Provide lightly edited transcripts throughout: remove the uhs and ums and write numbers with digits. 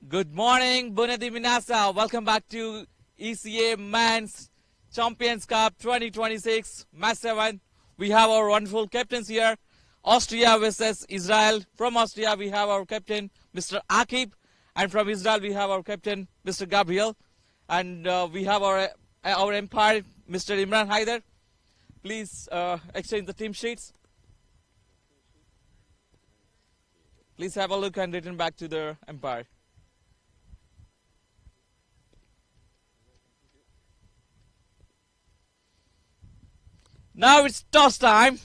Good morning, Bunadi Minasa. Welcome back to ECA Men's Champions Cup 2026 Match 7. We have our wonderful captains here. Austria versus Israel. From Austria, we have our captain, Mr. Akib. And from Israel, we have our captain, Mr. Gabriel. And we have our umpire, Mr. Imran Haider. Please exchange the team sheets. Please have a look and return back to the umpire. Now it's toss time.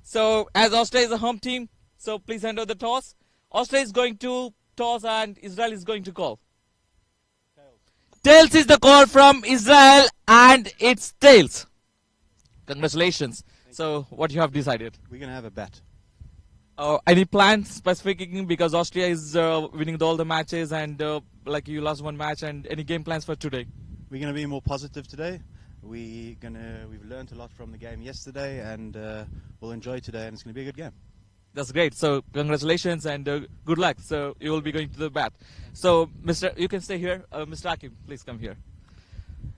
So as Austria is a home team, so please hand over the toss. Austria is going to toss and Israel is going to call. Tails is the call from Israel and it's tails. Congratulations. So what you have decided? We're going to have a bet. Any plans specifically, because Austria is winning all the matches and like you lost one match, and any game plans for today? We're going to be more positive today. We've learned a lot from the game yesterday, and we'll enjoy today, and it's going to be a good game. That's great. So congratulations and good luck. So you will be going to the bat. So you can stay here. Mr. Akim, please come here.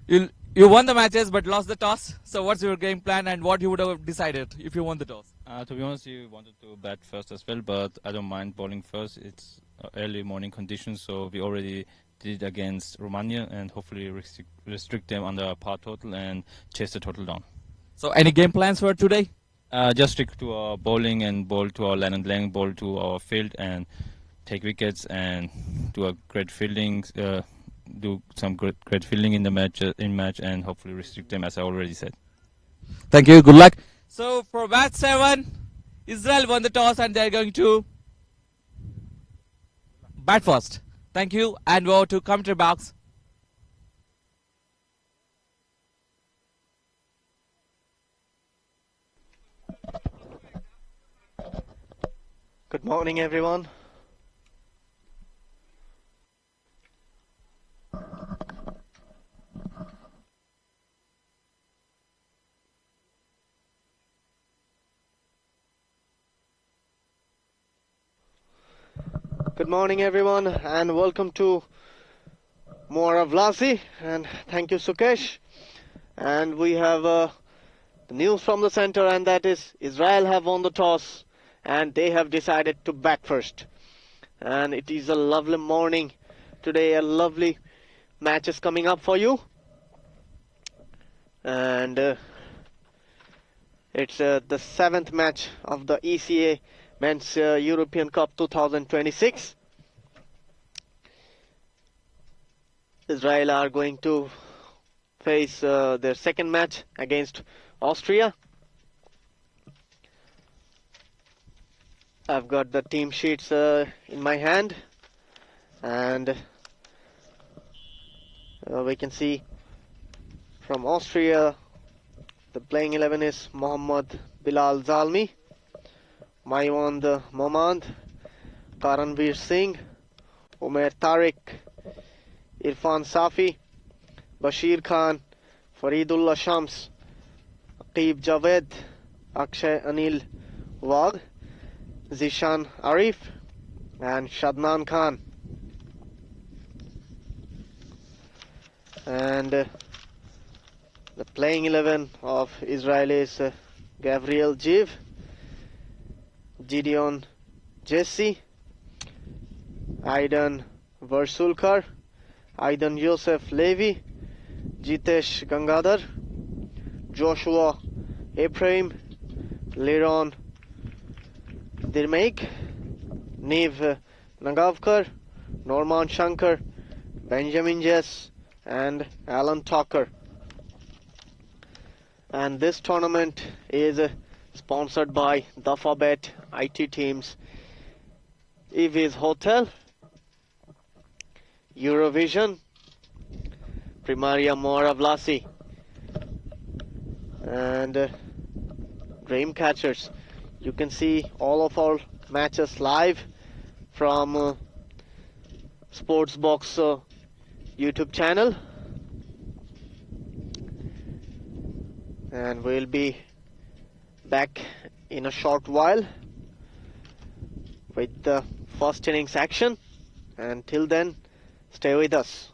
You won the matches but lost the toss. So what's your game plan and what you would have decided if you won the toss? To be honest, you wanted to bat first as well, but I don't mind bowling first. It's early morning conditions, so we already did against Romania, and hopefully restrict them on the par total and chase the total down. So any game plans for today? Just stick to our bowling and bowl to our line and length, bowl to our field and take wickets and do a great fielding, do some great fielding in the match, and hopefully restrict them, as I already said. Thank you. Good luck. So for match 7, Israel won the toss and they're going to bat first. Thank you, and go to commentary box. Good morning, everyone. Good morning, everyone, and welcome to Moara Vlasiei, and thank you, Sukesh. And we have the news from the center, and that is Israel have won the toss and they have decided to bat first. And it is a lovely morning today, a lovely match is coming up for you. And it's the 7th match of the ECA Men's European Cup 2026. Israel are going to face their second match against Austria. I've got the team sheets in my hand, and we can see from Austria the playing 11 is Mohammad Bilal Zalmi, Maiwand Momand, Karanveer Singh, Umair Tariq, Irfan Safi, Bashir Khan, Faridullah Shams, Aqib Javed, Akshay Anil Wagh, Zishan Arif, and Shadnan Khan. And the playing 11 of Israel is Gabriel Jiv, Gideon Jesse, Aidan Versulkar, Aidan Yosef Levi, Jitesh Gangadhar, Joshua Ephraim, Liron Dirmeik, Nev Nagavkar, Norman Shankar, Benjamin Jess, and Alan Tucker. And this tournament is sponsored by Dafabet IT Teams, Evi's Hotel, Eurovision, Primaria Moara Vlasiei, and Dreamcatchers. You can see all of our matches live from Sportsbox YouTube channel, and we'll be back in a short while with the first innings action. And till then, Stay with us.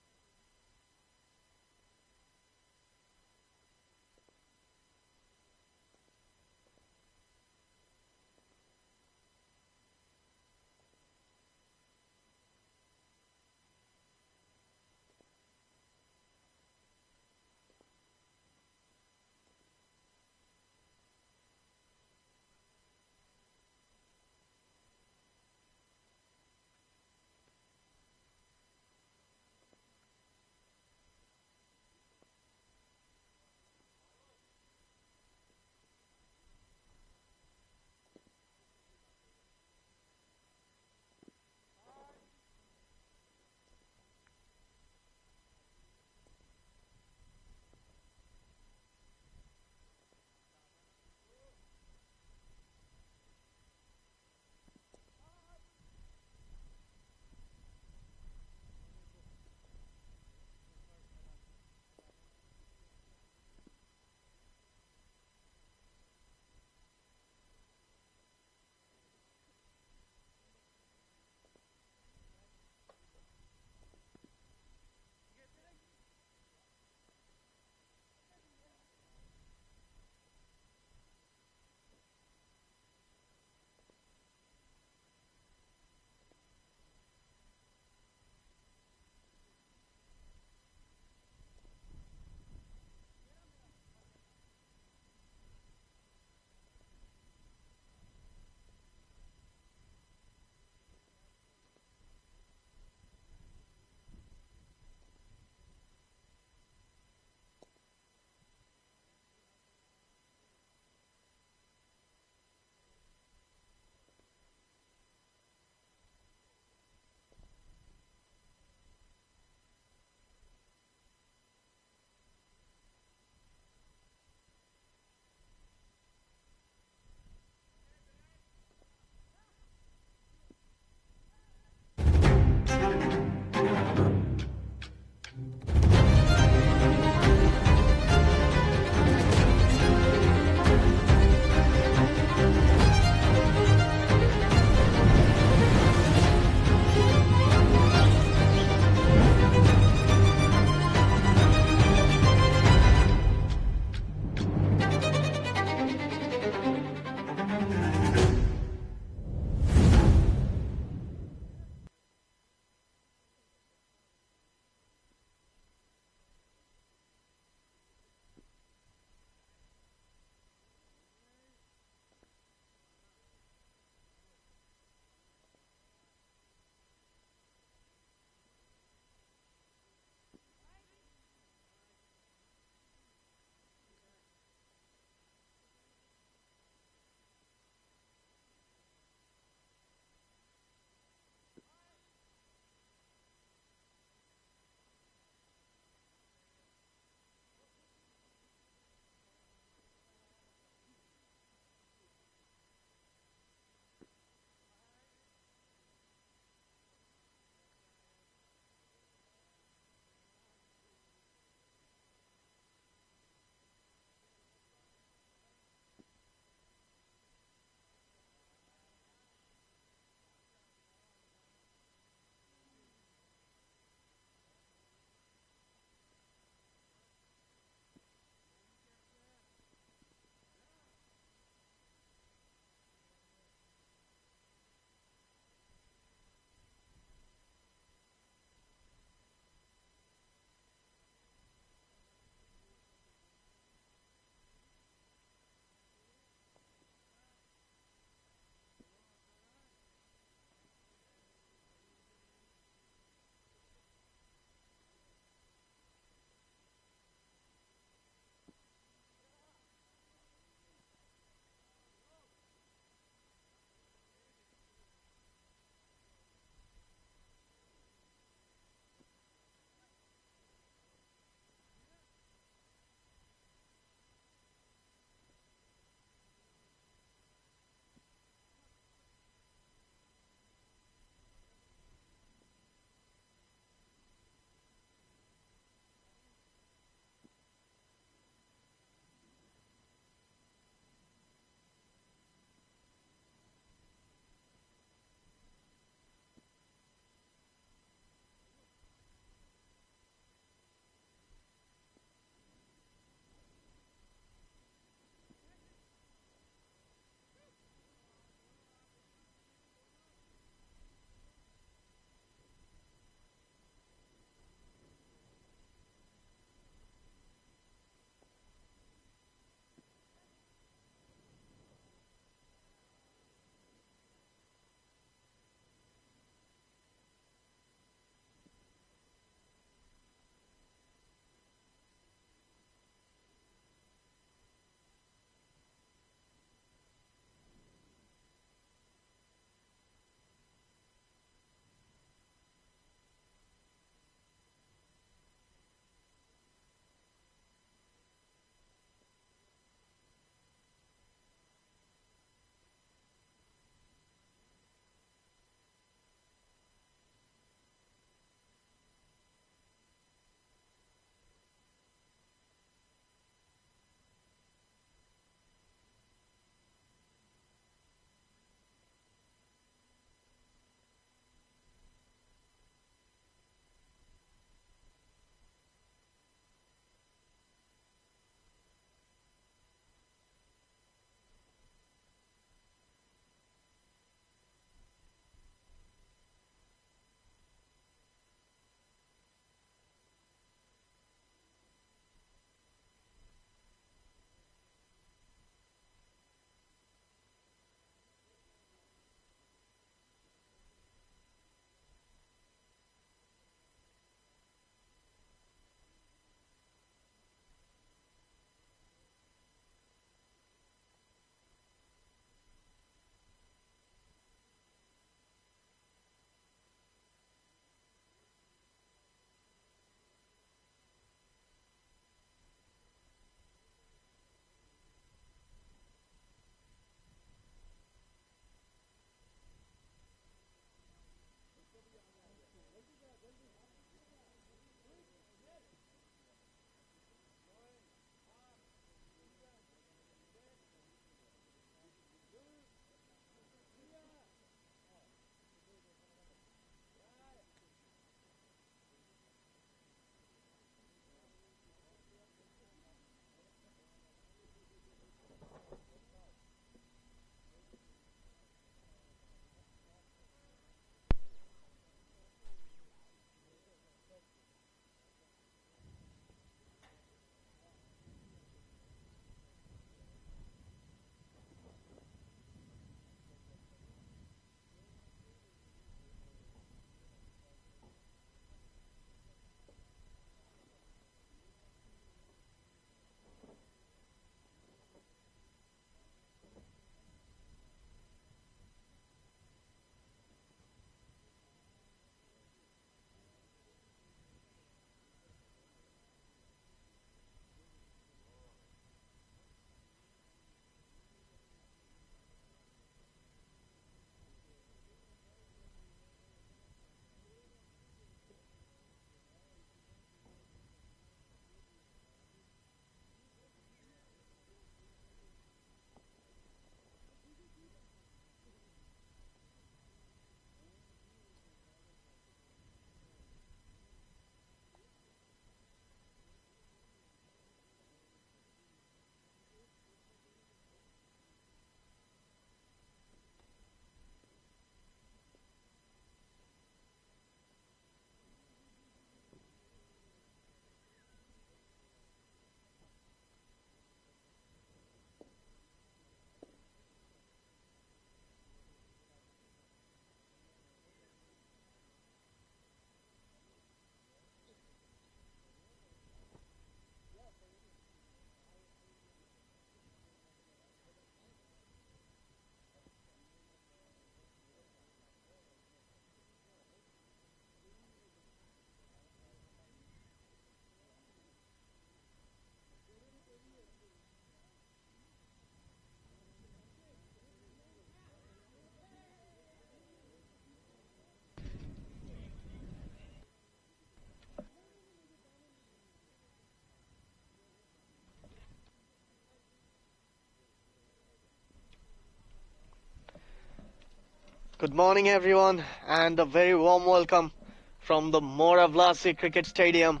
Good morning everyone, and a very warm welcome from the Moara Vlasiei Cricket Stadium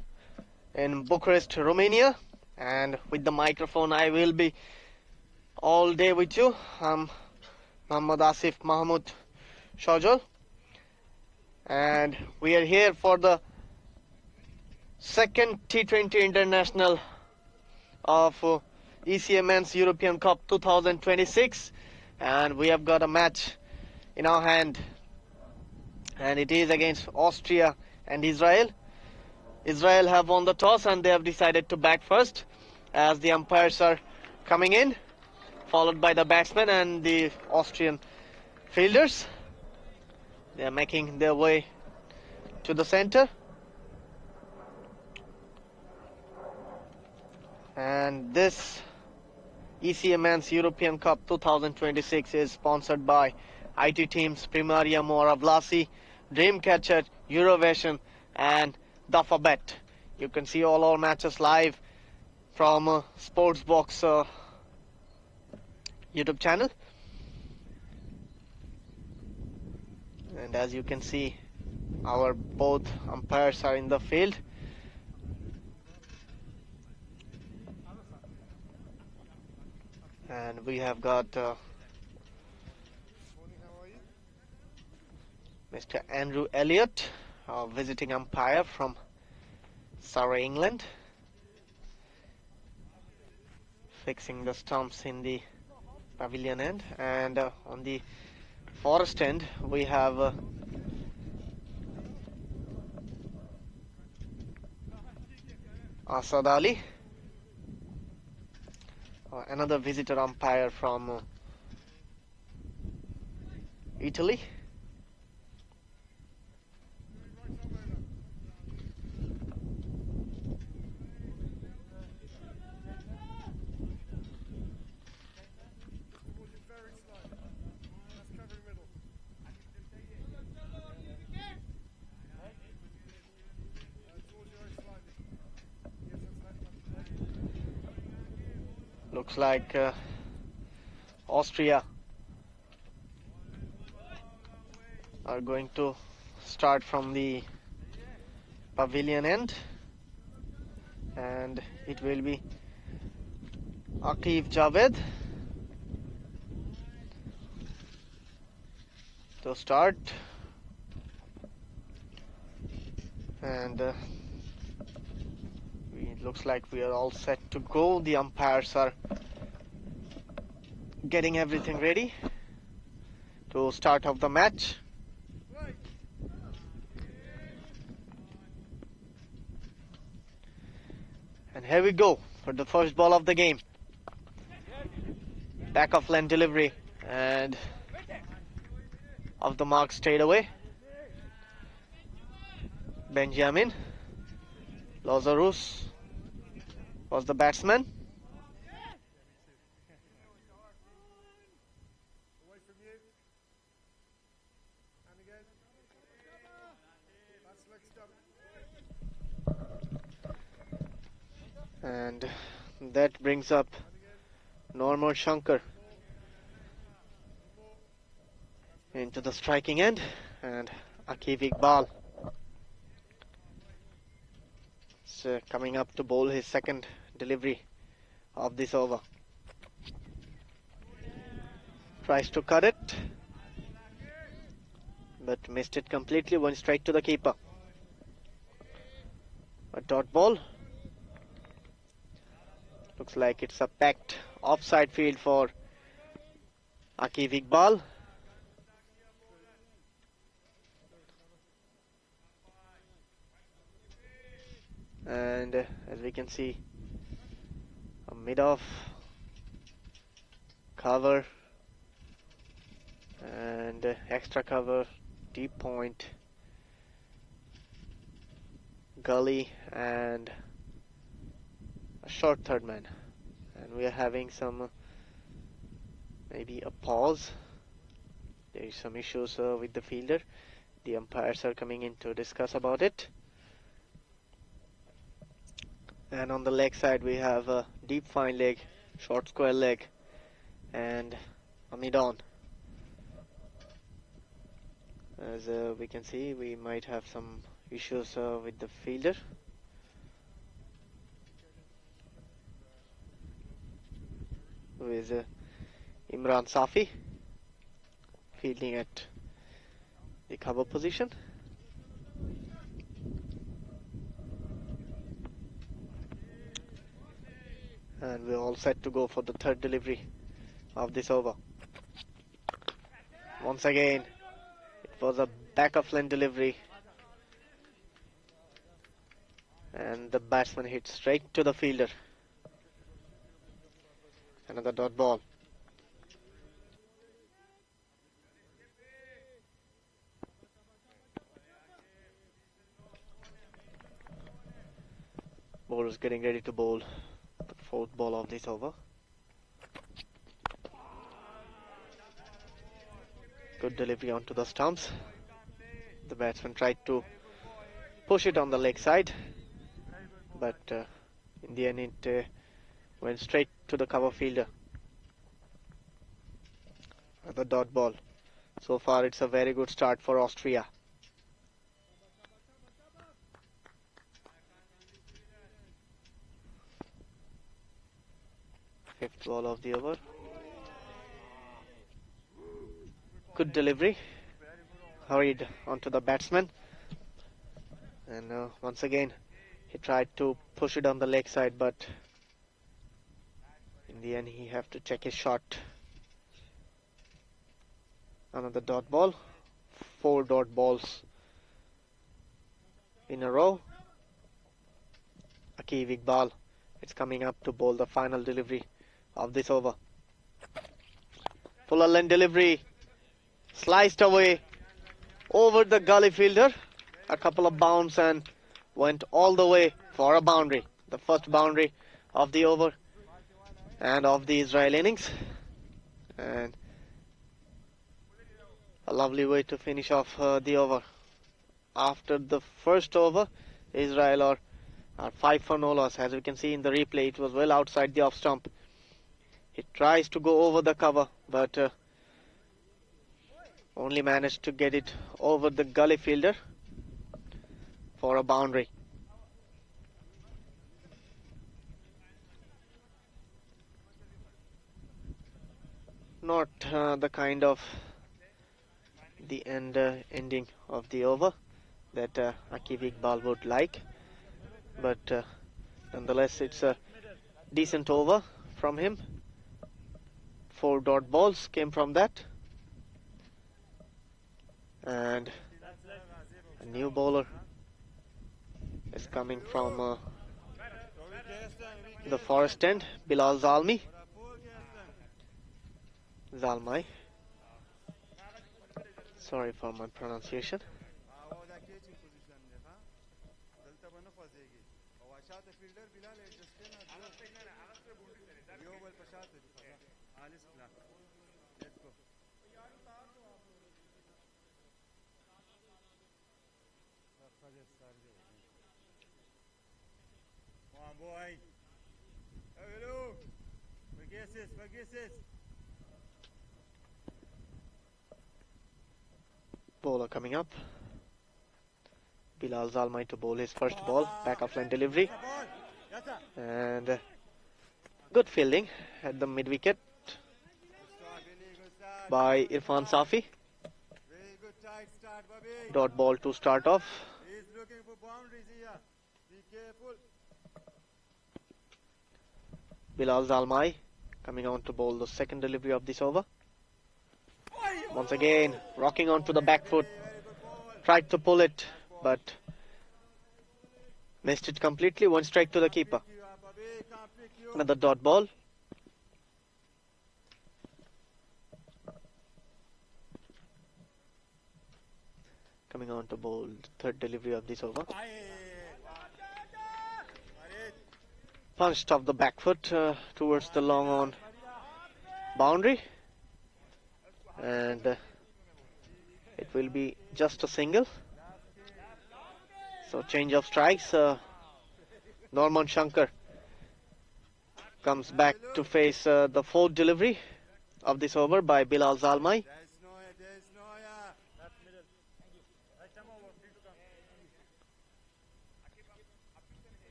in Bucharest, Romania. And with the microphone I will be all day with you. I'm Mohammad Asif Mahmoud Shajal, and we are here for the second T20 International of ECA Men's European Cup 2026, and we have got a match in our hand, and it is against Austria and Israel. Israel have won the toss and they have decided to bat first, as the umpires are coming in, followed by the batsmen and the Austrian fielders. They are making their way to the center, and this ECA Men's European Cup 2026 is sponsored by IT Teams, Primaria Moara Vlasiei, Dreamcatcher, Eurovision and Dafabet. You can see all our matches live from Sportsbox YouTube channel. And as you can see, our both umpires are in the field. And we have got Mr. Andrew Elliott, our visiting umpire from Surrey, England, fixing the stumps in the pavilion end. And on the forest end we have Asad Ali, another visitor umpire from Italy. Looks like Austria are going to start from the pavilion end, and it will be Aqib Javed to start. And it looks like we are all set to go. The umpires are getting everything ready to start off the match. And here we go for the first ball of the game. Back of lane delivery and off the mark straight away. Benjamin Lazarus was the batsman. And that brings up Normal Shankar into the striking end, and Aqib Iqbal is coming up to bowl his second delivery of this over. Tries to cut it, but missed it completely. Went straight to the keeper. A dot ball. Looks like it's a packed offside field for Aqib Iqbal. And as we can see, a mid-off cover and extra cover, deep point, gully and a short third man. And we are having some maybe a pause. There is some issues with the fielder. The umpires are coming in to discuss about it. And on the leg side we have a deep fine leg, short square leg and a mid-on. As we can see, we might have some issues with the fielder. Who is Imran Safi, fielding at the cover position. And we're all set to go for the third delivery of this over. Once again, it was a back of length delivery, and the batsman hit straight to the fielder. Another dot ball. Bowler is getting ready to bowl the fourth ball of this over. Good delivery onto the stumps. The batsman tried to push it on the leg side, but in the end it went straight to the cover fielder. The dot ball. So far it's a very good start for Austria. Fifth ball of the over. Good delivery. Hurried onto the batsman. And once again he tried to push it on the leg side, but in the end he have to check his shot. Another dot ball. 4 dot balls in a row. Aqib Iqbal, it's coming up to bowl the final delivery of this over. Fuller length delivery, sliced away over the gully fielder. A couple of bounce and went all the way for a boundary. The first boundary of the over and of the Israel innings. And a lovely way to finish off the over. After the first over, Israel are 5 for no loss. As we can see in the replay, it was well outside the off stump. He tries to go over the cover, but only managed to get it over the gully fielder for a boundary. Not the kind of the ending of the over that Aqib Iqbal would like, but nonetheless it's a decent over from him. 4 dot balls came from that, and a new bowler is coming from the forest end, Bilal Zalmi. Zalmai. Sorry for my pronunciation. Come on, boy. Hello. Forget this. Bowler coming up. Bilal Zalmai to bowl his first ball. Back of line delivery. And good fielding at the mid wicket by Irfan Safi. Very good tight start, Bobby. Dot ball to start off. He's looking for boundaries here. Be careful. Bilal Zalmai coming on to bowl the second delivery of this over. Once again, rocking onto the back foot. Tried to pull it, but missed it completely. Went straight to the keeper. Another dot ball. Coming on to bowl the third delivery of this over. Punched off the back foot towards the long on boundary, and it will be just a single. So change of strikes. Norman Shankar comes back to face the fourth delivery of this over by Bilal Zalmai.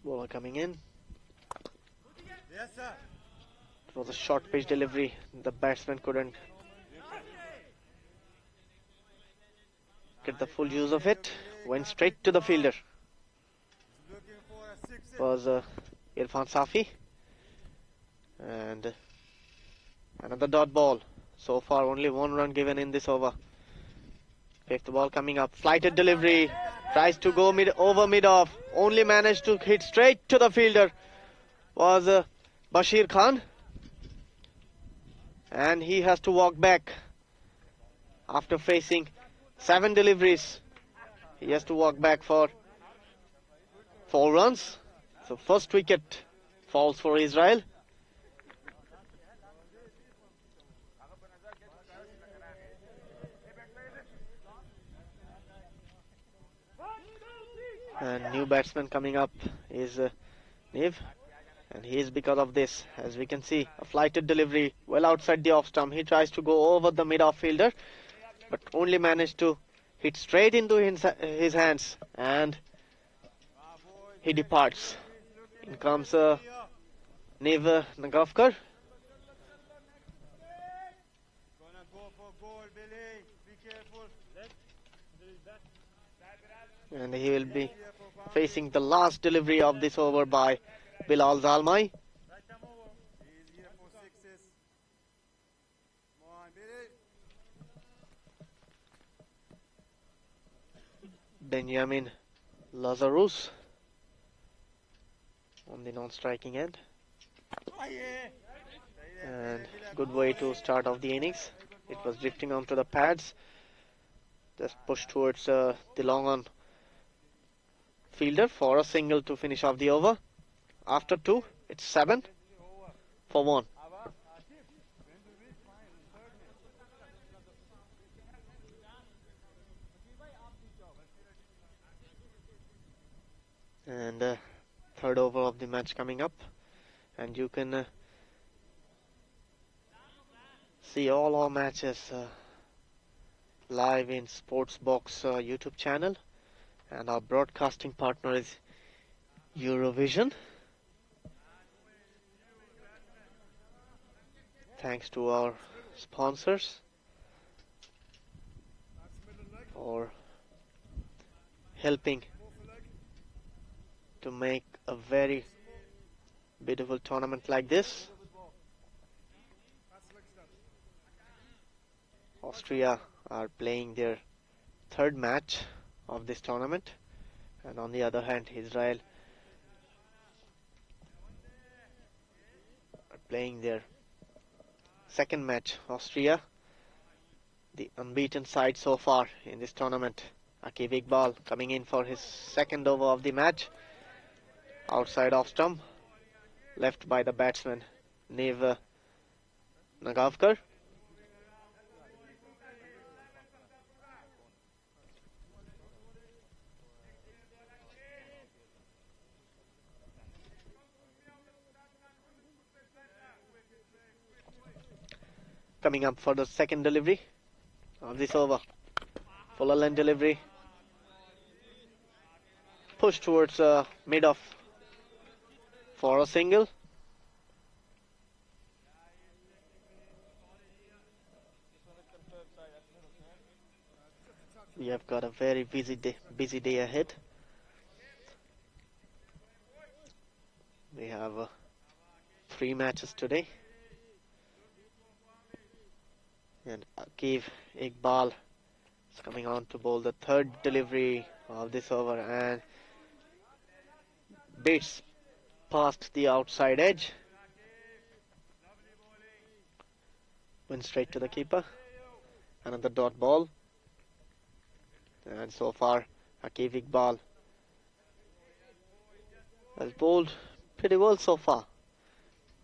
Bowler coming in. Yes, sir. It was a short pitch delivery. The batsman couldn't get the full use of it. Went straight to the fielder. Looking for a six. It was Irfan Safi. And another dot ball. So far only 1 run given in this over. Fifth ball coming up. Flighted delivery. Tries to go over mid-off. Only managed to hit straight to the fielder. Was Bashir Khan. And he has to walk back. After facing 7 deliveries, he has to walk back for 4 runs. So first wicket falls for Israel. And new batsman coming up is Niv. And he is, because of this, as we can see, a flighted delivery well outside the off stump. He tries to go over the mid-off fielder, but only managed to hit straight into his hands, and he departs. In comes Niv Nagavkar. Gonna go for goal, Billy. Be careful. And he will be facing the last delivery of this over by Bilal Zalmai. He's here for sixes. Come on, Billy. Benjamin Lazarus on the non-striking end. And good way to start off the innings. It was drifting onto the pads. Just pushed towards the long on fielder for a single to finish off the over. After 2, it's 7 for 1. And third over of the match coming up, and you can see all our matches live in Sportsbox YouTube channel, and our broadcasting partner is Eurovision. Thanks to our sponsors for helping to make a very beautiful tournament like this. Austria are playing their third match of this tournament, and on the other hand, Israel are playing their second match. Austria, the unbeaten side so far in this tournament. Aqib Iqbal coming in for his second over of the match. Outside off stump, left by the batsman Niv Nagavkar. Coming up for the second delivery of this over. Fuller length delivery. Push towards mid-off for a single. We have got a very busy day ahead. We have 3 matches today. And Aqib Iqbal is coming on to bowl the third delivery of this over, and beats past the outside edge. Went straight to the keeper. Another dot ball. And so far, Aqib Iqbal has bowled pretty well so far.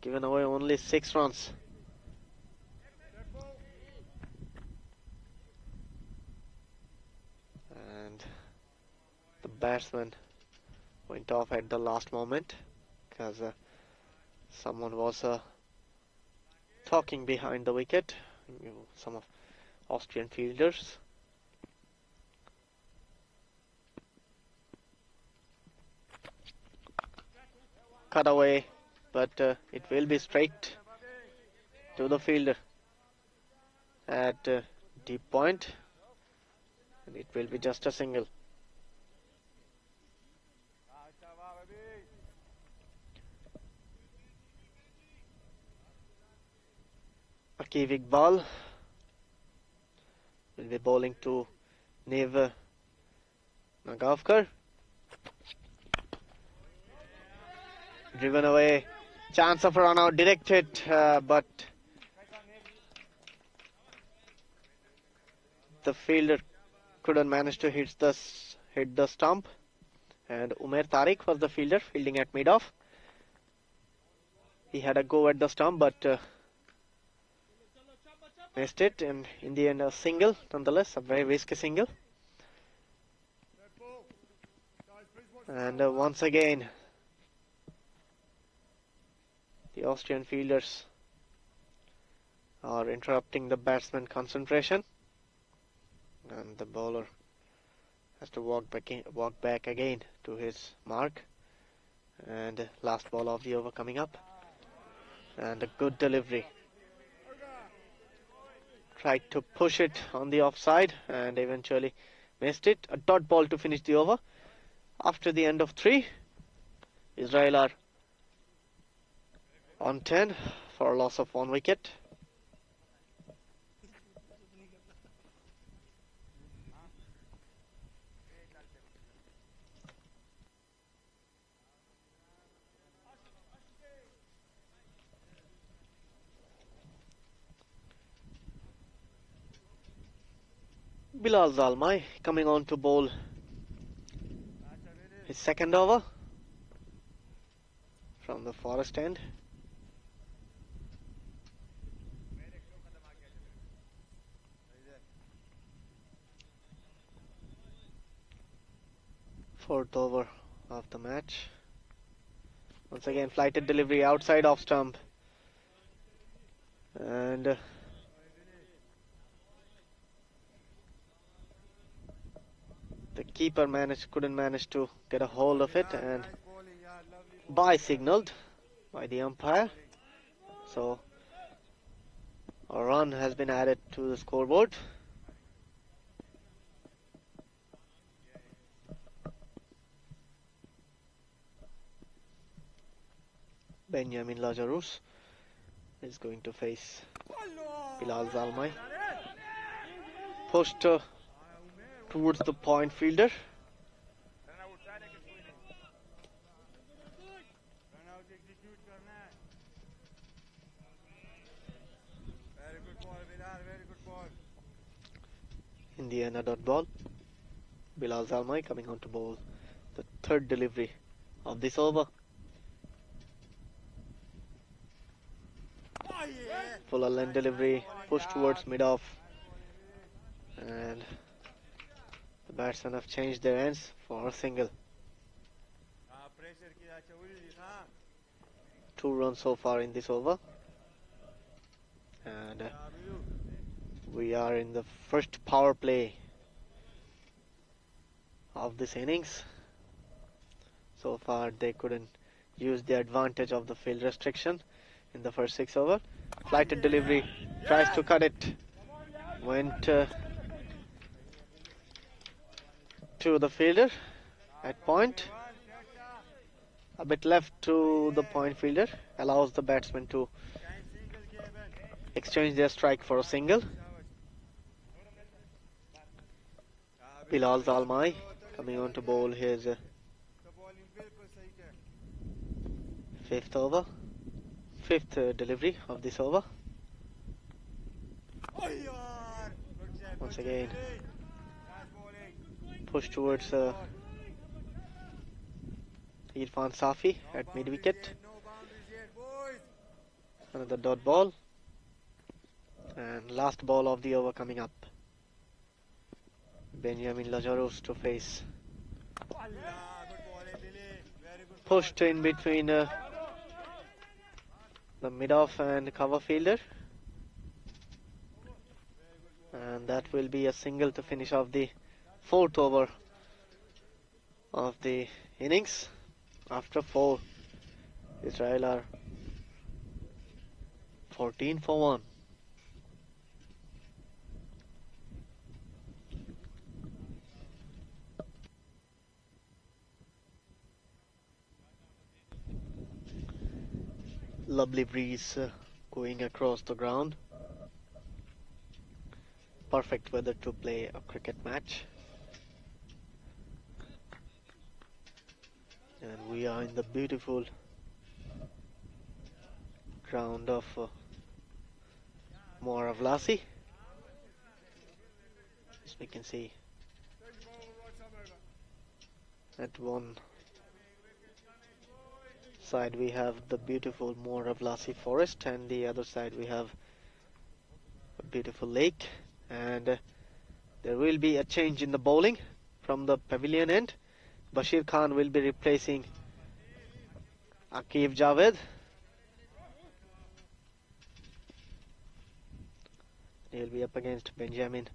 Given away only 6 runs. And the batsman went off at the last moment because Someone was talking behind the wicket. Some of Austrian fielders. Cut away, but it will be straight to the fielder at deep point, and it will be just a single. Akif Iqbal will be bowling to Neve Nagavkar. Driven away, chance of a run out, directed, but the fielder couldn't manage to hit the stump, and Umair Tariq was the fielder fielding at mid-off. He had a go at the stump, but missed it, and in the end a single nonetheless, a very risky single. And once again the Austrian fielders are interrupting the batsman concentration, and the bowler has to walk back again to his mark. And last ball of the over coming up, and a good delivery. Tried to push it on the offside and eventually missed it. A dot ball to finish the over. After the end of 3, Israel are on 10 for a loss of 1 wicket. Bilal Zalmai coming on to bowl his second over from the forest end. Fourth over of the match. Once again, flighted delivery outside off stump, and the keeper couldn't manage to get a hold of it, and bye signaled by the umpire. So a run has been added to the scoreboard. Benjamin Lazarus is going to face Bilal Zalmai. Pushed towards the point fielder. In the end, a dot ball. Bilal Zalmai coming on to bowl the third delivery of this over. Full length delivery, push towards mid-off, and the batsmen have changed their ends for a single. 2 runs so far in this over, and we are in the first power play of this innings. So far they couldn't use the advantage of the field restriction in the first 6 over. Flighted delivery, tries to cut it, went to the fielder at point. A bit left to the point fielder, allows the batsman to exchange their strike for a single. Bilal Zalmai coming on to bowl his fifth delivery of this over. Once again, push towards Irfan Safi at mid wicket. Another dot ball, and last ball of the over coming up. Benjamin Lazarus to face. Pushed in between the mid-off and cover fielder. And that will be a single to finish off the 4th over of the innings. After 4, Israel are 14 for 1. Lovely breeze going across the ground. Perfect weather to play a cricket match. And we are in the beautiful ground of Moara Vlasiei. As we can see, at one side we have the beautiful Moara Vlasiei forest, and the other side we have a beautiful lake. And there will be a change in the bowling from the pavilion end. Bashir Khan will be replacing Aqib Javed. He will be up against Benjamin.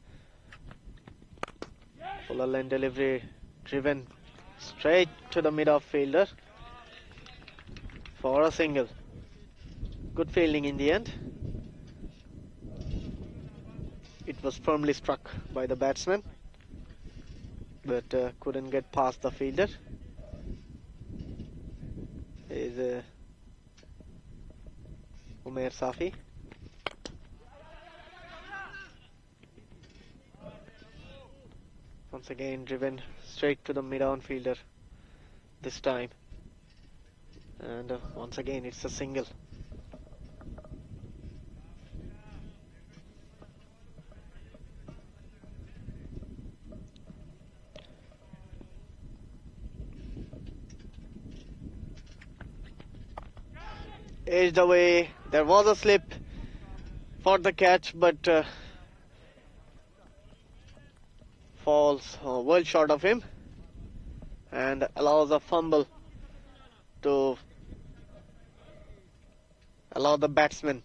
Fuller line delivery driven straight to the mid-off fielder for a single. Good fielding in the end. It was firmly struck by the batsman, but couldn't get past the fielder. Is Umair Safi. Once again driven straight to the mid-on fielder this time, and once again it's a single. Edged away. There was a slip for the catch, but falls well short of him and allows a fumble to allow the batsman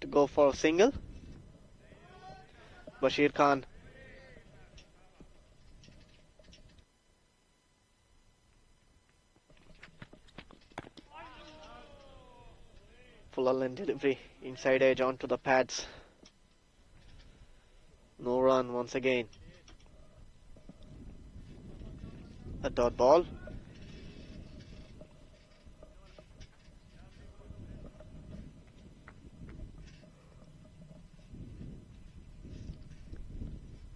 to go for a single. Bashir Khan full line delivery, inside edge onto the pads. No run once again. A dot ball.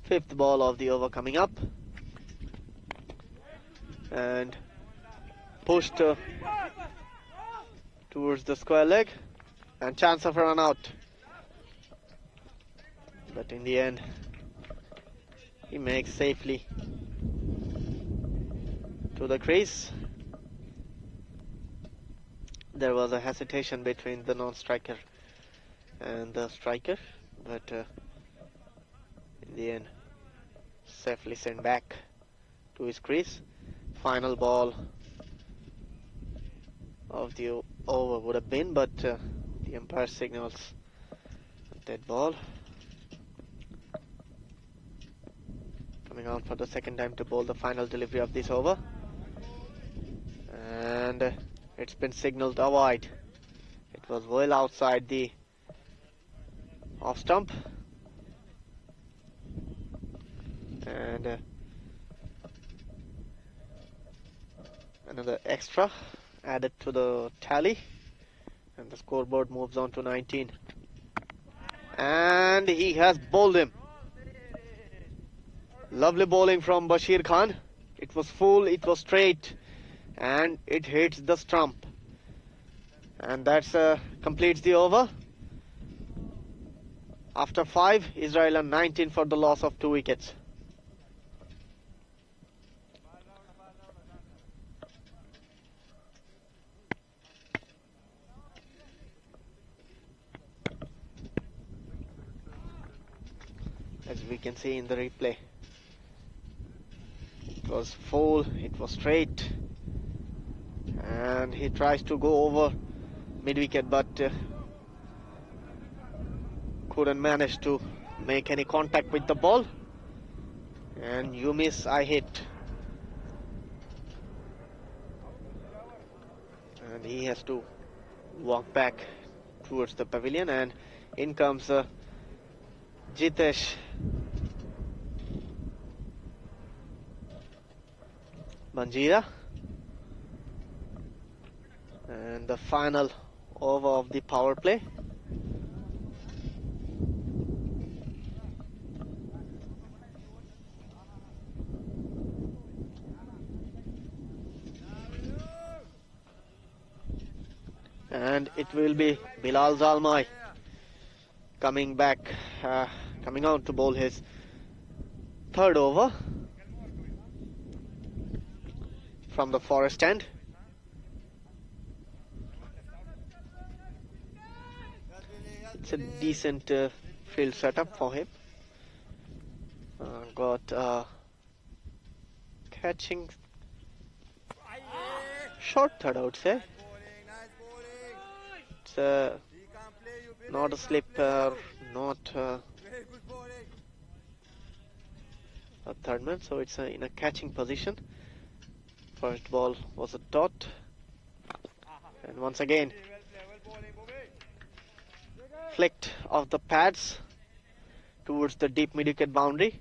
Fifth ball of the over coming up. And pushed towards the square leg. And chance of a run out. But in the end, he makes safely to the crease. There was a hesitation between the non-striker and the striker, but in the end, safely sent back to his crease. Final ball of the over would have been, but the umpire signals a dead ball. Coming on for the second time to bowl the final delivery of this over, and it's been signaled a wide. It was well outside the off stump, and another extra added to the tally, and the scoreboard moves on to 19. And he has bowled him. Lovely bowling from Bashir Khan. It was full, it was straight, and it hits the stump. And that's completes the over. After 5, Israel are 19 for the loss of 2 wickets. As we can see in the replay, it was full, it was straight, and he tries to go over mid-wicket, but couldn't manage to make any contact with the ball. And you miss, I hit. And he has to walk back towards the pavilion, and in comes Jitesh Manjira. And the final over of the power play. And it will be Bilal Zalmai coming back, coming on to bowl his third over from the forest end. It's a decent field setup for him. Got catching short third, I would say. It's not a slipper, not a third man, so it's in a catching position. First ball was a dot, and once again flicked off the pads towards the deep mid-wicket boundary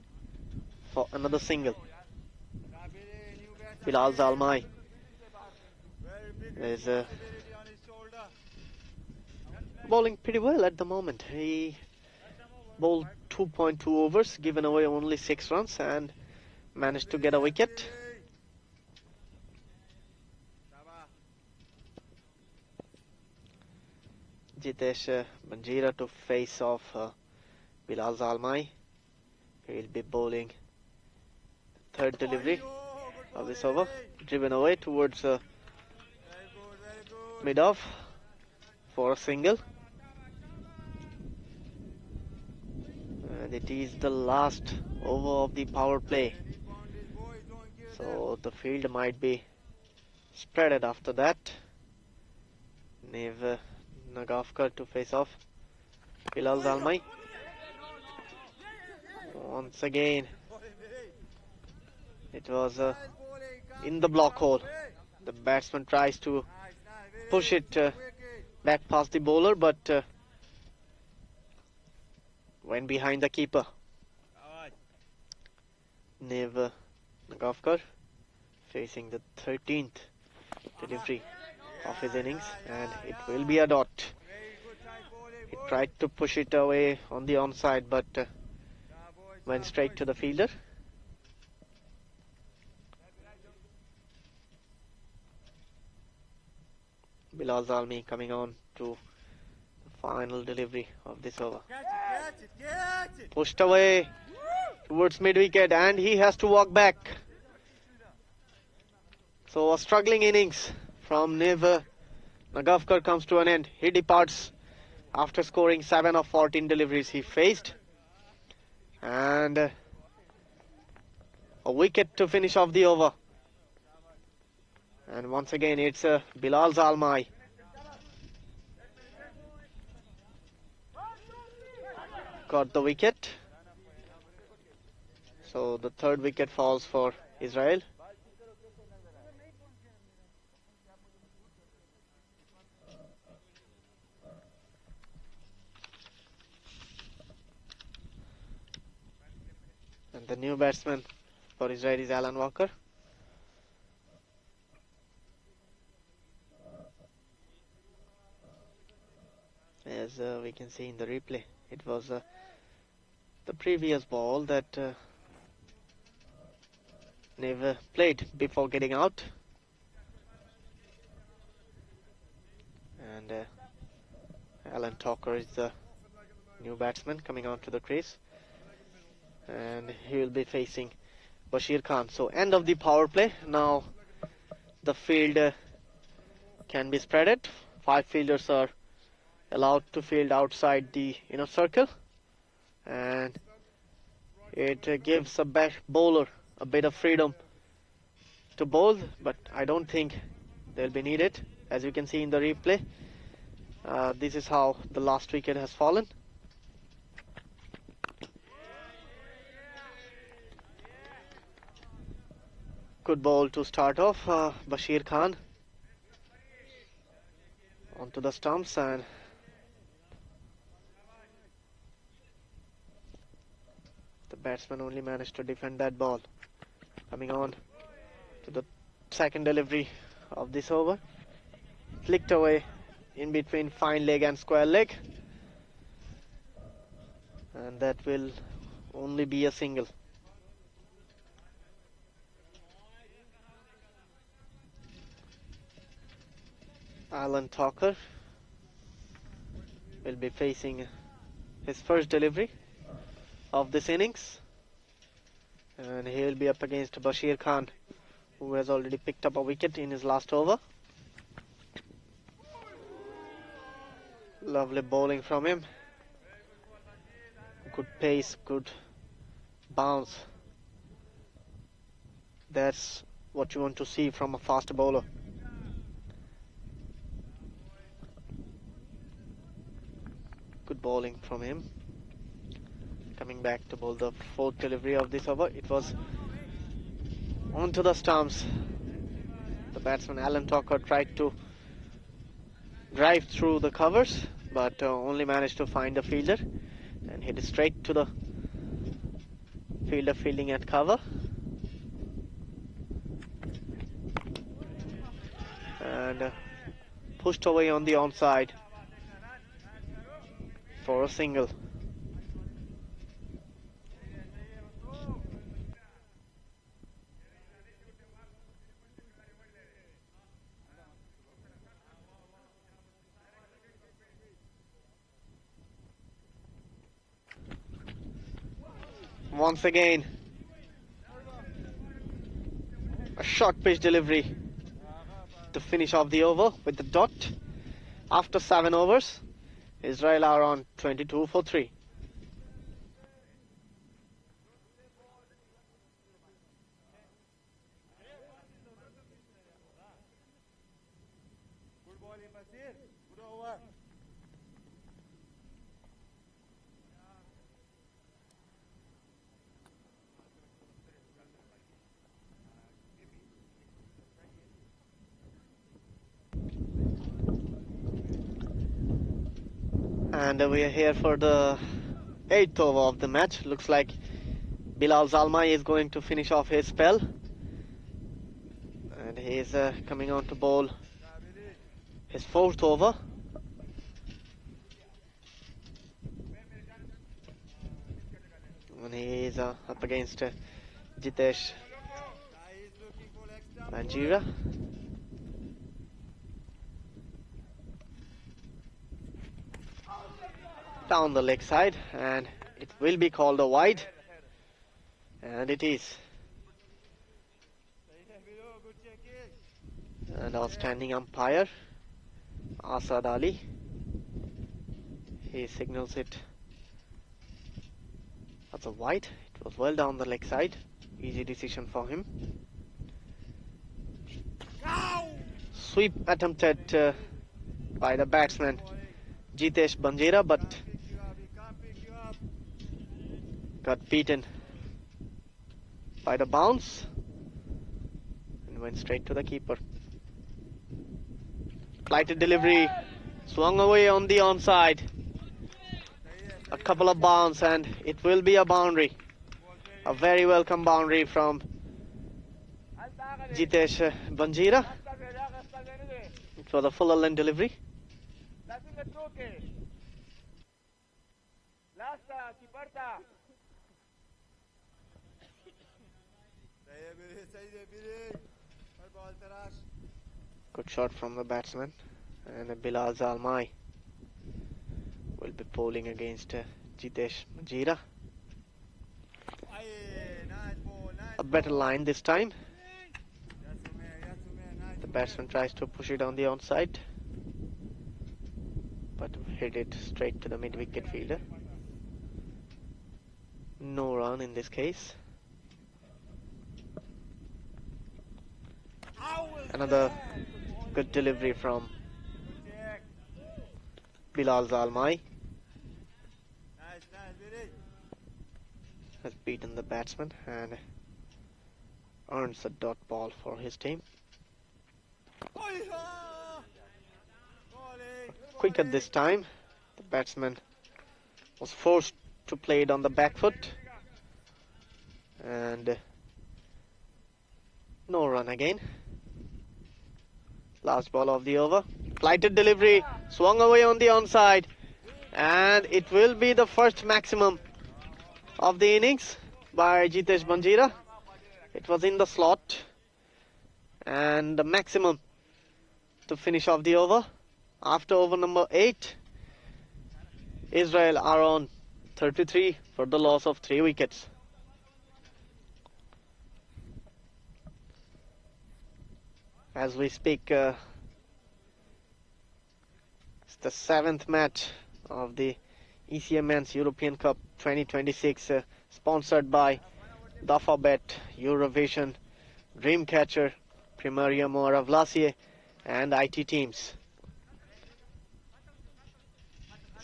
for another single. Bilal Zalmai is bowling pretty well at the moment. He bowled 2.2 overs, given away only 6 runs, and managed to get a wicket. Jitesh Manjira to face off Bilal Zalmai. He will be bowling third delivery of this over, driven away towards mid-off for a single. And it is the last over of the power play, so the field might be spreaded after that. Nev Nagavkar to face off Bilal Zalmai. Once again it was in the block hole. The batsman tries to push it back past the bowler, but went behind the keeper. Nev Nagavkar facing the 13th delivery of his innings, and it will be a dot. He tried to push it away on the onside, but went straight to the fielder. Bilal Zalmai coming on to the final delivery of this over. Pushed away towards mid-wicket, and he has to walk back. So a struggling innings from Nev Nagavkar comes to an end. He departs after scoring 7 of 14 deliveries he faced. And a wicket to finish off the over. And once again it's Bilal Zalmai. Got the wicket. So the third wicket falls for Israel. And the new batsman for Israel is Alan Walker. As we can see in the replay, it was the previous ball that Nev played before getting out. And Alan Walker is the new batsman coming onto the crease. And he will be facing Bashir Khan. So end of the power play. Now the field can be spreaded. 5 fielders are allowed to field outside the inner circle, and it gives a bowler a bit of freedom to bowl, but I don't think they'll be needed. As you can see in the replay, This is how the last wicket has fallen. Good ball to start off. Bashir Khan onto the stumps, and the batsman only managed to defend that ball. Coming on to the second delivery of this over. Flicked away in between fine leg and square leg, and that will only be a single. Alan Tucker will be facing his first delivery of this innings, and he will be up against Bashir Khan, who has already picked up a wicket in his last over. Lovely bowling from him. Good pace, good bounce. That's what you want to see from a fast bowler. Good bowling from him. Coming back to bowl the fourth delivery of this over. It was onto the stumps. The batsman Alan Tucker tried to drive through the covers, but only managed to find the fielder and hit straight to the fielder fielding at cover. And pushed away on the onside for a single. Once again, a short pitch delivery to finish off the over with the dot. After 7 overs, Israel are on 22 for 3. Good ball, Basir. Good over. And we are here for the 8th over of the match. Looks like Bilal Zalmai is going to finish off his spell, and he is coming on to bowl his 4th over. And he is up against Jitesh Banjira. Down the leg side, and it will be called a wide, and it is. And our standing umpire Asad Ali, he signals it as a wide. It was well down the leg side. Easy decision for him. Sweep attempted by the batsman Jitesh Banjira, but got beaten by the bounce and went straight to the keeper. Flighted delivery, swung away on the onside. A couple of bounce, and it will be a boundary. A very welcome boundary from Jitesh Banjira. It was a full length delivery. Good shot from the batsman, and Bilal Zalmai will be bowling against Jitesh Banjira. A better line this time. The batsman tries to push it on the onside, but hit it straight to the mid-wicket fielder. No run in this case. Another good delivery from Bilal Zalmai Nice, very. has beaten the batsman and earns a dot ball for his team. Quick at this time, the batsman was forced to play it on the back foot, and no run again. Last ball of the over. Flighted delivery, swung away on the onside, and it will be the first maximum of the innings by Jitesh Banjira. It was in the slot, and the maximum to finish off the over. After over number 8, Israel are on 33 for the loss of 3 wickets. As we speak, it's the 7th match of the ECA Men's European Cup 2026, sponsored by Dafabet, Eurovision, Dreamcatcher, Primaria Moara Vlasiei, and IT teams.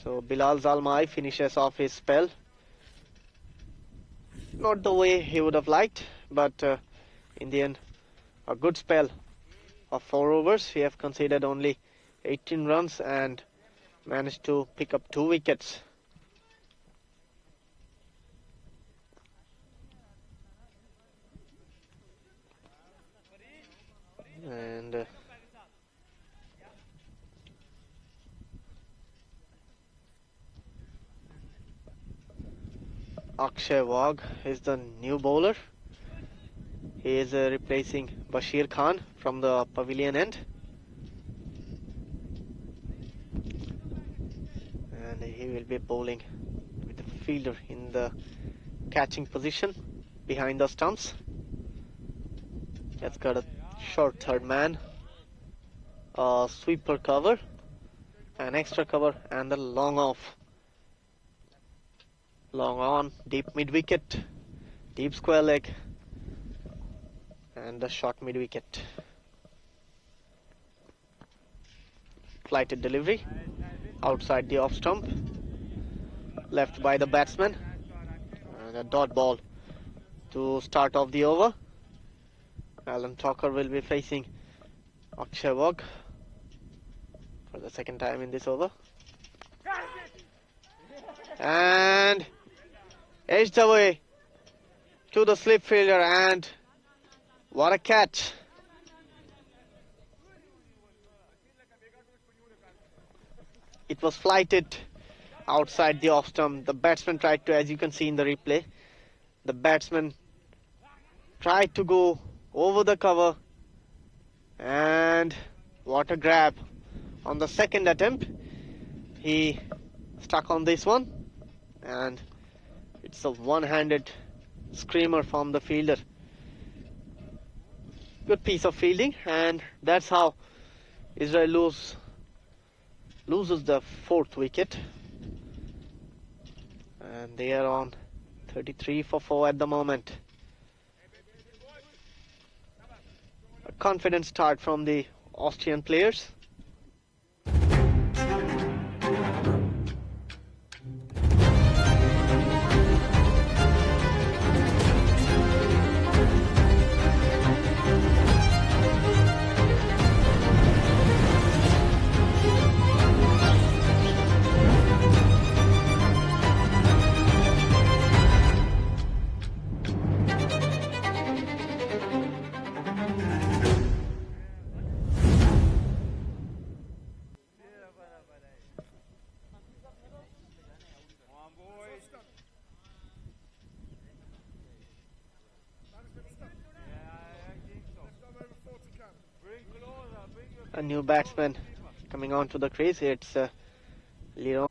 So Bilal Zalmai finishes off his spell. Not the way he would have liked, but in the end, a good spell of 4 overs. He have conceded only 18 runs and managed to pick up 2 wickets. And Akshay Wagh is the new bowler. He is replacing Bashir Khan from the pavilion end. And he will be bowling with the fielder in the catching position behind the stumps. It's got a short third man, a sweeper cover, an extra cover, and a long off. Long on, deep mid wicket, deep square leg, and a short mid wicket. Flighted delivery outside the off stump, left by the batsman, and a dot ball to start off the over. Alan Tucker will be facing Akshay Wagh for the second time in this over. And edged away to the slip fielder, and what a catch. It was flighted outside the off stump. The batsman tried to, as you can see in the replay, the batsman tried to go over the cover, and what a grab. On the second attempt, he stuck on this one, and it's a one-handed screamer from the fielder. Good piece of fielding, and that's how Israel loses the 4th wicket, and they are on 33 for 4 at the moment. A confident start from the Austrian players. A new batsman coming onto the crease. It's Leon.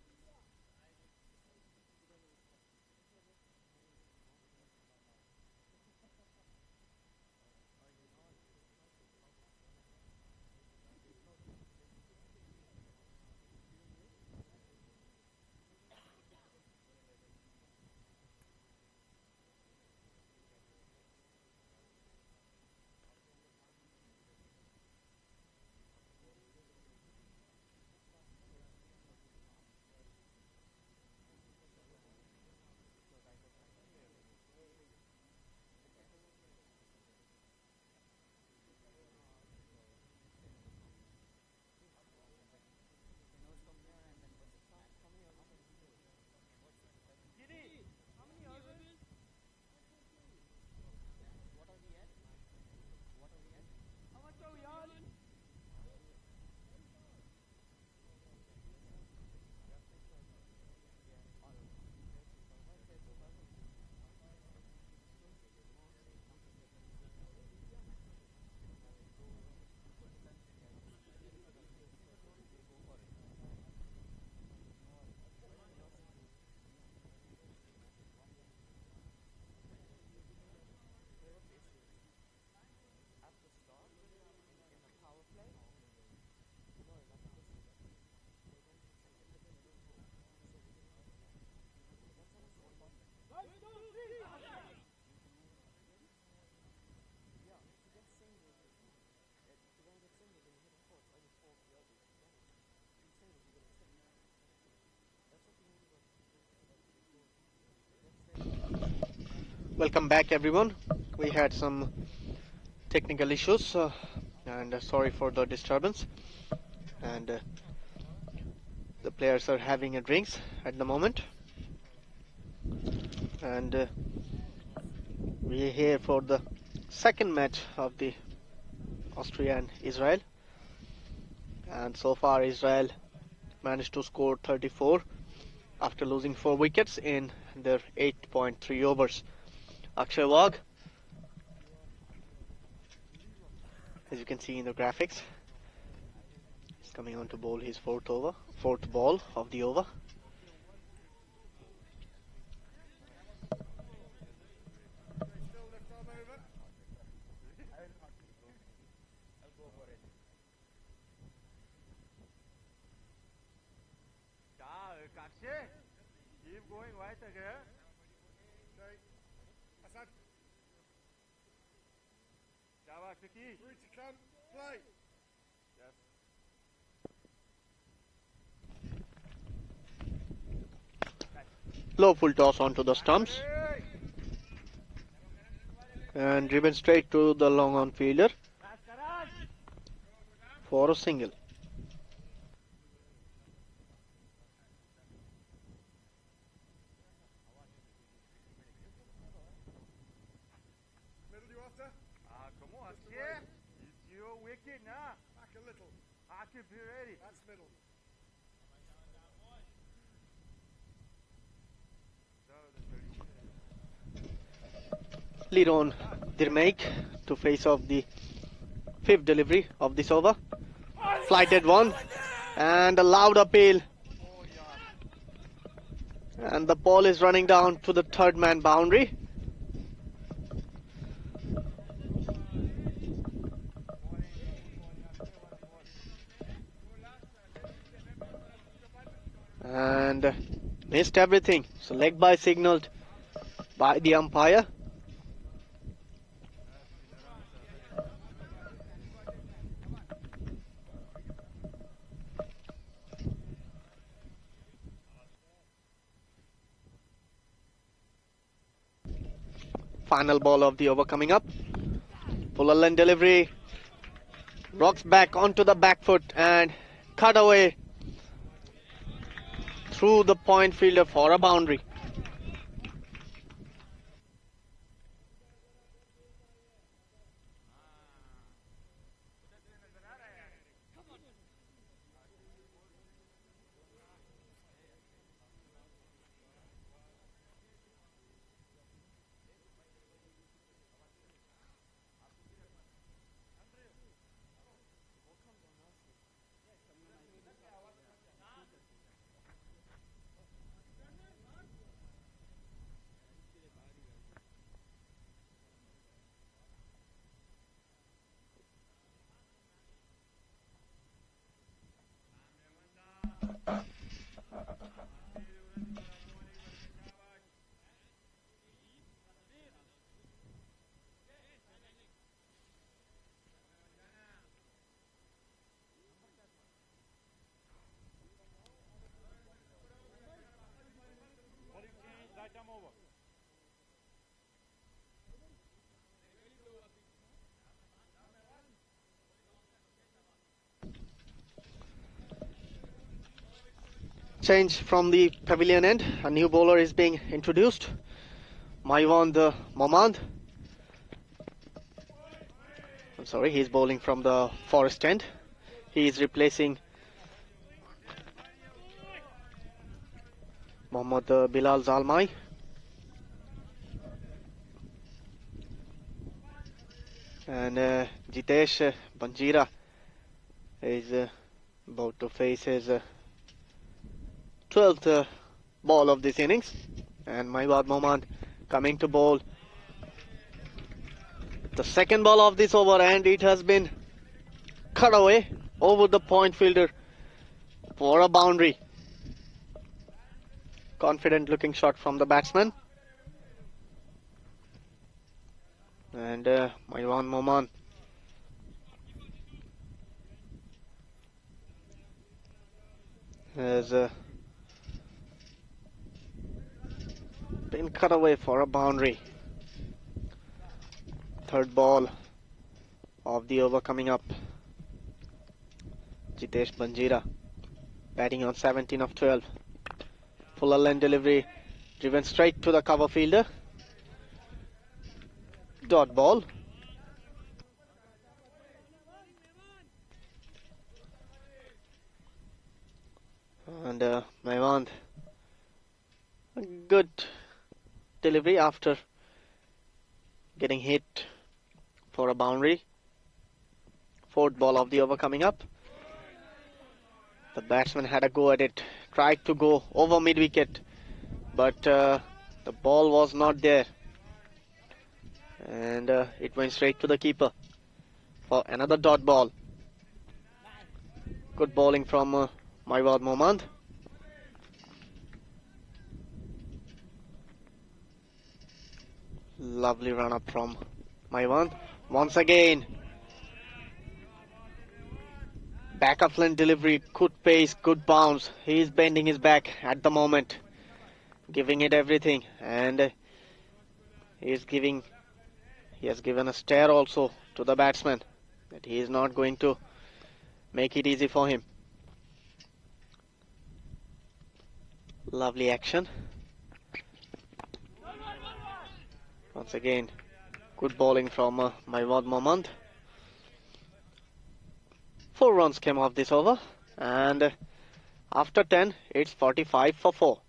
Welcome back, everyone. We had some technical issues and sorry for the disturbance. And the players are having a drinks at the moment. And we are here for the second match of the Austria and Israel. And so far Israel managed to score 34 after losing 4 wickets in their 8.3 overs. Akshay Wagh, as you can see in the graphics, is coming on to bowl his fourth ball of the over. Keep going right again. Asad. Java, Vicky. Free to come. Play. Yes. Low full toss onto the stumps. And driven straight to the long on fielder for a single. Middle you after? Come on, Akshay. It's your wicket now. Back a little. Akshay, be ready. That's middle. Lead on Dirmaik to face off the fifth delivery of this over. Flighted one and a loud appeal. And the ball is running down to the third man boundary. And missed everything. So leg by signaled by the umpire. Final ball of the over coming up. Fuller line delivery. Rocks back onto the back foot and cut away through the point fielder for a boundary. Change from the pavilion end. A new bowler is being introduced. Maiwand Momand. I'm sorry, he's bowling from the forest end. He is replacing Mohammad Bilal Zalmai. And Jitesh Banjira is about to face his 12th ball of this innings. And Maiwand Momand coming to bowl the second ball of this over, and it has been cut away over the point fielder for a boundary. Confident looking shot from the batsman. And Maiwand Momand has been cut away for a boundary. third ball of the over coming up. Jitesh Banjira batting on 17 of 12. Fuller length delivery, driven straight to the cover fielder. Dot ball. And Maiwand, a good delivery after getting hit for a boundary. Fourth ball of the over coming up. The batsman had a go at it, tried to go over mid-wicket, but the ball was not there, and it went straight to the keeper for another dot ball. Good bowling from Maiwand Mohmand. Lovely run up from Maiwand. Once again, back of length delivery, good pace, good bounce. He is bending his back at the moment, giving it everything, and he has given a stare also to the batsman that he is not going to make it easy for him. Lovely action. Once again, good bowling from Maiwand Mohmand. 4 runs came off this over, and after 10, it's 45 for 4.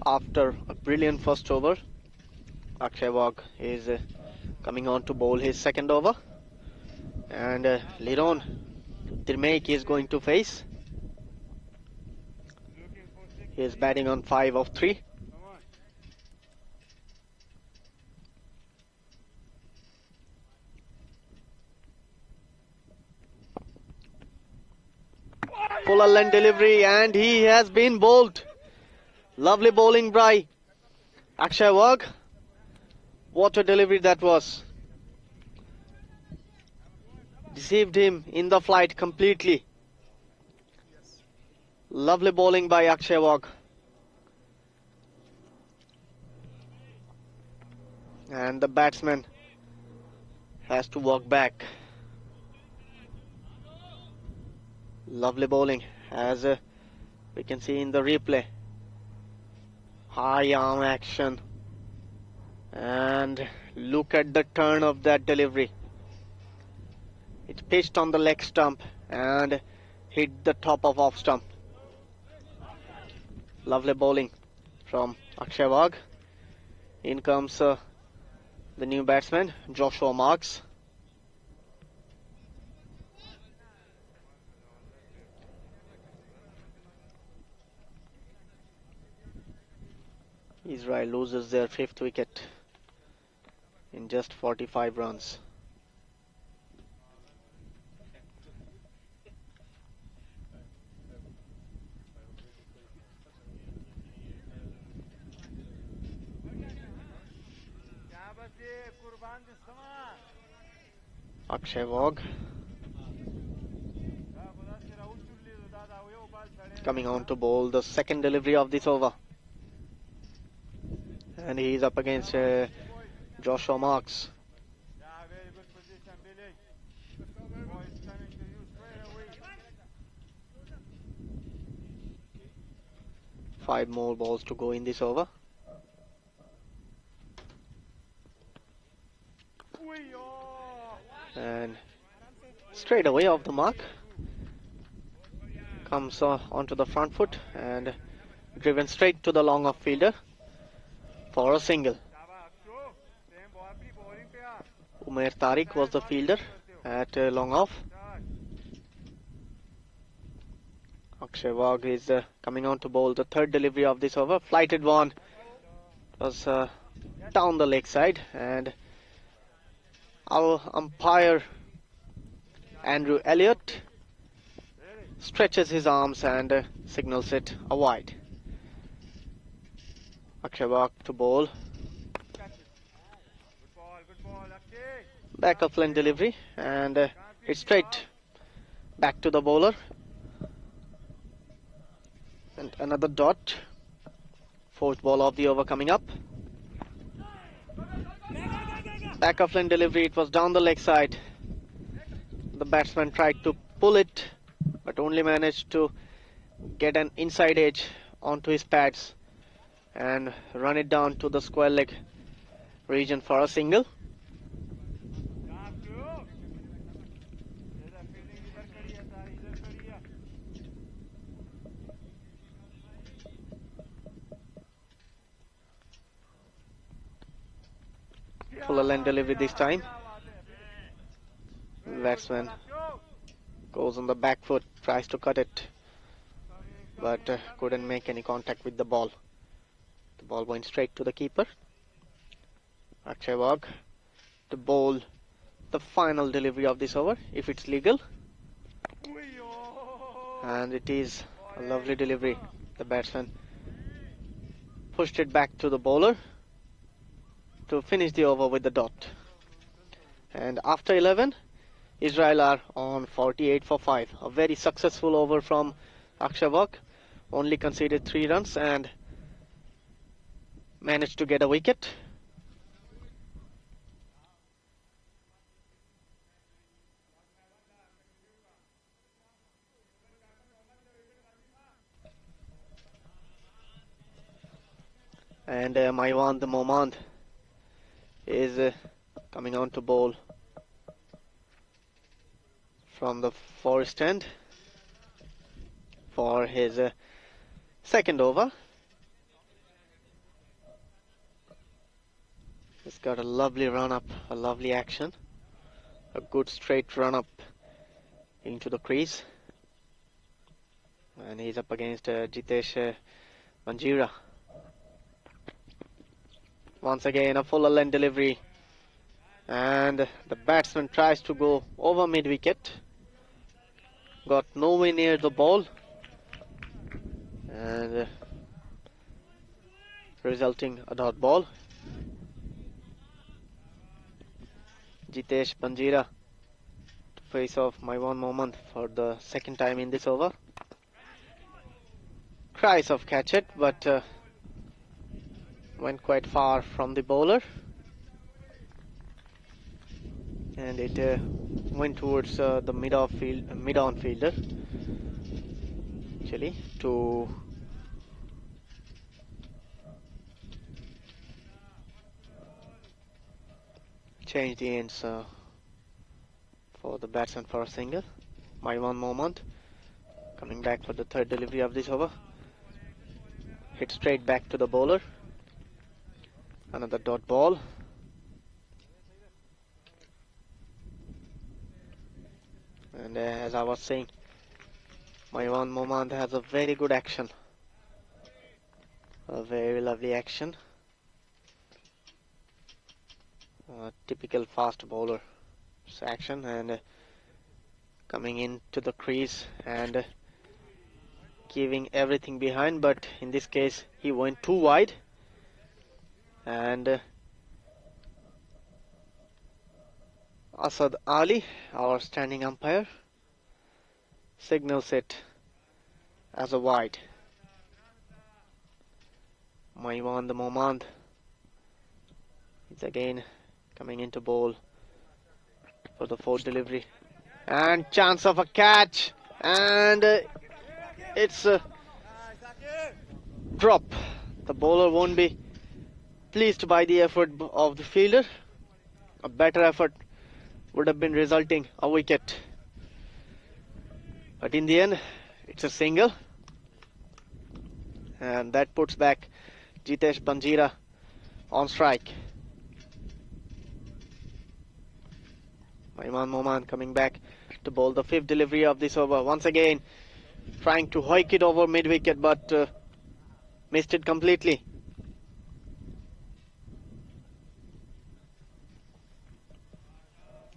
After a brilliant first over, Akshay Wagh is coming on to bowl his second over, and later on Dirmek is going to face. He is batting on 5 of 3. Fuller length delivery, and he has been bowled. Lovely bowling by Akshay Wagh. What a delivery that was. Deceived him in the flight completely. Lovely bowling by Akshay Wagh. And the batsman has to walk back. Lovely bowling, as we can see in the replay. High arm action, and look at the turn of that delivery. It pitched on the leg stump and hit the top of off stump. Lovely bowling from Akshay Wagh. In comes the new batsman, Joshua Marks. Israel loses their 5th wicket in just 45 runs. Akshay Wagh coming on to bowl the second delivery of this over. And he is up against Joshua Marks. Five more balls to go in this over. And straight away off the mark. Comes onto the front foot and driven straight to the long off fielder for a single. Umair Tariq was the fielder at long off. Akshay Wagh is coming on to bowl the third delivery of this over. Flighted one. It was down the leg side, and Our umpire Andrew Elliott stretches his arms and signals it a wide. Akshay Vag to bowl. Good ball, Akshay. Back of line delivery, and it's straight back to the bowler. And another dot. Fourth ball of the over coming up. Back of line delivery, it was down the leg side. The batsman tried to pull it, but only managed to get an inside edge onto his pads and run it down to the square leg region for a single. Fuller line delivery this time. Batsman goes on the back foot, tries to cut it, but couldn't make any contact with the ball. The ball went straight to the keeper. Akshay Vag to bowl the final delivery of this over, if it's legal. And it is a lovely delivery. The batsman pushed it back to the bowler to finish the over with the dot. And after 11, Israel are on 48 for 5. A very successful over from Akshay Vag. Only conceded 3 runs and managed to get a wicket. And Maiwan the Momand is coming on to bowl from the forest end for his second over. He's got a lovely run up, a lovely action, a good straight run up into the crease, and he's up against Jitesh Manjira. Once again a full length delivery, and the batsman tries to go over mid wicket, got nowhere near the ball, and resulting a dot ball. Jitesh Banjira to face off Maiwan Momand for the second time in this over. Tries of catch it, but went quite far from the bowler, and it went towards the mid-on fielder actually to change the ends for the batsman for a single. Maiwan Momand coming back for the third delivery of this over. Hit straight back to the bowler. Another dot ball. And as I was saying, Maiwan Momand has a very good action. A very lovely action. Typical fast bowler action, and coming into the crease and giving everything behind, but in this case he went too wide, and Asad Ali, our standing umpire, signals it as a wide. Maiwan the Momand is again coming into bowl for the fourth delivery, and chance of a catch, and it's a drop. The bowler won't be pleased by the effort of the fielder. A better effort would have been resulting a wicket, but in the end it's a single, and that puts back Jitesh Banjira on strike. Maiwan Momand coming back to bowl the fifth delivery of this over. Once again trying to hoik it over mid wicket, but missed it completely.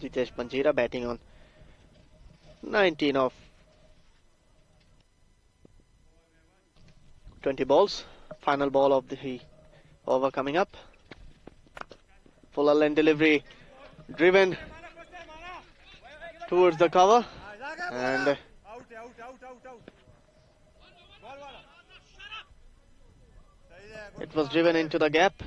Jitesh Banjira batting on 19 of 20 balls. Final ball of the over coming up. Full length delivery, driven towards the cover, and it was driven into the gap,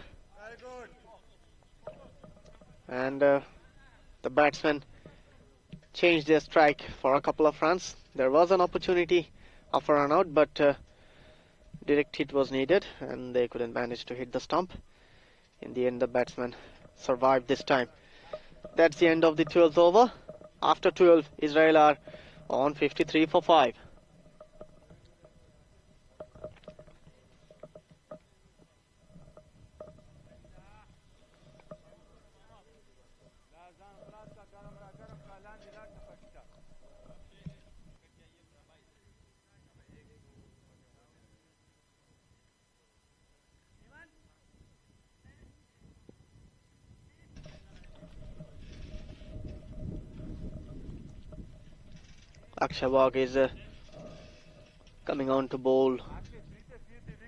and the batsman changed their strike for a couple of runs. There was an opportunity of a run out, but direct hit was needed and they couldn't manage to hit the stump. In the end, the batsman survived this time. That's the end of the 12th over. After 12, Israel are on 53 for 5. Akshawag is coming on to bowl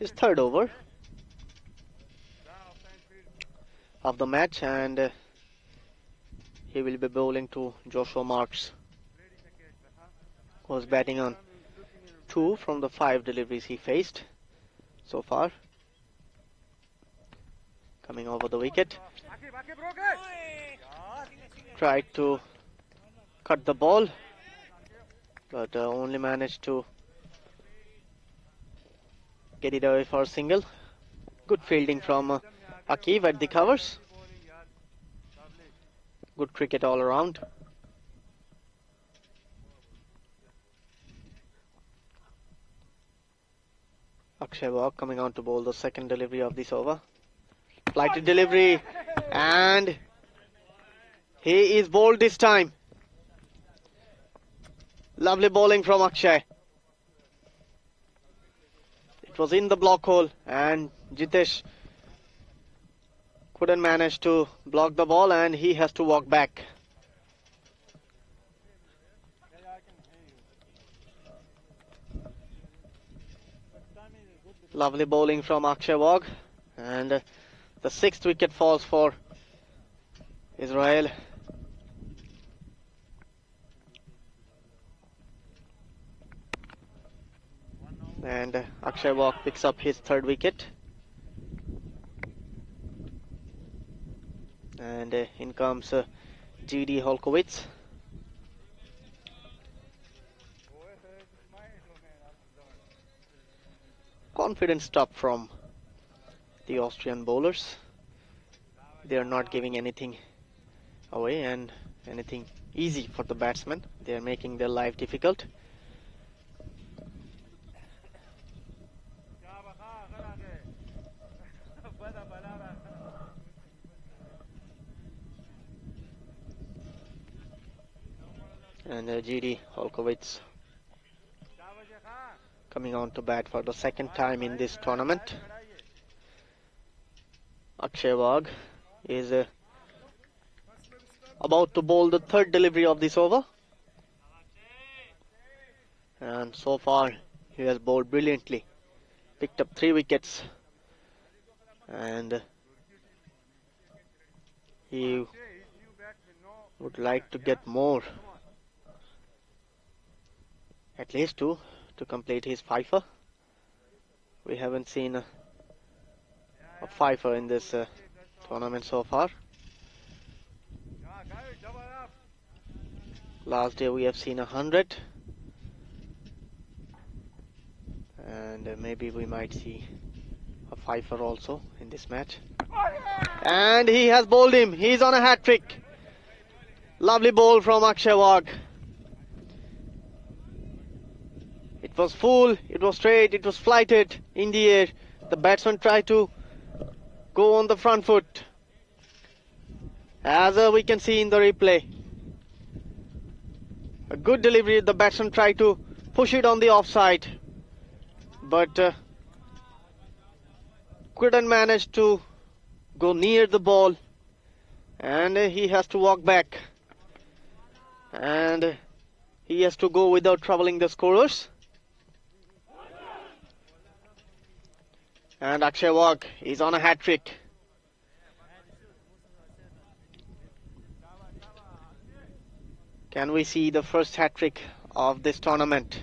his third over of the match, and he will be bowling to Joshua Marks, who was batting on 2 from the 5 deliveries he faced so far. Coming over the wicket, tried to cut the ball, but only managed to get it away for a single. Good fielding from Akif at the covers. Good cricket all around. Akshay Wagh coming on to bowl the second delivery of this over. Flighted delivery, and he is bowled this time. Lovely bowling from Akshay. It was in the block hole and Jitesh couldn't manage to block the ball and he has to walk back. Lovely bowling from Akshay Wagh, and the 6th wicket falls for Israel. And Akshay Wagh picks up his 3rd wicket. And in comes G.D. Holkowitz. Confident stop from the Austrian bowlers. They are not giving anything away and anything easy for the batsmen. They are making their life difficult. And G.D. Holkowitz coming on to bat for the 2nd time in this tournament. Akshay Wagh is about to bowl the 3rd delivery of this over. And so far he has bowled brilliantly. Picked up 3 wickets. And he would like to get more. At least 2 to complete his fifer. We haven't seen a fifer in this tournament so far. Last day we have seen 100, and maybe we might see a fifer also in this match. And he has bowled him. He's on a hat-trick. Lovely bowl from Akshay Wagh. It was full, it was straight, it was flighted in the air. The batsman tried to go on the front foot, as we can see in the replay. A good delivery. The batsman tried to push it on the offside, but couldn't manage to go near the ball, and he has to walk back. And he has to go without troubling the scorers. And Akshay Wagh is on a hat-trick. Can we see the first hat-trick of this tournament?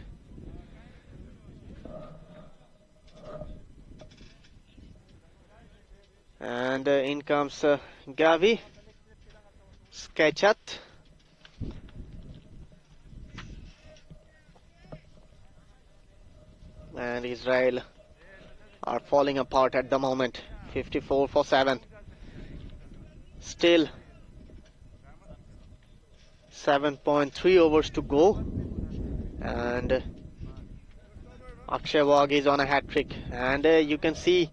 And in comes Gavi Sketchat. And Israel are falling apart at the moment. 54 for 7. Still 7.3 overs to go. And Akshay Wagh is on a hat-trick. And you can see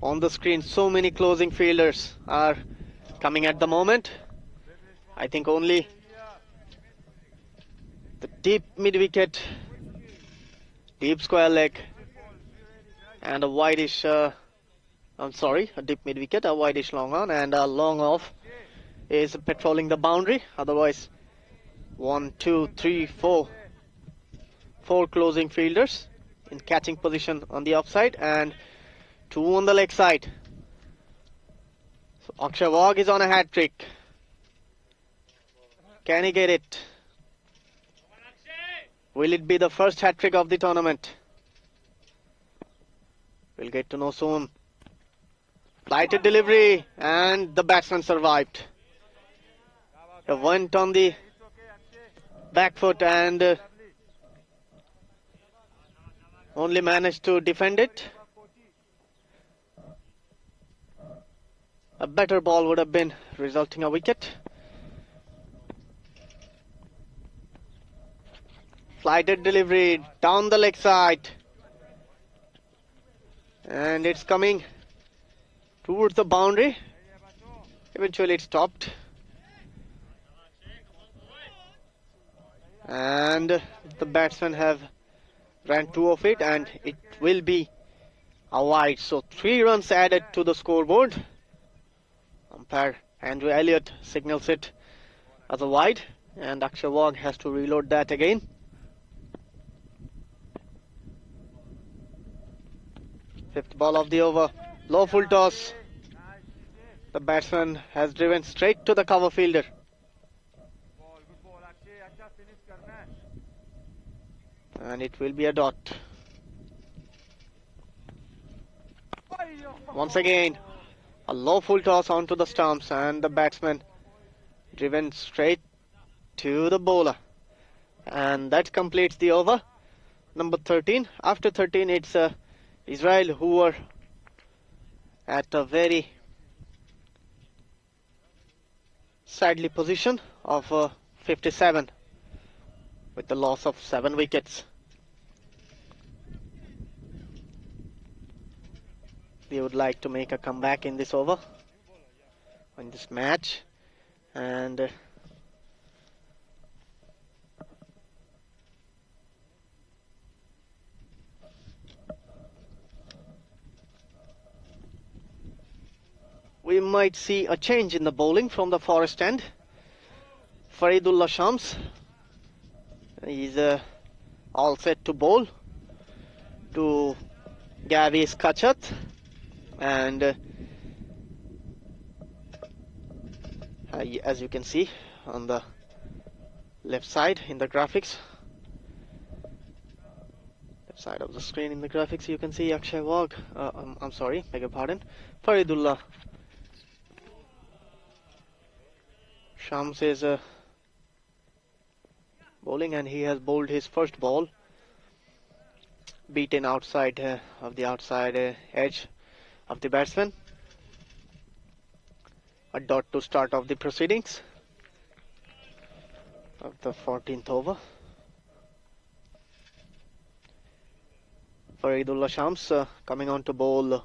on the screen so many closing fielders are coming at the moment. I think only the deep mid-wicket, deep square leg, and a wideish, a deep mid-wicket, a wideish long on, and a long off is patrolling the boundary. Otherwise, 1, 2, 3, 4 closing fielders in catching position on the offside, and 2 on the leg side. So Akshay Wagh is on a hat-trick. Can he get it? Will it be the first hat-trick of the tournament? We'll get to know soon. Flighted delivery, and the batsman survived. He went on the back foot and only managed to defend it. A better ball would have been resulting a wicket. Flighted delivery down the leg side. And it's coming towards the boundary. Eventually it stopped. And the batsmen have ran 2 of it, and it will be a wide. So 3 runs added to the scoreboard. Umpire Andrew Elliott signals it as a wide, and Akshay Wagh has to reload that again. Fifth ball of the over. Low full toss. The batsman has driven straight to the cover fielder. And it will be a dot. Once again, a low full toss onto the stumps, and the batsman driven straight to the bowler. And that completes the over. Number 13. After 13, it's Israel, who were at a very sadly position of 57 with the loss of 7 wickets. They would like to make a comeback in this over, in this match, and we might see a change in the bowling from the Forest end. Faridullah Shams, he's all set to bowl to Gavi Skachat, and as you can see on the left side in the graphics, left side of the screen in the graphics, you can see Akshay Wagh, I'm sorry, beg your pardon, Faridullah Shams is bowling, and he has bowled his first ball, beaten outside of the outside edge of the batsman. A dot to start off the proceedings of the 14th over. Faridullah Shams coming on to bowl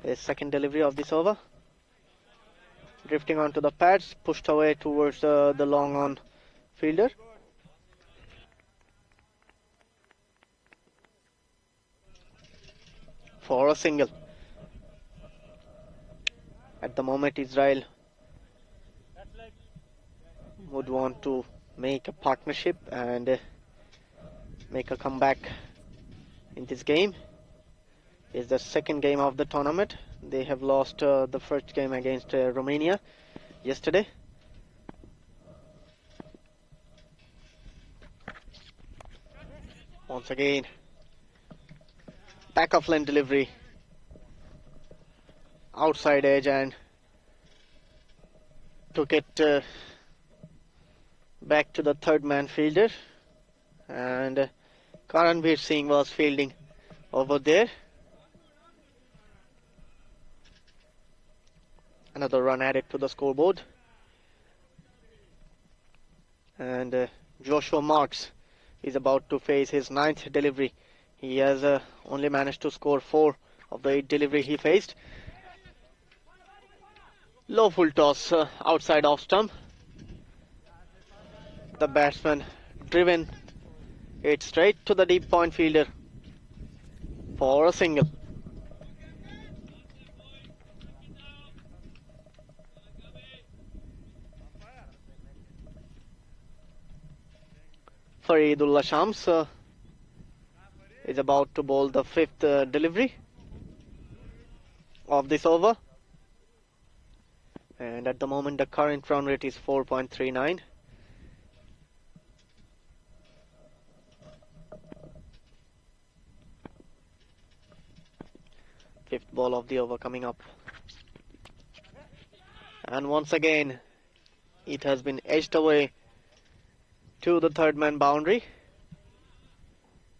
his second delivery of this over. Drifting onto the pads, pushed away towards the long on fielder. For a single. At the moment, Israel would want to make a partnership and make a comeback in this game. It's the second game of the tournament. They have lost the first game against Romania yesterday. Once again, back of lane delivery, outside edge, and took it back to the third man fielder, and Karanveer Singh was fielding over there. Another run added to the scoreboard, and Joshua Marks is about to face his 9th delivery. He has only managed to score 4 of the 8 delivery he faced. Low full toss outside off stump. The batsman driven it straight to the deep point fielder for a single. Faridullah Shams is about to bowl the 5th delivery of this over, and at the moment the current run rate is 4.39. Fifth ball of the over coming up, and once again it has been edged away to the third man boundary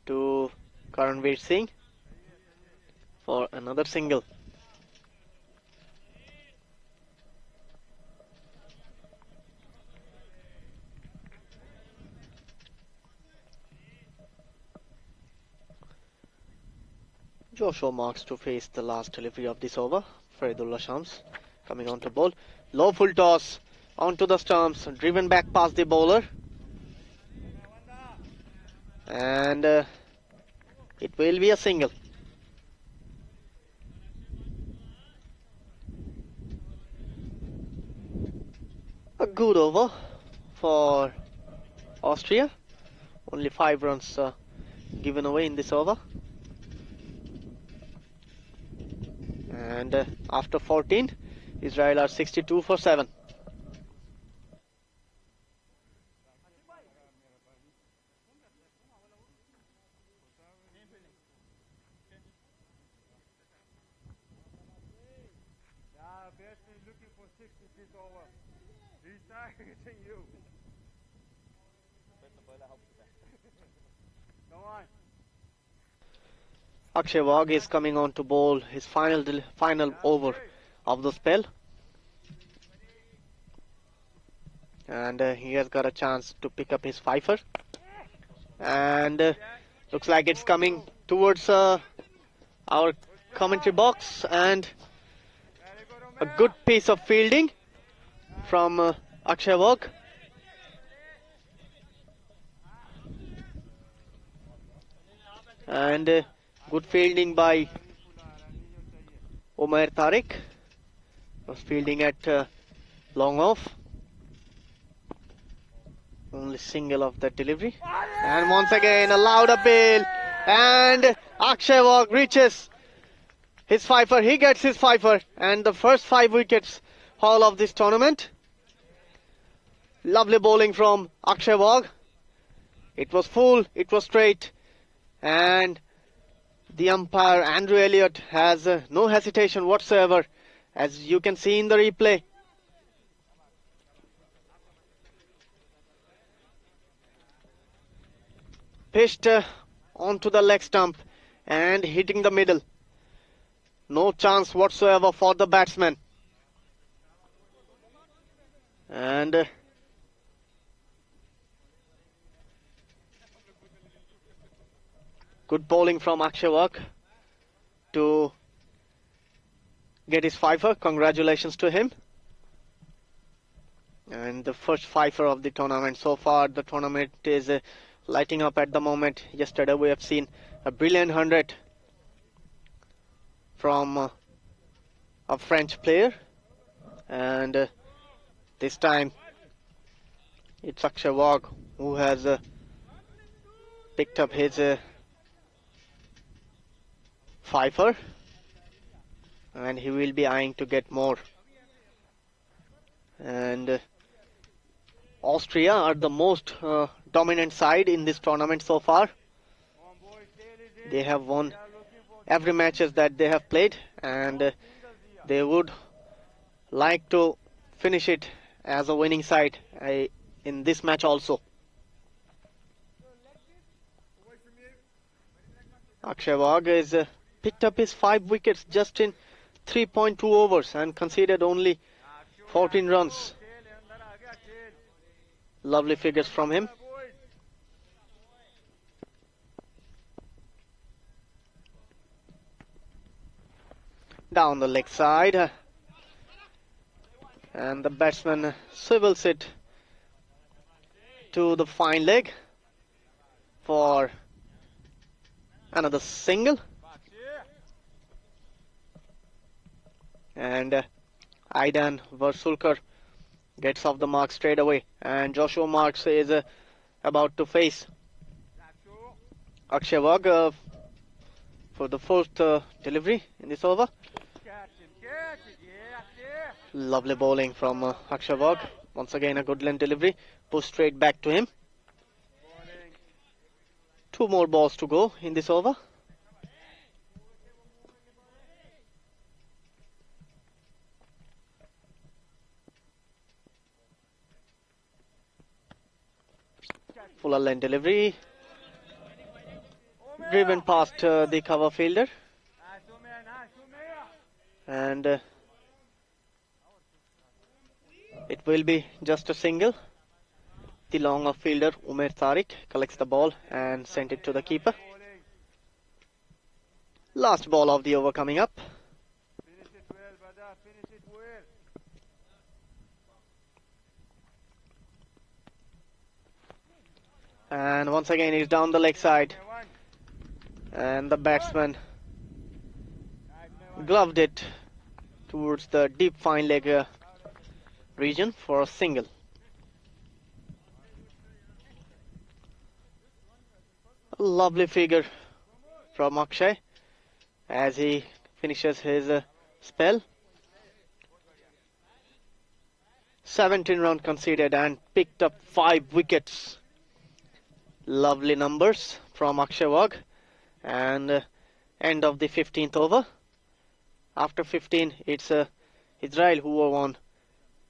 to Karanveer Singh for another single. Joshua Marks to face the last delivery of this over. Faridullah Shams coming on to bowl. Low full toss onto the stumps, driven back past the bowler. And it will be a single. A good over for Austria. Only 5 runs given away in this over. And after 14, Israel are 62 for 7. Batsman looking for 60 feet over. He's targeting you. Come on. Akshay Wagh is coming on to bowl his final over of the spell, and he has got a chance to pick up his fifer, and looks like it's coming towards our commentary box, and a good piece of fielding from Akshay Wagh. And good fielding by Umair Tariq. Was fielding at long off. Only single of that delivery. And once again a loud appeal. And Akshay Wagh reaches his fifer. He gets his fifer. And the first 5 wickets haul of this tournament. Lovely bowling from Akshay Wagh. It was full. It was straight. And the umpire Andrew Elliott has no hesitation whatsoever, as you can see in the replay. Pitched onto the leg stump and hitting the middle. No chance whatsoever for the batsman. And good bowling from Akshay Wagh to get his fifer. Congratulations to him. And the first fifer of the tournament. So far the tournament is lighting up at the moment. Yesterday we have seen a brilliant 100 from a French player. And this time It's Akshay Wagh who has picked up his fifer, and he will be eyeing to get more. And Austria are the most dominant side in this tournament so far. They have won every matches that they have played, and they would like to finish it as a winning side in this match also. Akshay Wagh has picked up his 5 wickets just in 3.2 overs and conceded only 14 runs. Lovely figures from him. Down the leg side, and the batsman swivels it to the fine leg for another single. And Aidan Varsulkar gets off the mark straight away, and Joshua Marks is about to face Akshay Wagh for the first delivery in this over. Lovely bowling from Akshay Wagh. Once again a good length delivery, push straight back to him. 2 more balls to go in this over. Fuller length delivery, driven past the cover fielder, and it will be just a single. The long off fielder Umer Tariq collects the ball and sent it to the keeper. Last ball of the over coming up. Finish it well, brother. Finish it well. And once again he's down the leg side, and the batsman gloved it towards the deep fine leg region for a single. A lovely figure from Akshay as he finishes his spell. 17 runs conceded and picked up 5 wickets. Lovely numbers from Akshay Wagh. And end of the 15th over. After 15, it's Israel who were on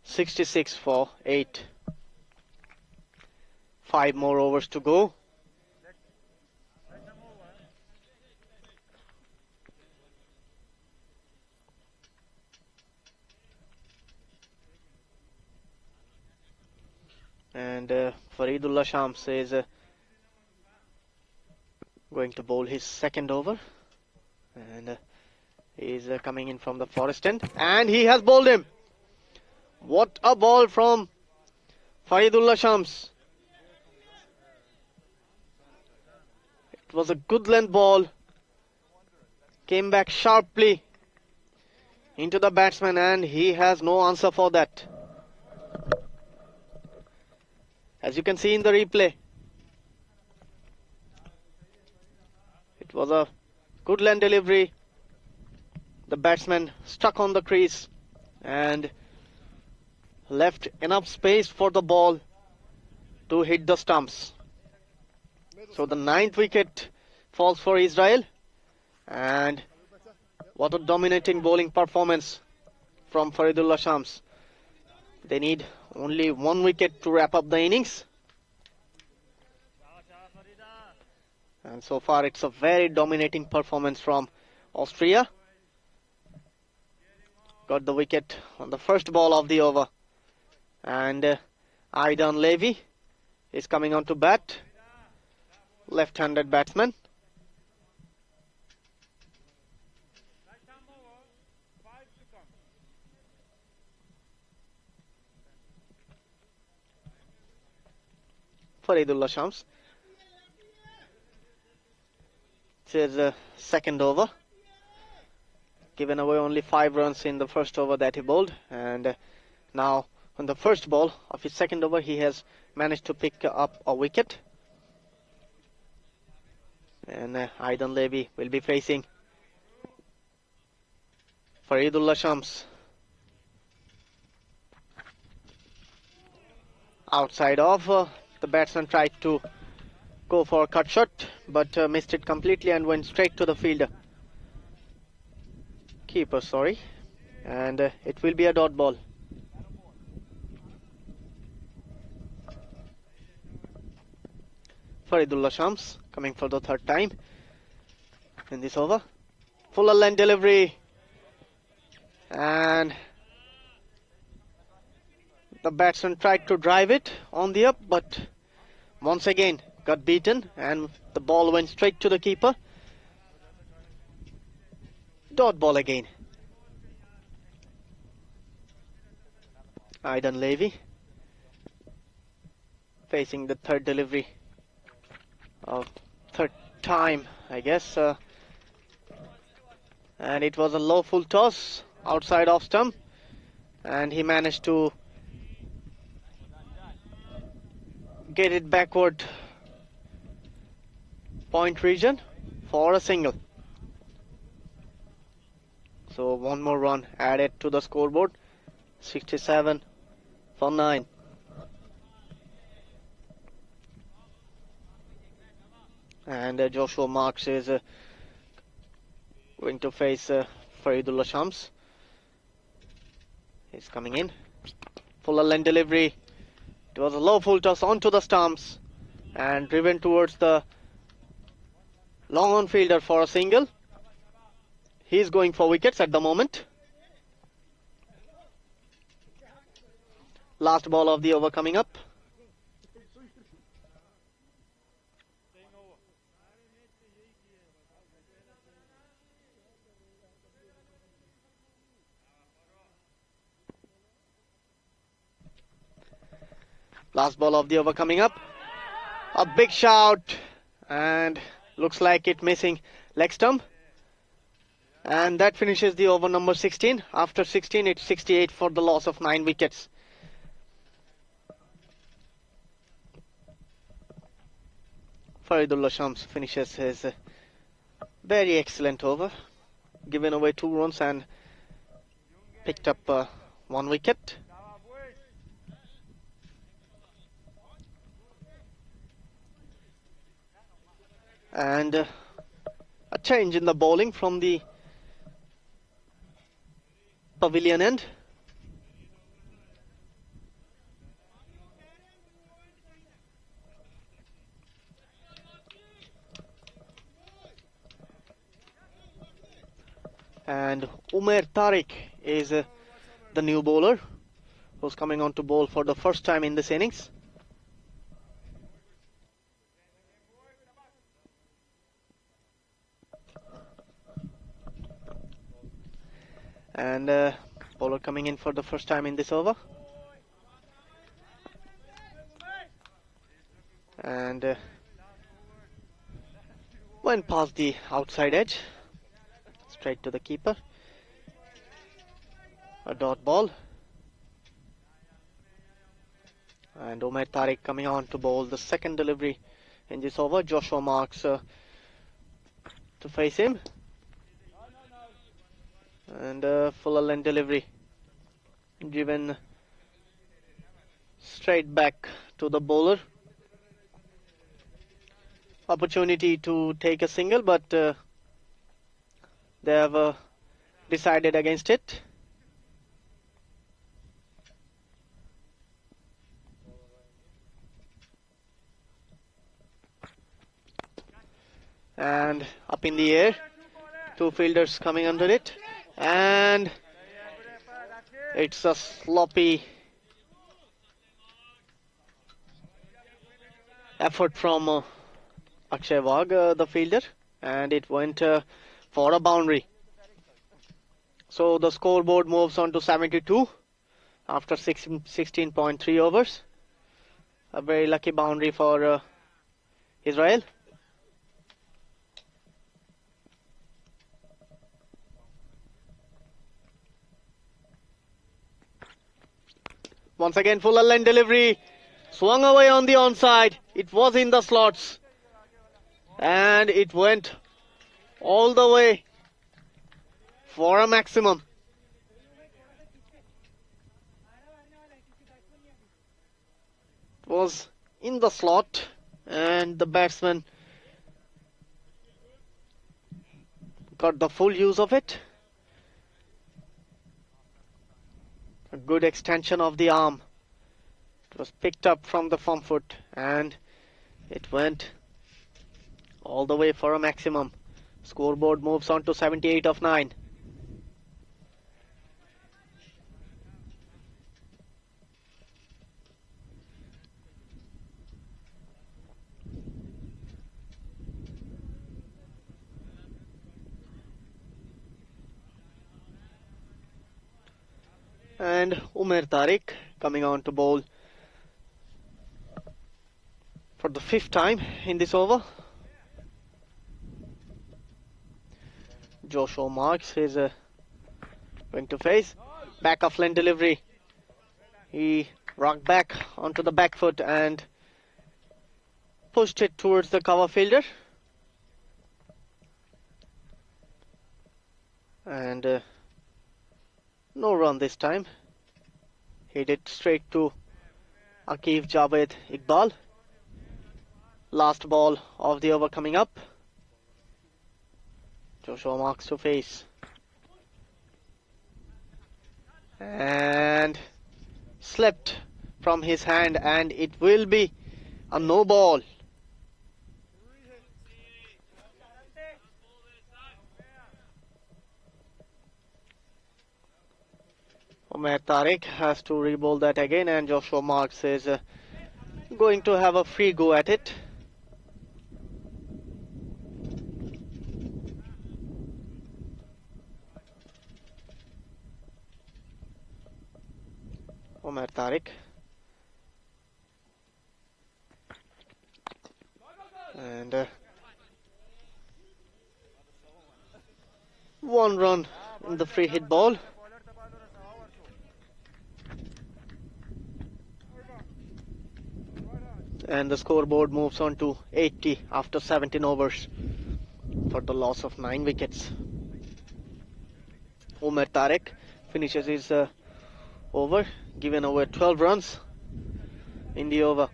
66 for 8. 5 more overs to go. And Faridullah Shams is going to bowl his second over, and he's coming in from the forest end, and he has bowled him. What a ball from Faridullah Shams. It was a good length ball, came back sharply into the batsman, and he has no answer for that. As you can see in the replay, it was a good length delivery. The batsman stuck on the crease and left enough space for the ball to hit the stumps. So the 9th wicket falls for Israel, and what a dominating bowling performance from Faridullah Shams. They need only 1 wicket to wrap up the innings. And so far it's a very dominating performance from Austria. Got the wicket on the first ball of the over. And Aidan Levy is coming on to bat. Left-handed batsman. Faridullah Shams. It's his second over. Given away only 5 runs in the first over that he bowled, and now on the first ball of his second over, he has managed to pick up a wicket. And Aidan Levy will be facing Faridullah Shams. Outside off, the batsman tried to go for a cut shot, but missed it completely and went straight to the fielder. Keeper, sorry. And it will be a dot ball. Faridullah Shams coming for the third time in this over. Fuller length delivery. And the batsman tried to drive it on the up, but once again got beaten and the ball went straight to the keeper. Dot ball again. Aidan Levy facing the third delivery of third time, I guess. And it was a low full toss outside off stump, and he managed to get it backward point region for a single. So one more run added to the scoreboard, 67 for 9. And Joshua Marks is going to face Faridullah Shams. He's coming in. Fuller length delivery. It was a low full toss onto the stumps and driven towards the long on fielder for a single. He's going for wickets at the moment. Last ball of the over coming up. Last ball of the over coming up. A big shout, and looks like it missing leg stump. And that finishes the over number 16. After 16, it's 68 for the loss of 9 wickets. Faridullah Shams finishes his very excellent over, given away 2 runs and picked up 1 wicket. And a change in the bowling from the pavilion end. And Umair Tariq is the new bowler who's coming on to bowl for the first time in this innings. And bowler coming in for the first time in this over. And went past the outside edge, straight to the keeper. A dot ball. And Umair Tariq coming on to bowl the second delivery in this over. Joshua Marks to face him. And full length delivery driven straight back to the bowler. Opportunity to take a single, but they have decided against it. And up in the air, 2 fielders coming under it. And it's a sloppy effort from Akshay Wagh, the fielder, and it went for a boundary. So the scoreboard moves on to 72 after 16.3 overs. A very lucky boundary for Israel. Once again, full line delivery. Swung away on the onside. It was in the slots. And it went all the way for a maximum. It was in the slot and the batsman got the full use of it. A good extension of the arm. It was picked up from the front foot and it went all the way for a maximum. Scoreboard moves on to 78 of 9. And Umer Tariq coming on to bowl for the 5th time in this over. Joshua Marks is going to face. Back of line delivery. He rocked back onto the back foot and pushed it towards the cover fielder. And no run this time. Hit it straight to Aqib Javed Iqbal. Last ball of the over coming up. Joshua Marks to face. And slipped from his hand and it will be a no ball. Umer Tariq has to re-bowl that again and Joshua Marks is going to have a free go at it. Umer Tariq. And one run in the free hit ball. And the scoreboard moves on to 80 after 17 overs for the loss of 9 wickets. Umer Tariq finishes his over, given over 12 runs in the over.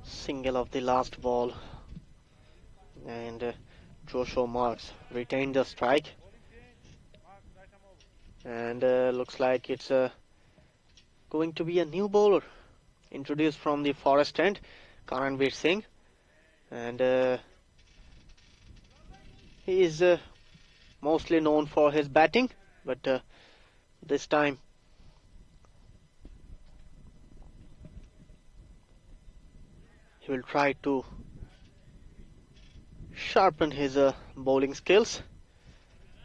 Single of the last ball and Joshua Marks retained the strike and looks like it's going to be a new bowler introduced from the Forest end, Karanveer Singh, and he is mostly known for his batting, but this time he will try to sharpen his bowling skills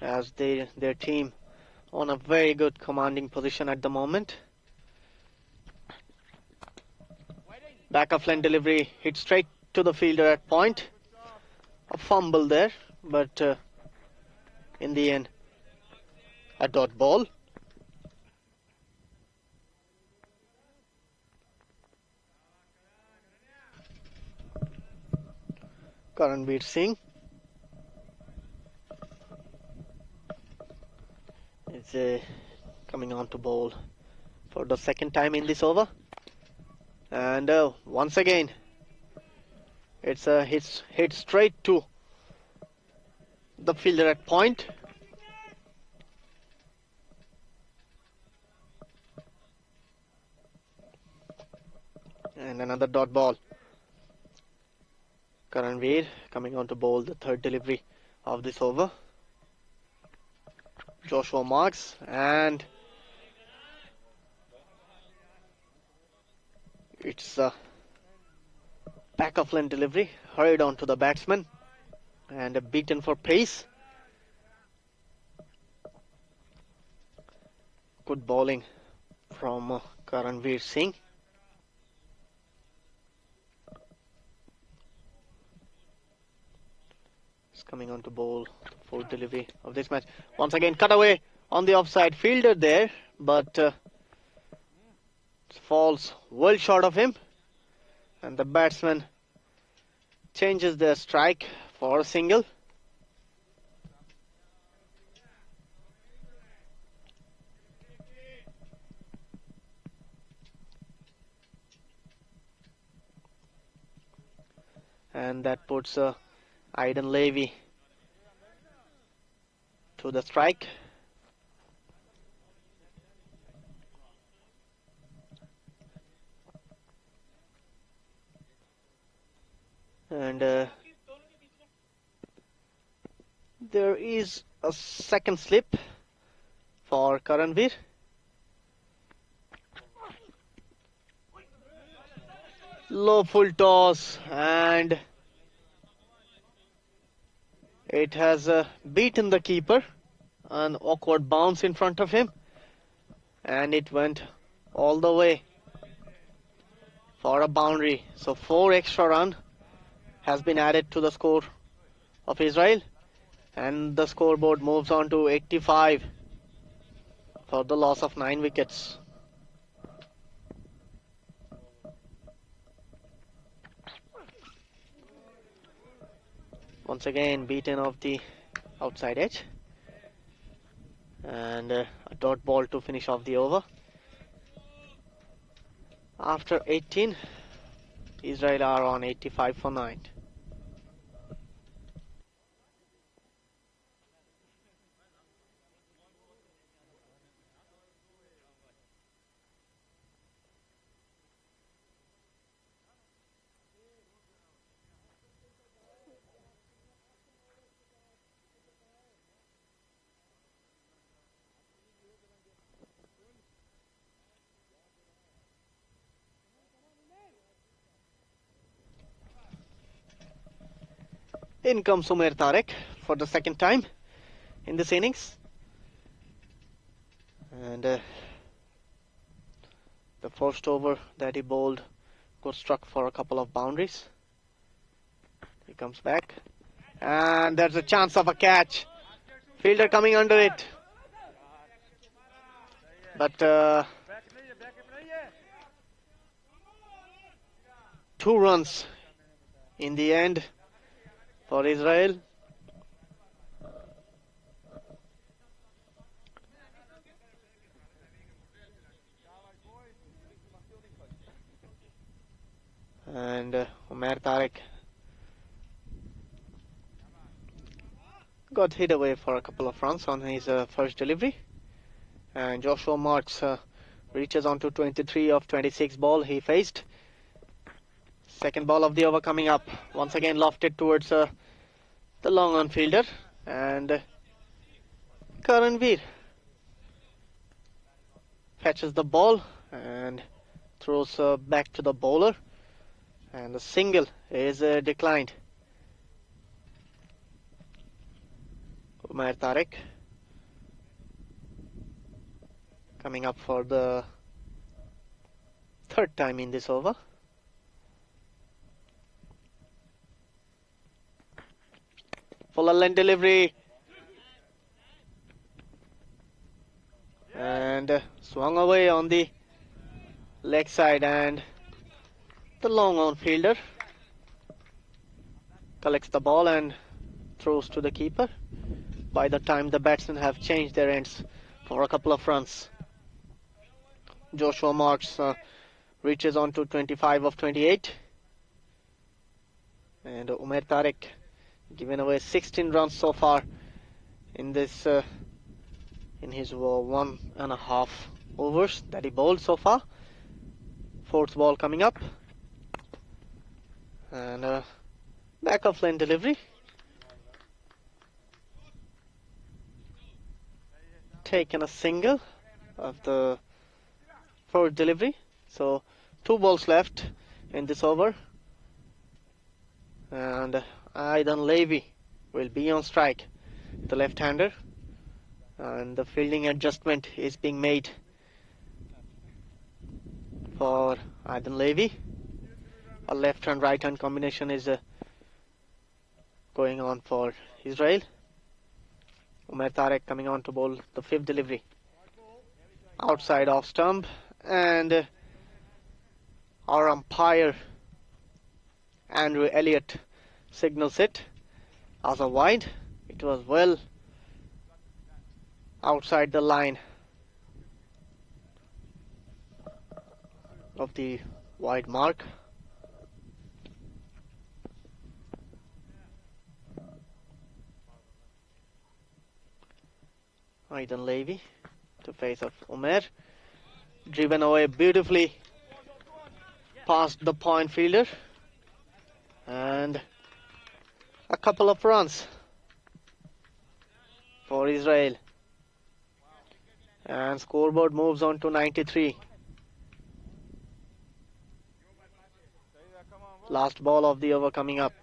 as their team on a very good commanding position at the moment. Back of line delivery, hit straight to the fielder at point. A fumble there, but in the end a dot ball. Karanveer Singh is coming on to bowl for the 2nd time in this over, and once again it's a hit straight to the fielder at point. And another dot ball. Karanveer coming on to bowl the 3rd delivery of this over. Joshua Marks and it's a back of line delivery, hurried on to the batsman and beaten for pace. Good bowling from Karanveer Singh. He's coming on to bowl the fourth delivery of this match. Once again, cut away on the offside fielder there, but falls well short of him, and the batsman changes their strike for a single. And that puts Aidan Levy to the strike. And there is a second slip for Karanveer. Low full toss, and it has beaten the keeper. An awkward bounce in front of him, and it went all the way for a boundary. So 4 extra run has been added to the score of Israel, and the scoreboard moves on to 85 for the loss of 9 wickets. Once again beaten off the outside edge, and a dot ball to finish off the over. After 18, Israel are on 85 for 9. In comes Umair Tariq for the second time in this innings, and the first over that he bowled got struck for a couple of boundaries. He comes back, and there's a chance of a catch. Fielder coming under it, but 2 runs in the end for Israel. And Umair Tariq got hit away for a couple of runs on his first delivery, and Joshua Marks reaches on to 23 of 26 ball he faced. Second ball of the over coming up, once again lofted towards the long on fielder, and Karanveer fetches the ball and throws back to the bowler, and the single is declined. Umair Tariq coming up for the third time in this over. Full length delivery, and swung away on the leg side, and the long on fielder collects the ball and throws to the keeper. By the time the batsmen have changed their ends for a couple of runs, Joshua Marks reaches on to 25 of 28, and Umair Tariq given away 16 runs so far in this in his 1.5 overs that he bowled so far. Fourth ball coming up, and back of lane delivery, taken a single of the fourth delivery. So 2 balls left in this over, and Aidan Levy will be on strike, the left-hander, and the fielding adjustment is being made for Aidan Levy. A left and right hand combination is going on for Israel. Umair Tarek coming on to bowl the fifth delivery. Outside off stump, and our umpire Andrew Elliott signals it as a wide. It was well outside the line of the wide mark. Aidan Levy to face of Umair, driven away beautifully past the point fielder, and a couple of runs for Israel, and scoreboard moves on to 93. Last ball of the over coming up.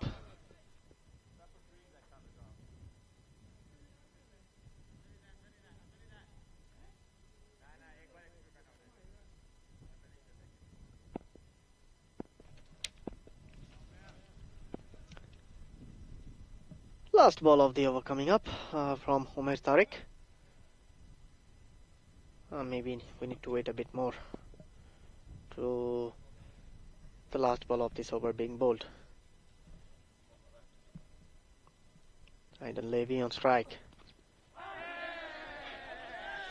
Last ball of the over coming up from Umair Tarek. Maybe we need to wait a bit more to the last ball of this over being bowled. Aidan Levy on strike.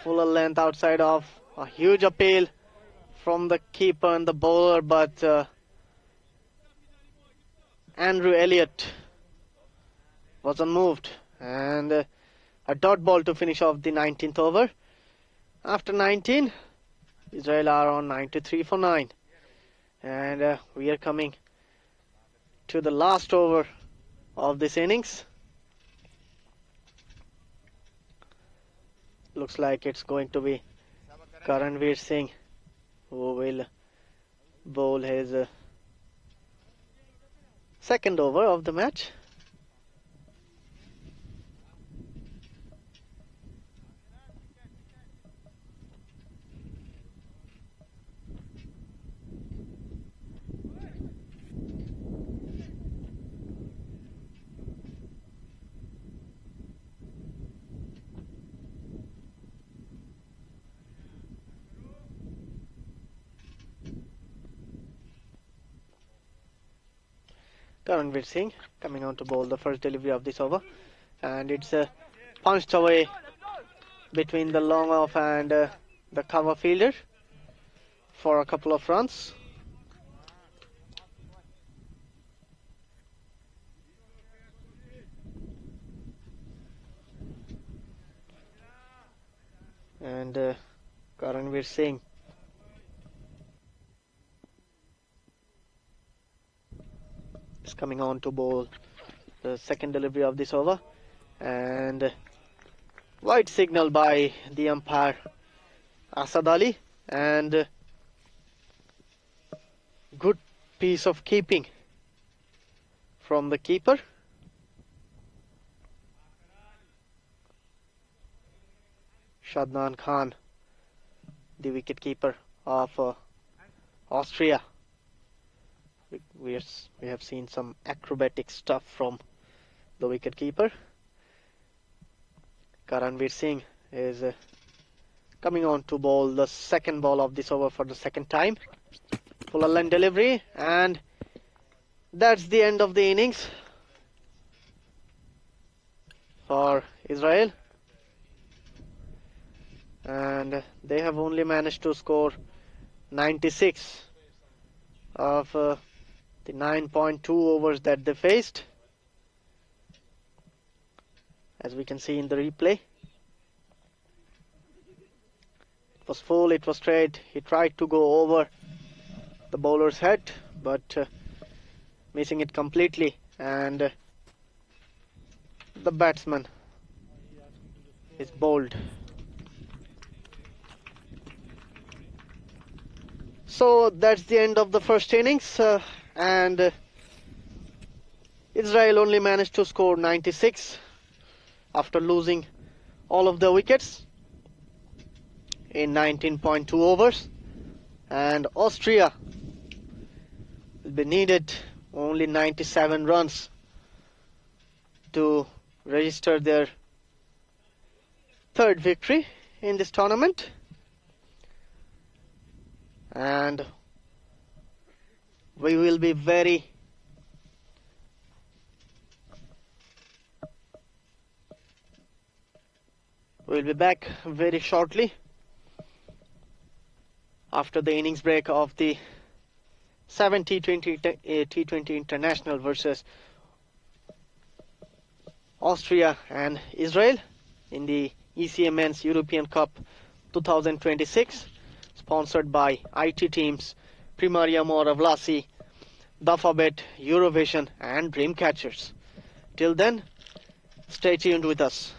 Fuller length outside off. A huge appeal from the keeper and the bowler, but Andrew Elliott was unmoved, and a dot ball to finish off the 19th over. After 19, Israel are on 93 for 9, and we are coming to the last over of this innings. Looks like it's going to be Karanveer Singh who will bowl his second over of the match. Karanveer Singh coming on to bowl the first delivery of this over, and it's punched away between the long off and the cover fielder for a couple of runs. And Karanveer Singh is coming on to bowl the second delivery of this over, and wide signal by the umpire Asad Ali, and good piece of keeping from the keeper. Shadnan Khan, the wicket keeper of Austria. We have seen some acrobatic stuff from the wicket keeper. Karanveer Singh is coming on to bowl the second ball of this over for the second time. Full length delivery, and that's the end of the innings for Israel. And they have only managed to score 96 of the 9.2 overs that they faced. As we can see in the replay, it was full, it was straight. He tried to go over the bowler's head, but missing it completely, and the batsman is bowled. So that's the end of the first innings, and Israel only managed to score 96 after losing all of the wickets in 19.2 overs. and Austria will be needed only 97 runs to register their third victory in this tournament. And we will be we'll be back very shortly after the innings break of the 7 T20 International versus Austria and Israel in the ECA Men's European Cup 2026, sponsored by IT Teams, Primaria Moara Vlasiei, Dafabet, Eurovision and Dreamcatchers. Till then, stay tuned with us.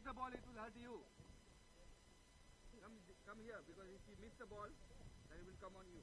the ball, it will hurt you. Come here, because if you miss the ball, then it will come on you.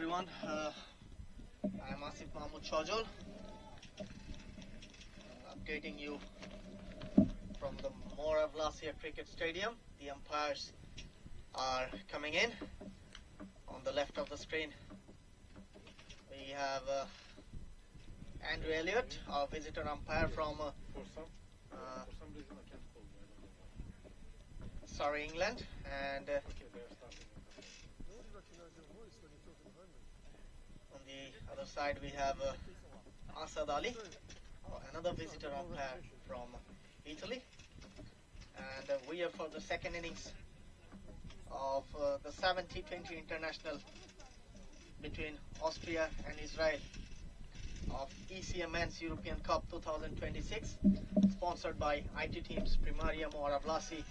everyone. I am Asif Mahmood Chojol, updating you from the Moara Vlasiei Cricket Stadium. The umpires are coming in. On the left of the screen, we have Andrew Elliott, our visitor umpire from Surrey, England, and on the other side we have Asad Ali, another visitor umpire from Italy, and we are for the second innings of the 70-20 international between Austria and Israel of ECA Men's European Cup 2026, sponsored by IT Teams, Primaria, Moara Vlasiei,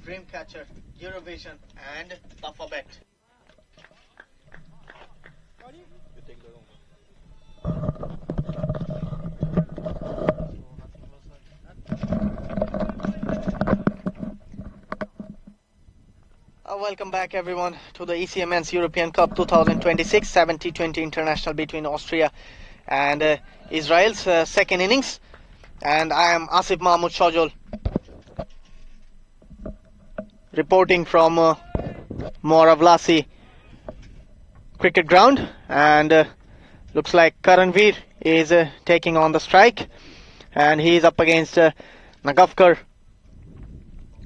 Dreamcatcher, Eurovision and Alphabet. Welcome back everyone to the ECA Men's European Cup 2026 70-20 international between Austria and Israel's second innings, and I am Asif Mahmood Chojol reporting from Moara Vlasiei cricket ground, and looks like Karanveer is taking on the strike, and he is up against Nagavkar,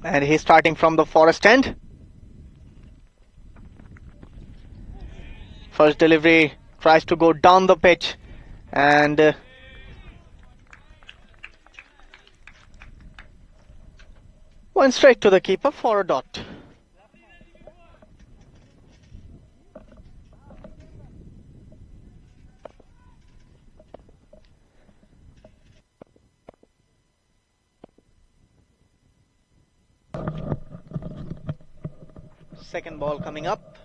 and he's starting from the forest end. First delivery tries to go down the pitch, and went straight to the keeper for a dot. Second ball coming up.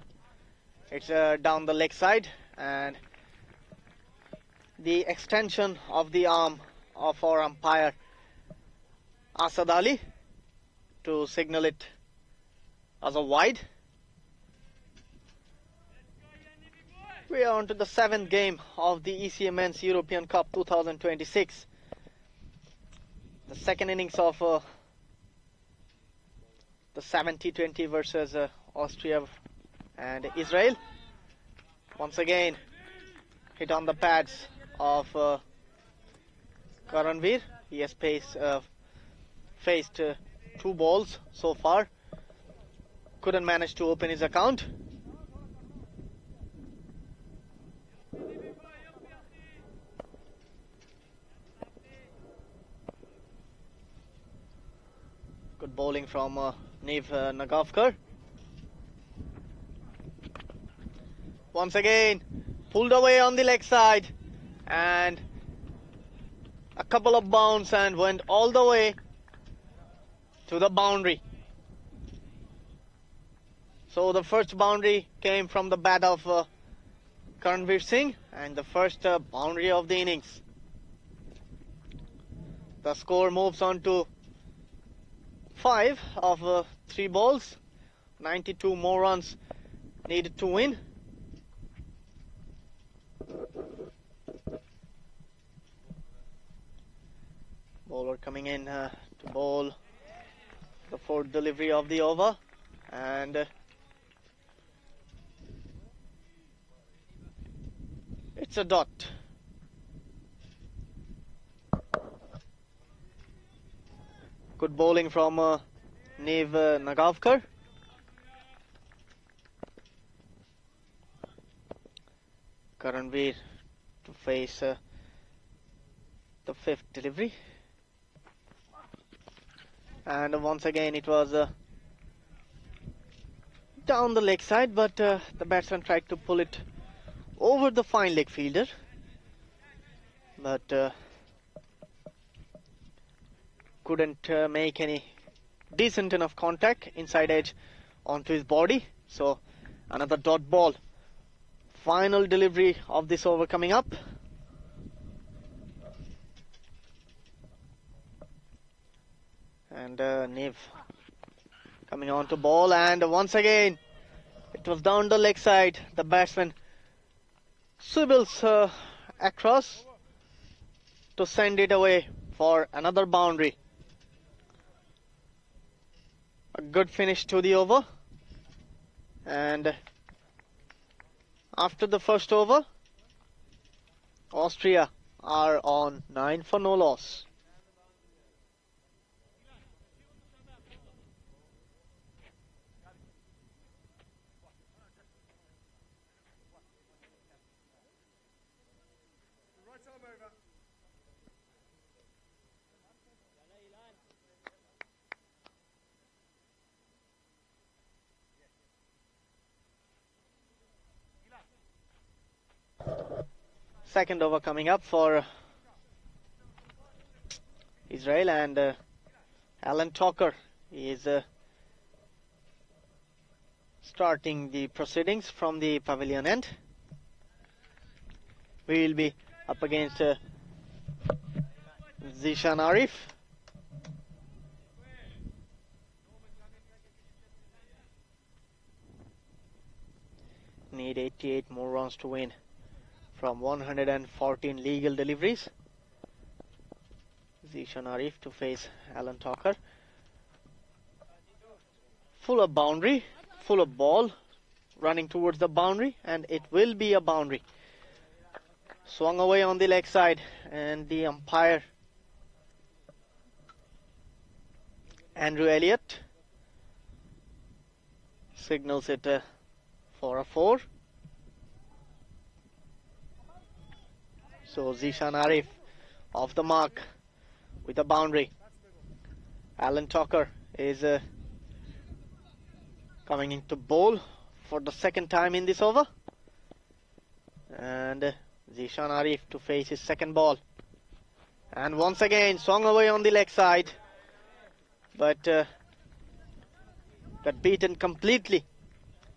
It's down the leg side, and the extension of the arm of our umpire Asad Ali to signal it as a wide. We are on to the 7th game of the ECA Men's European Cup 2026. The second innings of the 70-20 versus Austria and Israel. Once again, hit on the pads of Karanveer. He has faced 2 balls so far. Couldn't manage to open his account. Good bowling from Nev Nagavkar. Once again, pulled away on the leg side, and a couple of bounds and went all the way to the boundary. So the first boundary came from the bat of Karanveer Singh, and the first boundary of the innings. The score moves on to 5 of 3 balls. 92 more runs needed to win. Bowler coming in to bowl the 4th delivery of the over, and it's a dot. Good bowling from Nev Nagavkar. Karanveer to face the 5th delivery. And once again it was down the leg side, but the batsman tried to pull it over the fine leg fielder, but couldn't make any decent enough contact inside edge onto his body. So another dot ball. Final delivery of this over coming up. And Nev coming on to ball, and once again it was down the leg side. The batsman swivels across to send it away for another boundary. A good finish to the over. And after the first over, Austria are on 9 for no loss. Second over coming up for Israel, and Alan Tucker is starting the proceedings from the pavilion end. We will be up against Zishan Arif. Need 88 more runs to win from 114 legal deliveries. Zishan Arif to face Alan Tucker. Full of boundary, full of ball, running towards the boundary, and it will be a boundary. Swung away on the leg side, and the umpire, Andrew Elliott, signals it for a 4. So Zishan Arif off the mark with a boundary. Alan Tucker is coming into bowl for the second time in this over. And Zishan Arif to face his second ball. And once again swung away on the leg side, but got beaten completely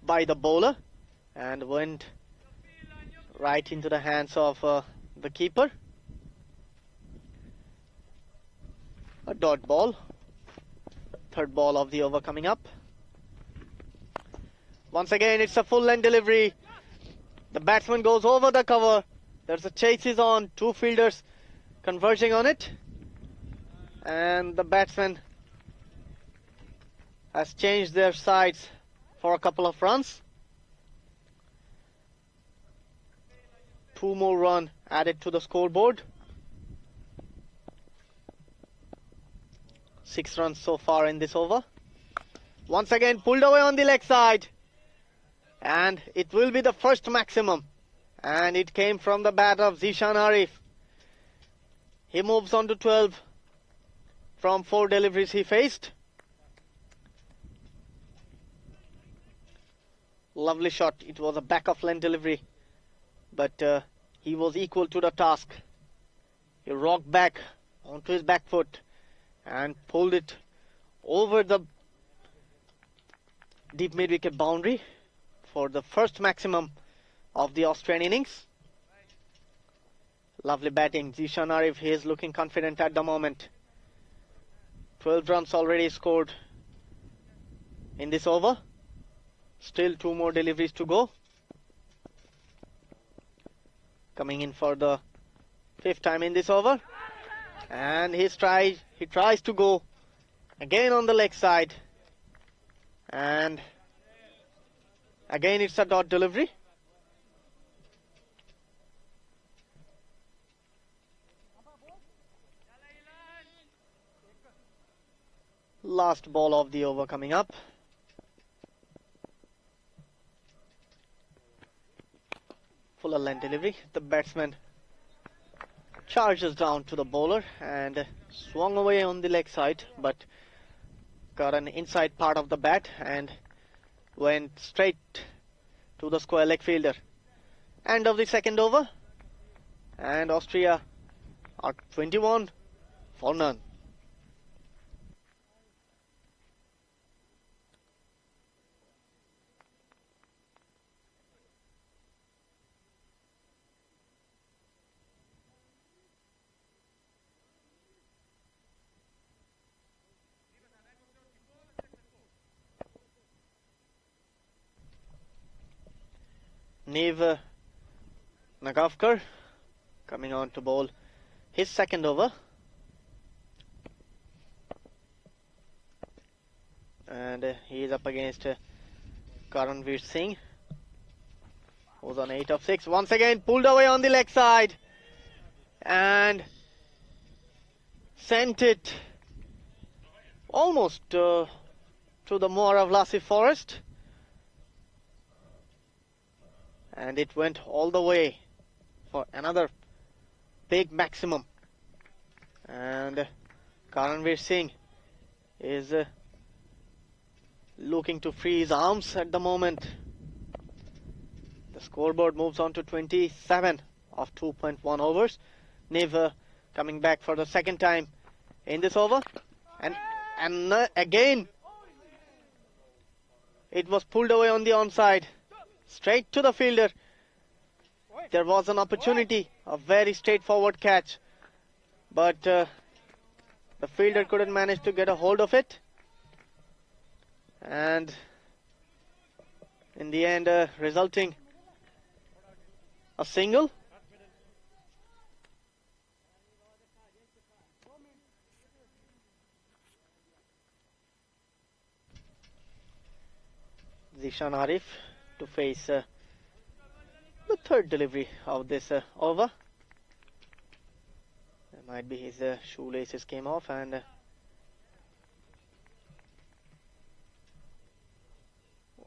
by the bowler and went right into the hands of the keeper. A dot ball. Third ball of the over coming up. Once again it's a full length delivery. The batsman goes over the cover. There's a chases on, 2 fielders converging on it, and the batsman has changed their sides for a couple of runs. 2 more runs added to the scoreboard. 6 runs so far in this over. Once again pulled away on the leg side, and it will be the first maximum, and it came from the bat of Zishan Arif. He moves on to 12 from 4 deliveries he faced. Lovely shot. It was a back of length delivery, but he was equal to the task. He rocked back onto his back foot and pulled it over the deep mid-wicket boundary for the first maximum of the Austrian innings. Lovely batting. Zishan Arif, he is looking confident at the moment. 12 runs already scored in this over. Still 2 more deliveries to go. Coming in for the 5th time in this over. And he tries to go again on the leg side. And again it's a dot delivery. Last ball of the over coming up. Full length delivery. The batsman charges down to the bowler and swung away on the leg side, but got an inside part of the bat and went straight to the square leg fielder. End of the second over, and Austria are 21 for none. Neve Nagavkar coming on to bowl his second over. And he is up against Karanveer Singh, who's on 8 of 6. Once again pulled away on the leg side and sent it almost to the Moara Vlasiei forest, and it went all the way for another big maximum. And Karanveer Singh is looking to free his arms at the moment. The scoreboard moves on to 27 of 2.1 overs. Never coming back for the second time in this over, and again it was pulled away on the onside, straight to the fielder. There was an opportunity, a very straightforward catch, but the fielder couldn't manage to get a hold of it, and in the end resulting a single. Zishan Arif to face the third delivery of this over. There might be his shoelaces came off, and a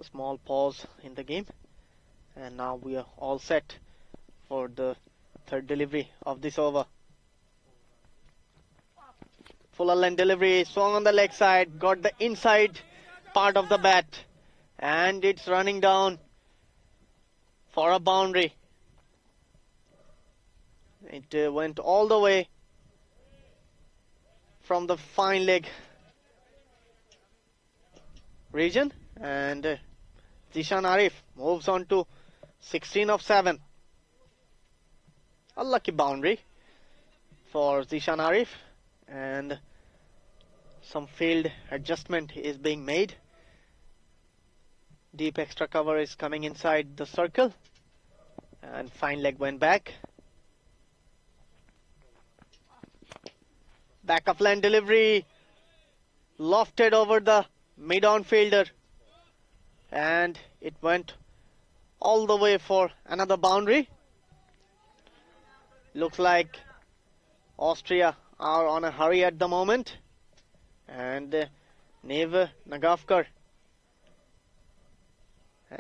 small pause in the game, and now we are all set for the third delivery of this over. Fuller length delivery, swung on the leg side, got the inside part of the bat, and it's running down for a boundary. It went all the way from the fine leg region, and Zishan Arif moves on to 16 of 7. A lucky boundary for Zishan Arif, and some field adjustment is being made. Deep extra cover is coming inside the circle, and fine leg went back. Back of line delivery, lofted over the mid-on fielder, and it went all the way for another boundary. Looks like Austria are on a hurry at the moment, and Neve Nagavkar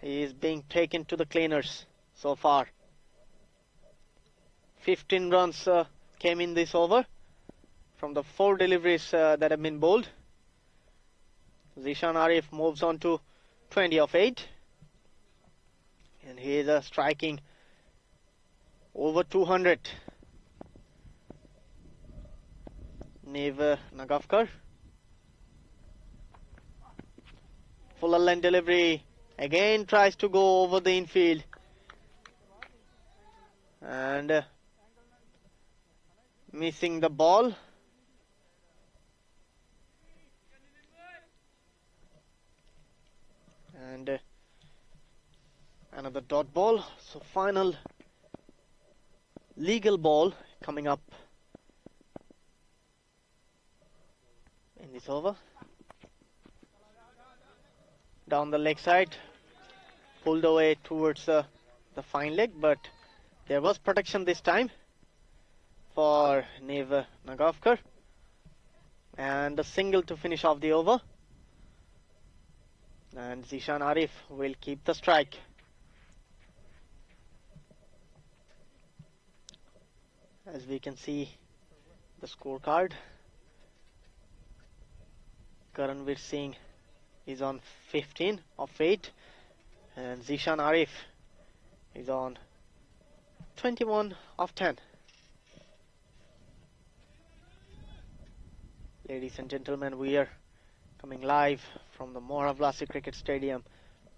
is being taken to the cleaners so far. 15 runs came in this over from the 4 deliveries that have been bowled. Zishan Arif moves on to 20 of 8, and he is striking over 200. Neve Nagavkar, fuller length delivery, again tries to go over the infield, and missing the ball. And another dot ball. So final legal ball coming up in this over. Down the leg side, pulled away towards the fine leg, but there was protection this time for Neve Nagavkar, and a single to finish off the over, and Zishan Arif will keep the strike. As we can see the scorecard, Karanveer Singh is on 15 of 8, and Zishan Arif is on 21 of 10. Ladies and gentlemen, we are coming live from the Moara Vlasiei Cricket Stadium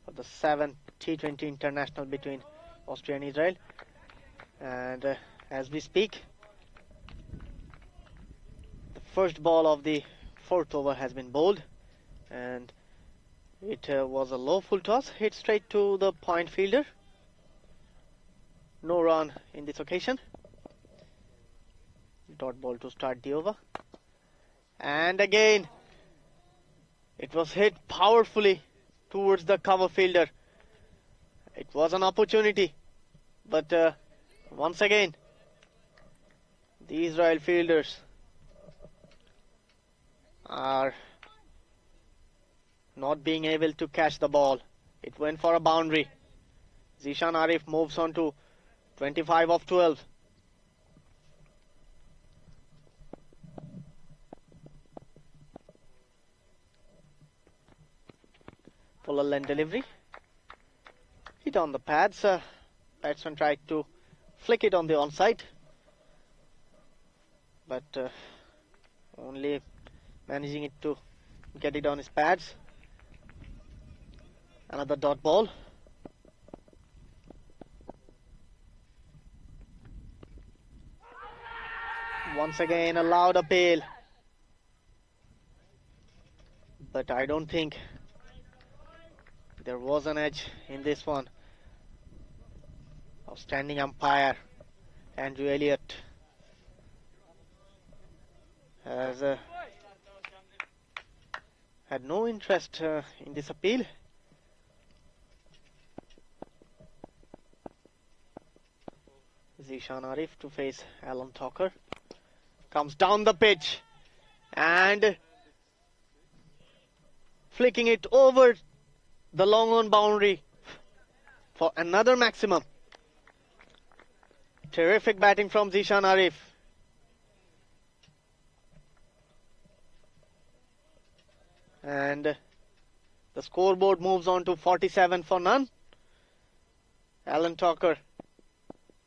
for the 7th T20 International between Austria and Israel. And as we speak, the first ball of the 4th over has been bowled, and it was a low full toss, hit straight to the point fielder. no run in this occasion. Dot ball to start the over. And again, it was hit powerfully towards the cover fielder. It was an opportunity, but once again, the Israel fielders are not being able to catch the ball. It went for a boundary. Zishan Arif moves on to 25 of 12. Fuller length delivery. Hit on the pads. Batsman tried to flick it on the onside, but only managing it to get it on his pads. Another dot ball. Once again a loud appeal, but I don't think there was an edge in this one. Outstanding umpire Andrew Elliott has had no interest in this appeal. Zishan Arif to face Alan Tucker. Comes down the pitch and flicking it over the long on boundary for another maximum. Terrific batting from Zishan Arif. And the scoreboard moves on to 47 for none. Alan Tucker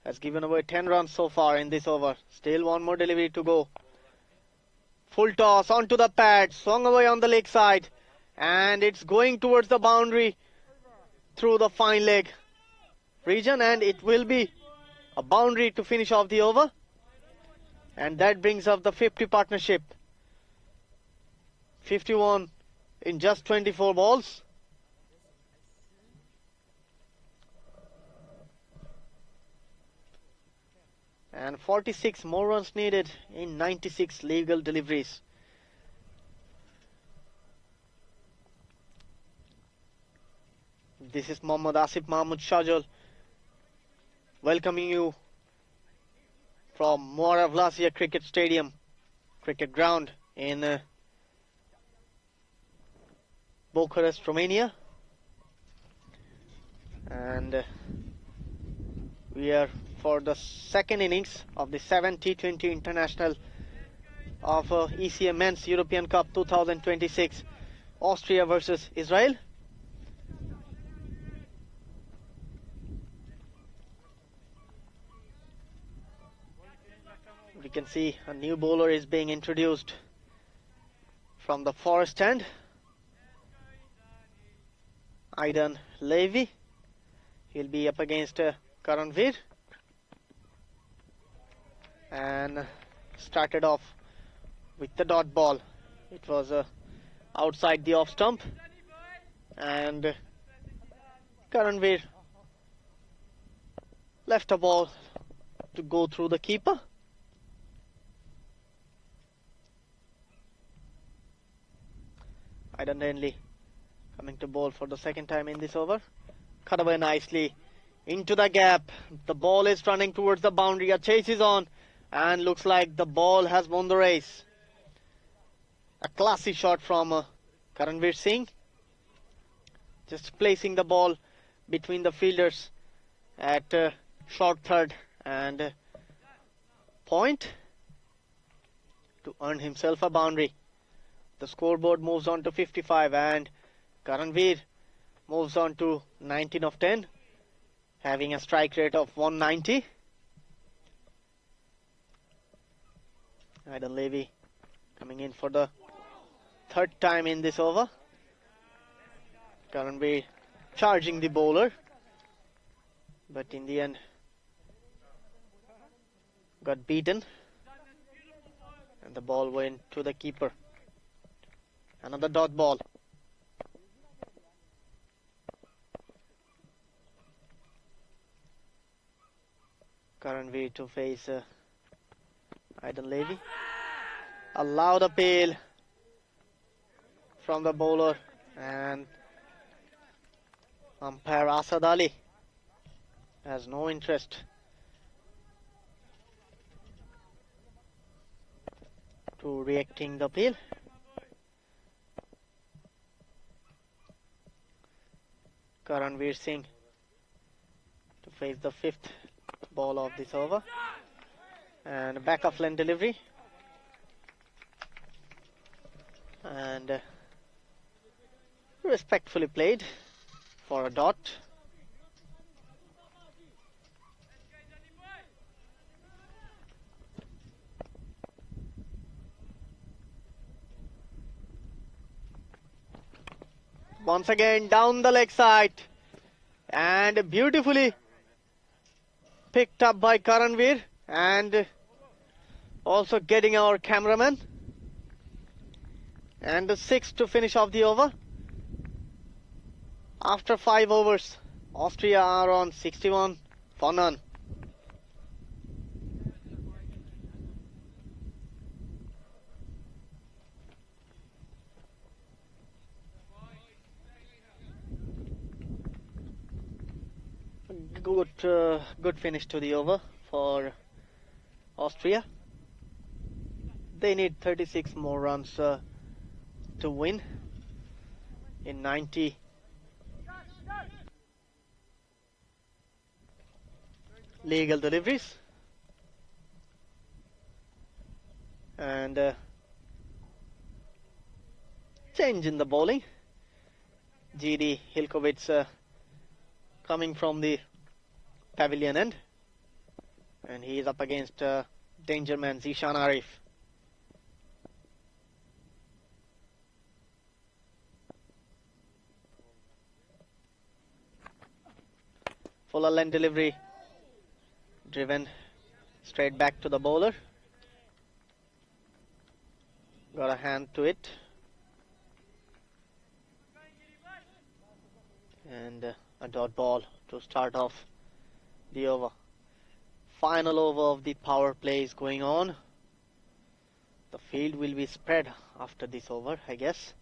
has given away 10 runs so far in this over. Still one more delivery to go. Full toss onto the pad, swung away on the leg side, and it's going towards the boundary through the fine leg region, and it will be a boundary to finish off the over. And that brings up the 50 partnership. 51 in just 24 balls. And 46 more runs needed in 96 legal deliveries. This is Mohammad Asif Mahmood Shajal welcoming you from Moara Vlasiei Cricket Stadium, cricket ground in Bucharest, Romania. And we are for the second innings of the 7th T20 International of ECA Men's European Cup 2026, Austria versus Israel. We can see a new bowler is being introduced from the forest end. Aidan Levy. He'll be up against Karanveer. And started off with the dot ball. It was outside the off stump, and Karanveer left a ball to go through the keeper. Aidan Henley coming to bowl for the second time in this over. Cut away nicely into the gap. The ball is running towards the boundary. A chase is on, and looks like the ball has won the race. A classy shot from Karanveer Singh. Just placing the ball between the fielders at short third and point to earn himself a boundary. The scoreboard moves on to 55, and Karanveer moves on to 19 of 10, having a strike rate of 190. Aidan Levy coming in for the third time in this over. Karanveer charging the bowler, but in the end got beaten, and the ball went to the keeper. Another dot ball. Karanveer to face Aidan Levy. A loud appeal from the bowler, and umpire Asad Ali has no interest to reacting the appeal. Karanveer Singh to face the 5th ball of this over, and back of lane delivery, and respectfully played for a dot. Once again down the leg side, and beautifully picked up by Karanveer, and also getting our cameraman. And the 6th to finish off the over. After 5 overs, Austria are on 61 for none. Good finish to the over for Austria. They need 36 more runs to win in 90. Legal deliveries, and change in the bowling. GD Hilkovits coming from the pavilion end, and he is up against danger man Zishan Arif. Fuller length delivery, driven straight back to the bowler. Got a hand to it, and a dot ball to start off the over. Final over of the power play is going on. The field will be spread after this over, I guess.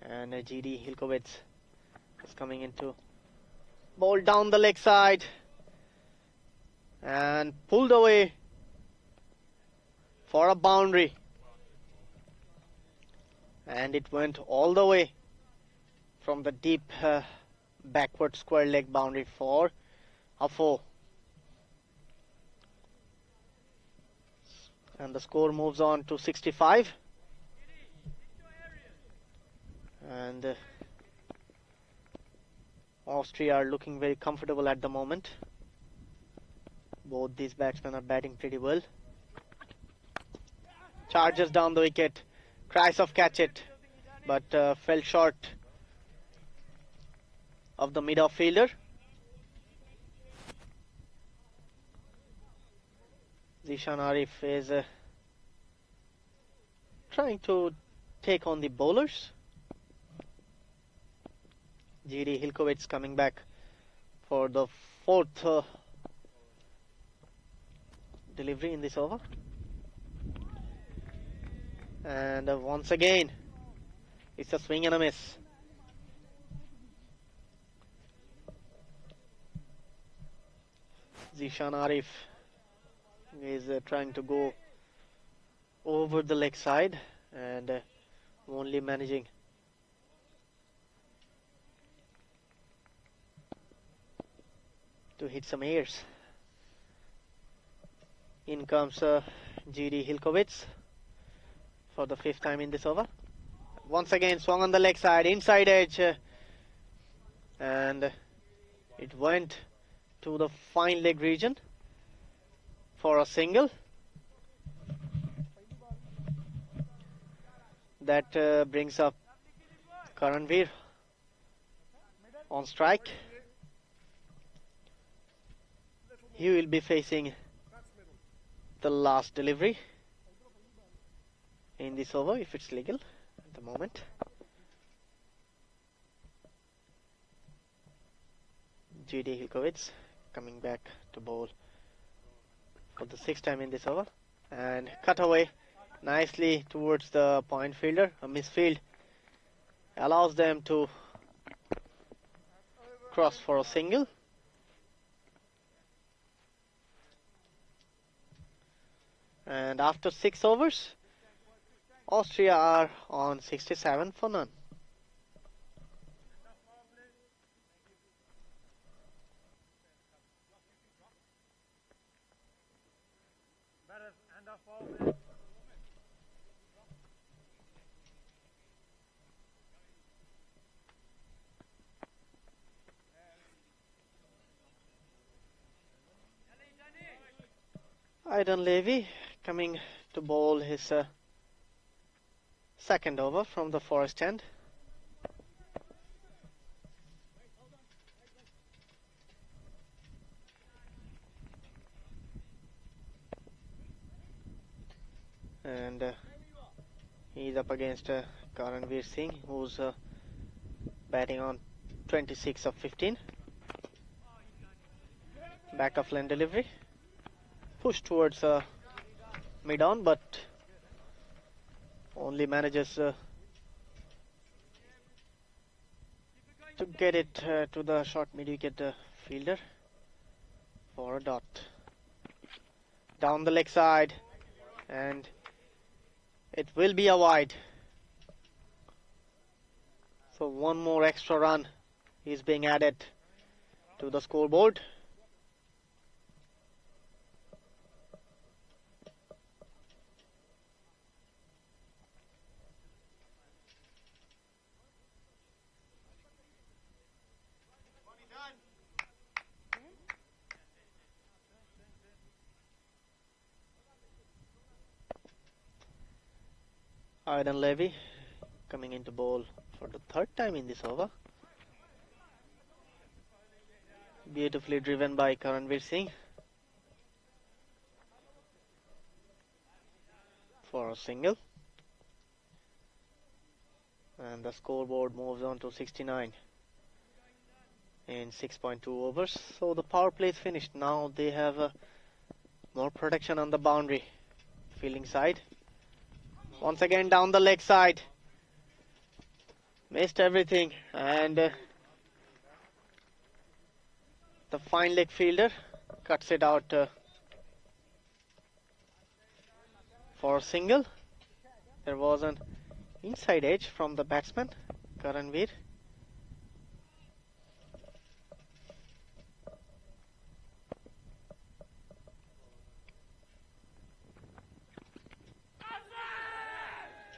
And GD Hilkovits is coming into ball down the leg side, and pulled away for a boundary, and it went all the way from the deep backward square leg boundary for a 4. And the score moves on to 65, and Austria are looking very comfortable at the moment. Both these batsmen are batting pretty well. Charges down the wicket. Krysov catch it, but fell short of the mid-off fielder. Zishan Arif is trying to take on the bowlers. GD Hilkovits coming back for the 4th delivery in this over. And once again, it's a swing and a miss. Zishan Arif is trying to go over the leg side, and only managing to hit some airs. In comes GD Hilkovits for the 5th time in this over. Once again swung on the leg side, inside edge, and it went to the fine leg region for a single. That brings up Karanveer on strike. He will be facing the last delivery in this over, if it's legal at the moment. GD Hilkovits coming back to bowl for the 6th time in this over. And cut away nicely towards the point fielder. A misfield allows them to cross for a single. And after 6 overs, Austria are on 67 for none. Better end up all. Aidan Levy coming to bowl his second over from the forest end. And he's up against Karanveer Singh, who's batting on 26 of 15. Back of lane delivery. Push towards mid-on, but only manages to get it to the short mid-wicket fielder for a dot. Down the leg side, and it will be a wide. So one more extra run is being added to the scoreboard. Aidan Levy coming into bowl for the 3rd time in this over. Beautifully driven by Karanveer Singh for a single. And the scoreboard moves on to 69 in 6.2 overs. So the power play is finished. Now they have more protection on the boundary fielding side. Once again down the leg side. Missed everything, and the fine leg fielder cuts it out for a single. There was an inside edge from the batsman, Karanveer.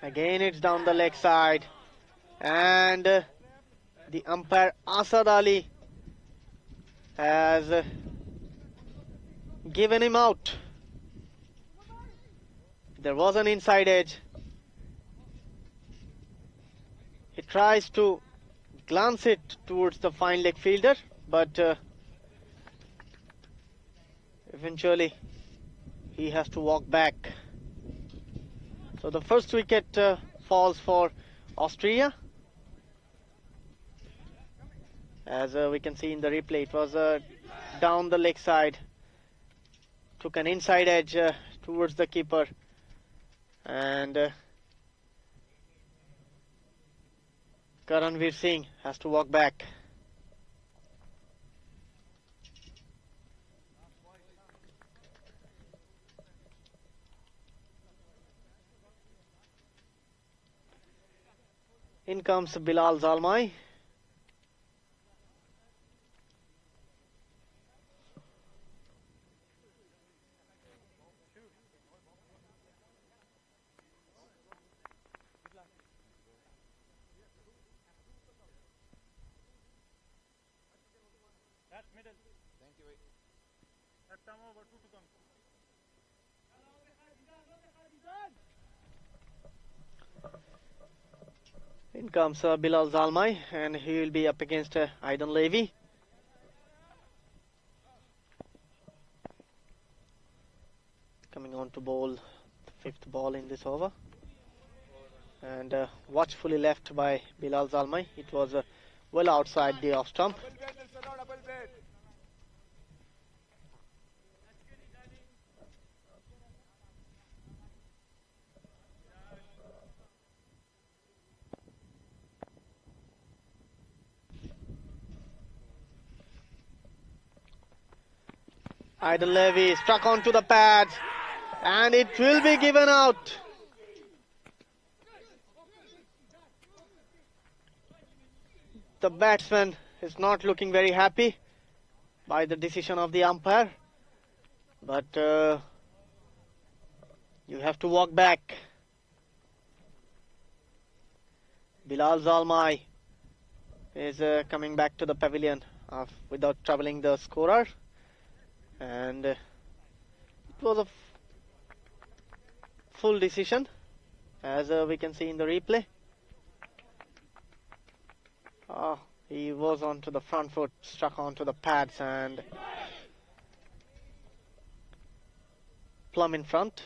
Again it's down the leg side, and the umpire Asad Ali has given him out. There was an inside edge. He tries to glance it towards the fine leg fielder, but eventually he has to walk back. So the first wicket falls for Austria. As we can see in the replay, it was down the leg side. Took an inside edge towards the keeper. And Karanveer Singh has to walk back. In comes Bilal Zalmai. That's middle. Thank you. That's time over 2 to come. In comes Bilal Zalmai, and he will be up against Aidan Levy. Coming on to bowl the 5th ball in this over. And watchfully left by Bilal Zalmai. It was well outside the off stump. Idle Levy struck onto the pads, and it will be given out. The batsman is not looking very happy by the decision of the umpire, but you have to walk back. Bilal Zalmai is coming back to the pavilion without troubling the scorer, and it was a full decision, as we can see in the replay. He was onto the front foot, struck onto the pads, and plumb in front.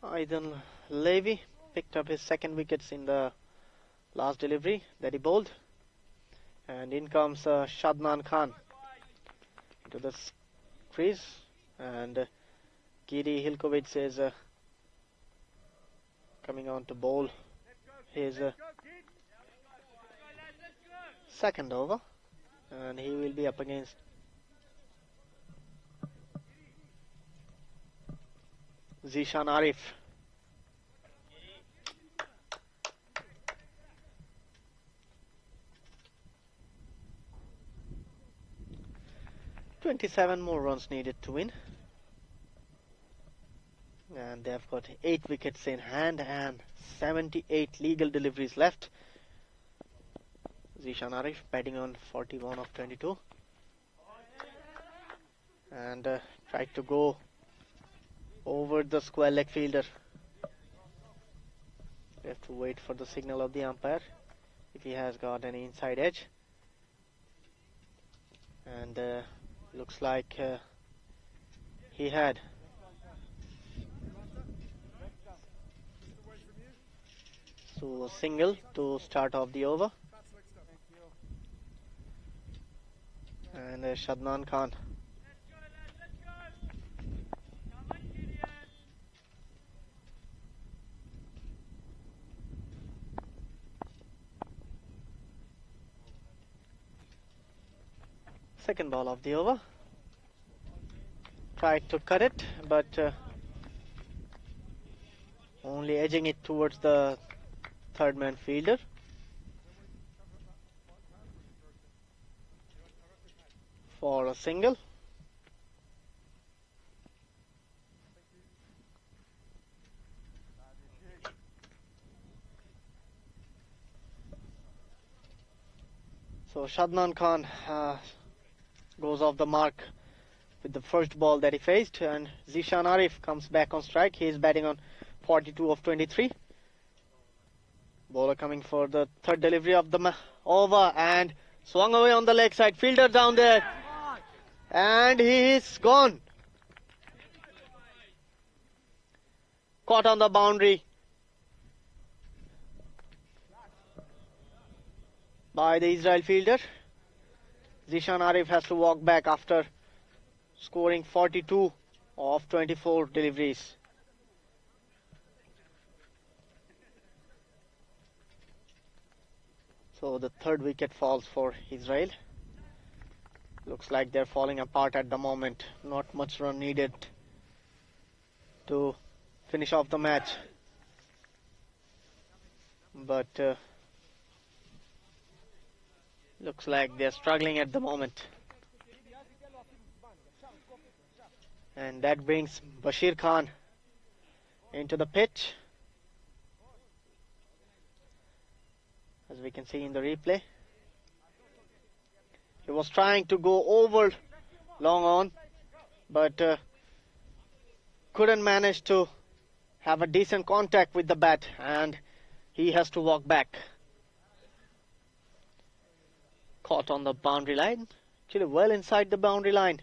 Aiden Levy picked up his second wickets in the last delivery that he bowled. And in comes Shadnan Khan to the crease, and Giri Hilkovic is coming on to bowl his second over, and he will be up against Zishan Arif. "27 more runs needed to win, and they've got 8 wickets in hand and 78 legal deliveries left." Zishan Arif batting on 41 of 22, and tried to go over the square leg fielder. We have to wait for the signal of the umpire if he has got any inside edge, and looks like he had. So a single to start off the over, and Shadnan Khan. Second ball of the over. Tried to cut it, but only edging it towards the third man fielder. For a single. So Shadnan Khan goes off the mark with the first ball that he faced, and Zishan Arif comes back on strike. He is batting on 42 of 23. Bowler coming for the third delivery of the over, and swung away on the leg side. Fielder down there, and he is gone. Caught on the boundary by the Israel fielder. Zishan Arif has to walk back after scoring 42 of 24 deliveries. So the third wicket falls for Israel. Looks like they're falling apart at the moment. Not much run needed to finish off the match, but looks like they're struggling at the moment. And that brings Bashir Khan into the pitch, as we can see in the replay. He was trying to go over long on, but couldn't manage to have a decent contact with the bat, and he has to walk back. Caught on the boundary line, actually well inside the boundary line.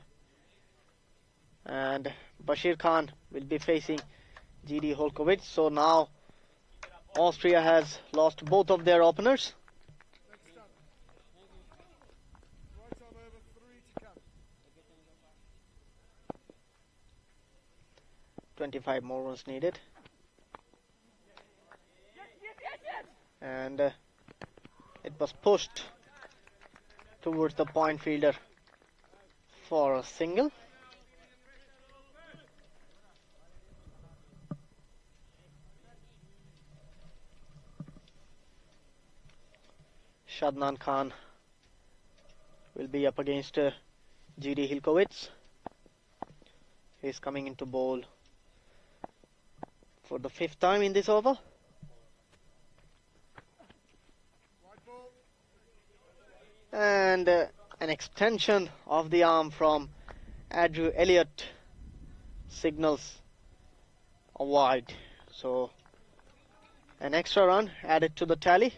And Bashir Khan will be facing G.D. Holkovich. So now Austria has lost both of their openers. 25 more runs needed. And it was pushed towards the point fielder for a single. Shadnan Khan will be up against G.D. Hilkowitz. He's coming into bowl for the 5th time in this over. And an extension of the arm from Andrew Elliott signals a wide. So an extra run added to the tally.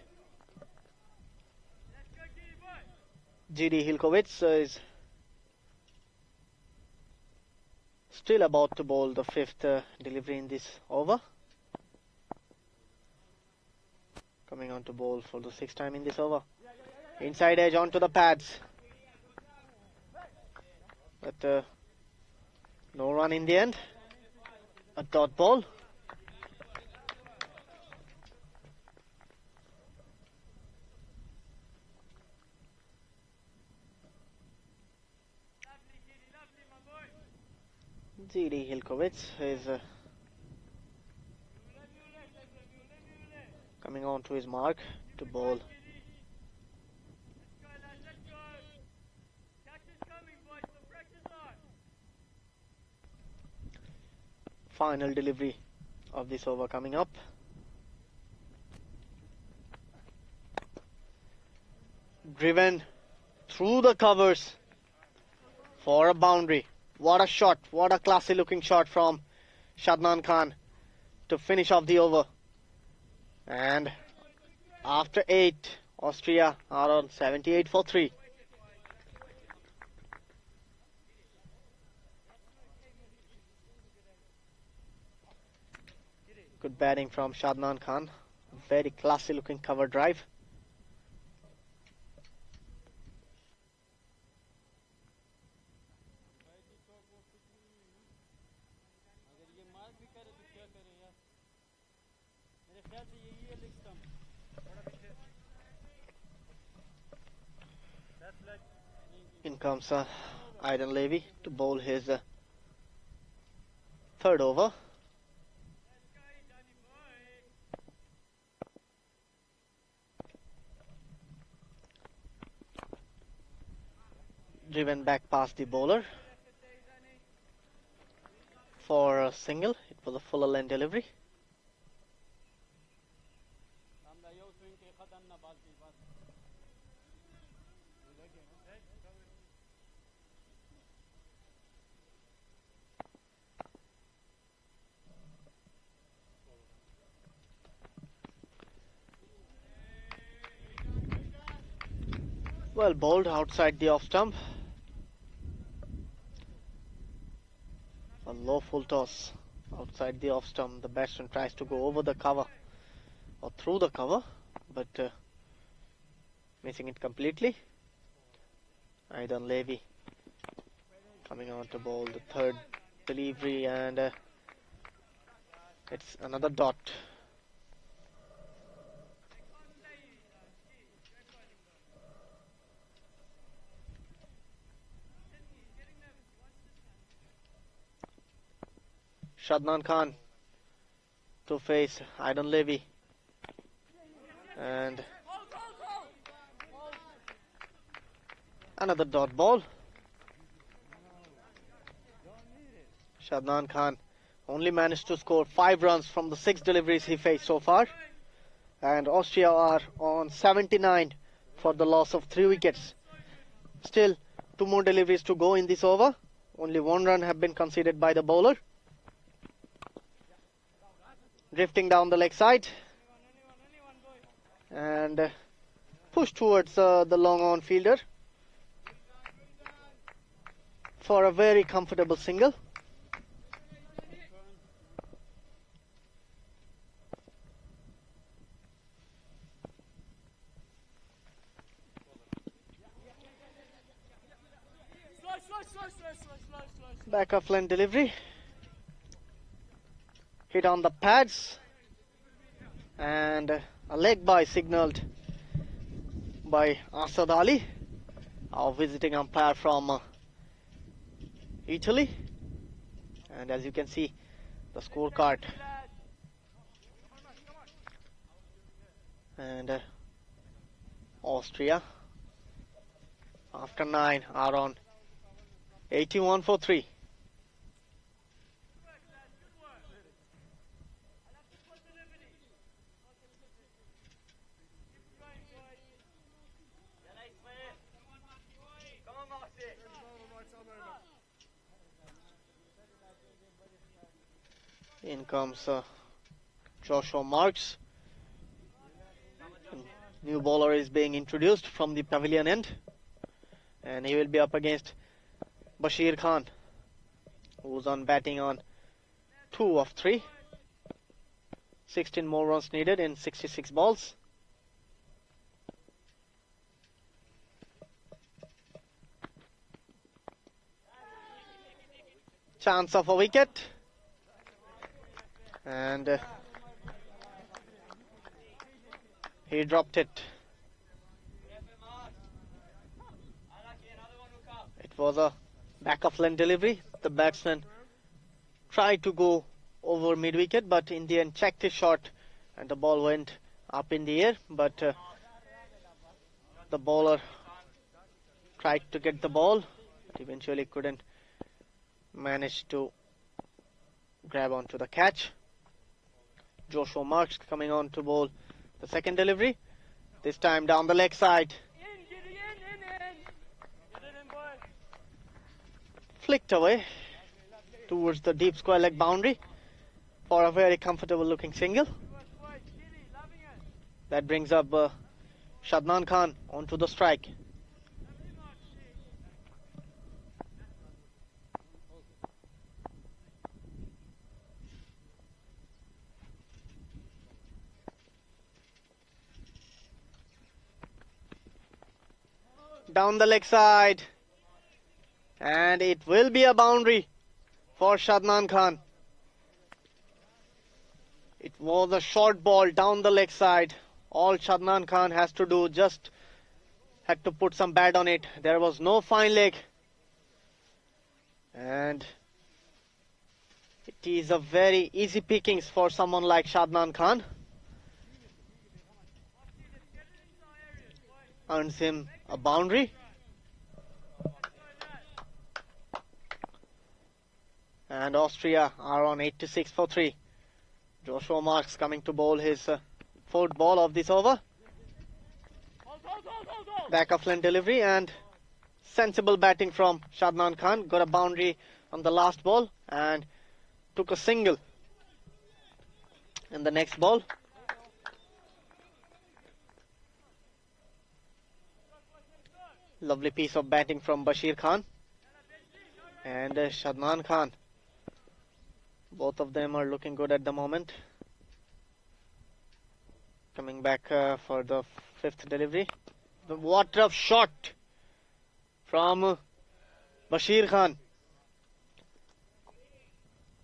G.D. Hilkowitz is still about to bowl the 5th delivery in this over. Coming on to bowl for the 6th time in this over. Inside edge onto the pads. But no run in the end. A dot ball. G.D. Hilkowitz is coming on to his mark to bowl. Final delivery of this over coming up. Driven through the covers for a boundary. What a shot, what a classy looking shot from Shadnan Khan to finish off the over. And after 8, Austria are on 78 for 3. Good batting from Shadnan Khan. Very classy looking cover drive. In comes Aidan Levy to bowl his 3rd over. Driven back past the bowler for a single. It was a fuller length delivery. Well bowled outside the off stump. A low full toss outside the off stump. The batsman tries to go over the cover or through the cover, but missing it completely. Aidan Levy coming on to bowl the 3rd delivery, and it's another dot. Shadnan Khan to face Aidan Levy, and another dot ball. Shadnan Khan only managed to score 5 runs from the 6 deliveries he faced so far, and Austria are on 79 for the loss of 3 wickets. Still 2 more deliveries to go in this over. Only 1 run have been conceded by the bowler. Drifting down the leg side and push towards the long on fielder for a very comfortable single. Back off length delivery. hit on the pads, and a leg bye signaled by Asad Ali, our visiting umpire from Italy. And as you can see, the scorecard. And Austria, after 9, are on 81 for 3. In comes Joshua Marks. New bowler is being introduced from the pavilion end, and he will be up against Bashir Khan, who's on batting on 2 of 3. 16 more runs needed in 66 balls. Chance of a wicket, and he dropped it. It was a back of length delivery. The batsman tried to go over mid wicket, but in the end checked his shot and the ball went up in the air, but the bowler tried to get the ball, but eventually couldn't manage to grab onto the catch. Joshua Marks coming on to bowl the second delivery, this time down the leg side. Flicked away towards the deep square leg boundary for a very comfortable looking single. That brings up Shadnan Khan onto the strike. Down the leg side, and it will be a boundary for Shadnan Khan. It was a short ball down the leg side. All Shadnan Khan has to do, just had to put some bat on it. There was no fine leg, and it is a very easy pickings for someone like Shadnan Khan. Earns him a boundary. And Austria are on 86 for 3. Joshua Marks coming to bowl his fourth ball of this over. Back of length delivery and sensible batting from Shadnan Khan. Got a boundary on the last ball and took a single in the next ball. Lovely piece of batting from Bashir Khan and Shadnan Khan. Both of them are looking good at the moment. Coming back for the fifth delivery. What a shot from Bashir Khan.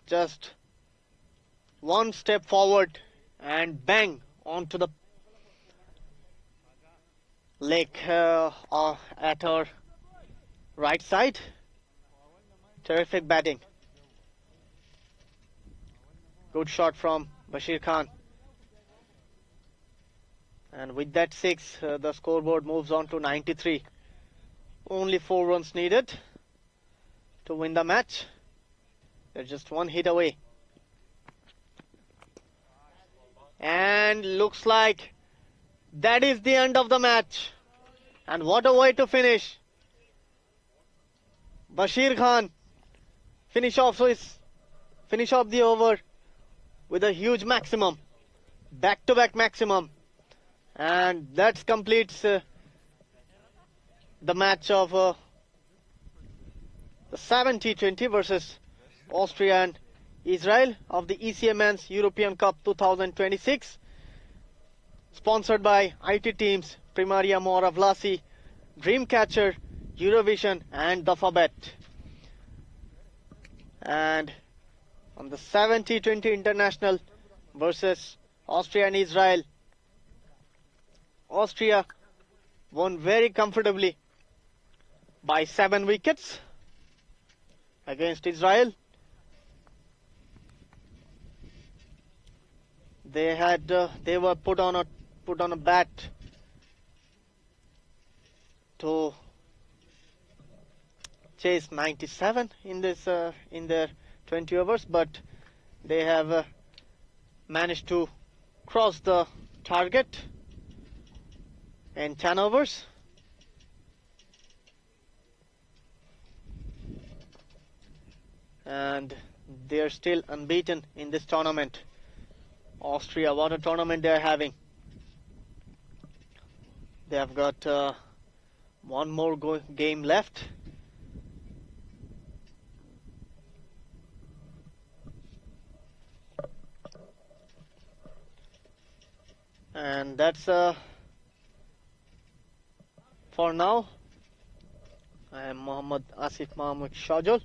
Just one step forward and bang onto the leg at our right side. Terrific batting. Good shot from Bashir Khan. And with that 6, the scoreboard moves on to 93. Only 4 runs needed to win the match. They're just one hit away. And looks like that is the end of the match. And what a way to finish. Bashir Khan finish off the over with a huge maximum, back-to-back maximum, and that completes the match of the 7 T20 versus Austria and Israel of the ECA Men's European Cup 2026, sponsored by IT teams Primaria Moara Vlasiei, Dreamcatcher, Eurovision and the Fabet. And on the 7T20 International versus Austria and Israel. Austria won very comfortably by 7 wickets against Israel. They were put on a bat to chase 97 in their 20 overs, but they have managed to cross the target in 10 overs. And they're still unbeaten in this tournament. Austria, what a tournament they're having. They have got one more game left. And that's for now. I am Mohammad Asif Mahmoud Shajul,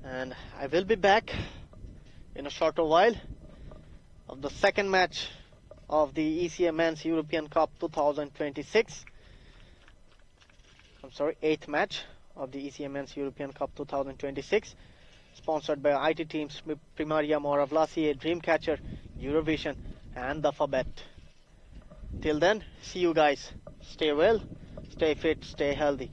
and I will be back in a shorter while of the second match of the ECA Men's European Cup 2026. I'm sorry, 8th match of the ECA Men's European Cup 2026, sponsored by IT teams Primaria, Moara, Vlasiei, Dreamcatcher, Eurovision and the Fabet. Till then, see you guys. Stay well, stay fit, stay healthy.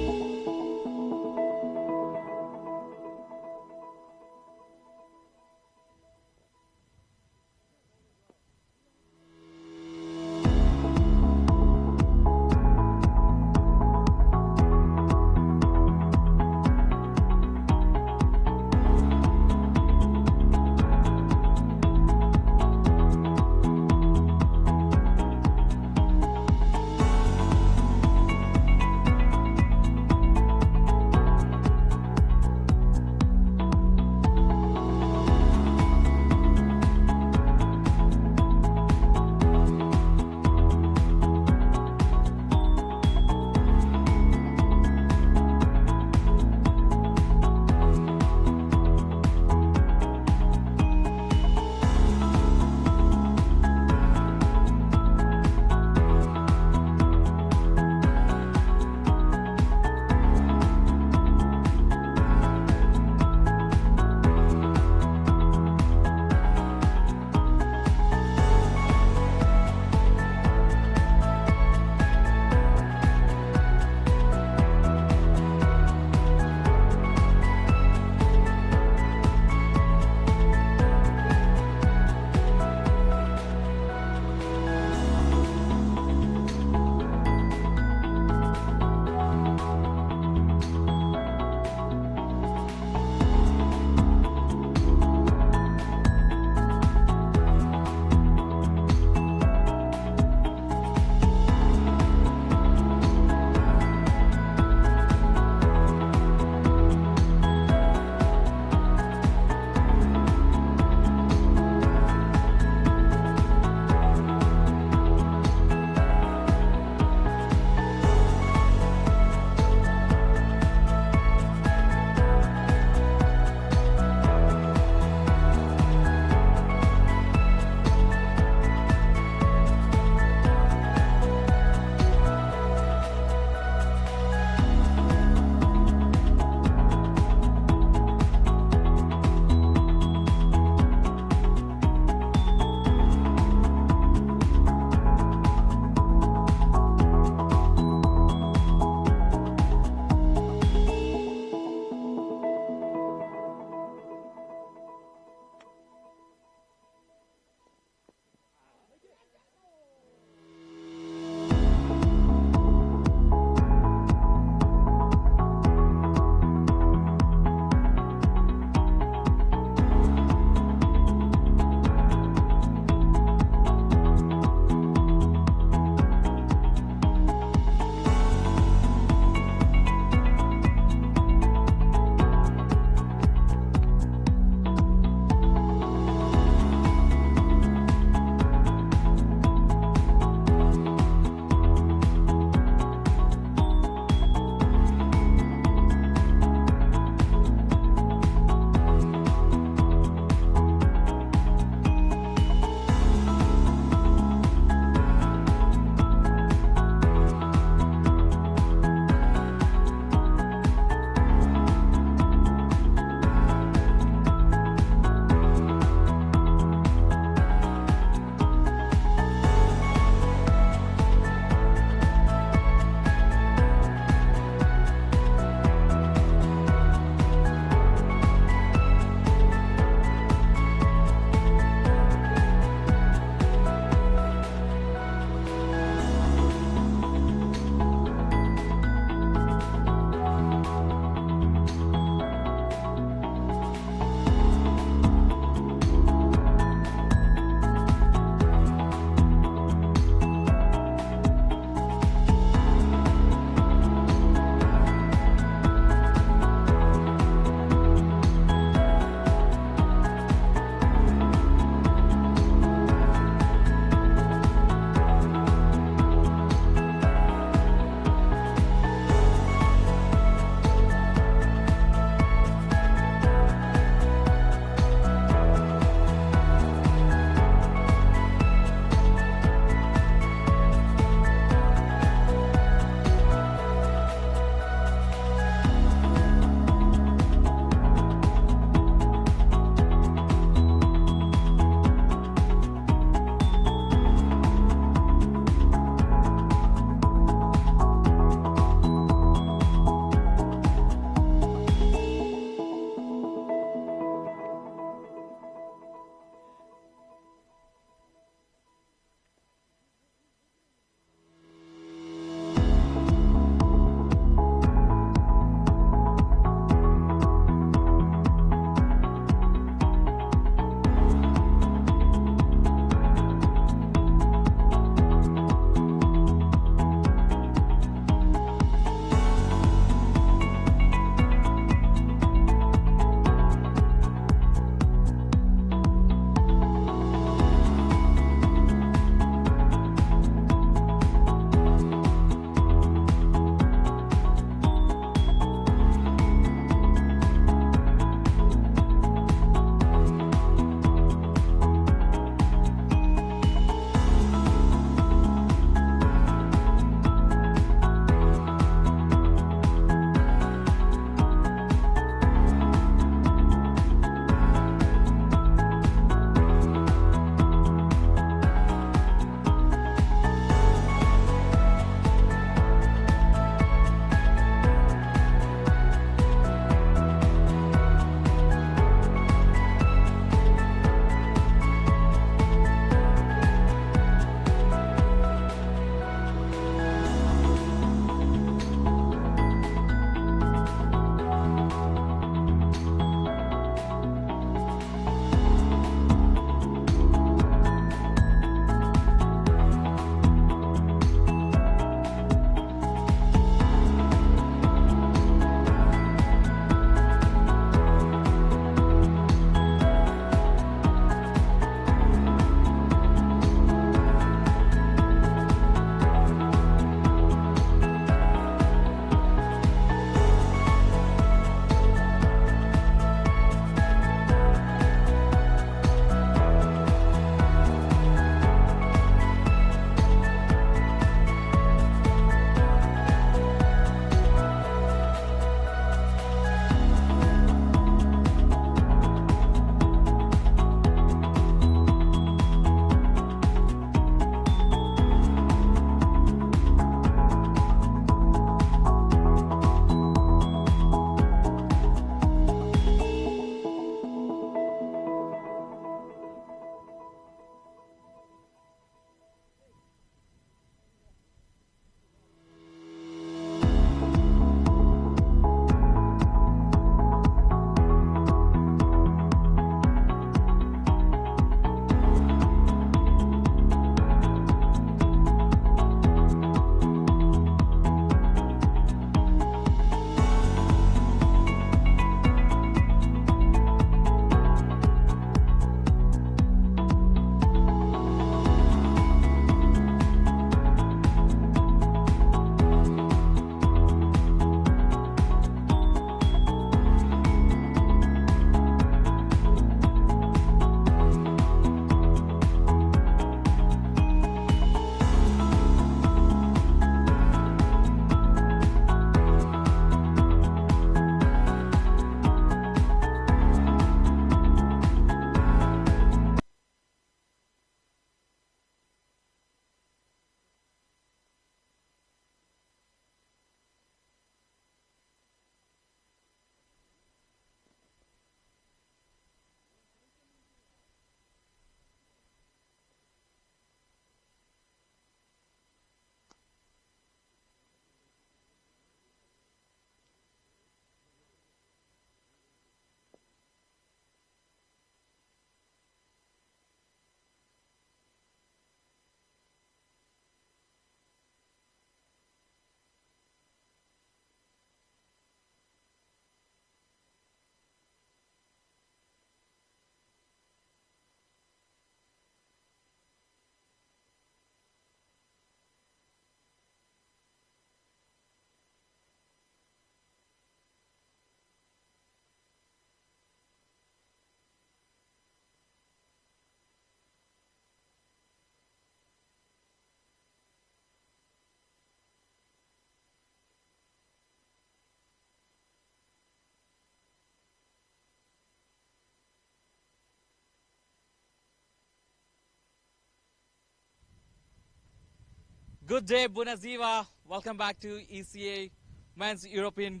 Good day, bună ziua. Welcome back to ECA Men's European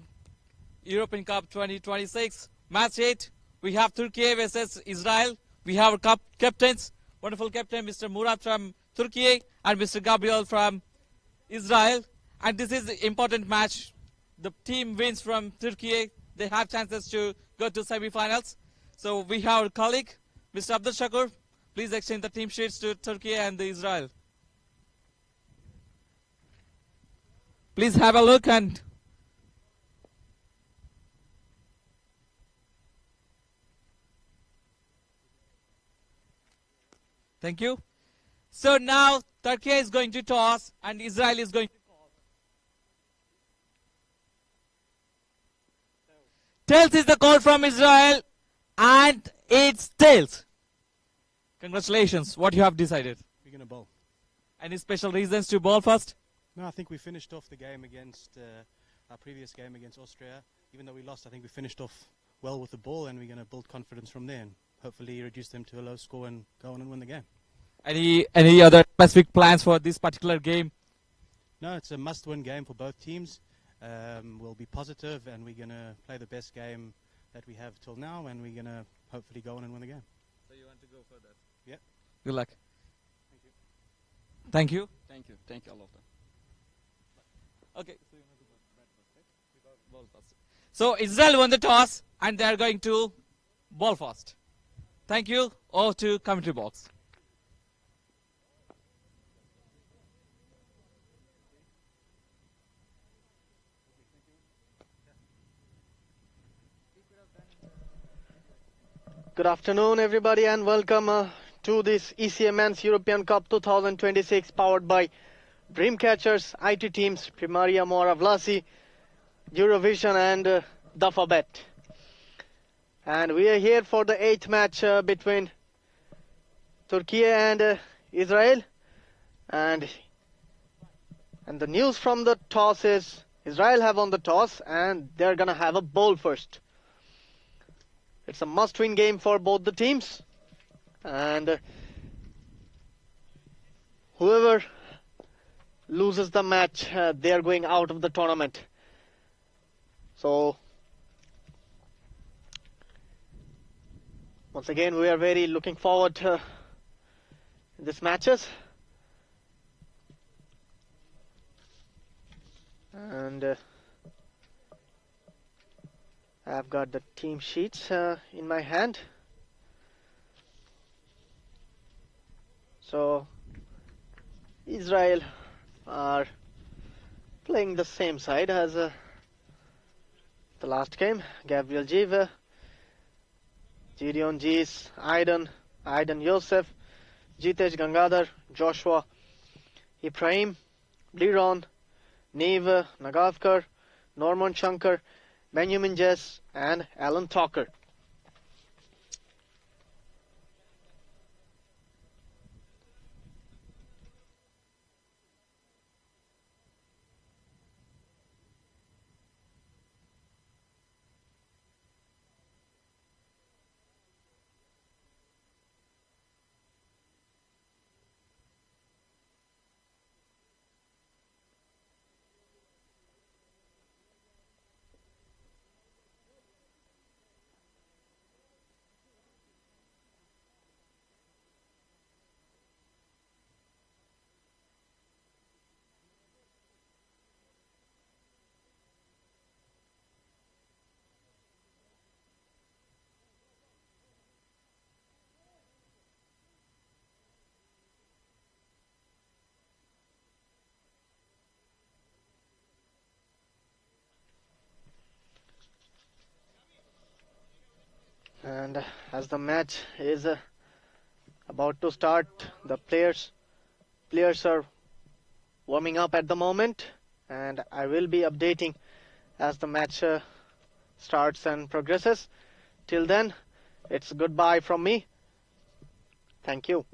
Cup 2026. Match 8. We have Turkey versus Israel. We have our captains. Wonderful captain, Mr. Murat from Turkey and Mr. Gabriel from Israel. And this is the important match. The team wins from Turkey. They have chances to go to semi-finals. So we have our colleague, Mr. Abdul Shakur. Please exchange the team sheets to Turkey and Israel. Please have a look and thank you. So now Turkey is going to toss and Israel is going to call. Tails is the call from Israel and it's tails. Congratulations. What you have decided? We're going to bowl. Any special reasons to bowl first? No, I think we finished off the game against our previous game against Austria. Even though we lost, I think we finished off well with the ball, and we're going to build confidence from there and hopefully reduce them to a low score and go on and win the game. Any other specific plans for this particular game? No, it's a must-win game for both teams. We'll be positive, and we're going to play the best game that we have till now, and we're going to hopefully go on and win the game. So you want to go for that? Yeah. Good luck. Thank you. Thank you. Thank you, Allah. Okay. So you want to go bat first, right? Ball first. So Israel won the toss and they are going to ball first. Thank you. Over to commentary box. Good afternoon, everybody, and welcome to this ECA Men's European Cup 2026, powered by Dreamcatchers, IT Teams, Primaria, Moara, Vlasiei, Eurovision, and Dafabet. And we are here for the 8th match between Turkey and Israel. And the news from the toss is Israel have won the toss and they're gonna have a bowl first. It's a must-win game for both the teams, and whoever loses the match, they are going out of the tournament. So once again, we are very looking forward to these matches, and I've got the team sheets in my hand. So Israel are playing the same side as the last game. Gabriel Jive, Gideon Gis, Aidan Yosef, Jitesh Gangadhar, Joshua Ibrahim, Liron, Neve Nagavkar, Norman Shankar, Benjamin Jess, and Alan Talker. And as the match is about to start, the players are warming up at the moment, and I will be updating as the match starts and progresses. Till then, it's goodbye from me. Thank you.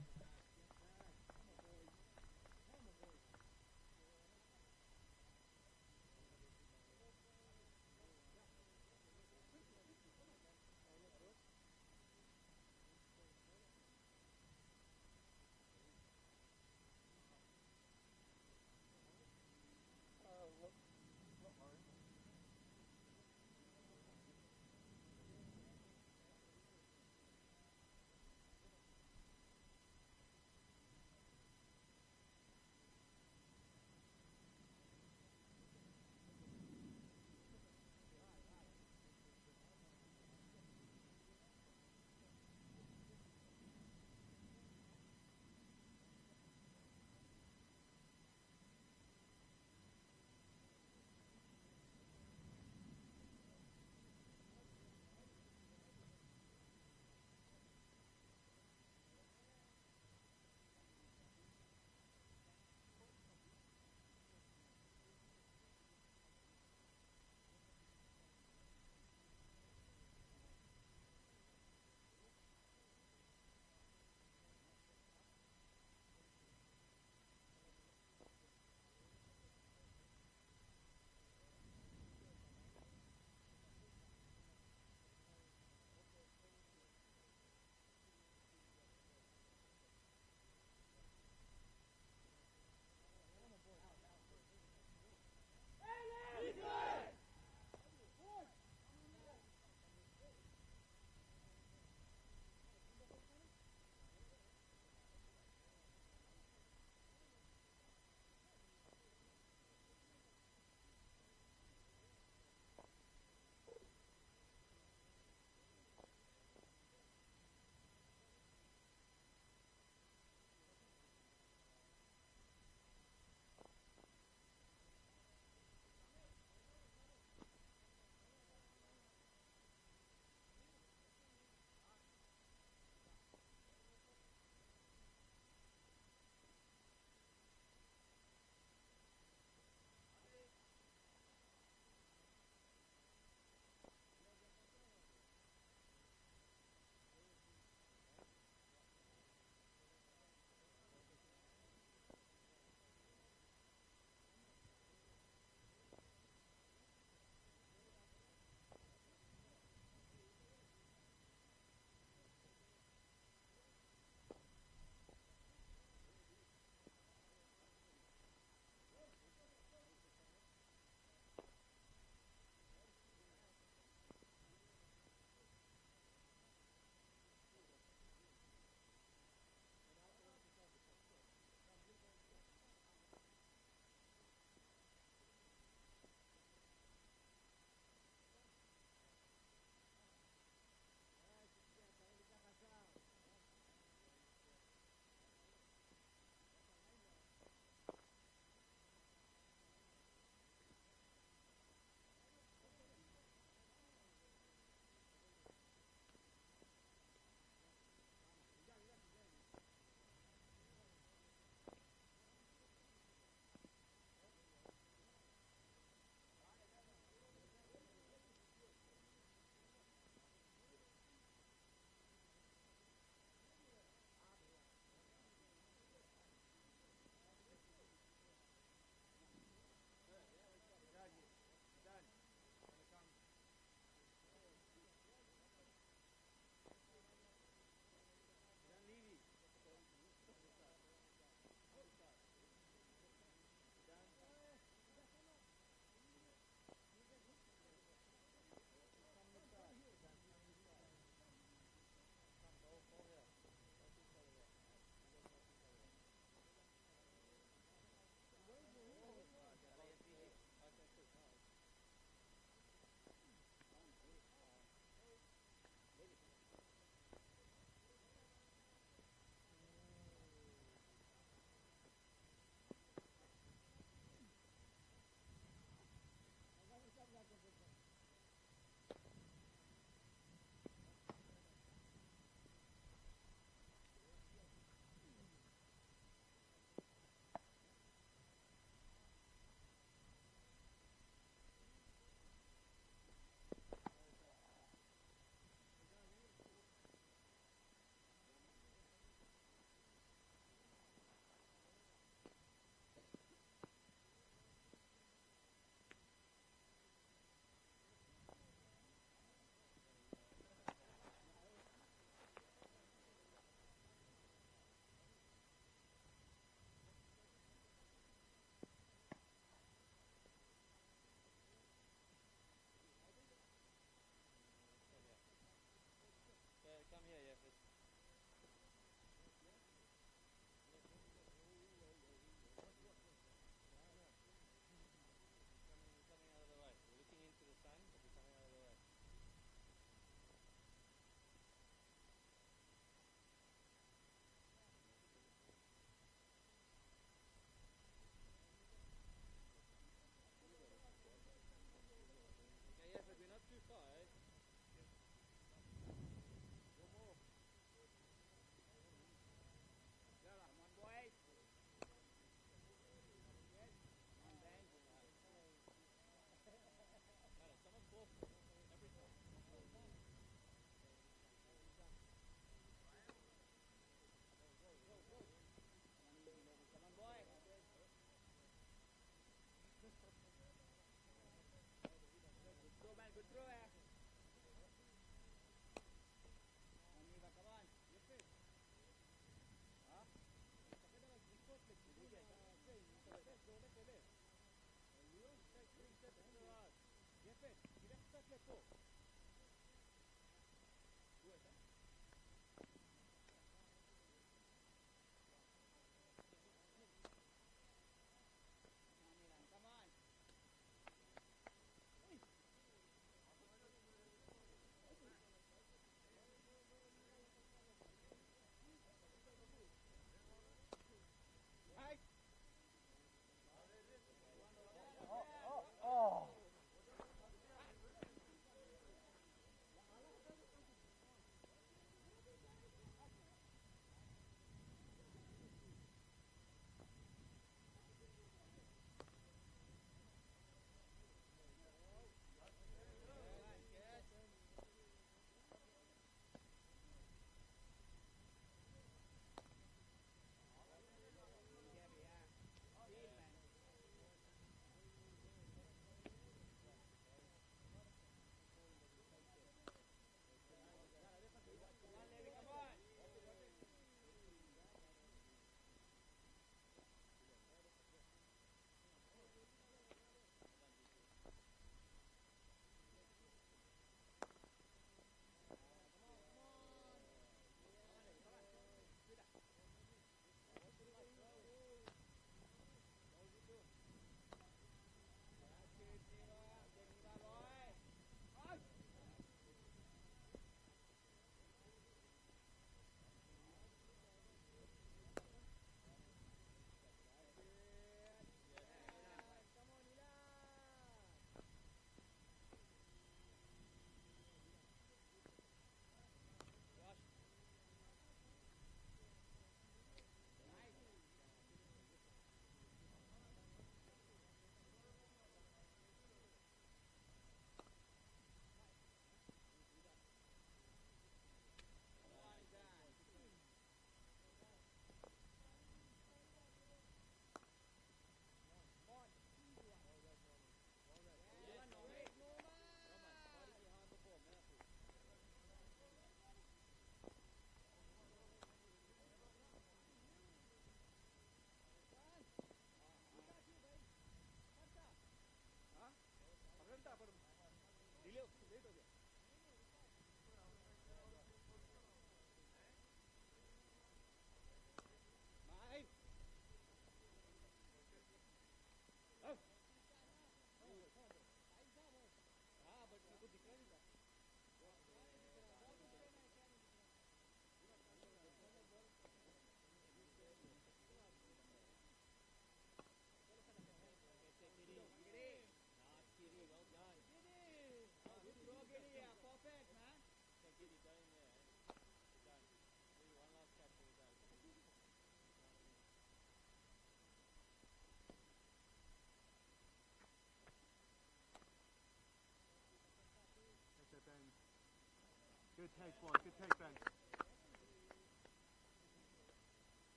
Good take, boy. Good take, Ben.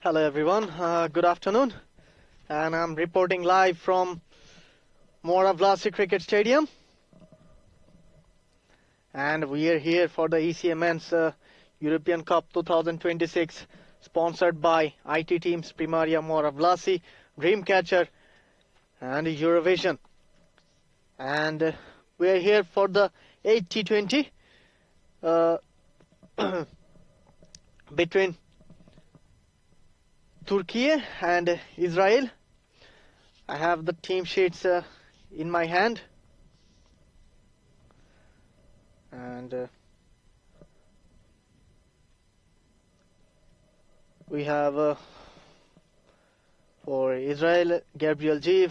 Hello everyone, good afternoon, and I'm reporting live from Moara Vlasiei Cricket Stadium, and we are here for the ECA Men's European Cup 2026, sponsored by IT Teams Primaria Moara Vlasiei, Dreamcatcher and Eurovision, and we are here for the 8 T20 between Turkey and Israel. I have the team sheets in my hand, and we have for Israel Gabriel Jeev,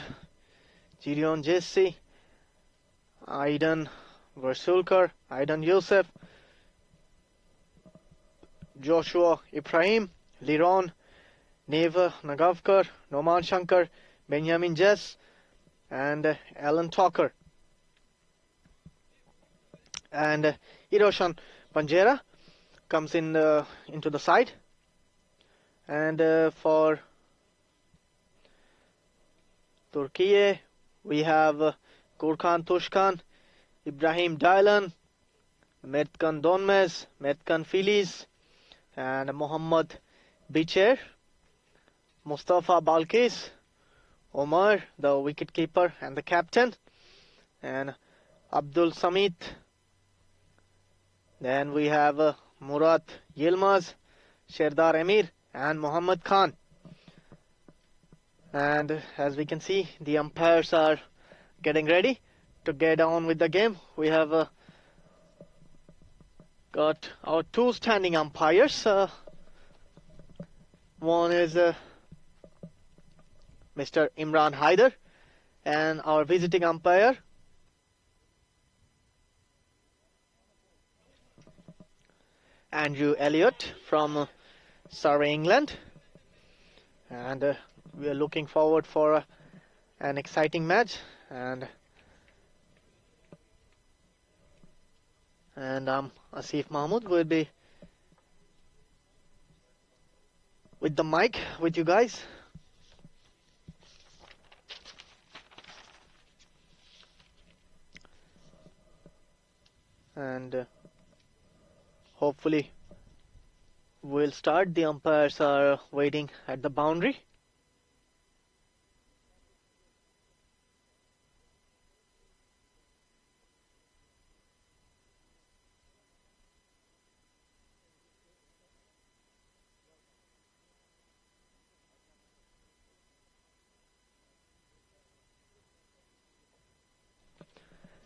Gideon Jesse, Aidan Versulker, Aidan Youssef, Joshua Ibrahim, Liron, Neva Nagavkar, Noman Shankar, Benjamin Jess, and Alan Talker. And Hiroshan Panjera comes in into the side. And for Turkey, we have Gurkan Tushkan, Ibrahim Dylan, Metkan Donmez, Metkan Filiz, and Mohammad Bicher, Mustafa Balkis, Omar, the wicketkeeper and the captain, and Abdul Samit. Then we have Murat Yilmaz, Sherdar Emir, and Muhammad Khan. And as we can see, the umpires are getting ready to get on with the game. We have got our two standing umpires. One is Mr. Imran Haider, and our visiting umpire Andrew Elliott from Surrey, England. And we are looking forward for an exciting match, and Asif Mahmood will be with the mic with you guys. And hopefully we'll start. The umpires are waiting at the boundary.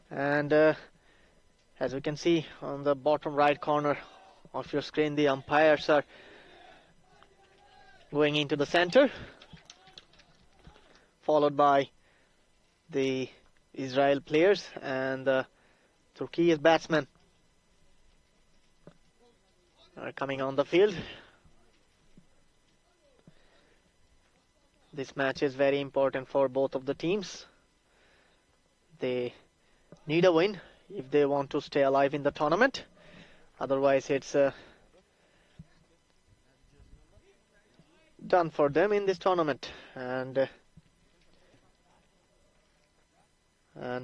And as we can see on the bottom right corner of your screen, the umpires are going into the center, followed by the Israel players and the Turkey's batsmen are coming on the field. This match is very important for both of the teams. They need a win if they want to stay alive in the tournament. Otherwise, it's done for them in this tournament. And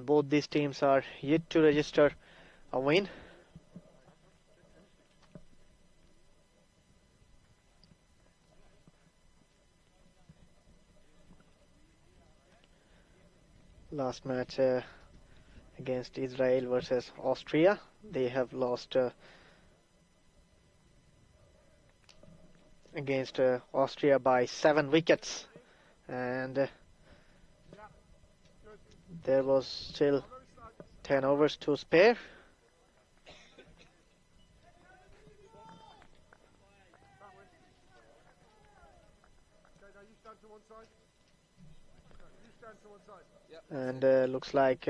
both these teams are yet to register a win. Last match against Israel versus Austria, they have lost against Austria by 7 wickets, and there was still 10 overs to spare. And looks like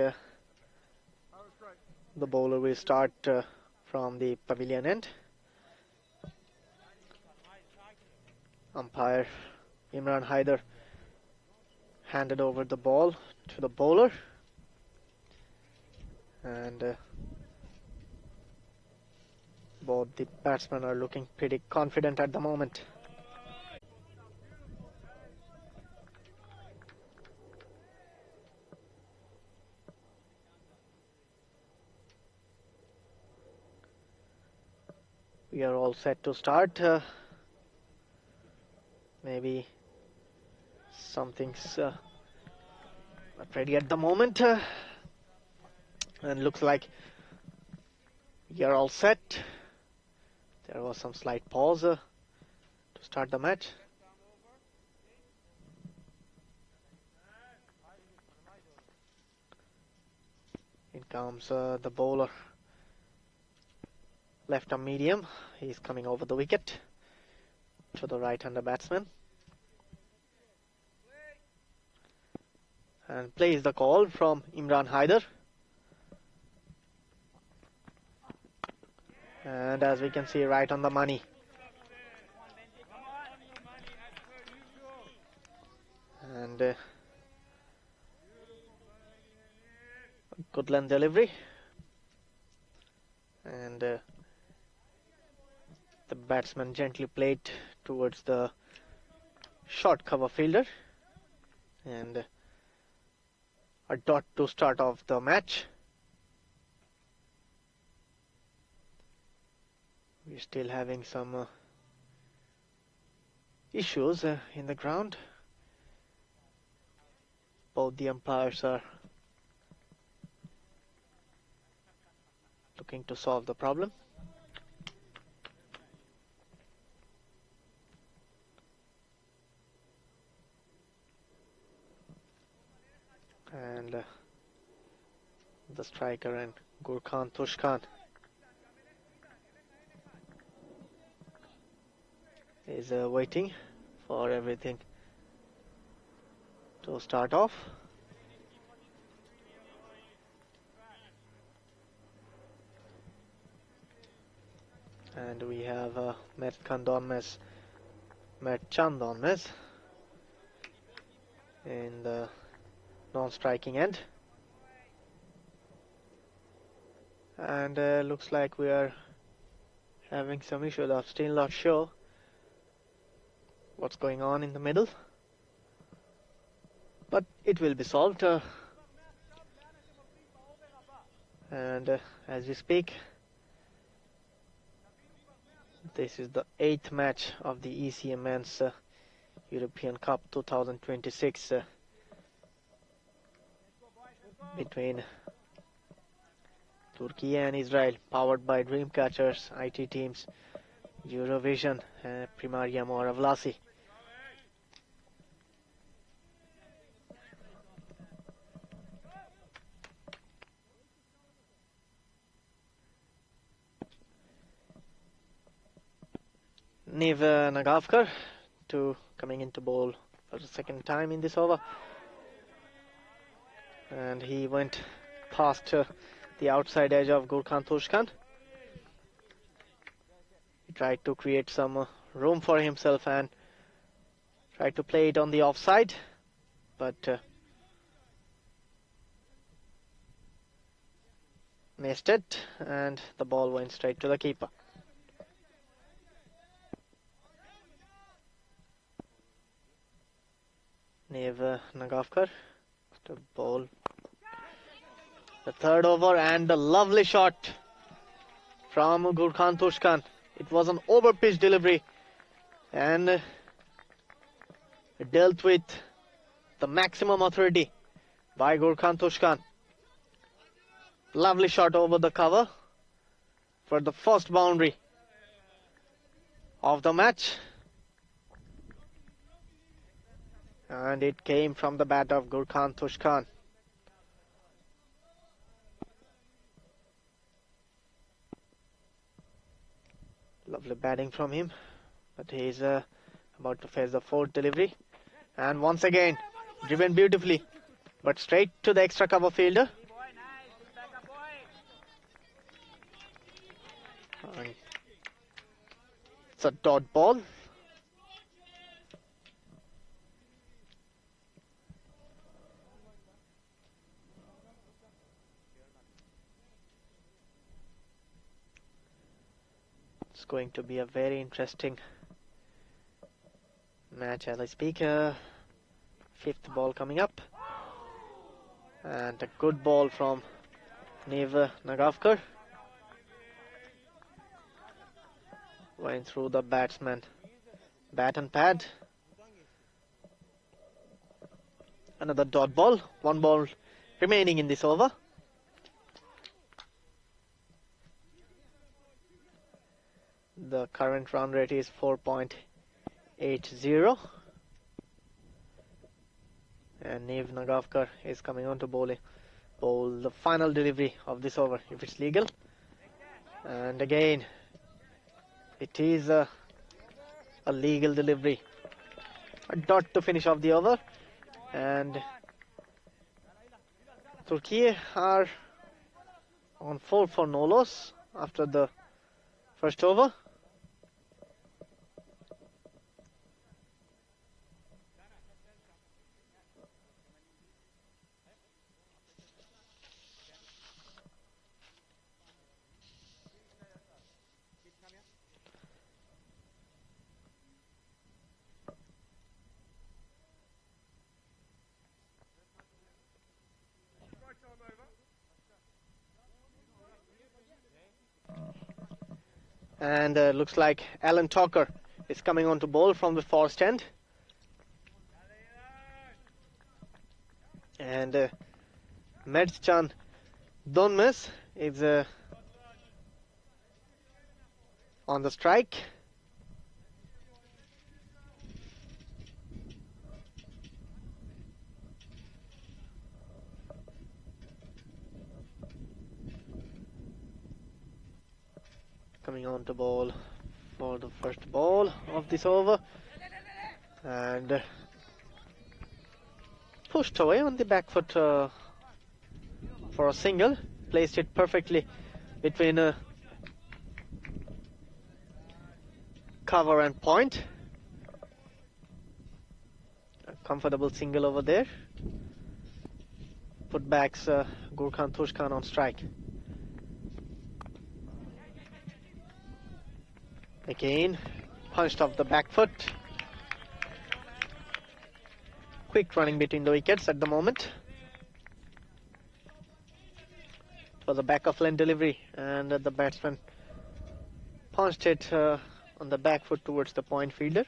the bowler will start from the pavilion end. Umpire Imran Haider handed over the ball to the bowler, and both the batsmen are looking pretty confident at the moment. We are all set to start. Maybe something's not ready at the moment. And looks like we are all set. There was some slight pause to start the match. In comes the bowler, left arm medium. He's coming over the wicket to the right-hander batsman. And plays the call from Imran Haider. And as we can see, right on the money. And good length delivery. And the batsman gently played towards the short cover fielder. And a dot to start off the match. We're still having some issues in the ground. Both the umpires are looking to solve the problem. And the striker and Gurkhan Tushkan is waiting for everything to start off. And we have Mert Kandonmes, Mert Chandonmes in the non-striking end. And looks like we are having some issues. I'm still not sure what's going on in the middle, but it will be solved. And as we speak, this is the 8th match of the ECA Men's European Cup 2026 between Turkey and Israel, powered by Dreamcatchers, IT Teams, Eurovision, Primaria Moara Vlasiei. Niv Nagavkar coming into bowl for the second time in this over, and he went past the outside edge of Gurkhan Tushkan. He tried to create some room for himself and tried to play it on the offside, but missed it, and the ball went straight to the keeper. Niv Nagavkar to bowl the third over, and a lovely shot from Gurkhan Tushkan. It was an over-pitch delivery and dealt with the maximum authority by Gurkhan Tushkan. Lovely shot over the cover for the first boundary of the match. And it came from the bat of Gurkhan Tushkan. Lovely batting from him, but he is about to face the fourth delivery. And once again, driven beautifully, but straight to the extra cover fielder. And it's a dot ball. It's going to be a very interesting match as I speak. Fifth ball coming up, and a good ball from Niv Nagavkar. Going through the batsman. Bat and pad. Another dot ball. One ball remaining in this over. The current run rate is 4.80. And Nev Nagavkar is coming on to bowl the final delivery of this over, if it's legal. And again, it is a legal delivery. A dot to finish off the over. And Turkey are on 4 for no loss after the first over. And looks like Alan Tucker is coming on to bowl from the far stand. And Mertcan Donmes is on the strike. Coming on to bowl for the first ball of this over, and pushed away on the back foot for a single. Placed it perfectly between cover and point. A comfortable single over there. Putbacks Gurkhan Tushkhan on strike. Again, punched off the back foot. Quick running between the wickets at the moment. It was a back of lane delivery, and the batsman punched it on the back foot towards the point fielder.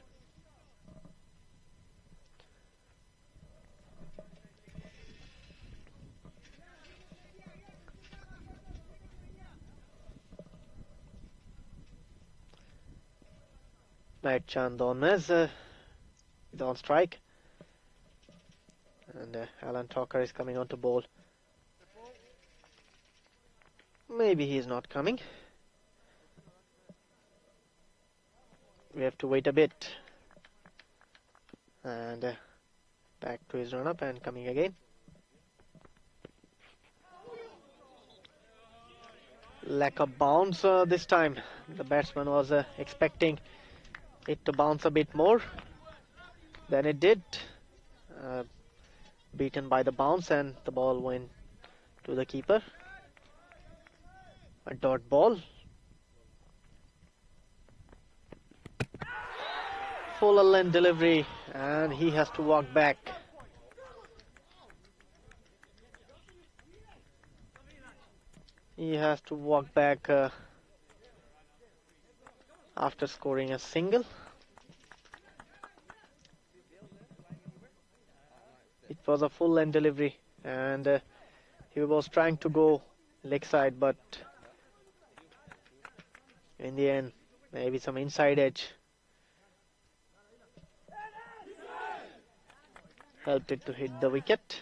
Mertcan Donmes is on strike, and Alan Tucker is coming on to bowl. Maybe he is not coming. We have to wait a bit. And back to his run up and coming again. Lack of bounce this time. The batsman was expecting it to bounce a bit more than it did. Beaten by the bounce, and the ball went to the keeper. A dot ball. Full length delivery, and he has to walk back. He has to walk back after scoring a single. It was a full length delivery, and he was trying to go leg side, but in the end, maybe some inside edge helped it to hit the wicket.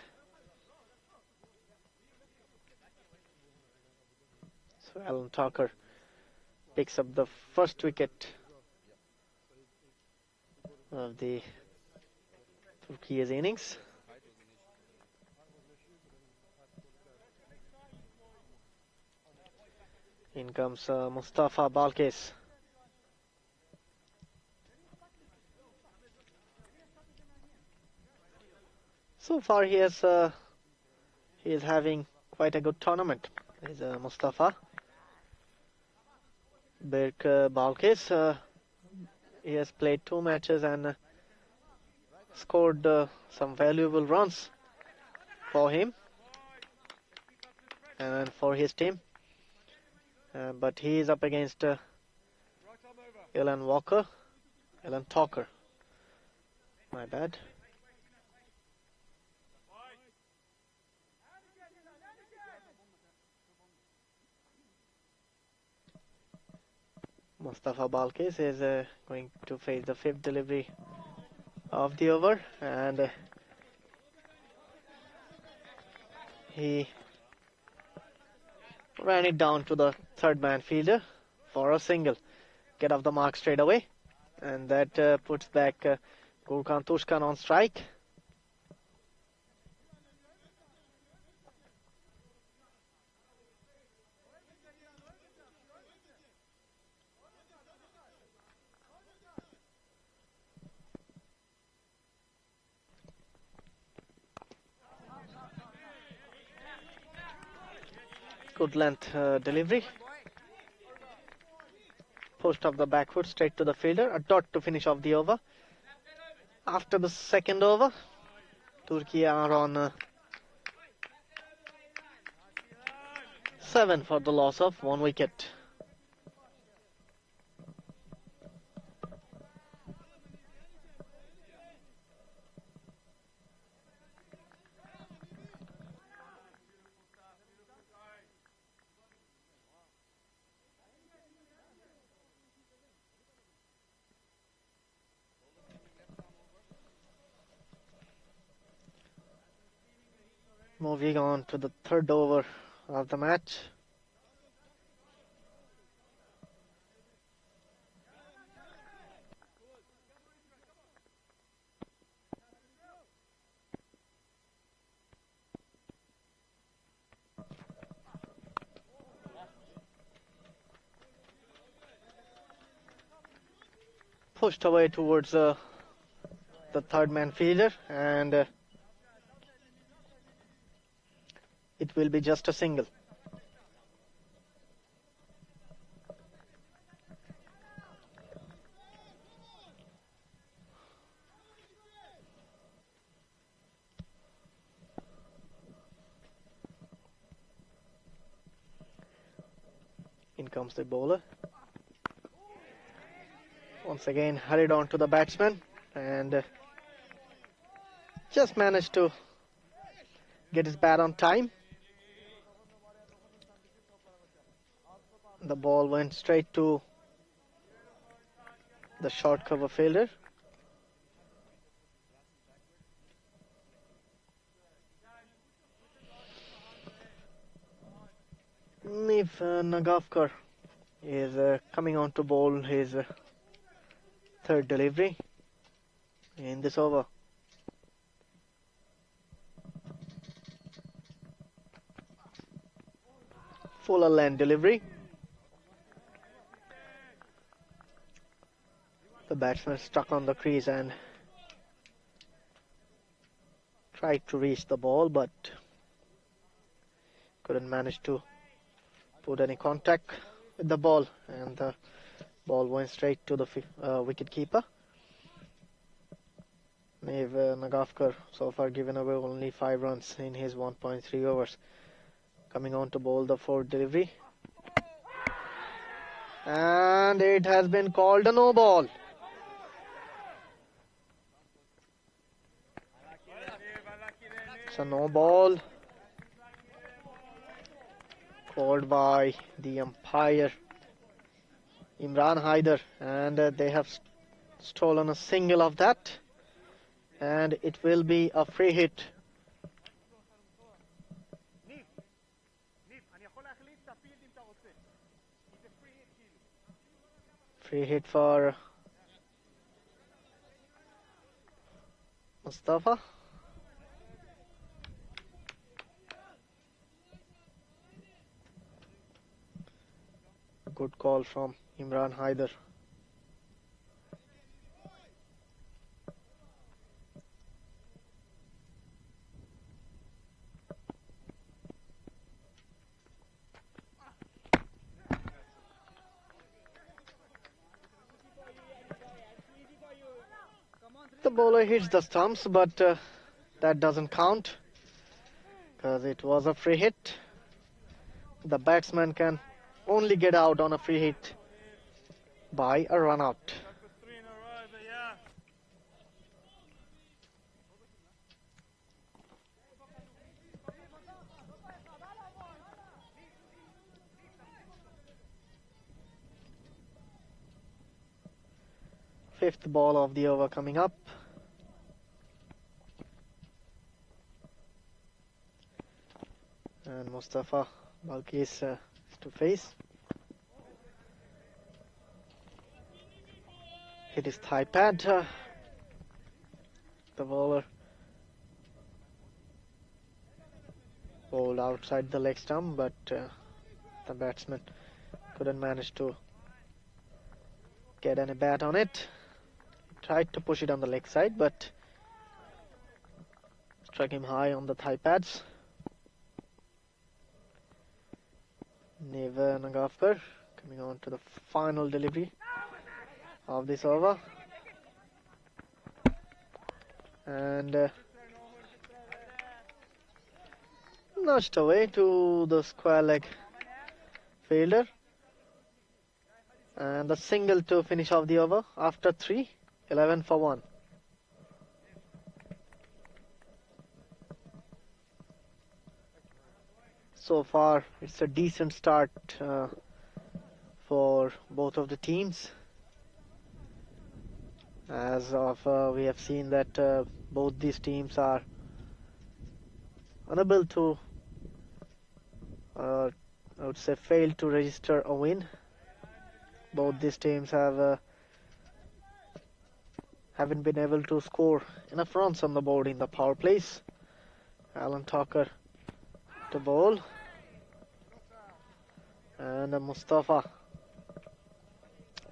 So Alan Tucker picks up the first wicket of the Turkey's innings. In comes Mustafa Balkes. So far he is having quite a good tournament. Is Mustafa Berk Balkes. He has played 2 matches and scored some valuable runs for him and for his team. But he is up against Alan Walker. Alan Talker. My bad. Mustafa Balkis is going to face the 5th delivery of the over, and he ran it down to the 3rd man fielder for a single. Get off the mark straight away, and that puts back Gurkhan Tushkan on strike. Good length delivery. Post of the back foot straight to the fielder. A dot to finish off the over. After the 2nd over, Turkey are on 7 for the loss of 1 wicket. Moving on to the 3rd over of the match. Pushed away towards the 3rd man fielder, and it will be just a single. In comes the bowler. Once again hurried on to the batsman, and just managed to get his bat on time. The ball went straight to the short cover fielder. If Nagavkar is coming on to bowl his 3rd delivery in this over. Fuller length delivery. The batsman stuck on the crease and tried to reach the ball, but couldn't manage to put any contact with the ball, and the ball went straight to the wicket keeper. Nave Nagavkar so far given away only 5 runs in his 1.3 overs. Coming on to bowl the 4th delivery, and it has been called a no ball. It's a no ball called by the umpire Imran Haider, and they have stolen a single of that, and it will be a free hit. Free hit for Mustafa. A good call from Imran Haider. The bowler hits the stumps, but that doesn't count because it was a free hit. The batsman can only get out on a free hit by a run out. That was 3 in a row, but yeah. Fifth ball of the over coming up. And Mustafa Balkis is to face. Hit his thigh pad. The bowler bowled outside the leg stump, but the batsman couldn't manage to get any bat on it. Tried to push it on the leg side, but struck him high on the thigh pads. Neva Nagafkar coming on to the final delivery of this over. And nudged away to the square leg fielder. And the single to finish off the over after 3, 11 for 1. So far, it's a decent start for both of the teams. As of we have seen that both these teams are unable to, I would say, fail to register a win. Both these teams haven't been able to score enough runs on the board in the power plays. Alan Tucker to bowl, and Mustafa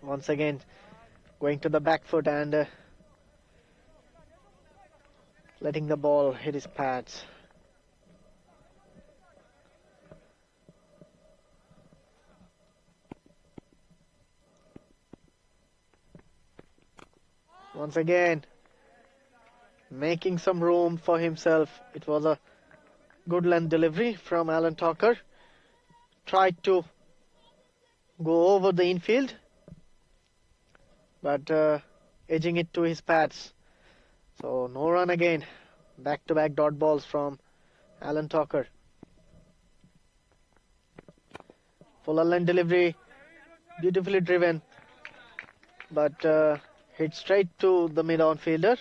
once again going to the back foot and letting the ball hit his pads. Once again making some room for himself. It was a good length delivery from Alan Tucker. Tried to go over the infield, but edging it to his pads. So no run again. Back-to-back dot balls from Alan Tucker. Full length delivery, beautifully driven, but hit straight to the mid-on fielder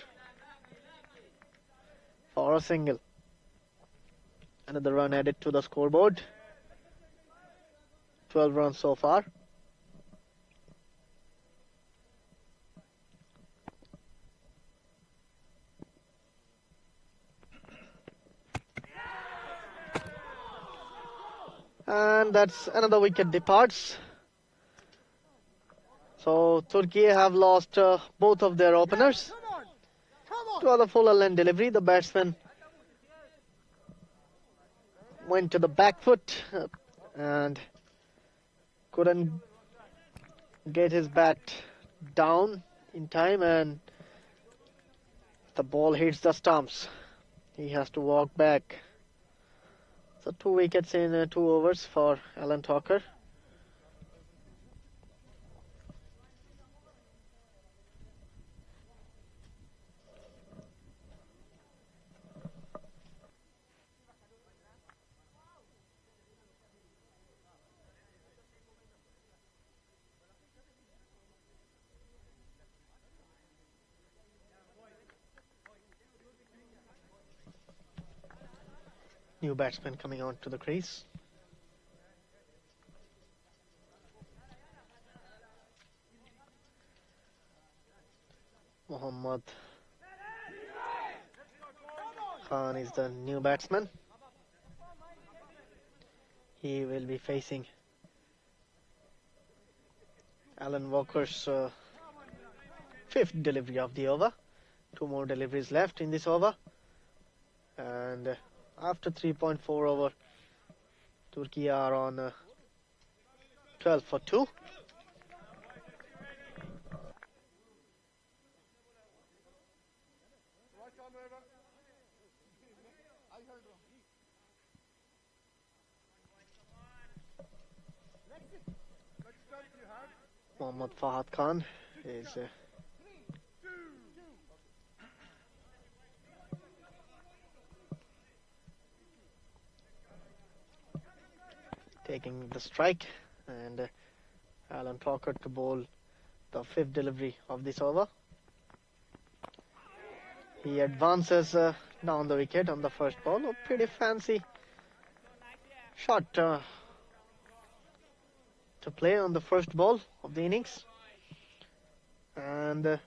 for a single. Another run added to the scoreboard. 12 runs so far. And that's another wicket departs. So Turkey have lost both of their openers. To other full length delivery, the batsman went to the back foot and couldn't get his bat down in time, and the ball hits the stumps. He has to walk back. So 2 wickets in 2 overs for Alan Tucker. New batsman coming on to the crease. Mohammad Khan is the new batsman. He will be facing Alan Walker's 5th delivery of the over. 2 more deliveries left in this over. And after 3.4 over, Turkey are on 12 for 2. Mohammad Fahad Khan is taking the strike, and Alan Talker to bowl the fifth delivery of this over. He advances down the wicket on the first ball. A pretty fancy shot to play on the first ball of the innings, and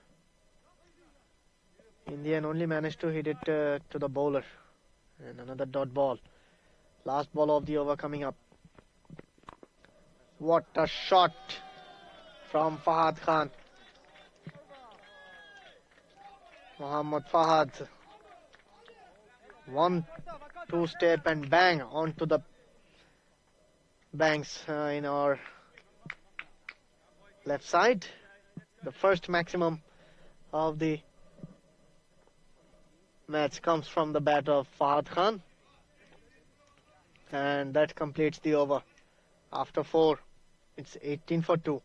in the end only managed to hit it to the bowler, and another dot ball. Last ball of the over coming up. What a shot from Fahad Khan. Mohammad Fahad, 1-2 step and bang onto the banks in our left side. The first maximum of the match comes from the bat of Fahad Khan, and that completes the over. After 4, it's 18 for 2.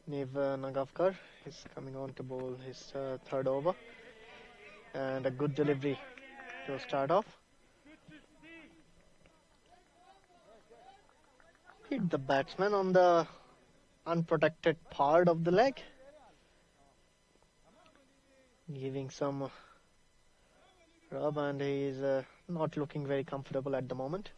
Nev Nagavkar is coming on to bowl his third over, and a good delivery to start off. Hit the batsman on the unprotected part of the leg, giving some rub, and he is not looking very comfortable at the moment.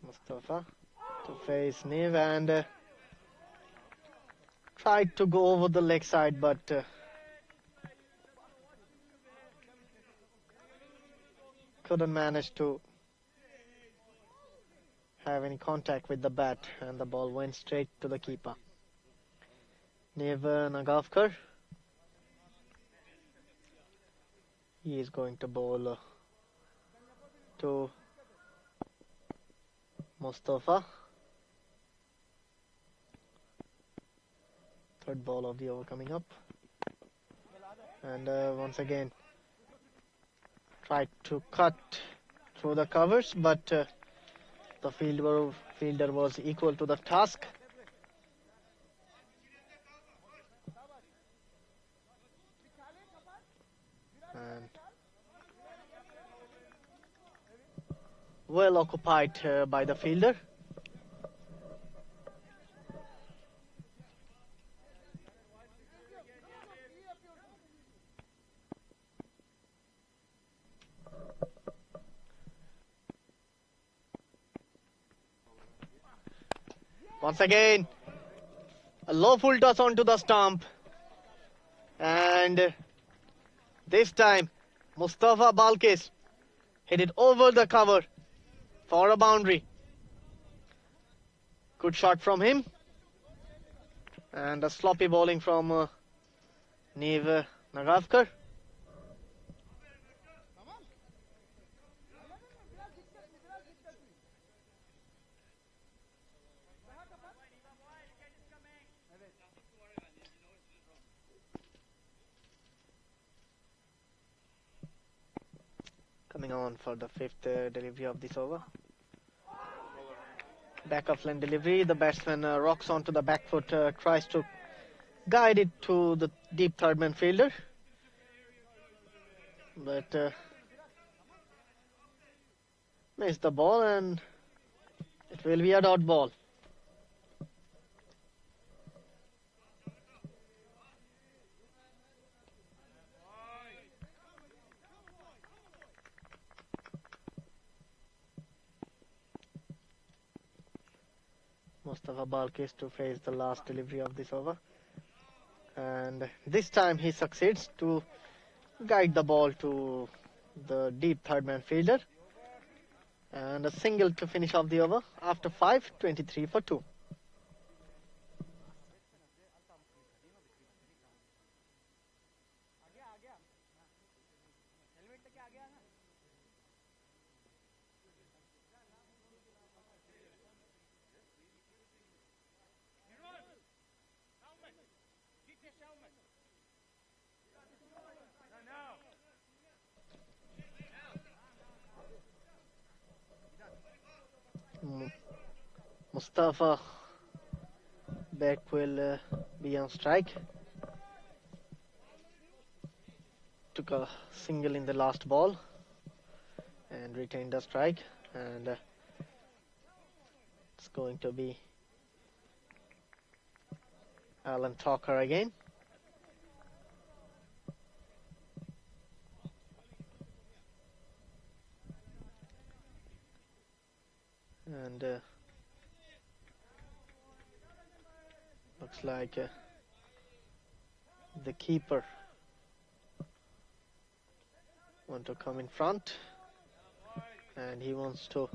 Mustafa to face Nev, and tried to go over the leg side, but couldn't manage to have any contact with the bat, and the ball went straight to the keeper. Nev Nagavkar, he is going to bowl to Mustafa. Third ball of the over coming up, and once again tried to cut through the covers, but the fielder was equal to the task. And well occupied by the fielder. Once again, a low full toss onto the stump, and this time Mustafa Balkis hit it over the cover for a boundary. Good shot from him, and a sloppy bowling from Nev Nagavkar. Coming on for the fifth delivery of this over. Back of line delivery. The batsman rocks onto the back foot, tries to guide it to the deep third man fielder, but missed the ball, and it will be a dot ball. Mustafa Balkis to face the last delivery of this over, and this time he succeeds to guide the ball to the deep third man fielder, and a single to finish off the over. After 5, 23 for 2. Mustafa Beck will be on strike. Took a single in the last ball and retained the strike, and it's going to be Alan Talker again. And looks like the keeper want to come in front, and he wants to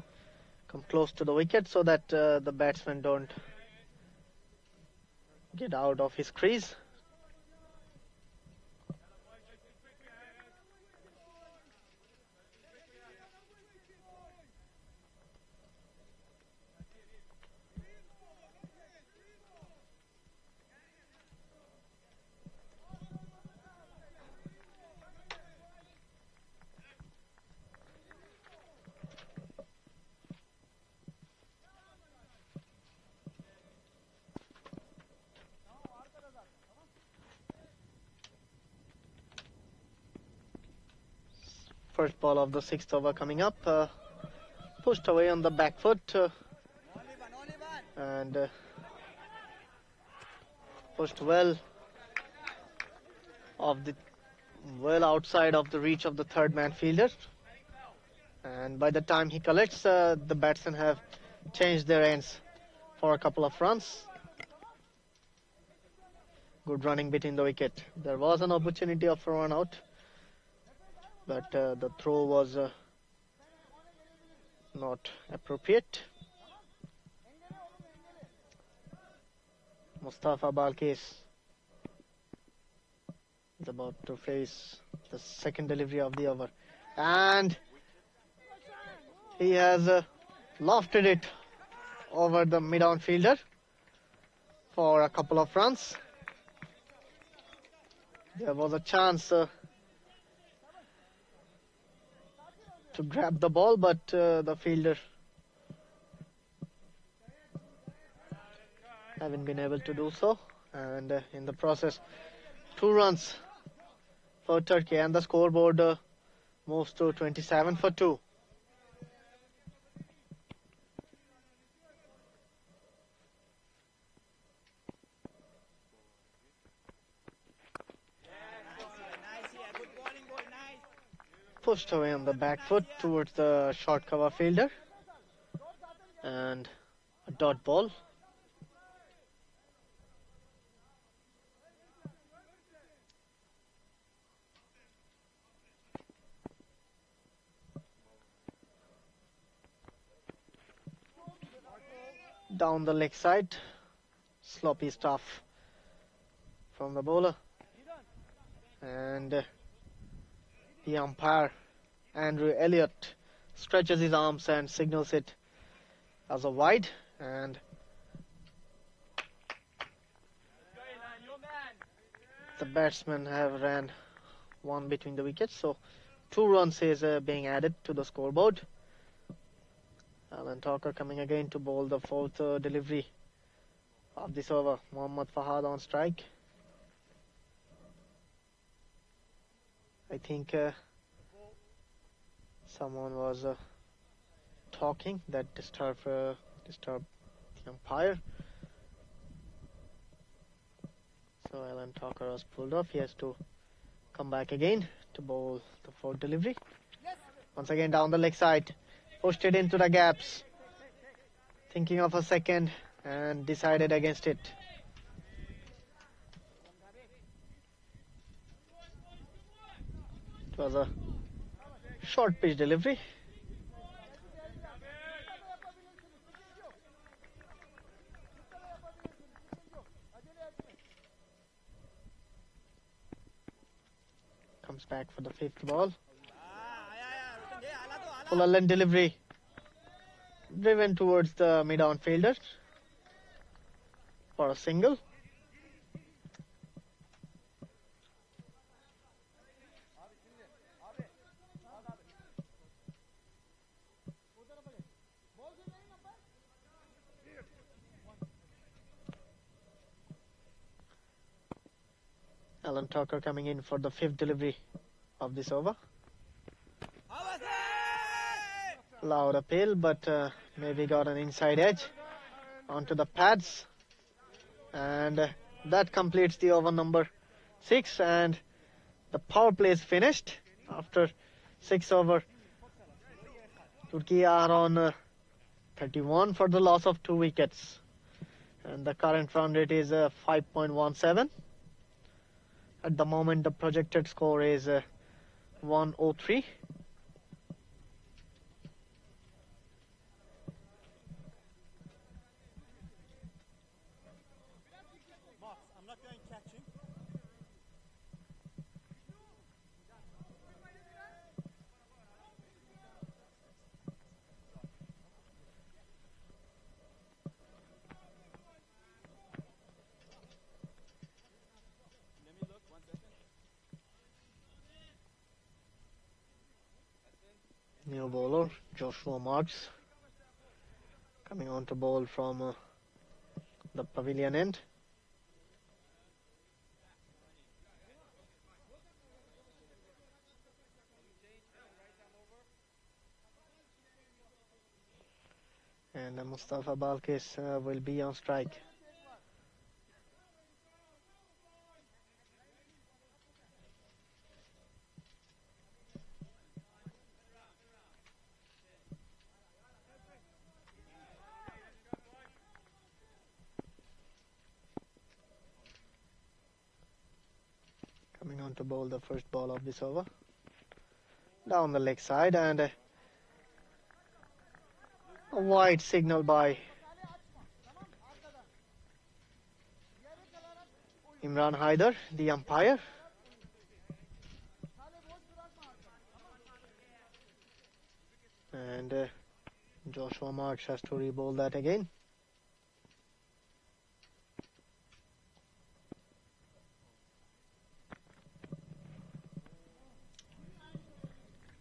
come close to the wicket so that the batsmen don't get out of his crease. First ball of the 6th over coming up, pushed away on the back foot and pushed well outside of the reach of the third man fielder, and by the time he collects, the batsmen have changed their ends for a couple of runs. Good running between the wicket. There was an opportunity of a run out, but the throw was not appropriate. Mustafa Balkis is about to face the second delivery of the over, and he has lofted it over the mid-on fielder for a couple of runs. There was a chance to grab the ball, but the fielder haven't been able to do so, and in the process 2 runs for Turkey, and the scoreboard moves to 27 for 2. Pushed away on the back foot towards the short cover fielder, and a dot ball. Down the leg side, sloppy stuff from the bowler, and the umpire Andrew Elliott stretches his arms and signals it as a wide, and the batsmen have ran one between the wickets, so 2 runs is being added to the scoreboard. Alan Talker coming again to bowl the 4th delivery of this over. Mohammad Fahad on strike. I think someone was talking that disturbed the umpire. So Alan Talker was pulled off. He has to come back again to bowl the 4th delivery. Once again down the leg side, pushed it into the gaps, thinking of a second and decided against it. It was a short pitch delivery. Comes back for the 5th ball. Full length delivery, driven towards the mid-on fielder for a single. Alan Tucker coming in for the 5th delivery of this over. Loud appeal, but maybe got an inside edge onto the pads. And that completes the over number 6, and the power play is finished after 6 over. Turkey are on 31 for the loss of 2 wickets, and the current run rate is 5.17. At the moment the projected score is 103. I'm not going catching. New bowler Joshua Marks coming on to bowl from the pavilion end. And Mustafa Balkis will be on strike. Coming on to bowl the first ball of this over. Down the leg side, and a wide signal by Imran Haider, the umpire. And Joshua Marks has to re-bowl that again.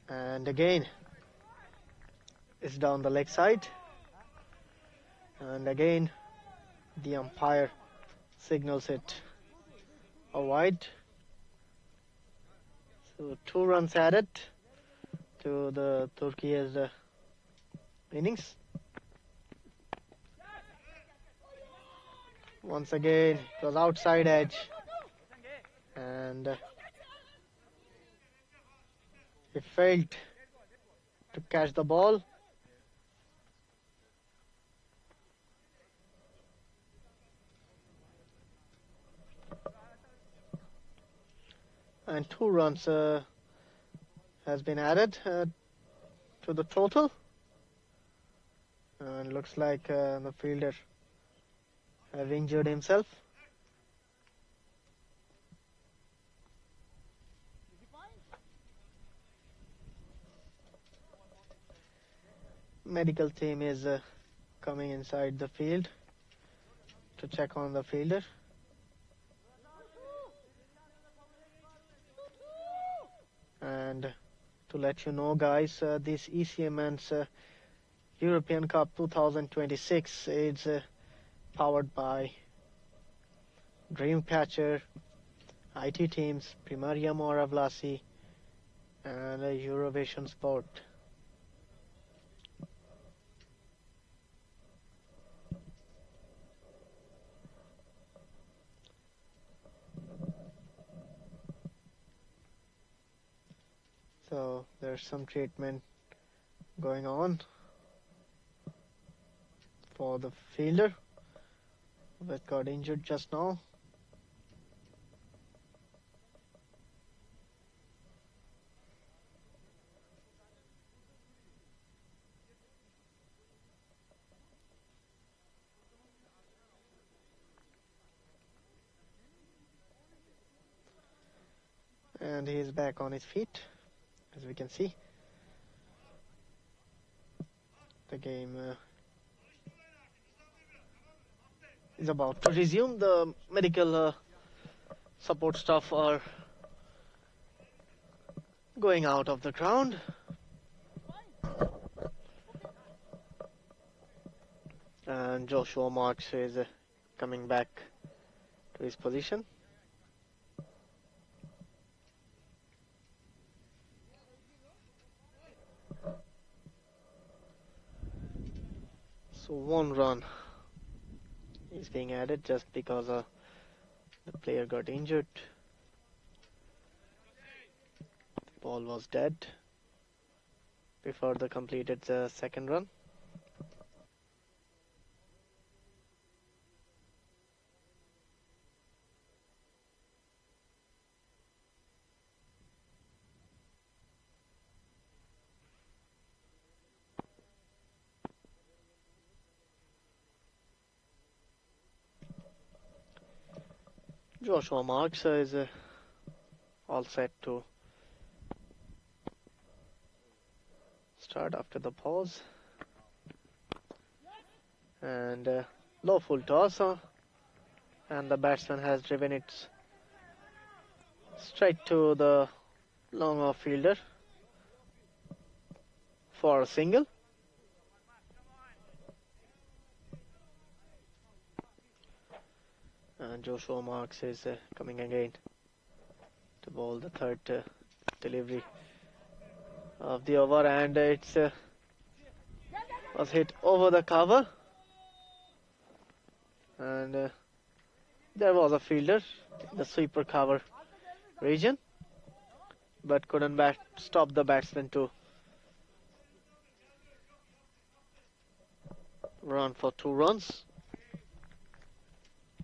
And again it's down the leg side, and again the umpire signals it a wide. So 2 runs added to the Turkey's innings. Once again it was outside edge, and he failed to catch the ball. And 2 runs has been added to the total. And looks like the fielder have injured himself. Medical team is coming inside the field to check on the fielder. And to let you know, guys, this ECA Men's European Cup 2026 is powered by Dreamcatcher, IT Teams, Primaria Moara Vlasiei, and Eurovision Sport. So there's some treatment going on for the fielder that got injured just now. And he is back on his feet, as we can see. The game is about to resume. The medical support staff are going out of the ground. And Joshua Marks is coming back to his position. So 1 run is being added just because the player got injured. The ball was dead before they completed the second run. Joshua Marks is all set to start after the pause, and low full toss, and the batsman has driven it straight to the long off fielder for a single. And Joshua Marks is coming again to bowl the third delivery of the over, and it's was hit over the cover, and there was a fielder in the sweeper cover region, but couldn't stop the batsman to run for 2 runs.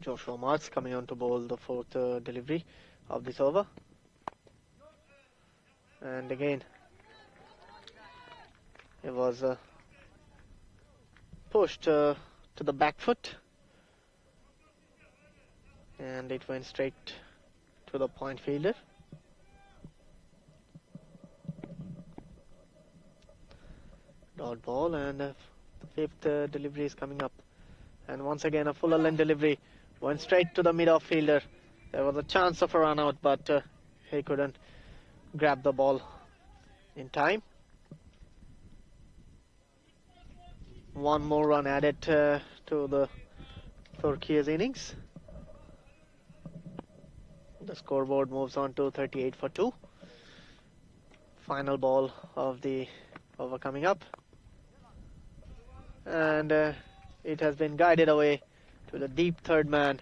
Joshua Marks coming on to bowl the fourth delivery of this over, and again it was pushed to the back foot, and it went straight to the point fielder. Dot ball, and the fifth delivery is coming up, and once again a full length delivery went straight to the mid off fielder. There was a chance of a run out, but he couldn't grab the ball in time. 1 more run added to the Turkey's innings. The scoreboard moves on to 38 for 2. Final ball of the over coming up, and it has been guided away to the deep third man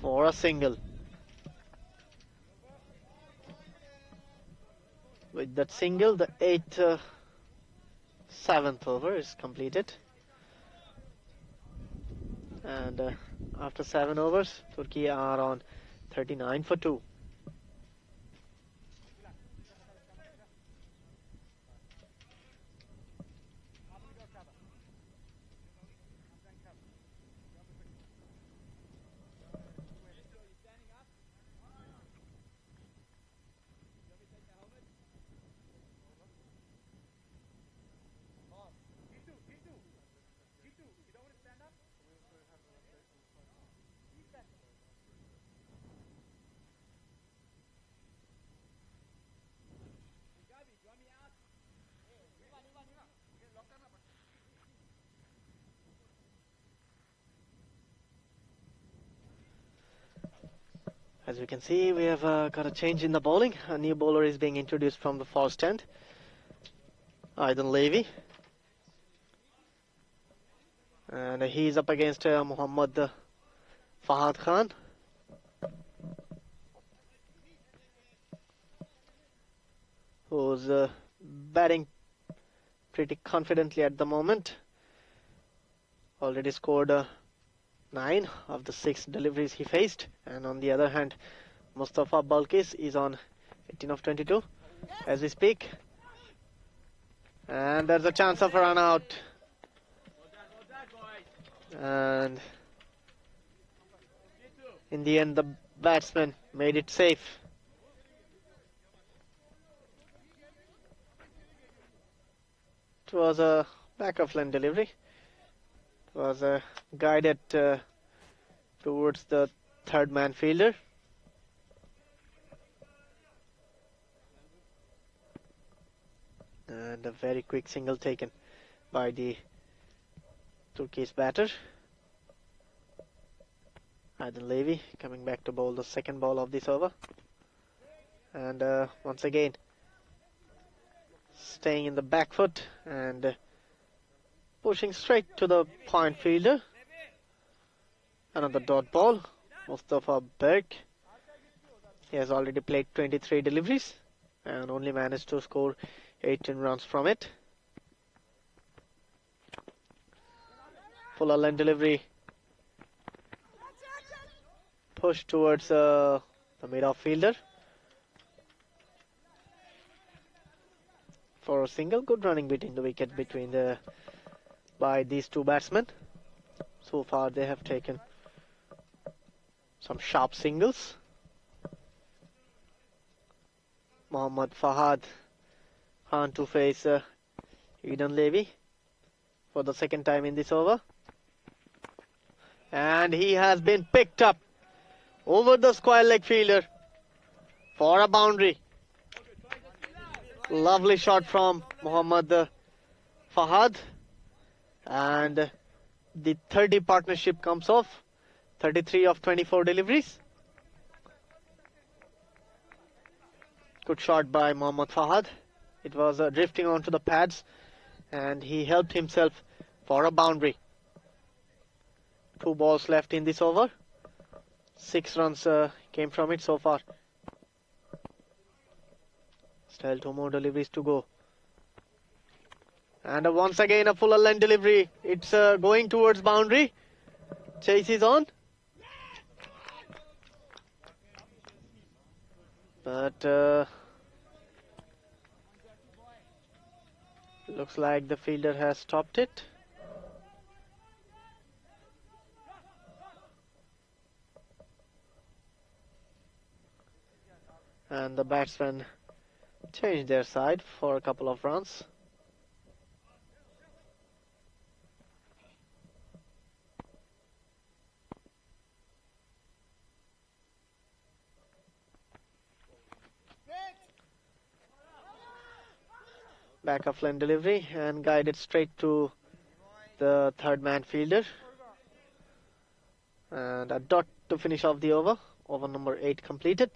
for a single. With that single, the 7th over is completed, and after 7 overs, Turkey are on 39 for 2. As you can see, we have got a change in the bowling. A new bowler is being introduced from the far stand, Aydın Levy, and he's up against Muhammad Fahad Khan. Who's batting pretty confidently at the moment. Already scored 9 of the 6 deliveries he faced, and on the other hand, Mustafa Balkis is on 18 of 22 as we speak, and there's a chance of a run out, and in the end the batsman made it safe. It was a back of line delivery. Was guided towards the third man fielder, and a very quick single taken by the Turkish batter. Aydın Levy coming back to bowl the second ball of this over, and once again staying in the back foot and Pushing straight to the point fielder. Another dot ball. Mustafa Berg. He has already played 23 deliveries and only managed to score 18 runs from it. Fuller line delivery. Push towards the mid-off fielder. For a single, good running between the wicket by these two batsmen. So far they have taken some sharp singles. Mohammad Fahad Khan to face Eden Levy for the second time in this over. And he has been picked up over the square leg fielder for a boundary. Lovely shot from Mohammad Fahad. And the 30 partnership comes off. 33 of 24 deliveries. Good shot by Mohammad Fahad. It was drifting onto the pads and he helped himself for a boundary. 2 balls left in this over. 6 runs came from it so far. Still 2 more deliveries to go. And once again a fuller length delivery. It's going towards boundary. Chase is on. But looks like the fielder has stopped it. And the batsmen changed their side for a couple of runs. Back of line delivery and guided straight to the third man fielder. And a dot to finish off the over. Over number 8 completed.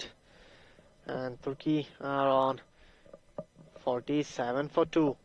And Turkey are on 47 for 2.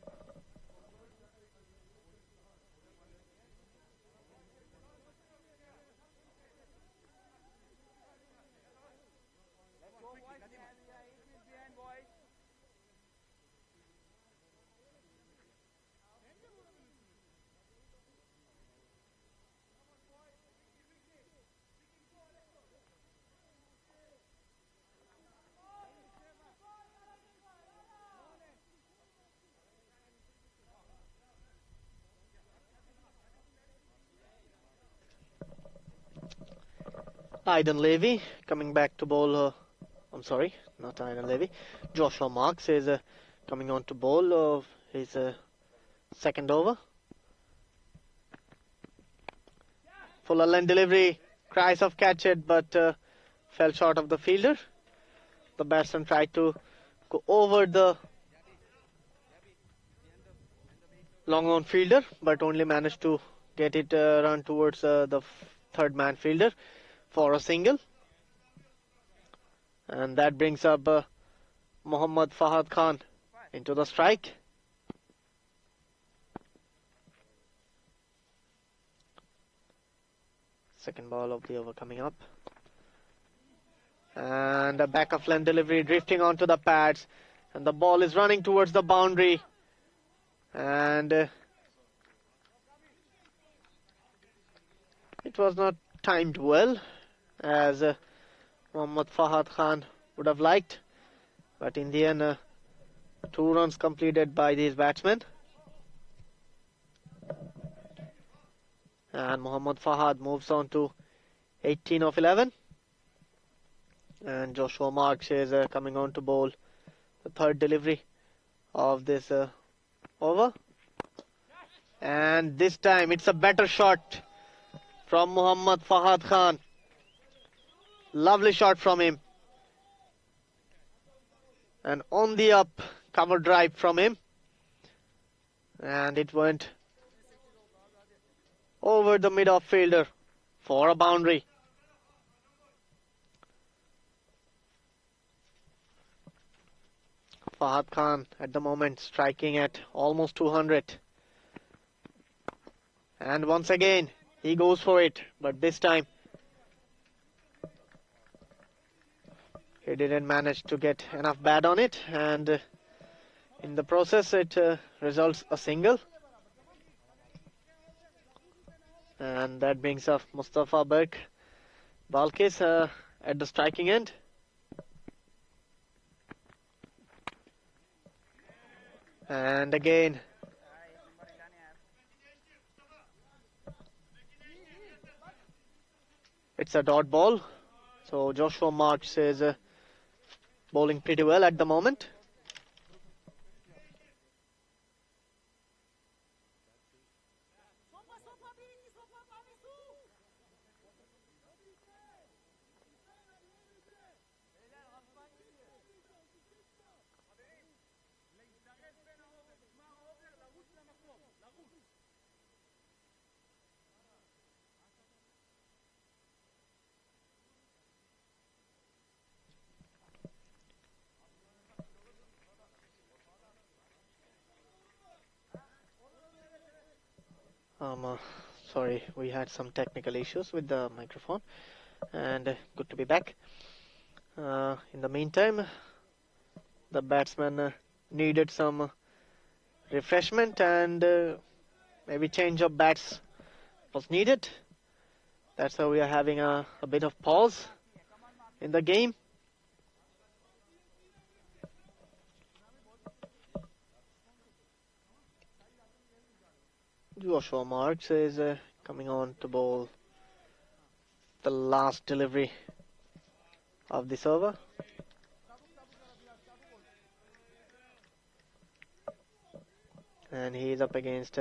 Aiden Levy coming back to bowl. I'm sorry, not Aiden Levy. Joshua Marks is coming on to bowl his second over. Fuller line delivery. Cries of catch it, but fell short of the fielder. The batsman tried to go over the long on fielder, but only managed to get it run towards the third man fielder for a single. And that brings up Mohammad Fahad Khan into the strike. Second ball of the over coming up. And a back of length delivery drifting onto the pads. And the ball is running towards the boundary. And it was not timed well, as Mohammad Fahad Khan would have liked. But in the end, 2 runs completed by these batsmen. And Mohammad Fahad moves on to 18 of 11. And Joshua Marks is coming on to bowl the third delivery of this over. And this time it's a better shot from Mohammad Fahad Khan. Lovely shot from him. And on the up, cover drive from him. And it went over the mid-off fielder for a boundary. Fahad Khan at the moment striking at almost 200. And once again, he goes for it, but this time he didn't manage to get enough bat on it, and in the process it results a single. And that brings up Mustafa Berk Balkis at the striking end. And again, it's a dot ball. So Joshua Marks is bowling pretty well at the moment. Sorry, we had some technical issues with the microphone, and good to be back. In the meantime, the batsman needed some refreshment, and maybe change of bats was needed. That's how we are having a bit of pause in the game. Joshua Marks is coming on to bowl the last delivery of this over. And he is up against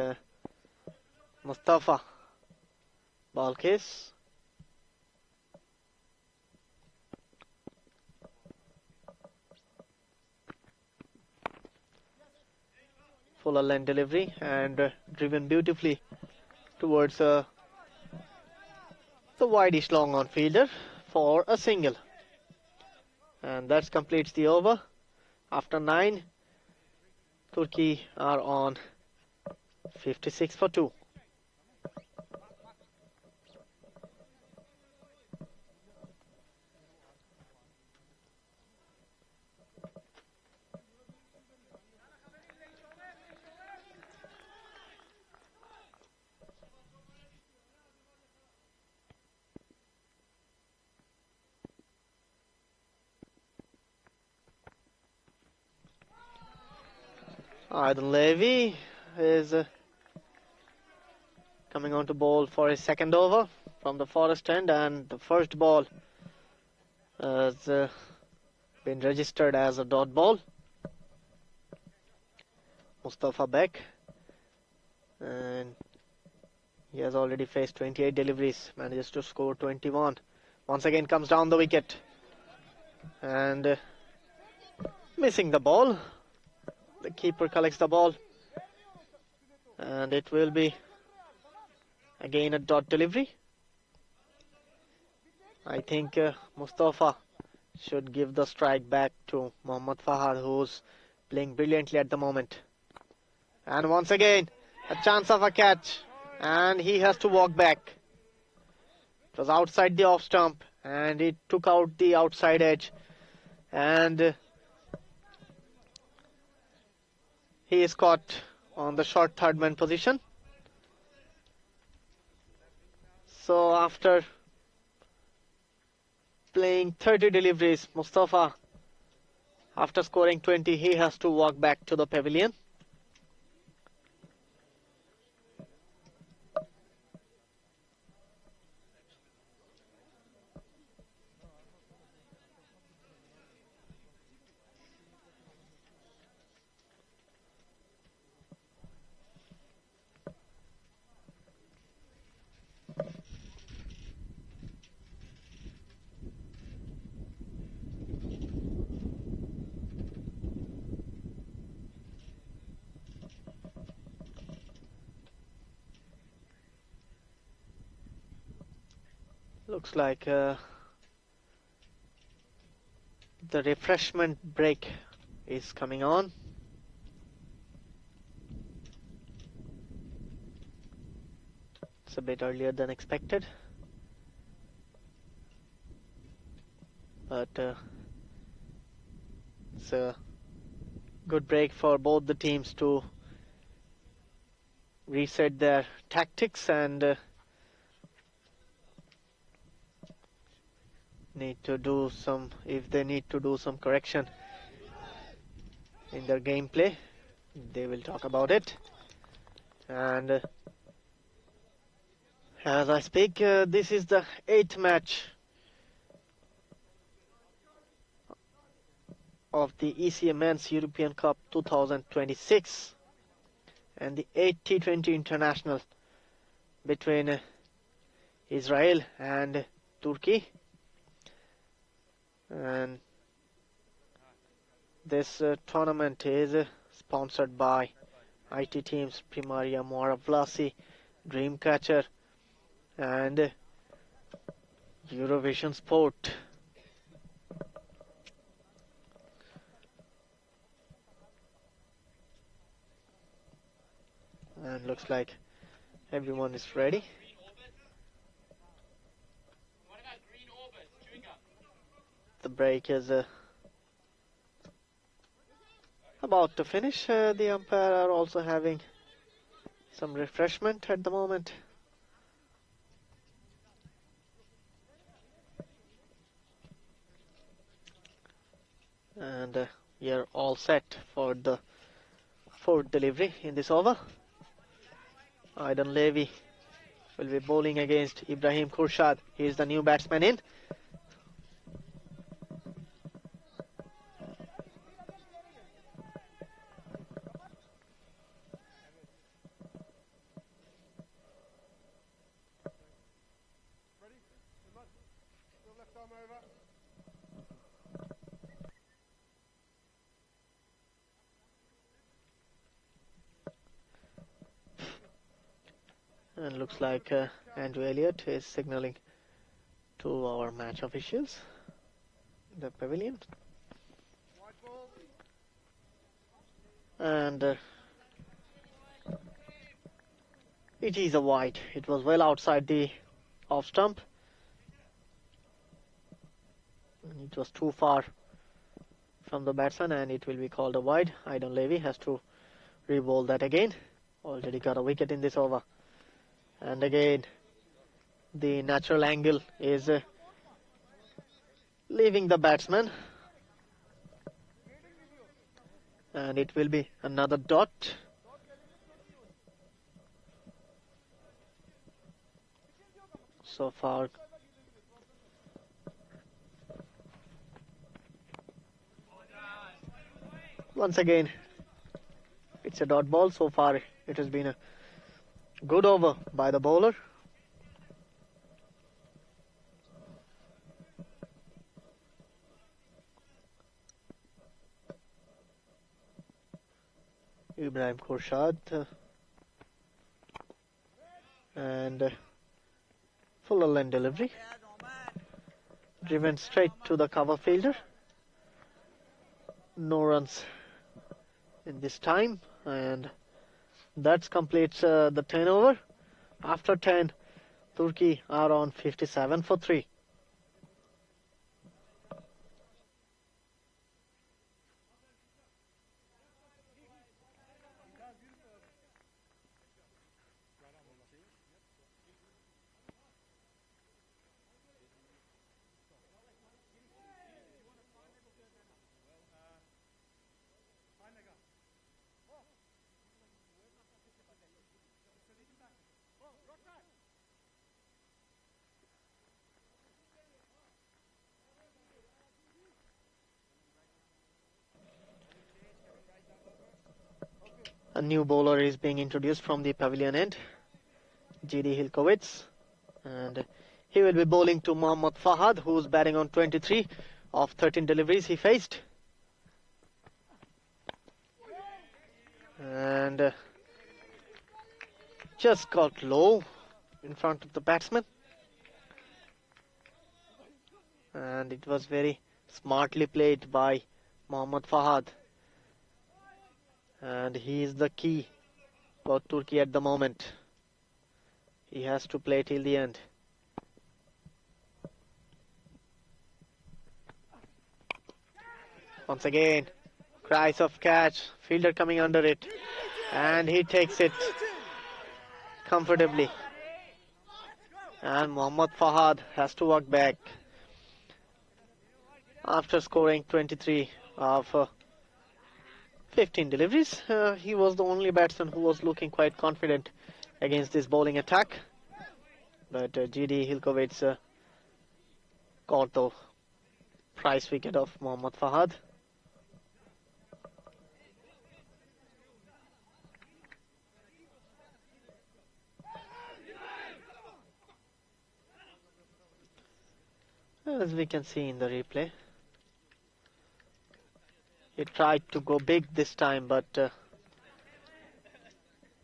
Mustafa Balkis. Fuller length delivery and driven beautifully towards the wideish long on fielder for a single. And that completes the over. After 9, Turkey are on 56 for 2. Aiden Levy is coming on to bowl for his second over from the forest end, and the first ball has been registered as a dot ball. Mustafa Beck, and he has already faced 28 deliveries, manages to score 21. Once again comes down the wicket and missing the ball. The keeper collects the ball, and it will be again a dot delivery. I think Mustafa should give the strike back to Mohammad Fahad, who's playing brilliantly at the moment. And once again, a chance of a catch, and he has to walk back. It was outside the off stump, and it took out the outside edge, and he is caught on the short third man position. So after playing 30 deliveries, Mustafa, after scoring 20, he has to walk back to the pavilion. Looks like the refreshment break is coming on. a bit earlier than expected, but it's a good break for both the teams to reset their tactics and need to do some, if they need to do some correction in their gameplay, they will talk about it. And as I speak, this is the 8th match of the ECA Men's European Cup 2026 and the 8th T20 International between Israel and Turkey. And this tournament is sponsored by IT teams Primaria, Moara, Vlasiei, Dreamcatcher and Eurovision Sport. And looks like everyone is ready. The break is about to finish. The umpire are also having some refreshment at the moment. And we are all set for the 4th delivery in this over. Aidan Levy will be bowling against Ibrahim Khurshad. He is the new batsman in. And looks like Andrew Elliott is signaling to our match officials in the pavilion. And it is a wide. It was well outside the off stump. It was too far from the batsman and it will be called a wide. Aidan Levy has to re-bowl that again. Already got a wicket in this over. And again, the natural angle is leaving the batsman. And it will be another dot. So far, once again, it's a dot ball. So far, it has been a good over by the bowler. Ibrahim Khurshad and full line delivery, driven straight to the cover fielder. No runs in this time, and that completes the 10 over. After 10, Turkey are on 57 for 3. A new bowler is being introduced from the pavilion end, G.D. Hilkowitz, and he will be bowling to Mohammad Fahad, who's batting on 23 of 13 deliveries he faced. And just got low in front of the batsman. And it was very smartly played by Mohammad Fahad. And he is the key for Turkey at the moment. He has to play till the end. Once again, cries of catch, fielder coming under it, and he takes it comfortably. And Mohammad Fahad has to walk back after scoring 23 of 15 deliveries. He was the only batsman who was looking quite confident against this bowling attack. But GD Hilkovic caught the prize wicket of Mohammad Fahad. As we can see in the replay, he tried to go big this time, but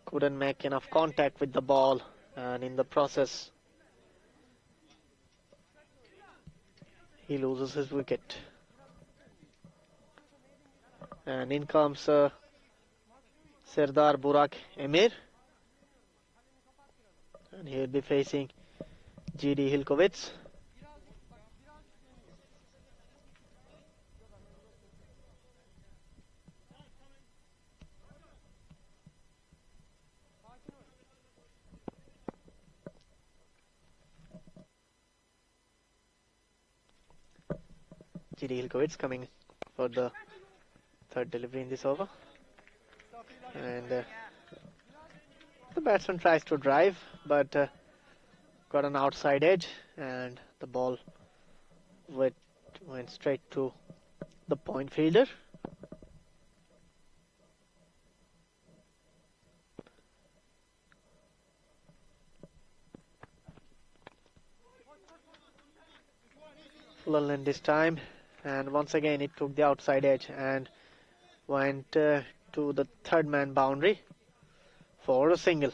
couldn't make enough contact with the ball, and in the process he loses his wicket. And in comes Serdar Burak Emir, and he'll be facing GD Hilkovic. GD Hilkovic coming for the third delivery in this over, and the batsman tries to drive, but got an outside edge, and the ball went straight to the point fielder. Full length this time, and once again it took the outside edge and went to the third man boundary for a single.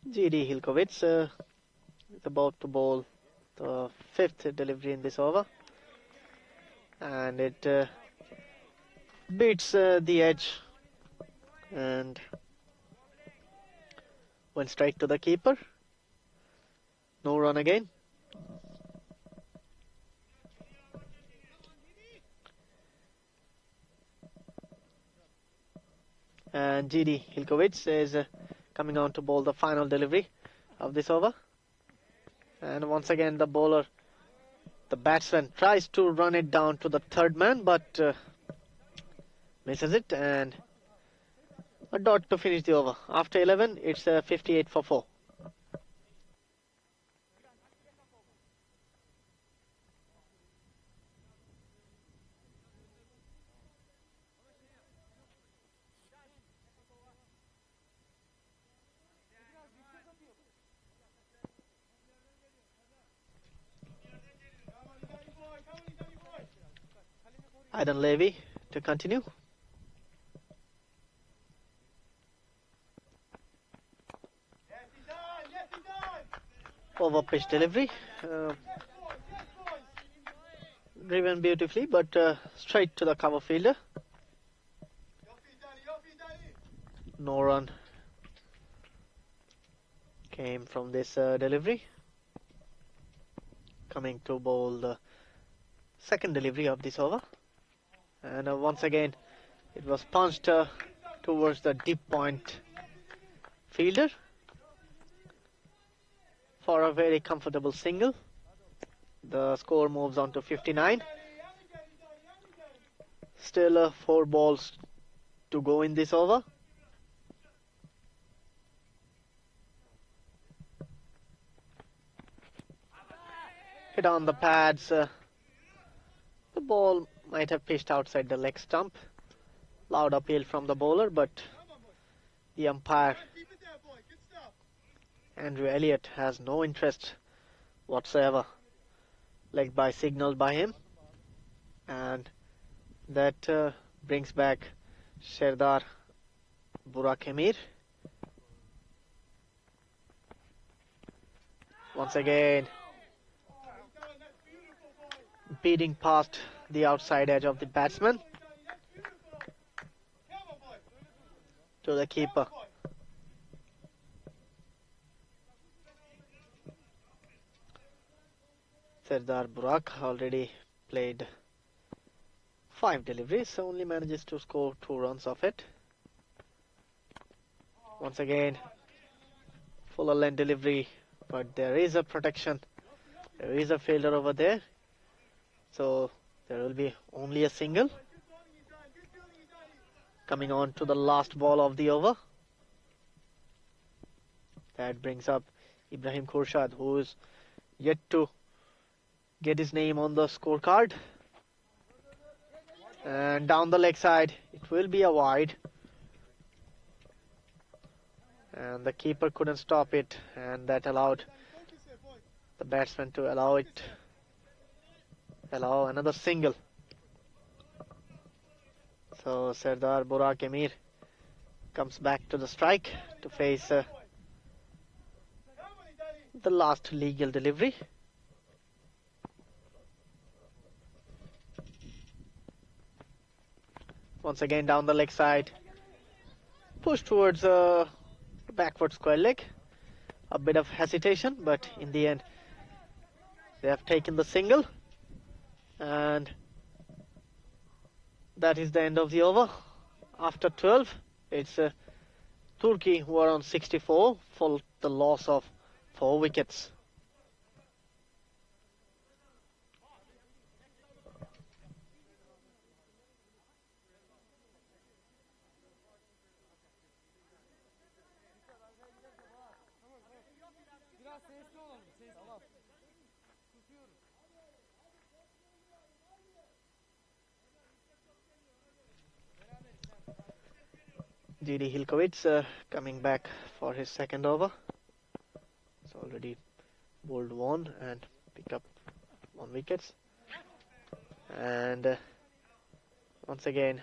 GD Hilkovic is about to bowl the fifth delivery in this over, and it beats the edge and went straight to the keeper. No run again. And GD Hilkovic is coming on to bowl the final delivery of this over. And once again the batsman tries to run it down to the third man, but misses it, and a dot to finish the over. After 11, it's 58 for 4. Aidan Levy to continue. Over pitch delivery, driven beautifully, but straight to the cover fielder. No run came from this delivery. Coming to bowl the second delivery of this over, and once again it was punched towards the deep point fielder for a very comfortable single. The score moves on to 59. Still 4 balls to go in this over. Hit on the pads. The ball might have pitched outside the leg stump. Loud appeal from the bowler, but the umpire Andrew Elliott has no interest whatsoever. Leg by signaled by him, and that brings back Serdar Burak Emir. Once again beating past the outside edge of the batsman to the keeper. Sardar Burak already played 5 deliveries, only manages to score 2 runs off it. Once again, fuller length delivery, but there is a protection. There is a fielder over there, so there will be only a single. Coming on to the last ball of the over. That brings up Ibrahim Khurshad, who is yet to get his name on the scorecard. And down the leg side, it will be a wide. And the keeper couldn't stop it, and that allowed the batsman to allow another single. So Sardar Burak Emir comes back to the strike to face the last legal delivery. Once again down the leg side, push towards the backward square leg. A bit of hesitation, but in the end they have taken the single, and that is the end of the over. After 12, it's Turkey who are on 64 for the loss of 4 wickets. GD Hilkovic coming back for his second over. It's already bowled 1 and picked up 1 wickets. And once again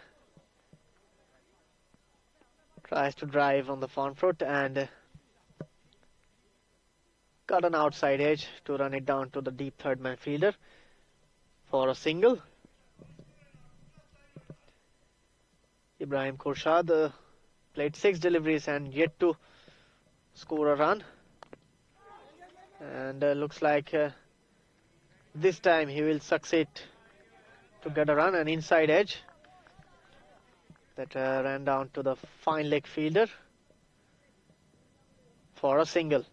tries to drive on the front foot and got an outside edge to run it down to the deep third man fielder for a single. Ibrahim Khurshad played 6 deliveries and yet to score a run, and looks like this time he will succeed to get a run. An inside edge that ran down to the fine leg fielder for a single.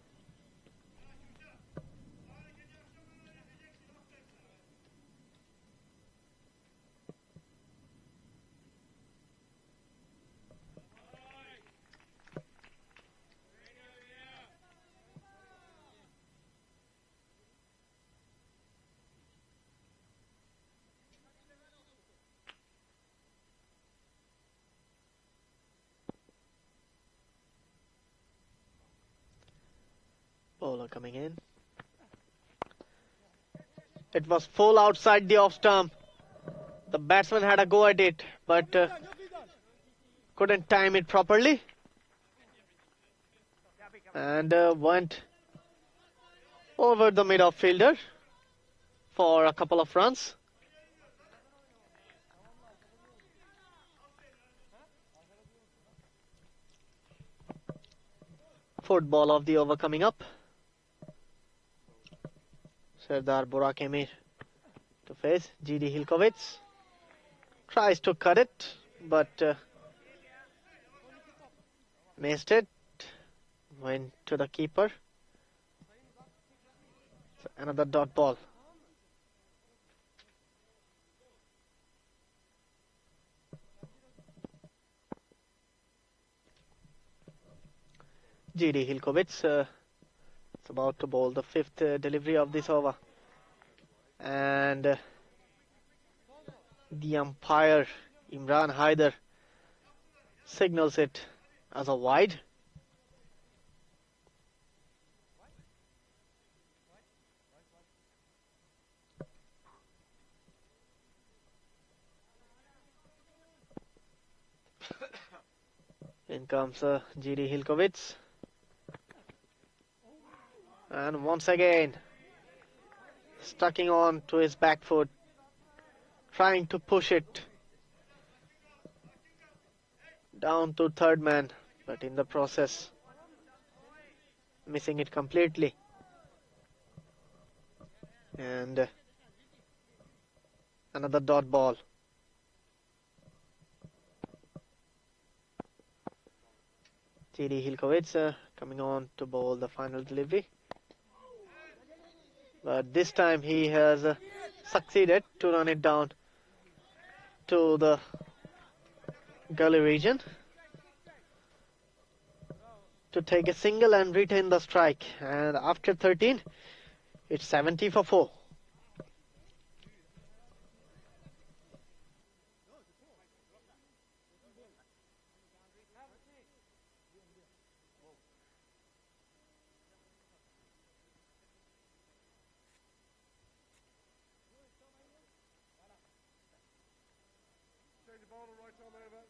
Bowler coming in. It was full outside the off stump. The batsman had a go at it, but couldn't time it properly, and went over the mid-off fielder for a couple of runs. Fourth ball of the over coming up. Sardar Burak Emir to face GD Hilkovic. Tries to cut it, but missed it. Went to the keeper. So another dot ball. GD Hilkovic is about to bowl the 5th delivery of this over, and the umpire Imran Haider signals it as a wide. In comes GD Hilkovic. And once again, stucking on to his back foot trying to push it down to third man, but in the process missing it completely. And another dot ball. T.D. Hilkovic coming on to bowl the final delivery. But this time he has succeeded to run it down to the gully region to take a single and retain the strike. And after 13, it's 70 for 4. Change the ball to right arm over.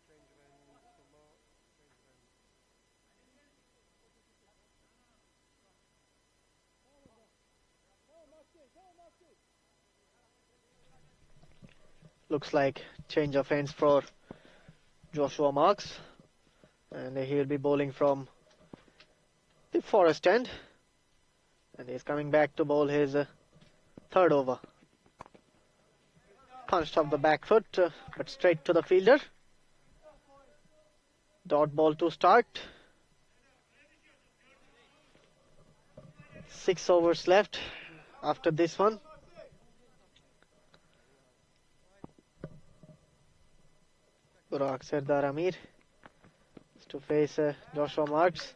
Change of end for Mark. Change of end. Looks like change of ends for Joshua Marks, and he'll be bowling from the forest end, and he's coming back to bowl his third over. Punched off the back foot, but straight to the fielder. Dot ball to start. 6 overs left after this one. Burak Serdar Amir is to face Joshua Marks,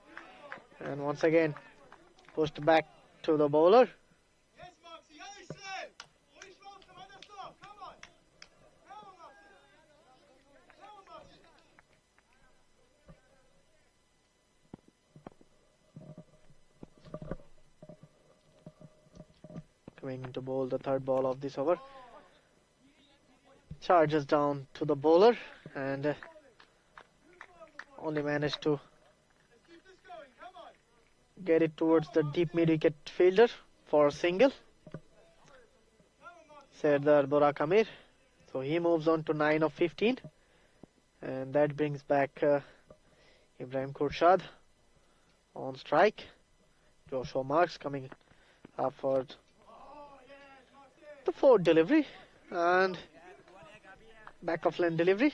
and once again pushed back to the bowler. Coming to bowl the third ball of this over. Charges down to the bowler and only managed to get it towards the deep mid-wicket fielder for a single. Serdar Burak Amir. So he moves on to 9 of 15, and that brings back Ibrahim Khurshad on strike. Joshua Marks coming up for the fourth delivery and back of lane delivery.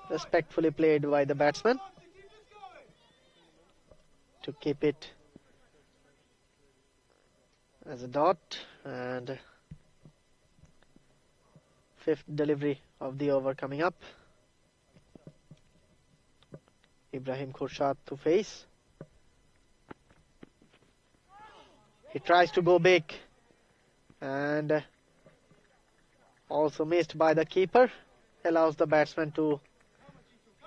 Respectfully played by the batsman to keep it as a dot, and fifth delivery of the over coming up. Ibrahim Khurshad to face. He tries to go big and also missed by the keeper. Allows the batsman to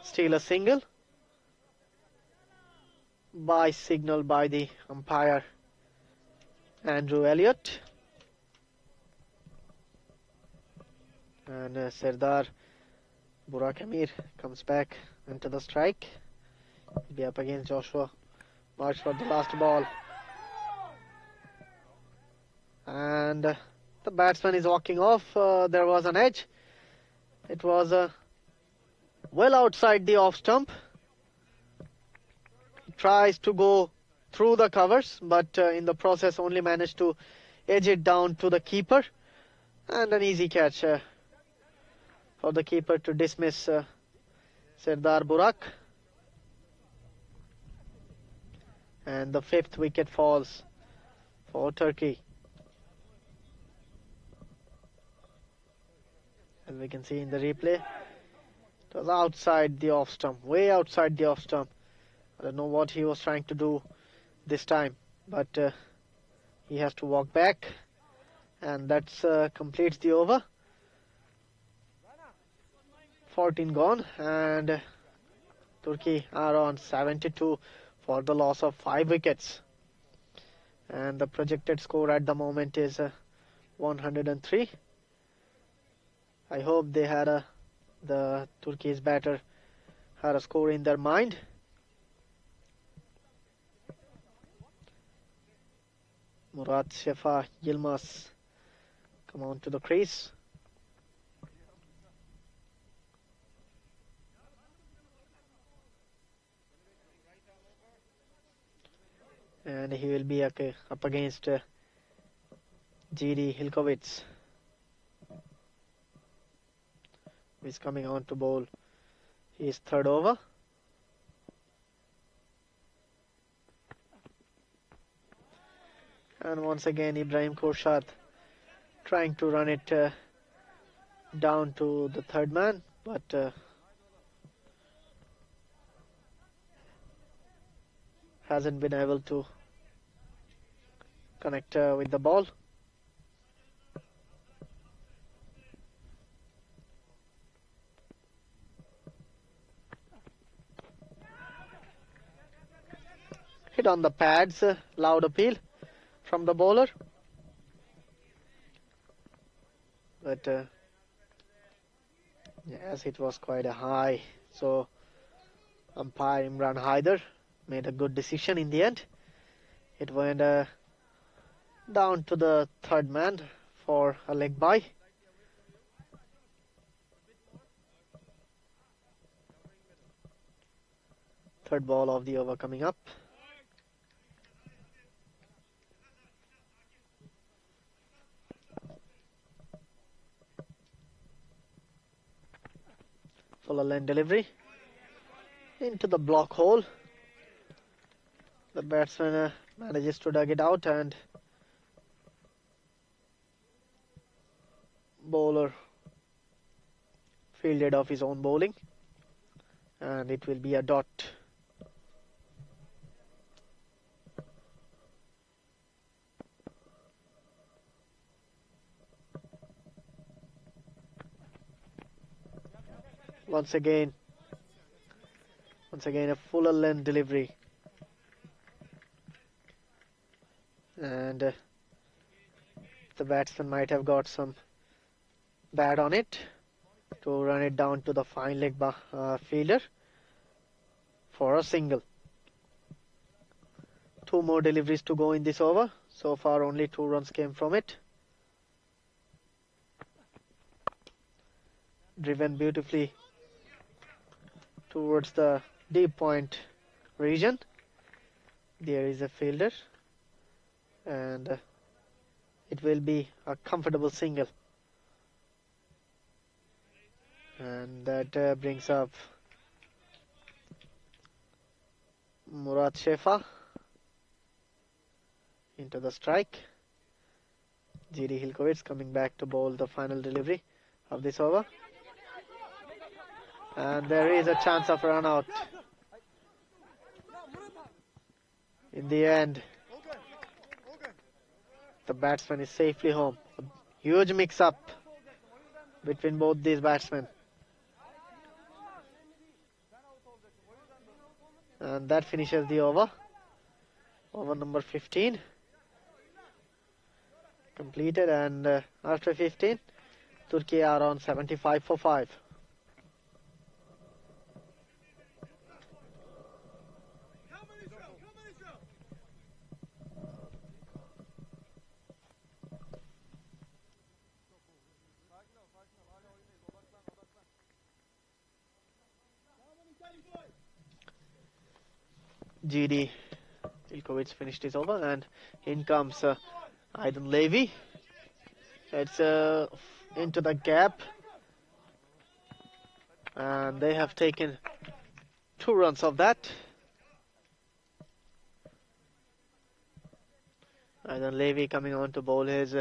steal a single by signal by the umpire Andrew Elliott. And Serdar Burak Amir comes back into the strike. He'll be up against Joshua Marks for the last ball. And the batsman is walking off. There was an edge. It was well outside the off stump. He tries to go through the covers, but in the process only managed to edge it down to the keeper. And an easy catch for the keeper to dismiss Serdar Burak. And the fifth wicket falls for Turkey. As we can see in the replay, it was outside the off stump, way outside the off stump. I don't know what he was trying to do this time, but he has to walk back, and that's completes the over. 14 gone, and Turkey are on 72 for the loss of 5 wickets. And the projected score at the moment is 103. I hope they had the Turkey's batter had a score in their mind. Murat Shefa Yilmaz come on to the crease. And he will be up against GD Hilkovitz, who is coming on to bowl his third over. And once again Ibrahim Khorshad trying to run it down to the third man, but hasn't been able to connect with the ball. Hit on the pads, loud appeal from the bowler. But yes, it was quite a high. So umpire Imran Haider made a good decision in the end. It went down to the third man for a leg bye. Third ball of the over coming up. Fuller line delivery into the block hole. The batsman manages to dug it out, and bowler fielded off his own bowling, and it will be a dot. Once again a fuller length delivery, and the batsman might have got some bad on it to run it down to the fine leg fielder for a single. Two more deliveries to go in this over. So far only 2 runs came from it. Driven beautifully towards the deep point region. There is a fielder, and it will be a comfortable single. And that brings up Murat Shefa into the strike. GD Hilkovitz coming back to bowl the final delivery of this over. And there is a chance of run out. In the end, the batsman is safely home. A huge mix-up between both these batsmen. And that finishes the over. Over number 15 completed, and after 15, Turkey are on 75 for 5. GD Ilkovitz finished his over, and in comes Aydin Levy. It's into the gap, and they have taken 2 runs of that. Aydin Levy coming on to bowl his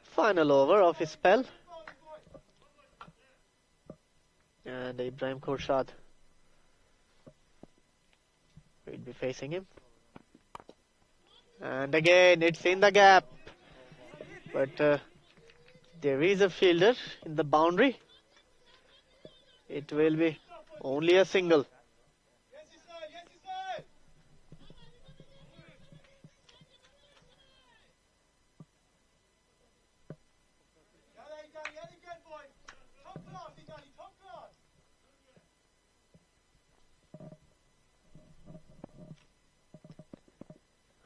final over of his spell, and Ibrahim Khorshad will be facing him. And again it's in the gap, but there is a fielder in the boundary. It will be only a single.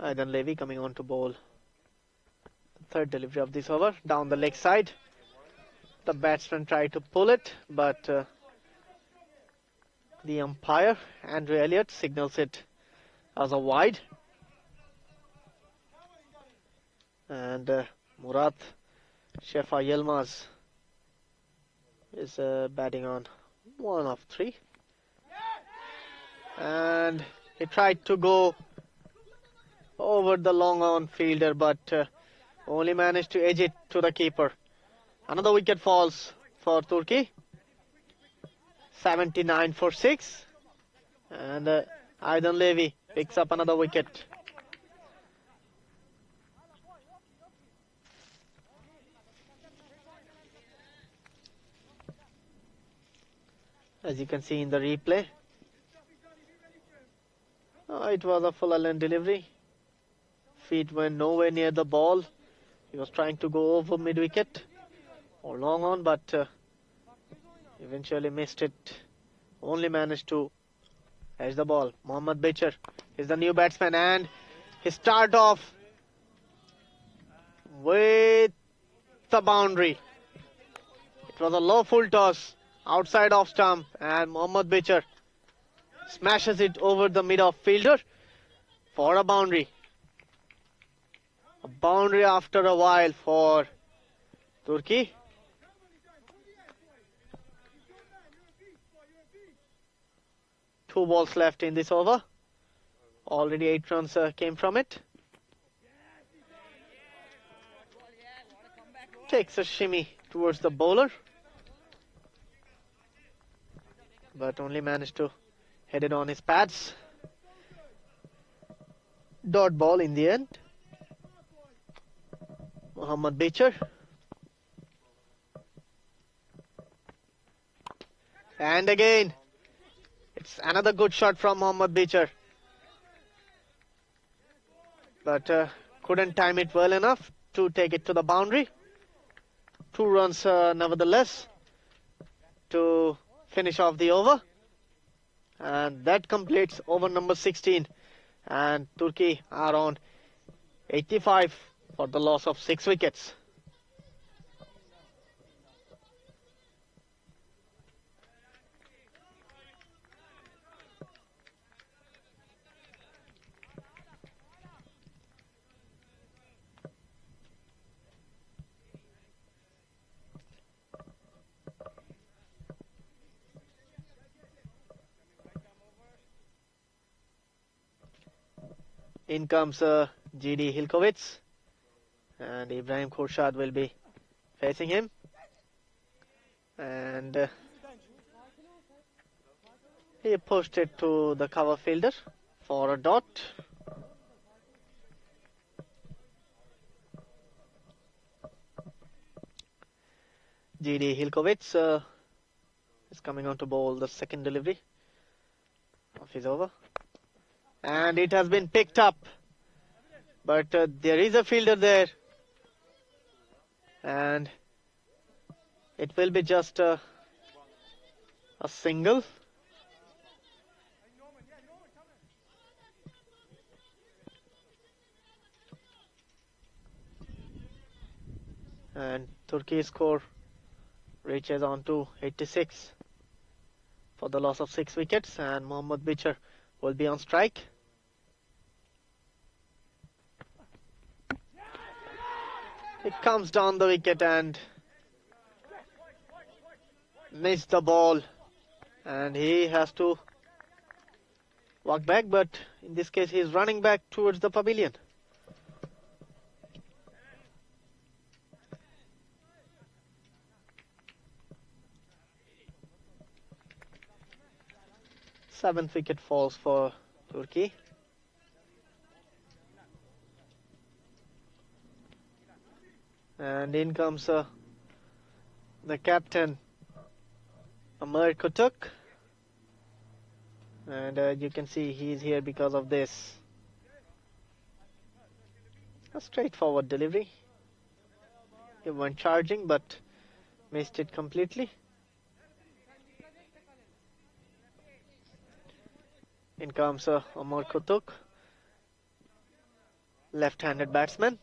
Aidan Levy coming on to bowl. The third delivery of this over down the leg side. The batsman tried to pull it, but the umpire, Andrew Elliott, signals it as a wide. And Murat Shefa Yilmaz is batting on 1 of 3. And he tried to go over the long on fielder, but only managed to edge it to the keeper. Another wicket falls for Turkey. 79 for 6. And Aidan Levy picks up another wicket. As you can see in the replay, it was a full length delivery. Feet went nowhere near the ball. He was trying to go over mid wicket or long on, but eventually missed it. Only managed to edge the ball. Mohammad Becher is the new batsman, and he start off with the boundary. It was a low full toss outside off stump, and Mohammad Becher smashes it over the mid off fielder for a boundary. A boundary after a while for Turkey. Two balls left in this over. Already 8 runs came from it. Takes a shimmy towards the bowler, but only managed to head it on his pads. Dot ball in the end. Mohammad Becher. And again, it's another good shot from Mohammad Becher, but couldn't time it well enough to take it to the boundary. 2 runs nevertheless to finish off the over, and that completes over number 16, and Turkey are on 85 for the loss of 6 wickets. In comes GD Hilkovitz, and Ibrahim Khurshad will be facing him. And he pushed it to the cover fielder for a dot. GD Hilkovitz is coming on to bowl the second delivery of his over. And it has been picked up, but there is a fielder there, and it will be just a single. And Turkey's score reaches on to 86 for the loss of 6 wickets, and Mohammad Becher will be on strike. It comes down the wicket and missed the ball, and he has to walk back, but in this case he is running back towards the pavilion. Seventh wicket falls for Turkey. And in comes the captain, Amar Kutuk. And you can see he's here because of this. A straightforward delivery. He went charging but missed it completely. In comes Amar Kutuk. left-handed batsman.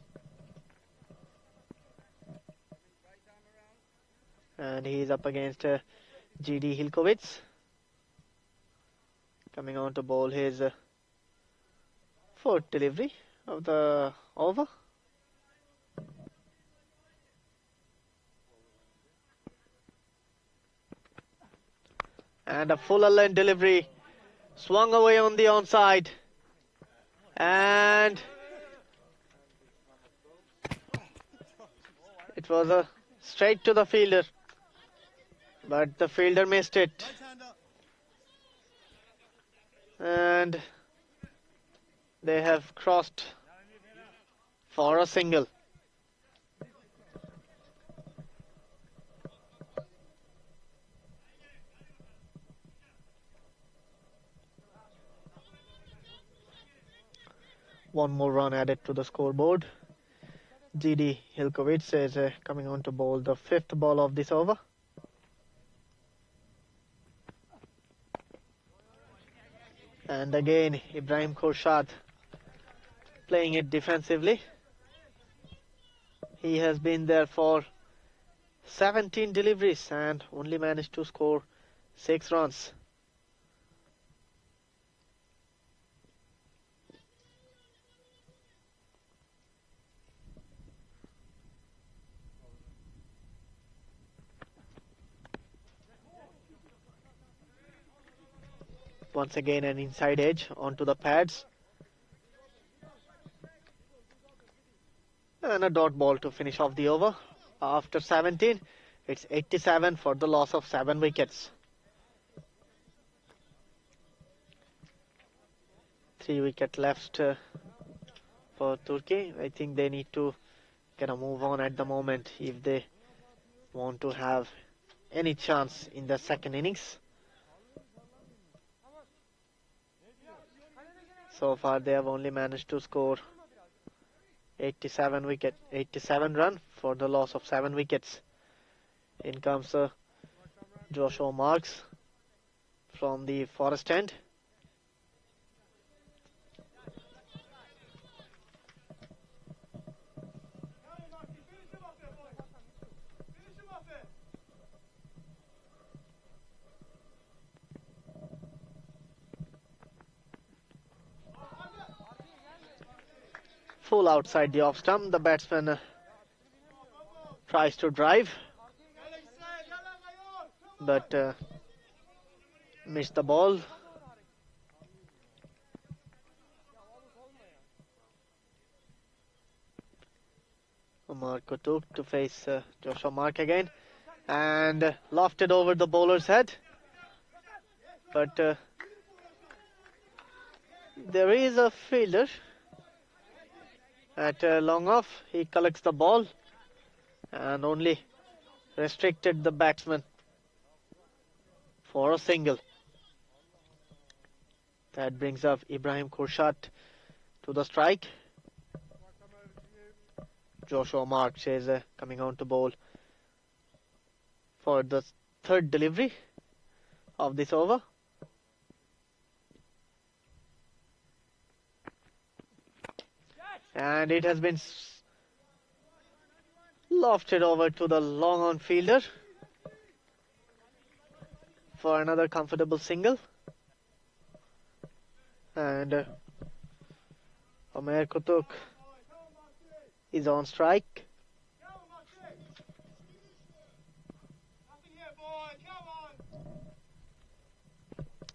And he is up against GD Hilkovitz. Coming on to bowl his fourth delivery of the over. And a fuller length delivery. Swung away on the onside. And it was a straight to the fielder. But the fielder missed it. And they have crossed for a single. One more run added to the scoreboard. GD Hilkovitz is coming on to bowl the fifth ball of this over. And again, Ibrahim Khorshad playing it defensively. He has been there for 17 deliveries and only managed to score 6 runs. Once again an inside edge onto the pads. And a dot ball to finish off the over. After 17, it's 87 for the loss of 7 wickets. 3 wickets left for Turkey. I think they need to get a move on at the moment if they want to have any chance in the second innings. So far they have only managed to score 87 run for the loss of 7 wickets. In comes Joshua Marks from the Forest End. Full outside the off stump. The batsman tries to drive, but missed the ball. Omar Kutuk to face Joshua Mark again, and lofted over the bowler's head. But there is a fielder at long off. He collects the ball and only restricted the batsman for a single. That brings up Ibrahim Khorshad to the strike. Joshua Marks is coming on to bowl for the third delivery of this over. And it has been lofted over to the long on fielder for another comfortable single. And Omer Kutuk is on strike.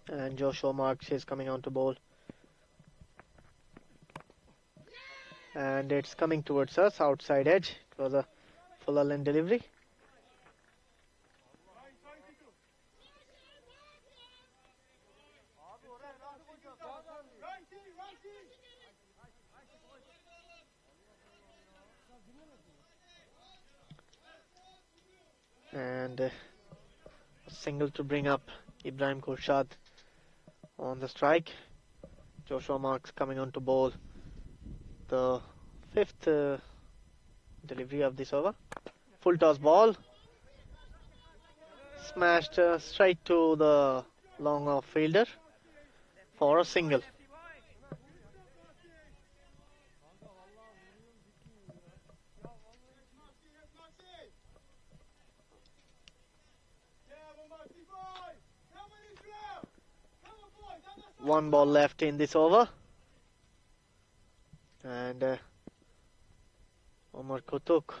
And Joshua Marks is coming on to bowl. And it's coming towards us, outside edge. It was a fuller length delivery. And a single to bring up Ibrahim Khorshad on the strike. Joshua Marks coming on to bowl the fifth delivery of this over. Full toss ball. Smashed straight to the long off fielder for a single. One ball left in this over. And Omar Kutuk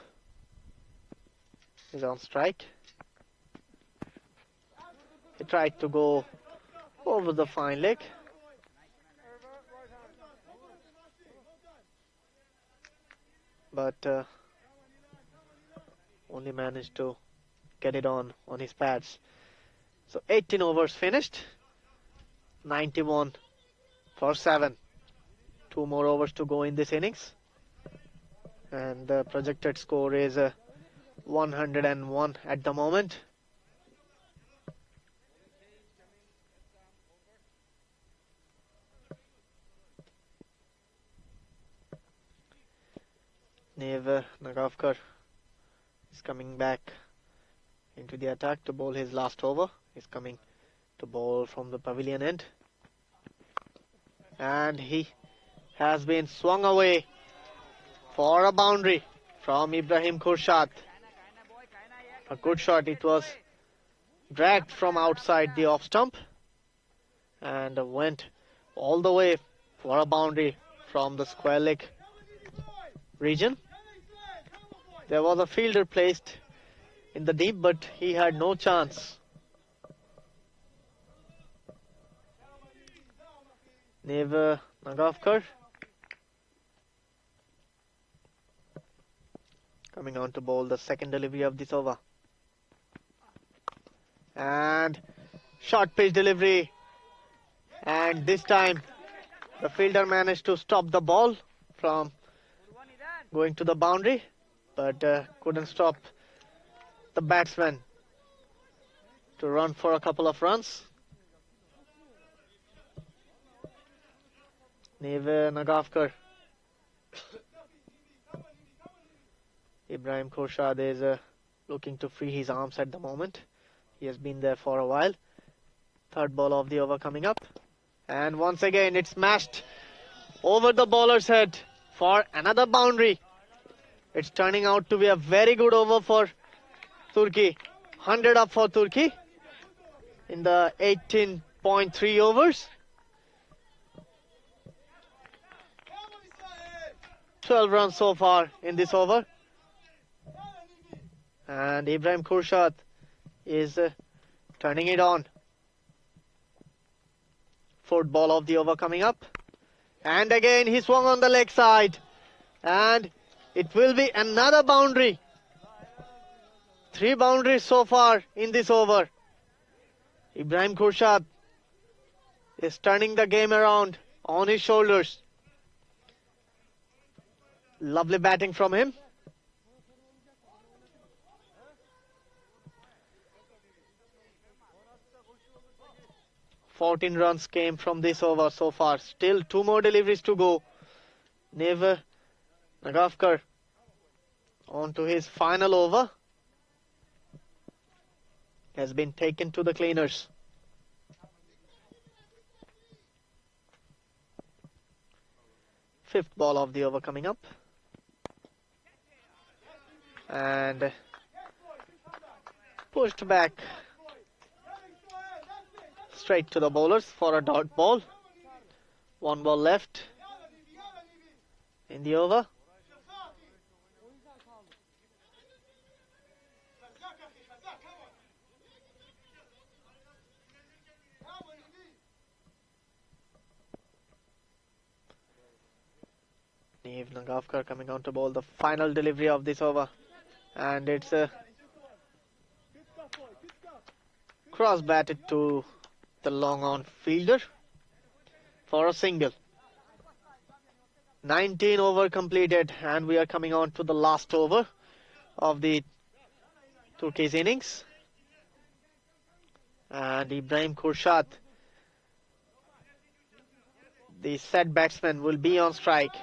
is on strike. He tried to go over the fine leg. But only managed to get it on his pads. So 18 overs finished. 91 for 7. 2 more overs to go in this innings. And the projected score is 101 at the moment. Neve Nagavkar is coming back into the attack to bowl his last over. He's coming to bowl from the pavilion end. And he has been swung away for a boundary from Ibrahim Khurshad. A good shot. It was dragged from outside the off stump and went all the way for a boundary from the square leg region. There was a fielder placed in the deep, but he had no chance. Neve Nagavkar coming on to bowl the second delivery of this over. And short pitch delivery. And this time the fielder managed to stop the ball from going to the boundary, but couldn't stop the batsman to run for a couple of runs. Neve Nagavkar. Ibrahim Khurshad is looking to free his arms at the moment. He has been there for a while. Third ball of the over coming up. And once again it's smashed over the bowler's head for another boundary. It's turning out to be a very good over for Turkey. 100 up for Turkey in the 18.3 overs. 12 runs so far in this over. And Ibrahim Khurshad is turning it on. Fourth ball of the over coming up. And again he swung on the leg side. And it will be another boundary. 3 boundaries so far in this over. Ibrahim Khurshad is turning the game around on his shoulders. Lovely batting from him. "14 runs came from this over so far. Still 2 more deliveries to go. Neve Nagavkar on to his final over. Has been taken to the cleaners. Fifth ball of the over coming up. And pushed back straight to the bowlers for a dot ball. 1 ball left in the over. Neve Nagavkar coming on to bowl the final delivery of this over. And it's a cross batted to the long on fielder for a single. 19 over completed, and we are coming on to the last over of the Turkey's innings. And Ibrahim Khurshad, the set batsman, will be on strike.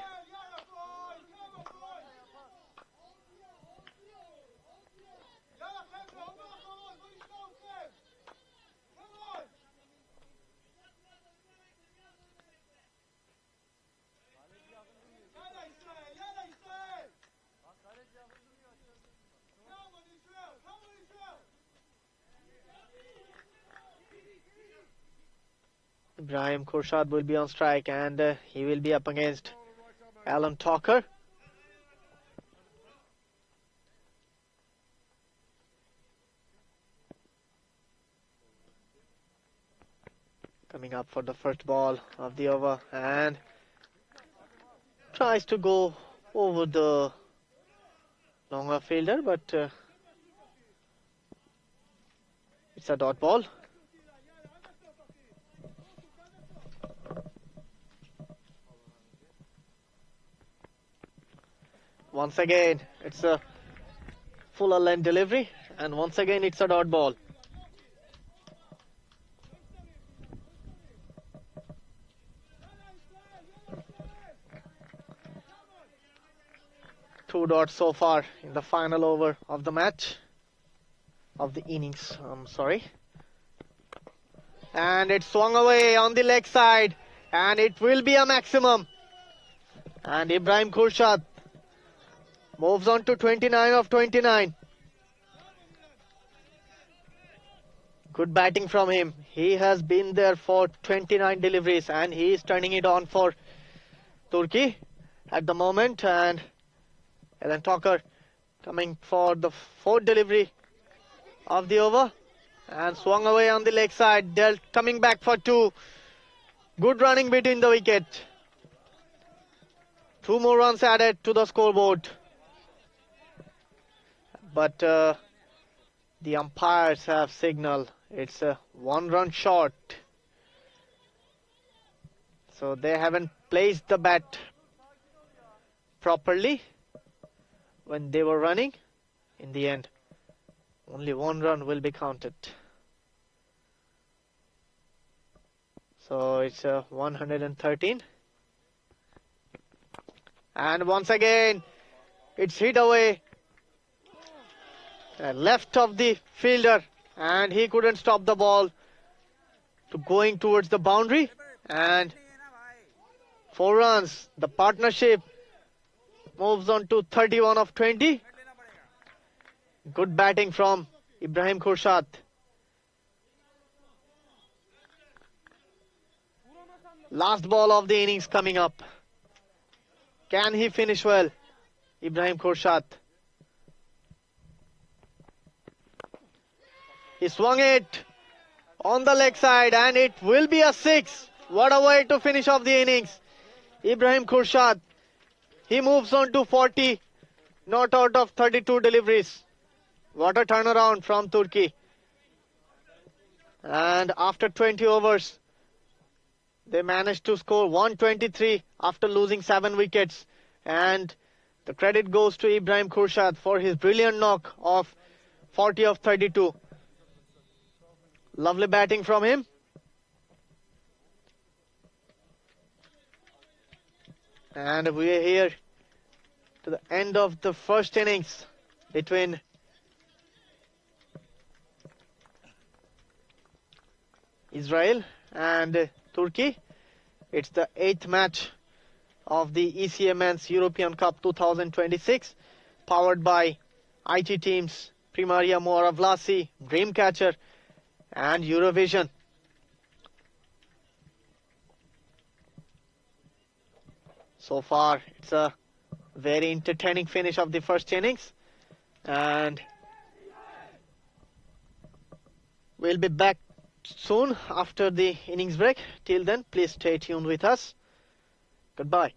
Ibrahim Khurshad will be on strike, and he will be up against Alan Talker. Coming up for the first ball of the over, and tries to go over the longer fielder, but it's a dot ball. Once again, it's a fuller length delivery, and once again, it's a dot ball. Two dots so far in the final over of the match, of the innings, I'm sorry. And it swung away on the leg side, and it will be a maximum. And Ibrahim Khurshad moves on to 29 of 29. Good batting from him. He has been there for 29 deliveries, and he is turning it on for Turkey at the moment. And Alan Talker coming for the fourth delivery of the over, and swung away on the leg side, dealt, coming back for two. Good running between the wicket. Two more runs added to the scoreboard. But the umpires have signaled it's a 1 run short. So they haven't placed the bat properly when they were running. In the end, only 1 run will be counted. So it's 113. And once again, it's hit away. Left of the fielder, and he couldn't stop the ball to going towards the boundary. And 4 runs. The partnership moves on to 31 of 20. Good batting from Ibrahim Khurshad. Last ball of the innings coming up. Can he finish well? Ibrahim Khurshad. He swung it on the leg side, and it will be a 6. What a way to finish off the innings. Ibrahim Khurshad, he moves on to 40, not out of 32 deliveries. What a turnaround from Turkey. And after 20 overs, they managed to score 123 after losing 7 wickets. And the credit goes to Ibrahim Khurshad for his brilliant knock of 40 of 32. Lovely batting from him. And we are here to the end of the first innings between Israel and Turkey. It's the 8th match of the ECA Men's European Cup 2026, powered by IT teams Primaria Moara Vlasiei, Dreamcatcher and Eurovision. So far, it's a very entertaining finish of the first innings, and we'll be back soon after the innings break. Till then, please stay tuned with us. Goodbye.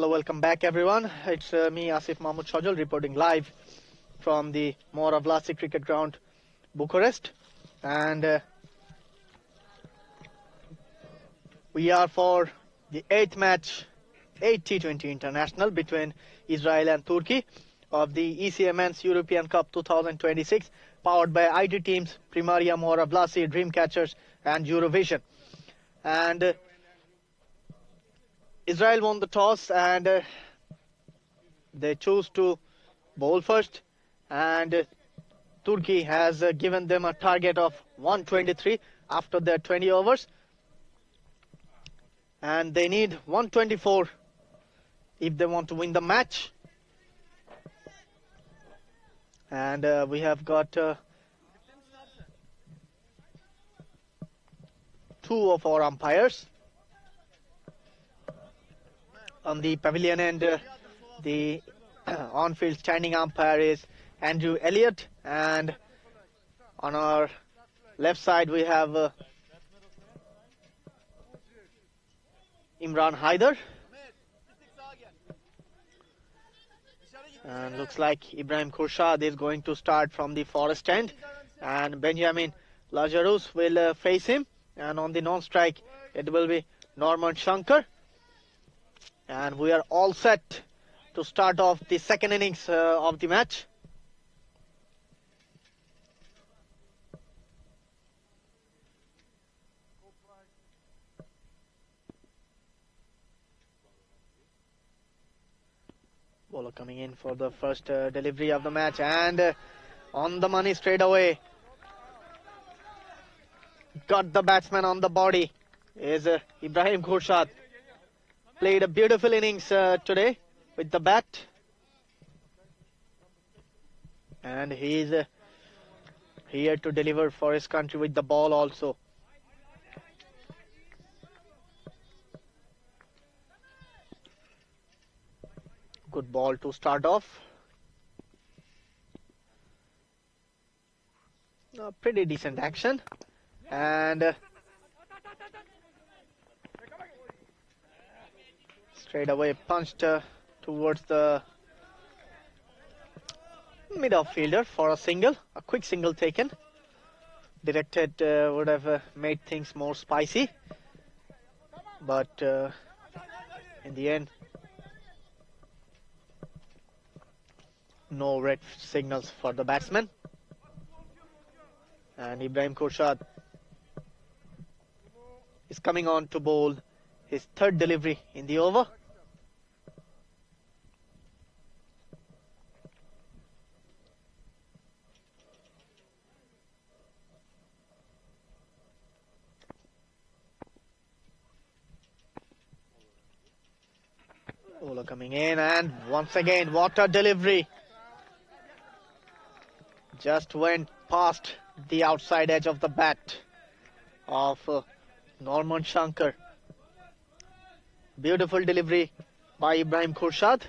Hello, welcome back everyone. It's me Asif Mahmoud Shajal reporting live from the Moara Vlasiei cricket ground, Bucharest, and we are for the 8th match, 8 T20 International between Israel and Turkey of the ECA Men's European Cup 2026, powered by IT teams Primaria, Moara Vlasiei, Dreamcatchers and Eurovision. And Israel won the toss and they chose to bowl first, and Turkey has given them a target of 123 after their 20 overs, and they need 124 if they want to win the match. And we have got two of our umpires on the pavilion end. The on-field standing umpire is Andrew Elliott, and on our left side we have Imran Haider, and looks like Ibrahim Khurshad is going to start from the forest end, and Benjamin Lazarus will face him, and on the non-strike it will be Norman Shankar. And we are all set to start off the second innings of the match. Bowler coming in for the first delivery of the match, and on the money straight away. Got the batsman on the body is Ibrahim Khurshad. Played a beautiful innings today with the bat, and he is here to deliver for his country with the ball also. Good ball to start off. Pretty decent action, and straight away punched towards the mid-off fielder for a single. A quick single taken. Directed would have made things more spicy, but in the end, no red signals for the batsman. And Ibrahim Khurshad is coming on to bowl his third delivery in the over. Bowler coming in, and once again, what a delivery. Just went past the outside edge of the bat of Norman Shankar. Beautiful delivery by Ibrahim Khurshad.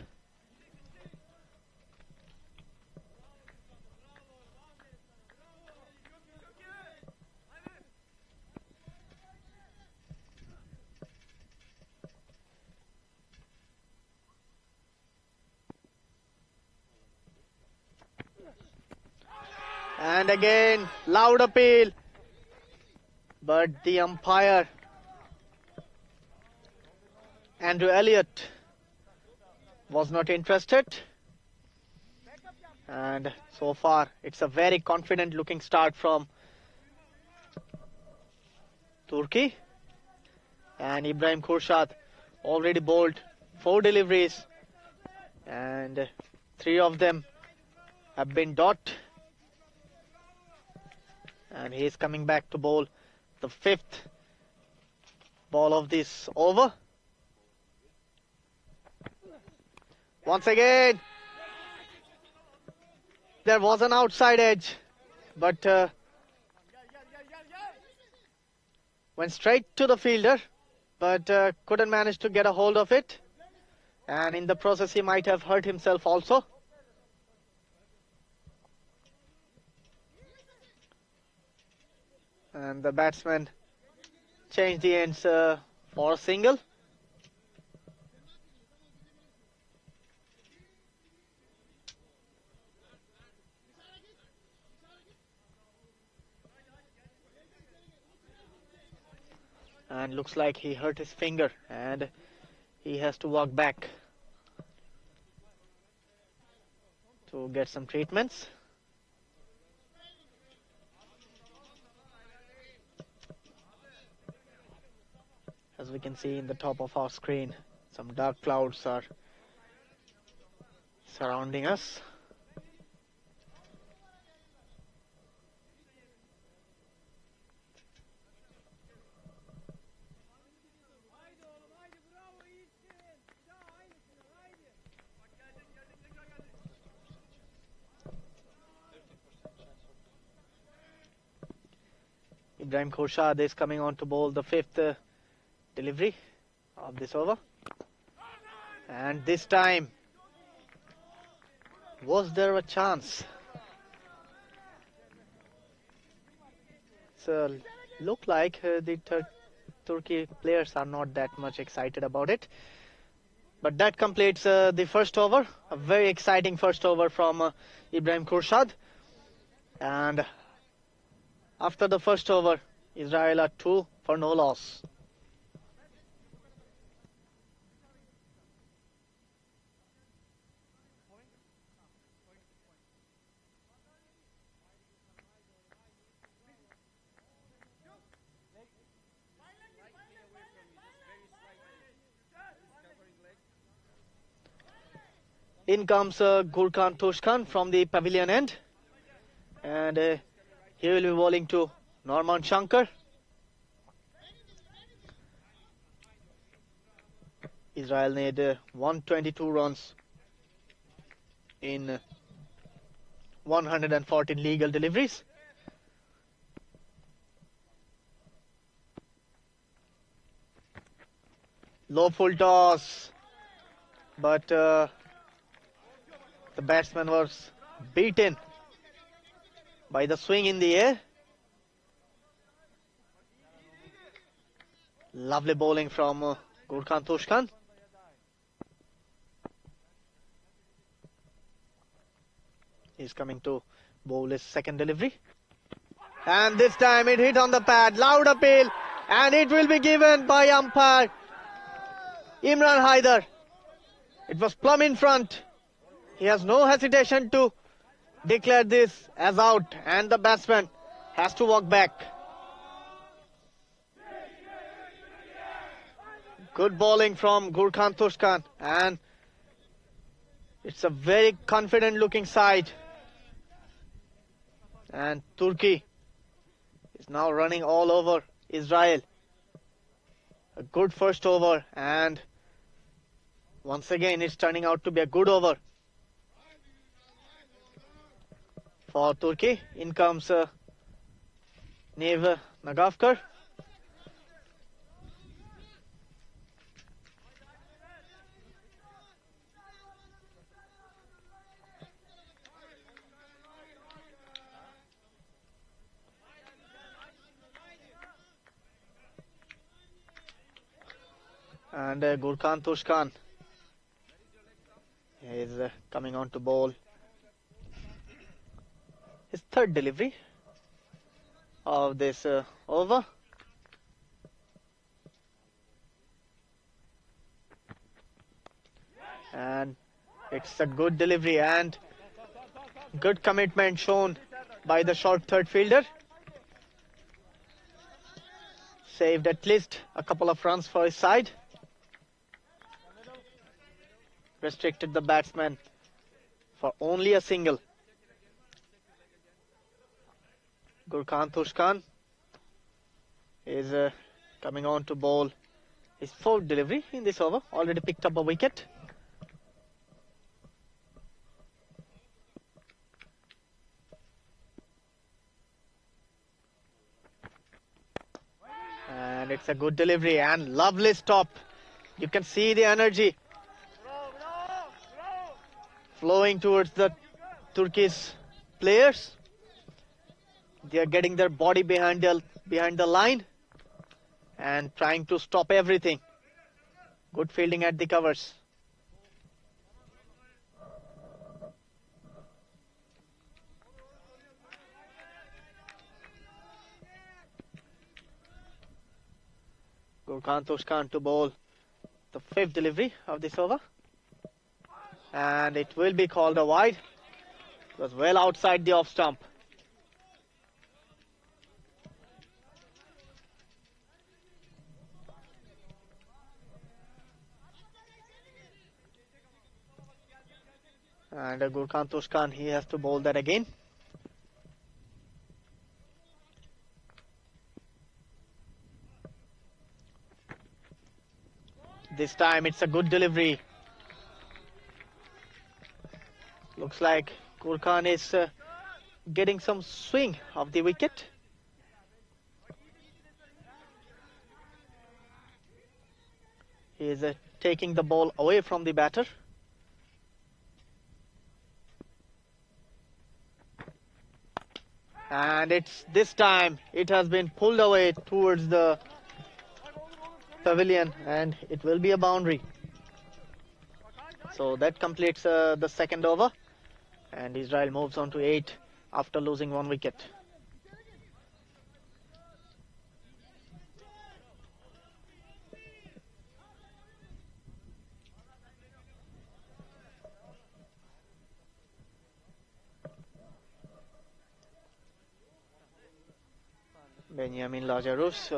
And again, loud appeal, but the umpire, Andrew Elliott, was not interested. And so far, it's a very confident looking start from Turkey. And Ibrahim Khurshad already bowled 4 deliveries, and 3 of them have been dot. And he is coming back to bowl the 5th ball of this over. Once again, there was an outside edge, but went straight to the fielder, but couldn't manage to get a hold of it. And in the process, he might have hurt himself also. And the batsman changed the ends for a single. and looks like he hurt his finger and he has to walk back to get some treatments. As we can see in the top of our screen, some dark clouds are surrounding us. Ibrahim Khorshad is coming on to bowl the fifth delivery of this over. And this time, was there a chance? So, look like the Turkey players are not that much excited about it. But that completes the first over. A very exciting first over from Ibrahim Khorshad. And after the first over, Israel are 2 for no loss. In comes Gurkhan Toshkan from the pavilion end. And he will be bowling to Norman Shankar. Israel need 122 runs in 114 legal deliveries. Low full toss, but the batsman was beaten by the swing in the air. Lovely bowling from Gurkhan Toshkan. He's coming to bowl his second delivery. And this time it hit on the pad. Loud appeal. And it will be given by umpire Imran Haider. It was plumb in front. He has no hesitation to declare this as out. And the batsman has to walk back. Good bowling from Gurkhan Toshkan. And it's a very confident looking side. And Turkey is now running all over Israel. A good first over, and once again it's turning out to be a good over for Turkey. In comes Neve Nagavkar. And Gurkhan Toshkan is coming on to bowl his third delivery of this over. And it's a good delivery and good commitment shown by the short third fielder. Saved at least a couple of runs for his side. Restricted the batsman for only a single. Gurkhan Toshkan is coming on to bowl his fourth delivery in this over. Already picked up a wicket. And it's a good delivery and lovely stop. You can see the energy flowing towards the Turkish players. They are getting their body behind the line and trying to stop everything. Good fielding at the covers. Gurkhan Tushkan to bowl the 5th delivery of this over. And it will be called a wide. It was well outside the off stump. And Gurkhan Tushkan, he has to bowl that again. This time it's a good delivery. Looks like Gurkhan is getting some swing of the wicket. He is taking the ball away from the batter. And this time it has been pulled away towards the pavilion, and it will be a boundary. So that completes the 2nd over, and Israel moves on to 8 after losing 1 wicket. Benjamin Lazarus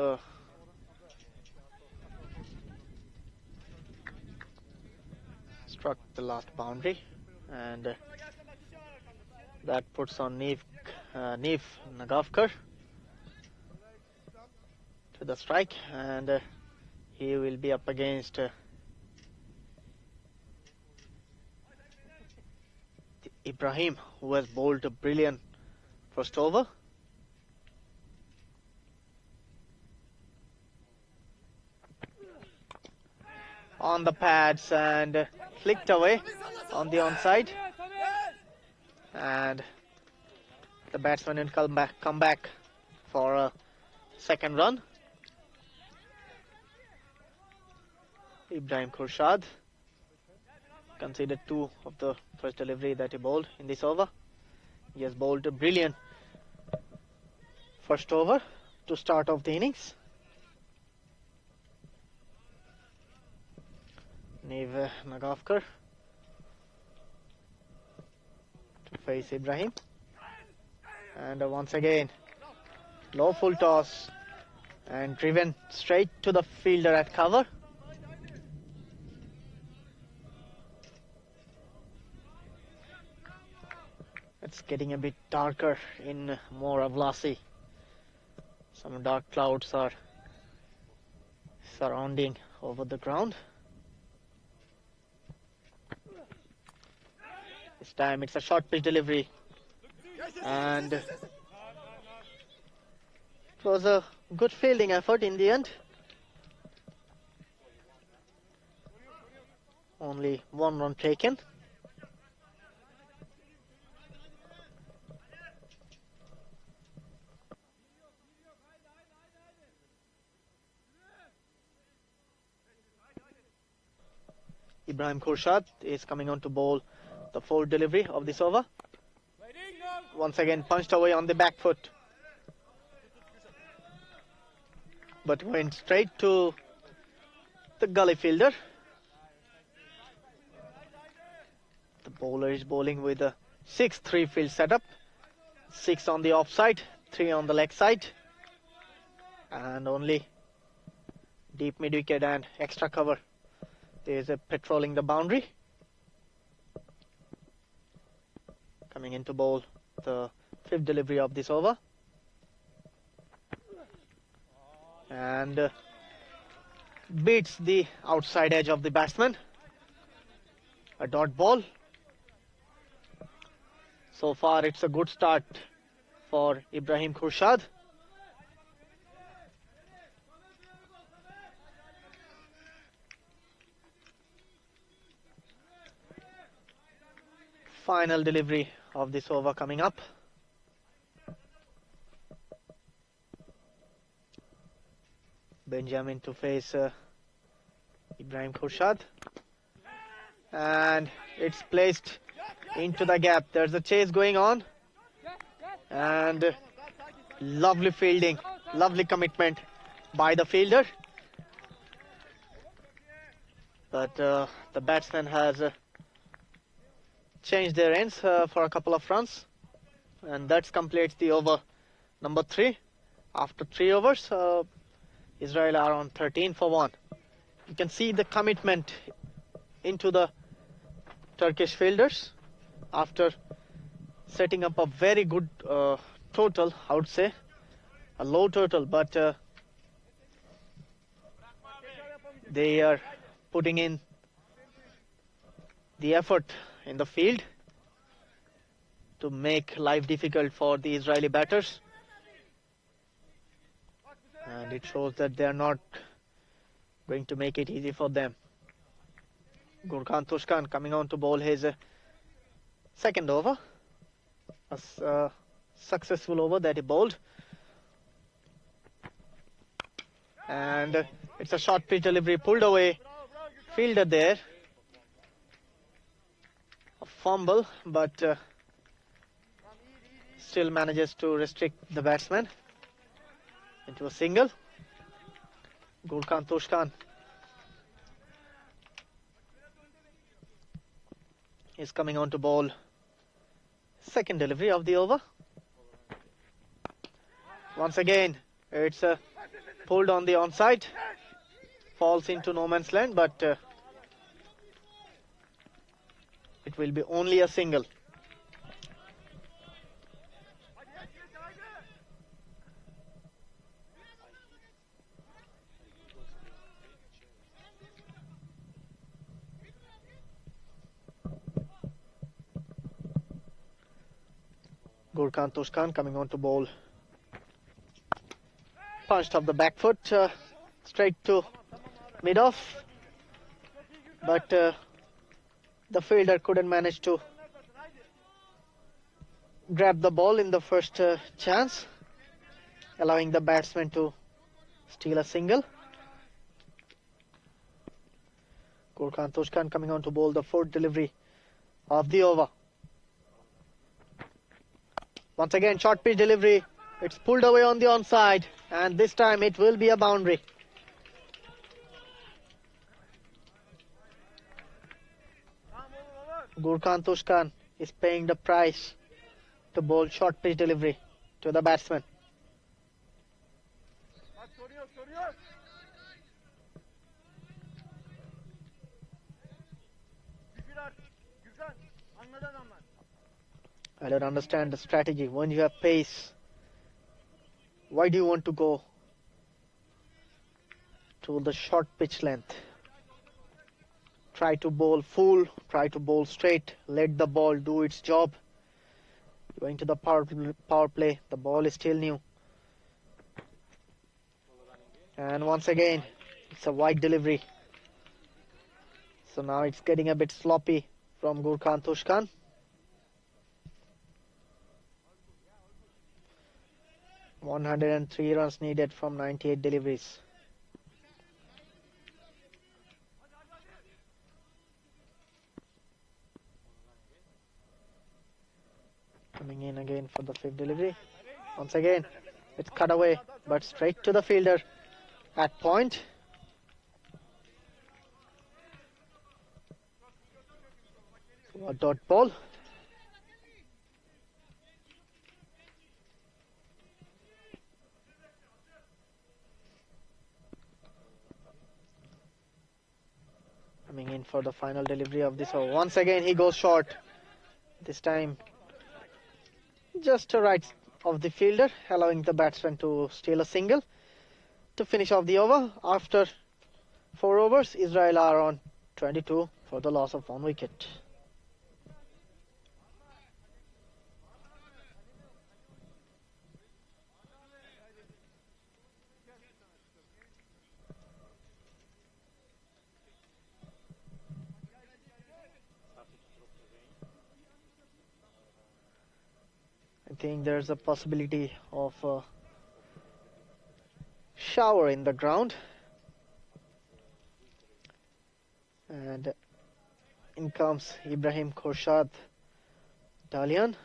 struck the last boundary, and that puts on Neve Nagavkar to the strike, and he will be up against Ibrahim, who has bowled a brilliant first over. On the pads and flicked away on the onside, and the batsman will come back for a 2nd run. Ibrahim Khurshad conceded 2 of the first delivery that he bowled in this over. He has bowled a brilliant first over to start off the innings. Neve Nagavkar to face Ibrahim, and once again low full toss and driven straight to the fielder at cover. It's getting a bit darker in Moara Vlasiei. Some dark clouds are surrounding over the ground. This time it's a short pitch delivery, and it was a good fielding effort in the end. Only 1 run taken. Ibrahim Khurshad is coming on to bowl the 4th delivery of this over. Once again punched away on the back foot, but went straight to the gully fielder. The bowler is bowling with a 6-3 field setup. 6 on the offside, 3 on the leg side, and only deep mid wicket and extra cover. There is a patrolling the boundary. Coming in to bowl the 5th delivery of this over, and beats the outside edge of the batsman. A dot ball. So far it's a good start for Ibrahim Khurshad. Final delivery of this over coming up. Benjamin to face Ibrahim Khurshad, and it's placed into the gap. There's a chase going on, and lovely fielding, lovely commitment by the fielder, but the batsman has changed their ends for a couple of runs, and that completes the over number 3. After 3 overs, Israel are on 13 for 1. You can see the commitment into the Turkish fielders after setting up a very good total, I would say. A low total, but they are putting in the effort in the field to make life difficult for the Israeli batters. And it shows that they are not going to make it easy for them. Gurkhan Tushkan coming on to bowl his second over. A successful over that he bowled. And it's a short pitch delivery pulled away. Fielder there. A fumble, but still manages to restrict the batsman into a single. Gurkhan Tushkan is coming on to bowl second delivery of the over. Once again, it's pulled on the onside, falls into no man's land, but it will be only a single. Gurkhan Tushkan coming on to bowl. Punched off the back foot, straight to mid-off. But the fielder couldn't manage to grab the ball in the first chance, allowing the batsman to steal a single. Gurkhan Tushkan coming on to bowl the fourth delivery of the over. Once again, short pitch delivery. It's pulled away on the onside, and this time it will be a boundary. Gurkhan Tushkan is paying the price to bowl short pitch delivery to the batsman. I don't understand the strategy. When you have pace, why do you want to go to the short pitch length? Try to bowl full, try to bowl straight, let the ball do its job. Going to the power play, the ball is still new. And once again, it's a wide delivery. So now it's getting a bit sloppy from Gurkhan Tushkan. .103 runs needed from 98 deliveries. Coming in again for the fifth delivery. Once again, it's cut away, but straight to the fielder at point. So a dot ball. Coming in for the final delivery of this over. Once again he goes short. This time just to right of the fielder, allowing the batsman to steal a single to finish off the over. After 4 overs, Israel are on 22 for the loss of 1 wicket. I think there's a possibility of a shower in the ground, and in comes Ibrahim Khorshad Dalian.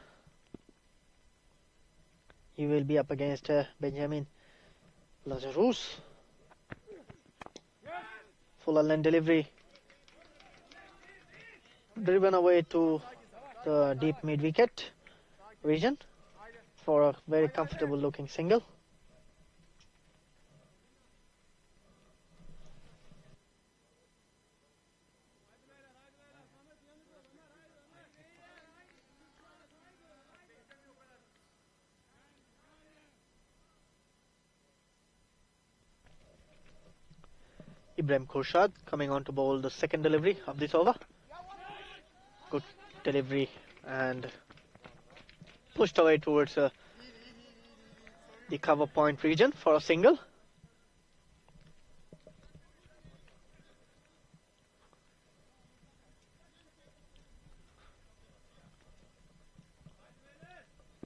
He will be up against Benjamin Lazarus. Full length delivery driven away to the deep mid-wicket region for a very comfortable looking single. Ibrahim Khurshad coming on to bowl the second delivery of this over. Good delivery and pushed away towards the cover point region for a single.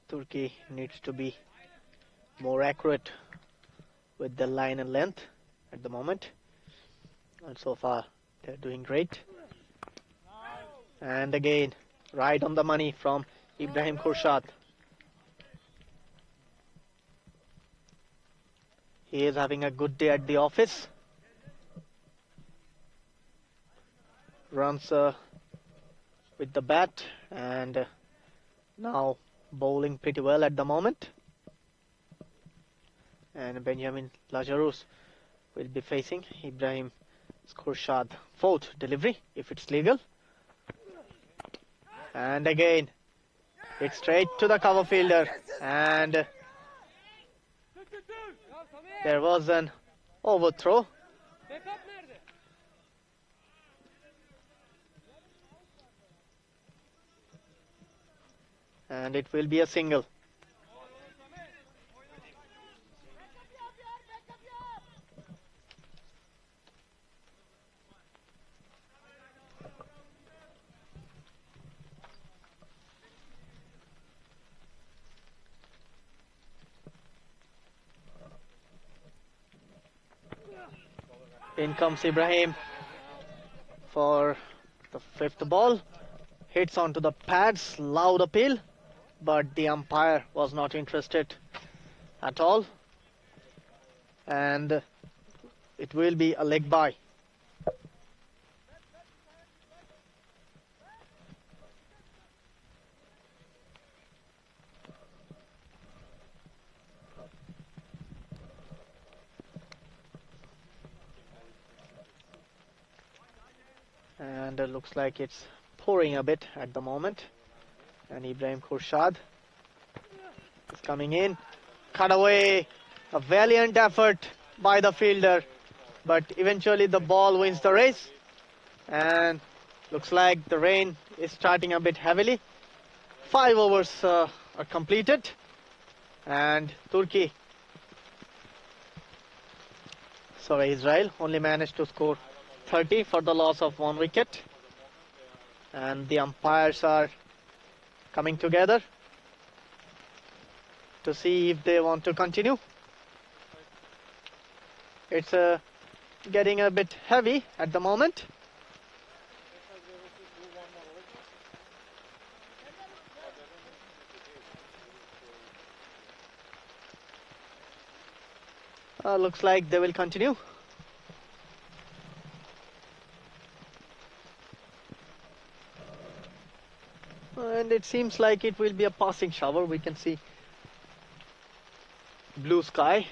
Turkey needs to be more accurate with the line and length at the moment. And so far, they're doing great. And again, right on the money from Ibrahim Khurshad. He is having a good day at the office. Runs with the bat and now bowling pretty well at the moment. And Benjamin Lazarus will be facing Ibrahim Khurshad. Fourth delivery, if it's legal. And again, it's straight to the cover fielder. And there was an overthrow. And it will be a single. In comes Ibrahim for the fifth ball. Hits onto the pads, loud appeal, but the umpire was not interested at all. And it will be a leg bye. And it looks like it's pouring a bit at the moment. And Ibrahim Khurshad is coming in. Cut away. A valiant effort by the fielder. But eventually the ball wins the race. And looks like the rain is starting a bit heavily. 5 overs are completed. And Israel only managed to score 30 for the loss of 1 wicket. And the umpires are coming together to see if they want to continue. It's getting a bit heavy at the moment. Looks like they will continue. And it seems like it will be a passing shower. We can see blue sky.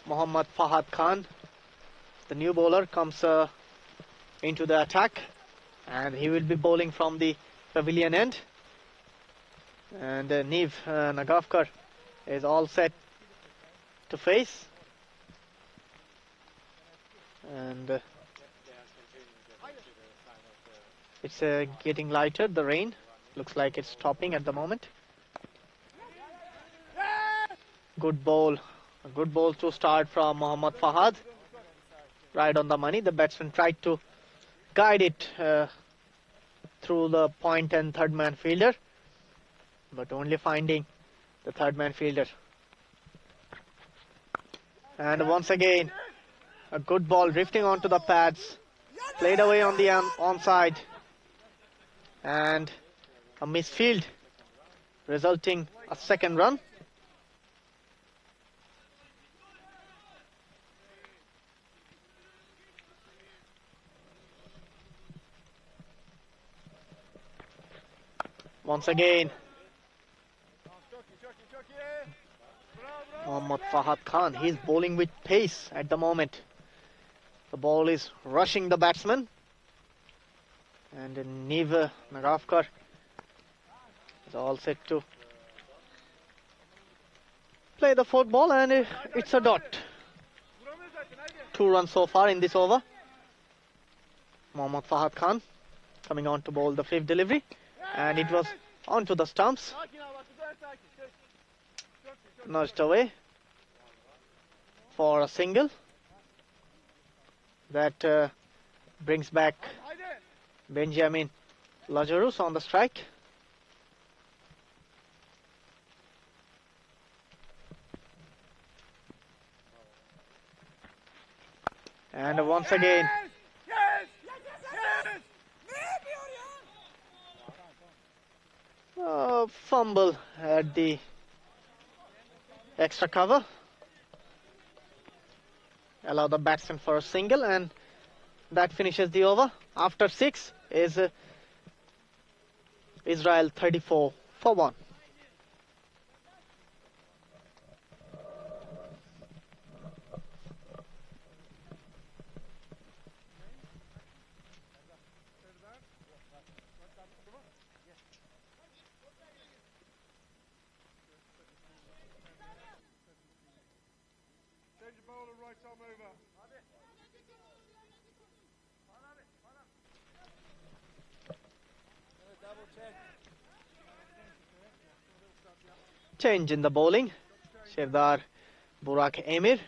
Mohammad Fahad Khan, the new bowler, comes into the attack, and he will be bowling from the pavilion end. And Neev Nagavkar is all set to face. And it's getting lighter, the rain. Looks like it's stopping at the moment. Good bowl. A good bowl to start from Mohammad Fahad. Right on the money. The batsman tried to guide it through the point and third man fielder, but only finding the third man fielder. And once again, a good ball drifting onto the pads. Played away on the onside. And a misfield, resulting a second run. Once again, Mohammad Fahad Khan, he's bowling with pace at the moment. The ball is rushing the batsman. And Niv Nagafkar is all set to play the fourth ball, and it's a dot. 2 runs so far in this over. Mohammad Fahad Khan coming on to bowl the fifth delivery, and it was onto the stumps. Nudged away for a single. That brings back Benjamin Lazarus on the strike. And once again, fumble at the extra cover. Allow the batsman for a single, and that finishes the over. After 6 is Israel 34 for 1. Change in the bowling. Serdar Burak Emir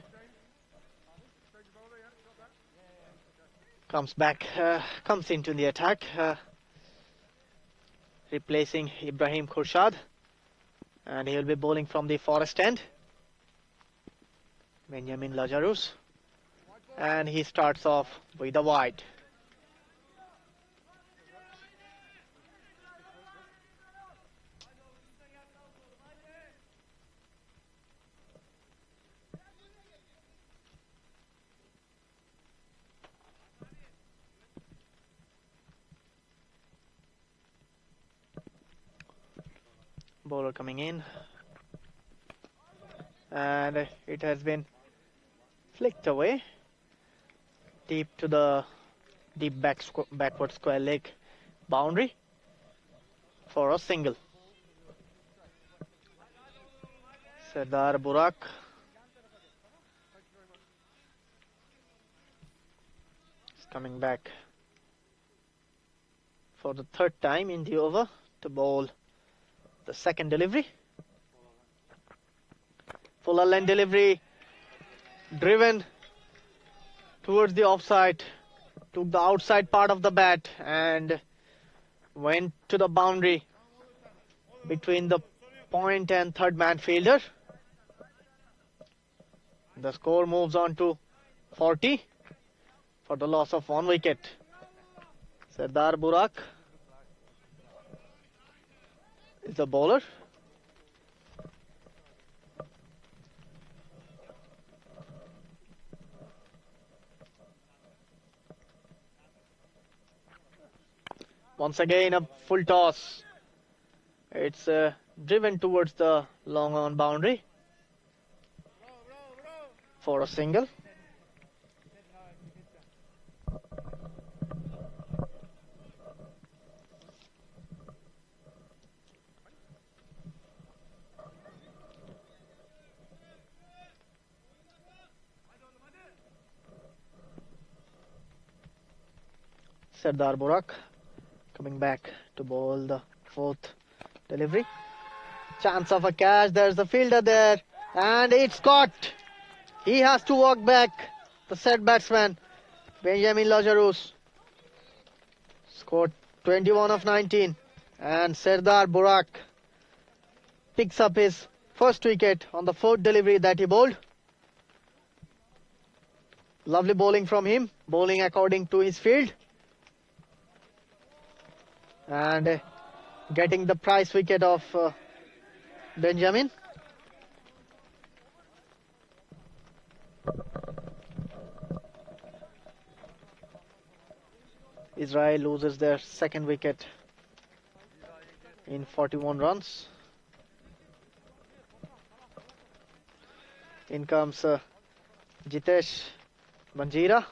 comes into the attack, replacing Ibrahim Khurshad, and he will be bowling from the forest end. Benjamin Lazarus, and he starts off with a wide. Bowler coming in, and it has been flicked away deep to the backward square leg boundary for a single. Serdar Burak is coming back for the third time in the over to bowl the second delivery. Fuller length delivery, driven towards the offside, took the outside part of the bat and went to the boundary between the point and third man fielder. The score moves on to 40 for the loss of 1 wicket. Serdar Burak is the bowler. Once again a full toss. It's driven towards the long on boundary for a single. Serdar Burak coming back to bowl the fourth delivery. Chance of a catch. There's the fielder there, and it's caught. He has to walk back. The set batsman Benjamin Lazarus scored 21 of 19, and Serdar Burak picks up his first wicket on the fourth delivery that he bowled. Lovely bowling from him, bowling according to his field, and getting the prize wicket of Benjamin. Israel loses their second wicket in 41 runs. In comes Jitesh Banjira.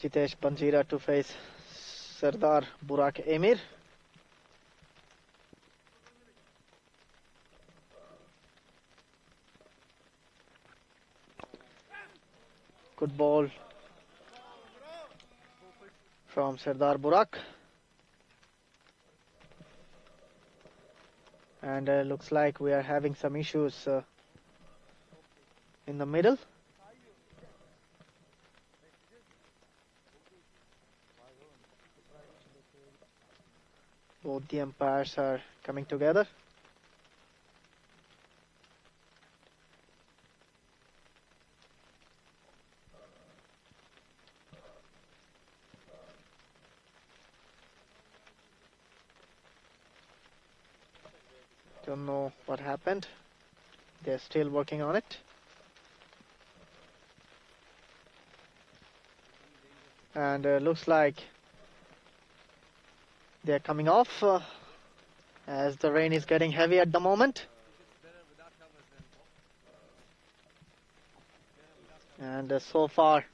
Jitesh Banjira to face Sardar Burak Emir. Good ball from Sardar Burak. And looks like we are having some issues in the middle. Both the umpires are coming together. Don't know what happened. They're still working on it. And looks like they're coming off as the rain is getting heavy at the moment. And so far,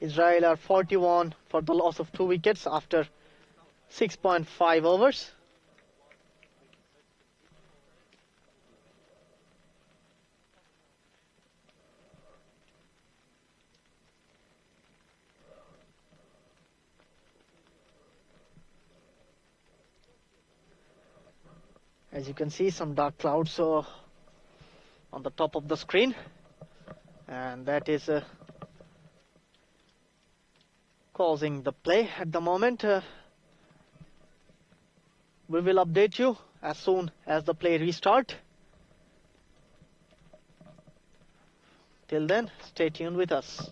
Israel are 41 for the loss of 2 wickets after 6.5 overs. As you can see, some dark clouds on the top of the screen, and that is causing the play at the moment. We will update you as soon as the play restart. Till then, stay tuned with us.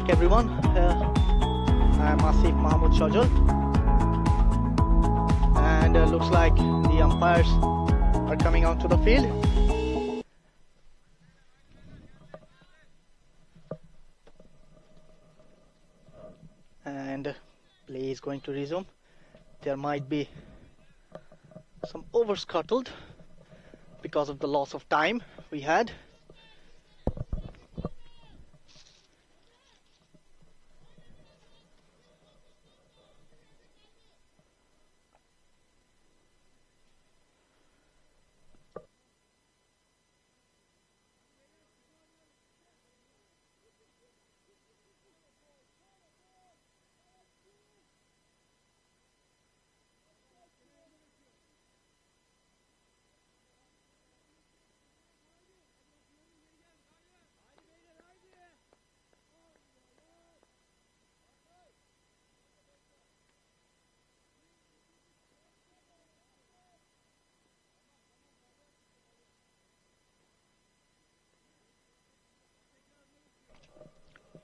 back, everyone. I am Asif Mahmoud Shajul, and looks like the umpires are coming onto the field. And play is going to resume. There might be some overs scuttled because of the loss of time we had.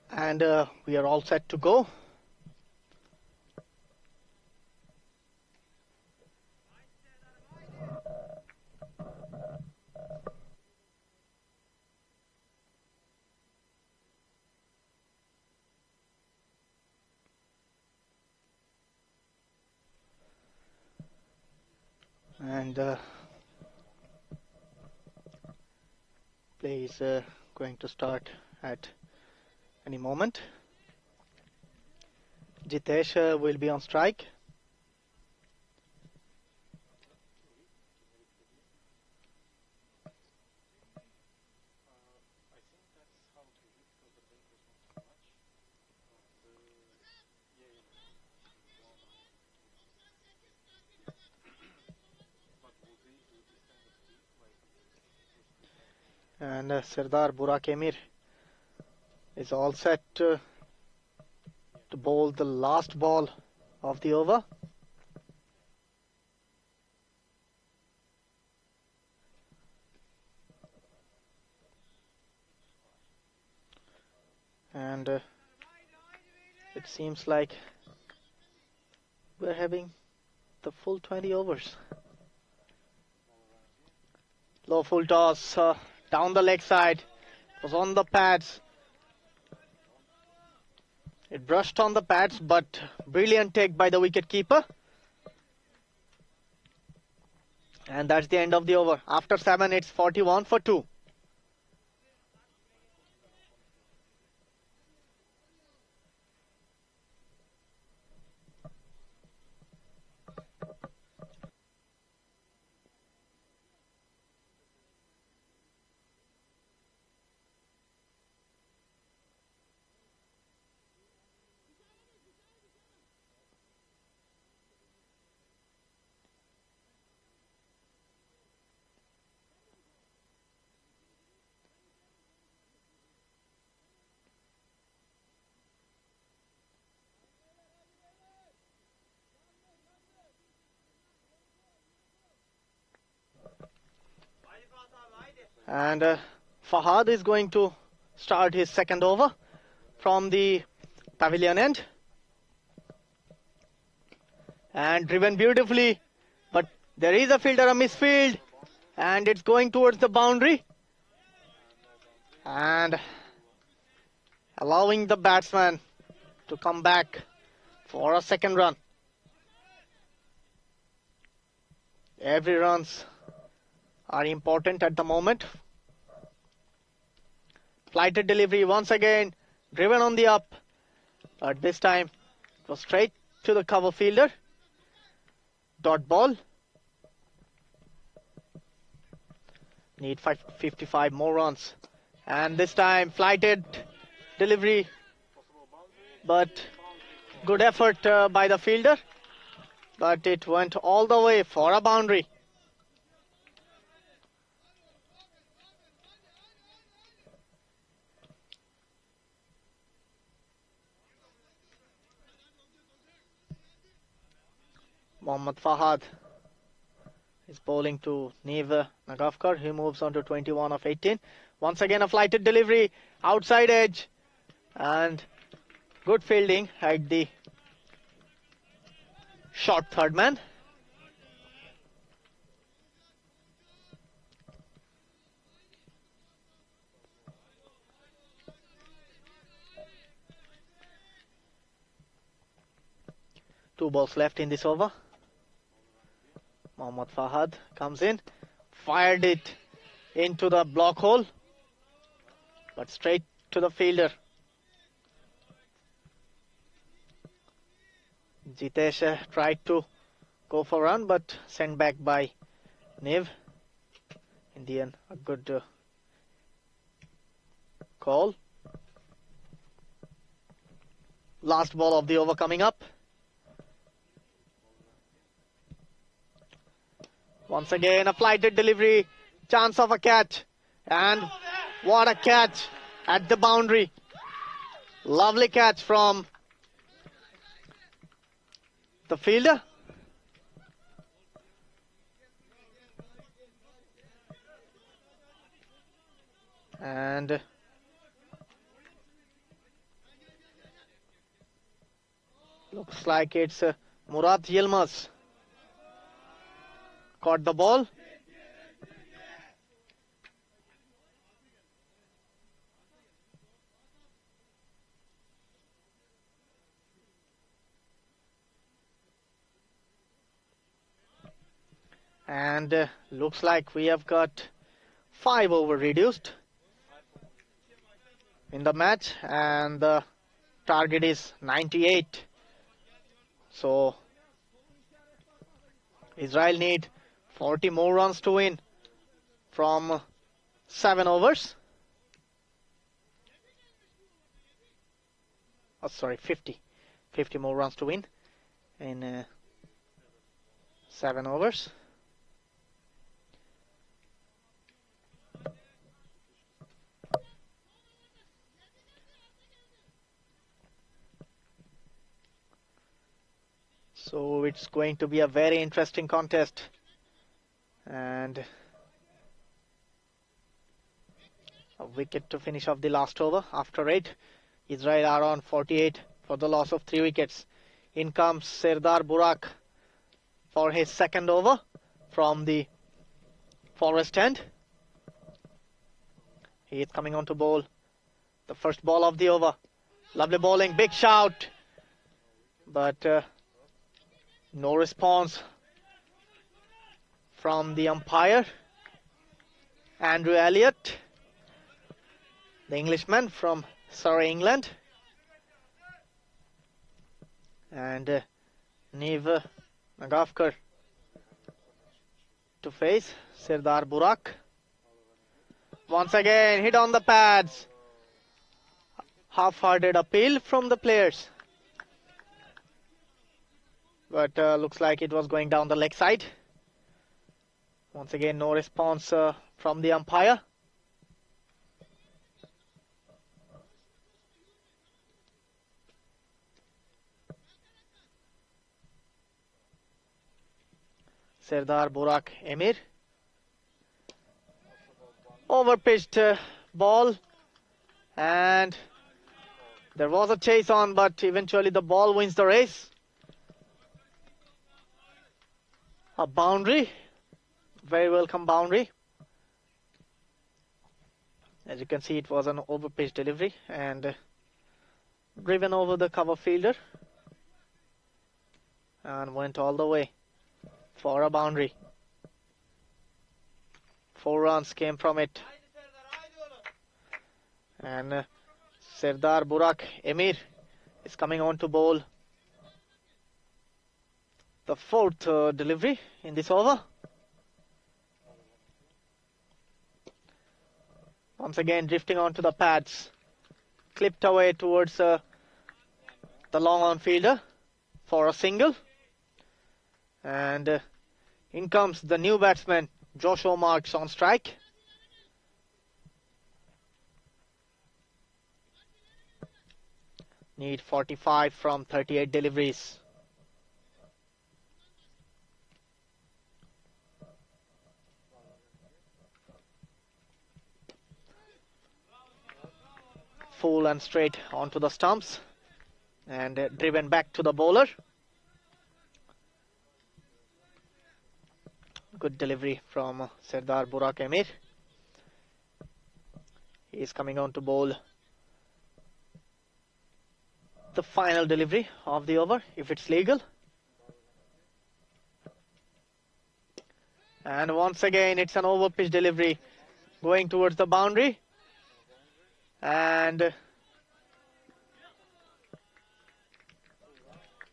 And we are all set to go. And play is going to start at any moment. Jitesh will be on strike. And Sardar Burak Emir is all set to bowl the last ball of the over. And it seems like we're having the full 20 overs. Low full toss down the leg side. It was on the pads. It brushed on the pads, but brilliant take by the wicket keeper. And that's the end of the over. After 7, it's 41 for 2. And Fahad is going to start his second over from the pavilion end. And driven beautifully, but there is a fielder, a misfield, and it's going towards the boundary. And allowing the batsman to come back for a second run. Every runs are important at the moment. Flighted delivery once again, driven on the up, but this time it was straight to the cover fielder. Dot ball. Need 55 more runs, and this time flighted delivery, but good effort by the fielder, but it went all the way for a boundary. Mohammad Fahad is bowling to Neve Nagafkar. He moves on to 21 of 18. Once again a flighted delivery, outside edge, and Good fielding at the short third man. Two balls left in this over. Mohammad Fahad comes in, fired it into the block hole, but straight to the fielder. Jitesh tried to go for run, but sent back by Niv. In the end, a good call. Last ball of the over coming up. Once again, a flighted delivery, chance of a catch, and what a catch at the boundary. Lovely catch from the fielder. And looks like it's Murat Yilmaz. Caught the ball. And looks like we have got 5 over reduced in the match, and the target is 98. So Israel need 40 more runs to win from 7 overs. Oh, sorry, 50. 50 more runs to win in 7 overs. So it's going to be a very interesting contest. And a wicket to finish off the last over. After 8, Israel are on 48 for the loss of 3 wickets. In comes Serdar Burak for his second over from the forest end. He is coming on to bowl the first ball of the over. Lovely bowling, big shout, but no response from the umpire. Andrew Elliott, the Englishman from Surrey, England. And Niv Nagavkar to face Serdar Burak. Once again, hit on the pads. Half-hearted appeal from the players. But looks like it was going down the leg side. Once again, no response from the umpire. Serdar Burak Emir. Overpitched ball, and there was a chase on, but eventually the ball wins the race. A boundary, very welcome boundary. As you can see, it was an overpitched delivery and driven over the cover fielder and went all the way for a boundary. 4 runs came from it. And Serdar Burak Emir is coming on to bowl the 4th delivery in this over. Once again, drifting onto the pads, clipped away towards the long on fielder for a single. And in comes the new batsman, Joshua Marks on strike. Need 45 from 38 deliveries. Full and straight onto the stumps. and driven back to the bowler. Good delivery from Sardar Burak Emir. He is coming on to bowl the final delivery of the over, if it's legal. And once again, it's an over-pitch delivery going towards the boundary. And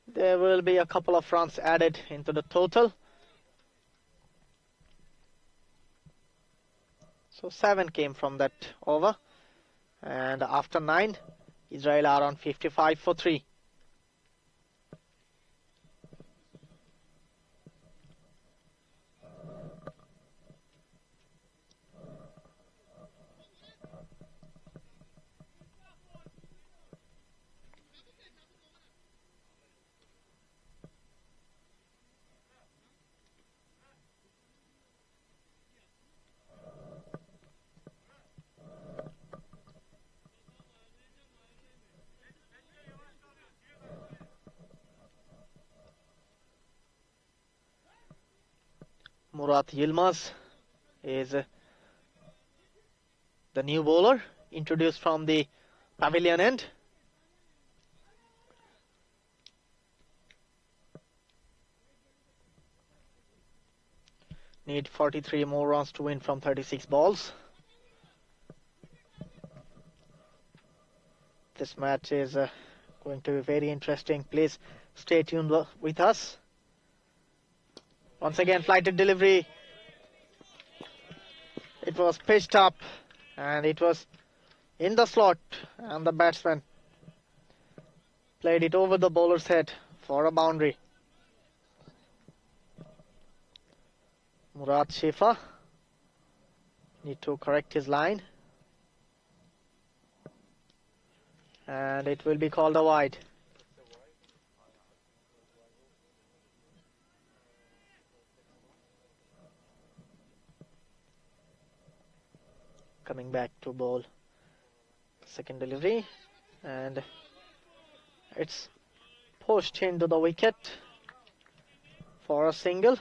there will be a couple of runs added into the total. So 7 came from that over. And after 9, Israel are on 55 for 3. Murat Yilmaz is the new bowler introduced from the pavilion end. Need 43 more runs to win from 36 balls. This match is going to be very interesting. Please stay tuned with us. Once again, flighted delivery. It was pitched up and it was in the slot, and the batsman played it over the bowler's head for a boundary. Murad Shifa need to correct his line, and it will be called a wide. Coming back to bowl second delivery, and it's pushed into the wicket for a single.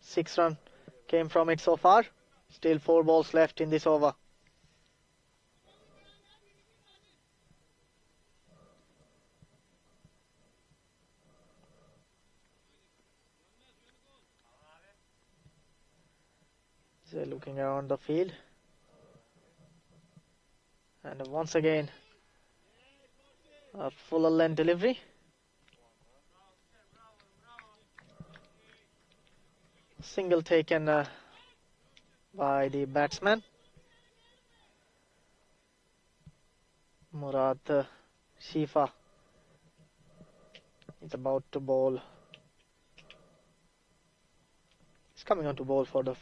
6 runs came from it so far. Still 4 balls left in this over. They're looking around the field. And once again, a fuller length delivery. Single taken by the batsman. Murad Shifa is about to bowl. He's coming on to bowl for the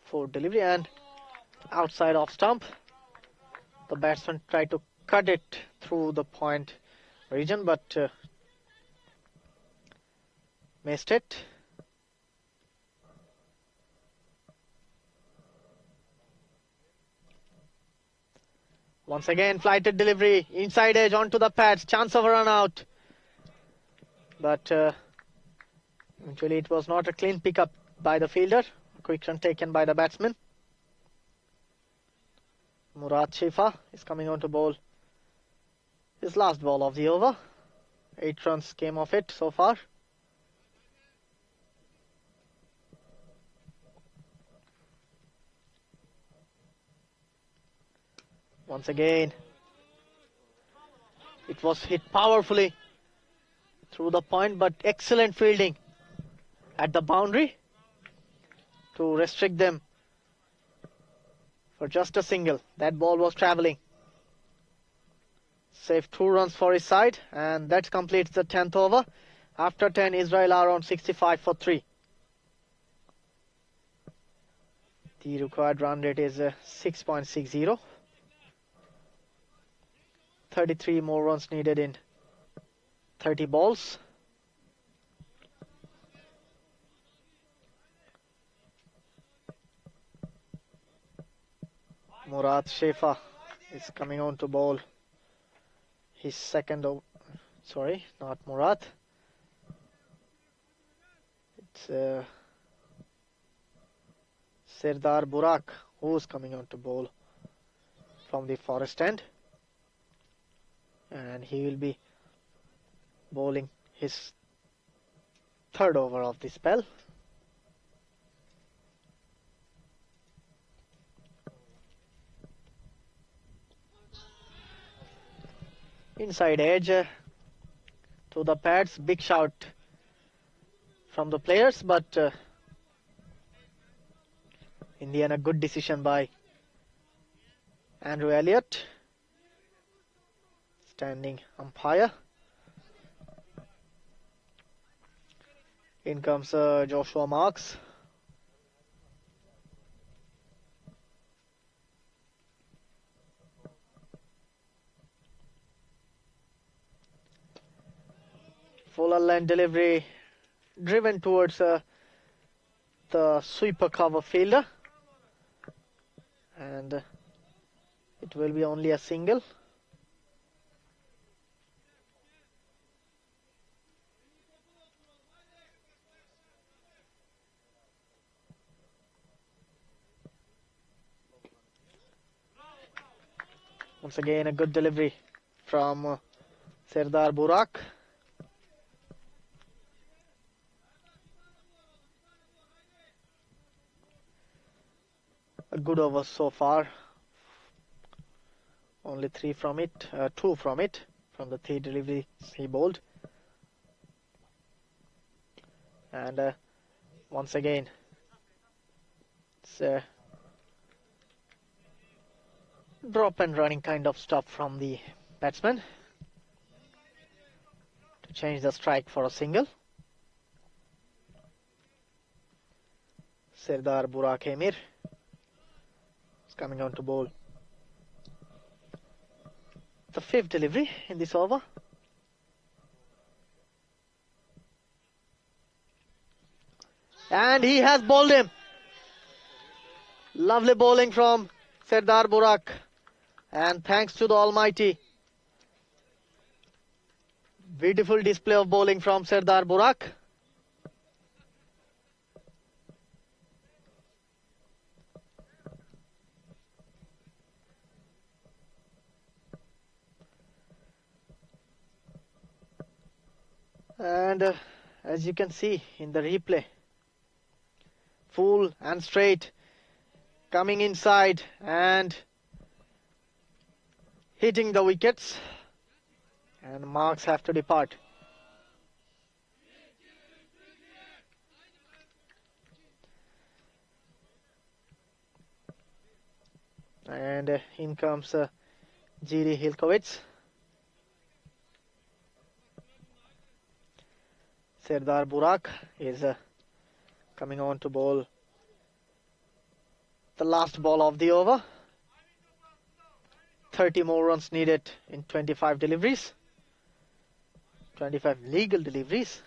fourth delivery, and outside off stump. The batsman tried to cut it through the point region, but missed it. Once again, flighted delivery, inside edge onto the pads, chance of a run out. But eventually it was not a clean pickup by the fielder. A quick run taken by the batsman. Murad Shifa is coming on to bowl his last ball of the over. 8 runs came off it so far. Once again, it was hit powerfully through the point, but excellent fielding at the boundary to restrict them for just a single. That ball was travelling. Saved 2 runs for his side, and that completes the 10th over. After 10, Israel are on 65 for 3. The required run rate is 6.60. 33 more runs needed in 30 balls. Murad Shifa is coming on to bowl his second over. Sorry, not Murat. It's Serdar Burak who's coming on to bowl from the forest end, and he will be bowling his third over of the spell. Inside edge to the pads. Big shout from the players, but in the end a good decision by Andrew Elliott, standing umpire. In comes Joshua Marks. Fuller length delivery driven towards the sweeper cover fielder, and it will be only a single. Once again a good delivery from Serdar Burak. A good over so far. Only two from it, from the 3 deliveries he bowled. And once again, it's a drop and running kind of stop from the batsman to change the strike for a single. Serdar Burak Emir is coming on to bowl the 5th delivery in this over. And he has bowled him. Lovely bowling from Serdar Burak. And thanks to the Almighty. Beautiful display of bowling from Serdar Burak. And as you can see in the replay, full and straight, coming inside and hitting the wickets, and marks have to depart. And in comes G.D. Hilkovits. Serdar Burak is coming on to bowl the last ball of the over. 30 more runs needed in 25 deliveries. 25 legal deliveries.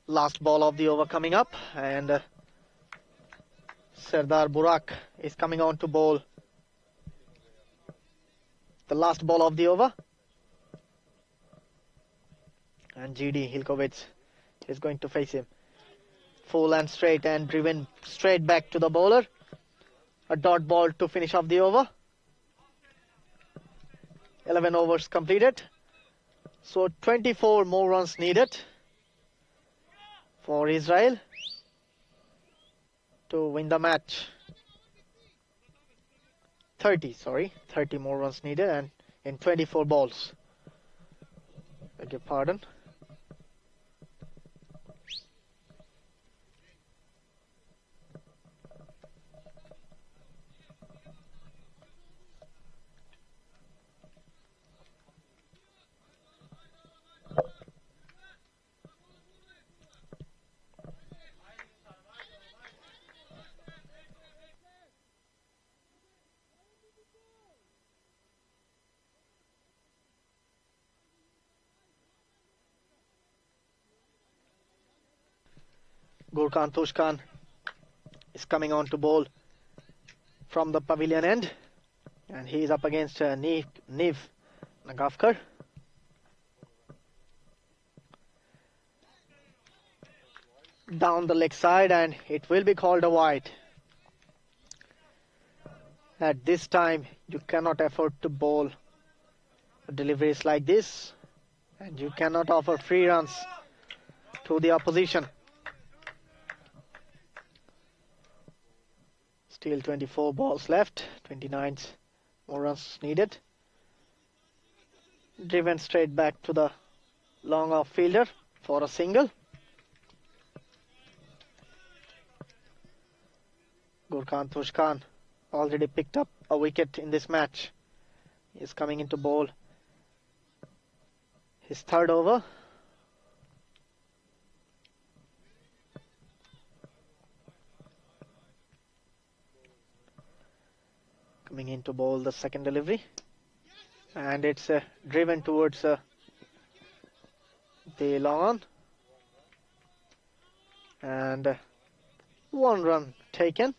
Last ball of the over coming up, and Serdar Burak is coming on to bowl the last ball of the over, and G.D. Hilkovits is going to face him. Full and straight and driven straight back to the bowler. A dot ball to finish off the over. 11 overs completed, so 24 more runs needed for Israel to win the match. 30 more runs needed, and in 24 balls. Beg your pardon. Gurkhan Tushkan is coming on to bowl from the pavilion end, and he is up against Niv Nagavkar. Down the leg side, and it will be called a wide. At this time, you cannot afford to bowl deliveries like this, and you cannot offer free runs to the opposition. Still 24 balls left, 29 more runs needed. Driven straight back to the long off fielder for a single. Gurkhan Tushkan already picked up a wicket in this match. He is coming into bowl his third over. Coming into bowl the second delivery, and it's driven towards the long on, and 1 run taken.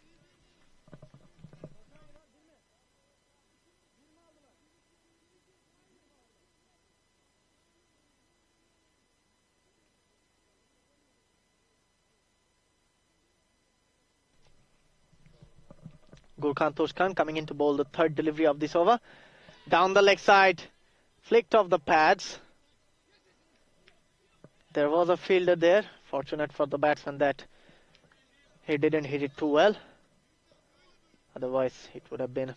Gurkhan Tushkan coming into bowl the third delivery of this over. Down the leg side, flicked off the pads. There was a fielder there. Fortunate for the batsman that he didn't hit it too well. Otherwise, it would have been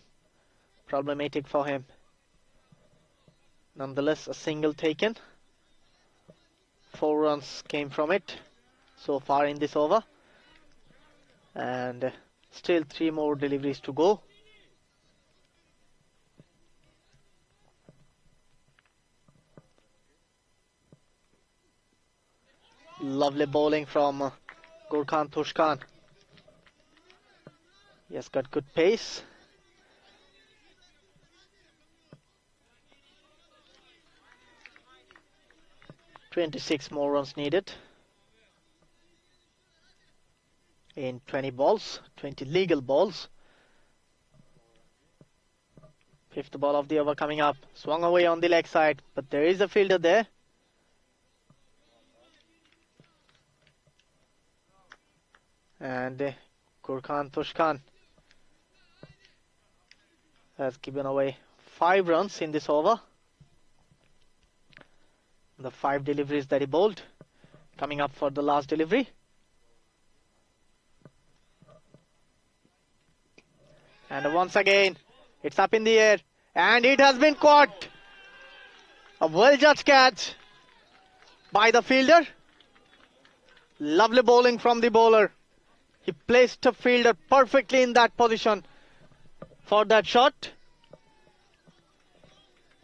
problematic for him. Nonetheless, a single taken. 4 runs came from it so far in this over. And still 3 more deliveries to go. Lovely bowling from Gurkhan Tushkan. He has got good pace. "26 more runs needed in 20 balls, 20 legal balls. 5th ball of the over coming up. Swung away on the leg side, but there is a fielder there. And Gurkhan Tushkan has given away 5 runs in this over. The 5 deliveries that he bowled. Coming up for the last delivery. And once again, it's up in the air, and it has been caught. A well-judged catch by the fielder. Lovely bowling from the bowler. He placed the fielder perfectly in that position for that shot.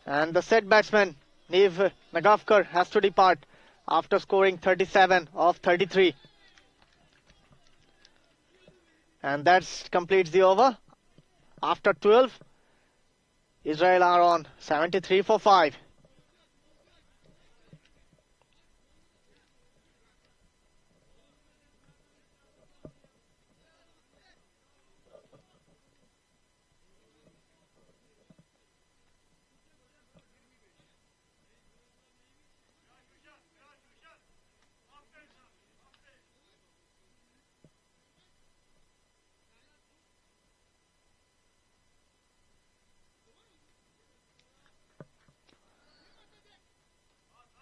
And the said batsman, Niv Nagavkar, has to depart after scoring 37 of 33. And that completes the over. After 12, Israel are on 73 for 5.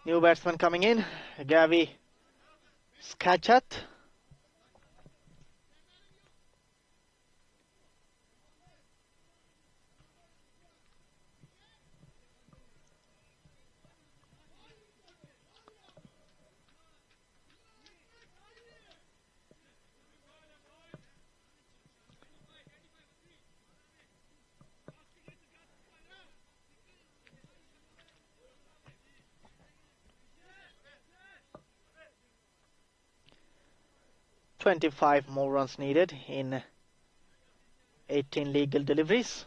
New batsman coming in, Gavi Skachat. "25 more runs needed in 18 legal deliveries.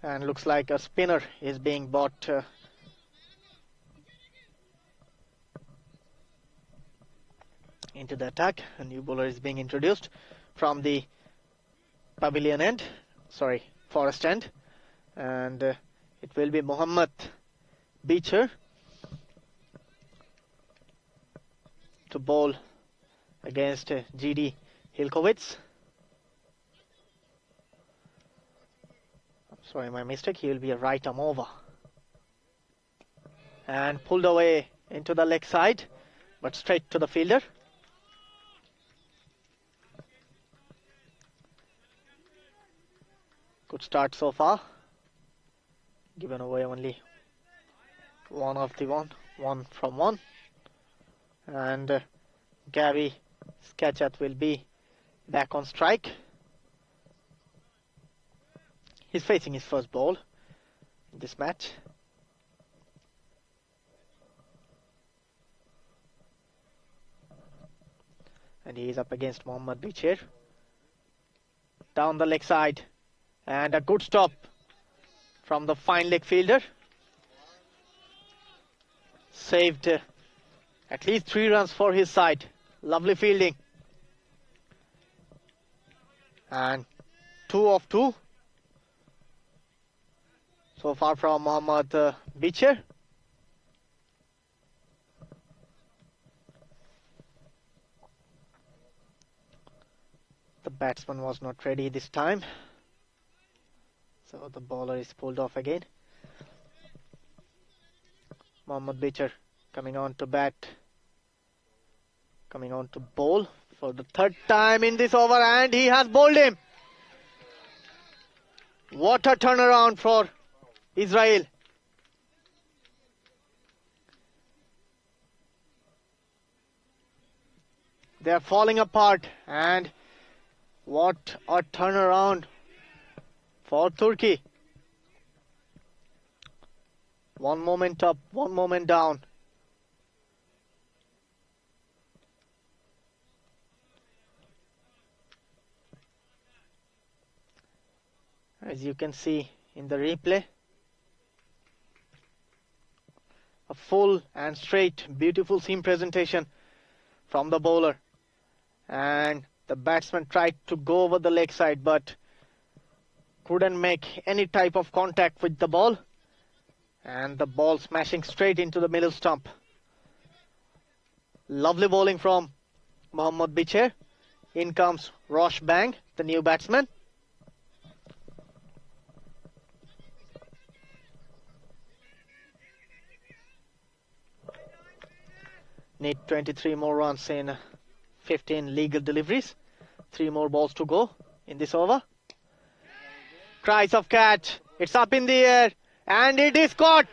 And looks like a spinner is being bought into the attack. A new bowler is being introduced from the pavilion end, sorry, forest end, and it will be Mohammad Beecher to bowl against GD Hilkowitz. Sorry, my mistake. He will be a right arm over. And pulled away into the leg side, but straight to the fielder. Good start so far. Given away only one of the one from one. And Gary Skachat will be back on strike. He's facing his first ball in this match. And he is up against Mohammad Beecher. Down the leg side. And a good stop from the fine leg fielder. Saved at least 3 runs for his side. Lovely fielding. And 2 of 2. So far from Mohammad Beecher. The batsman was not ready this time. So the bowler is pulled off again. Mohammad Beecher coming on to bat. Coming on to bowl for the 3rd time in this over, and he has bowled him. What a turnaround for Israel. They are falling apart, and what a turnaround for Turkey. 1 moment up, 1 moment down. As you can see in the replay, a full and straight, beautiful seam presentation from the bowler. And the batsman tried to go over the leg side, but couldn't make any type of contact with the ball. And the ball smashing straight into the middle stump. Lovely bowling from Mohammad Beecher. In comes Rosh Bang, the new batsman. Need 23 more runs in 15 legal deliveries. 3 more balls to go in this over. Cries of catch. It's up in the air. And it is caught.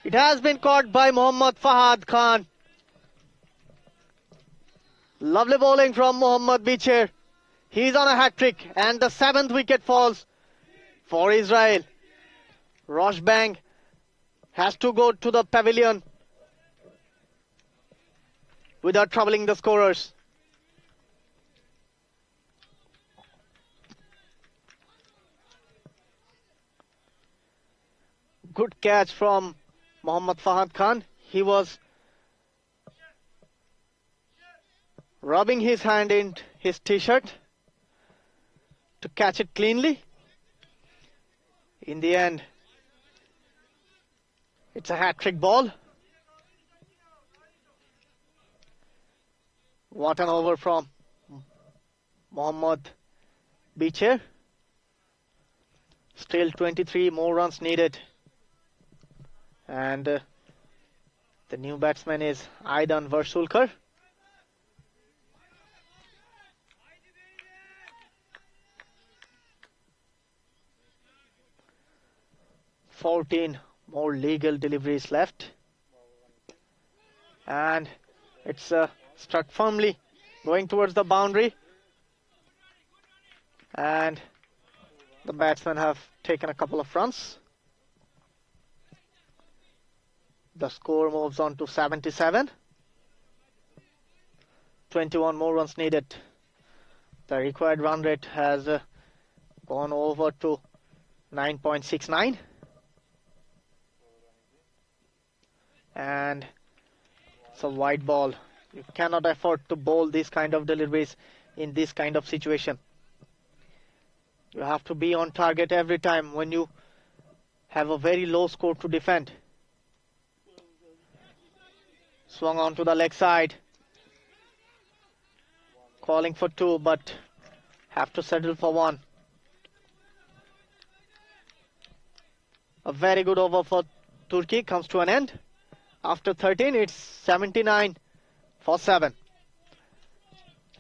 It has been caught by Mohammad Fahad Khan. Lovely bowling from Mohammad Beecher. He's on a hat-trick. And the 7th wicket falls for Israel. Rosh Bang has to go to the pavilion without troubling the scorers. Good catch from Mohammad Fahad Khan. He was rubbing his hand in his t-shirt to catch it cleanly. In the end, it's a hat-trick ball. What an over from Mohammad Beecher. Still 23 more runs needed. And the new batsman is Aidan Versulker. "14 more legal deliveries left." And it's struck firmly, going towards the boundary. And the batsmen have taken a couple of runs. The score moves on to 77. 21 more runs needed. The required run rate has gone over to 9.69. And it's a wide ball You cannot afford to bowl these kind of deliveries in this kind of situation. You have to be on target every time when you have a very low score to defend. Swung on to the leg side. Calling for 2, but have to settle for 1. A very good over for Turkey comes to an end. After 13, it's 79 for 7.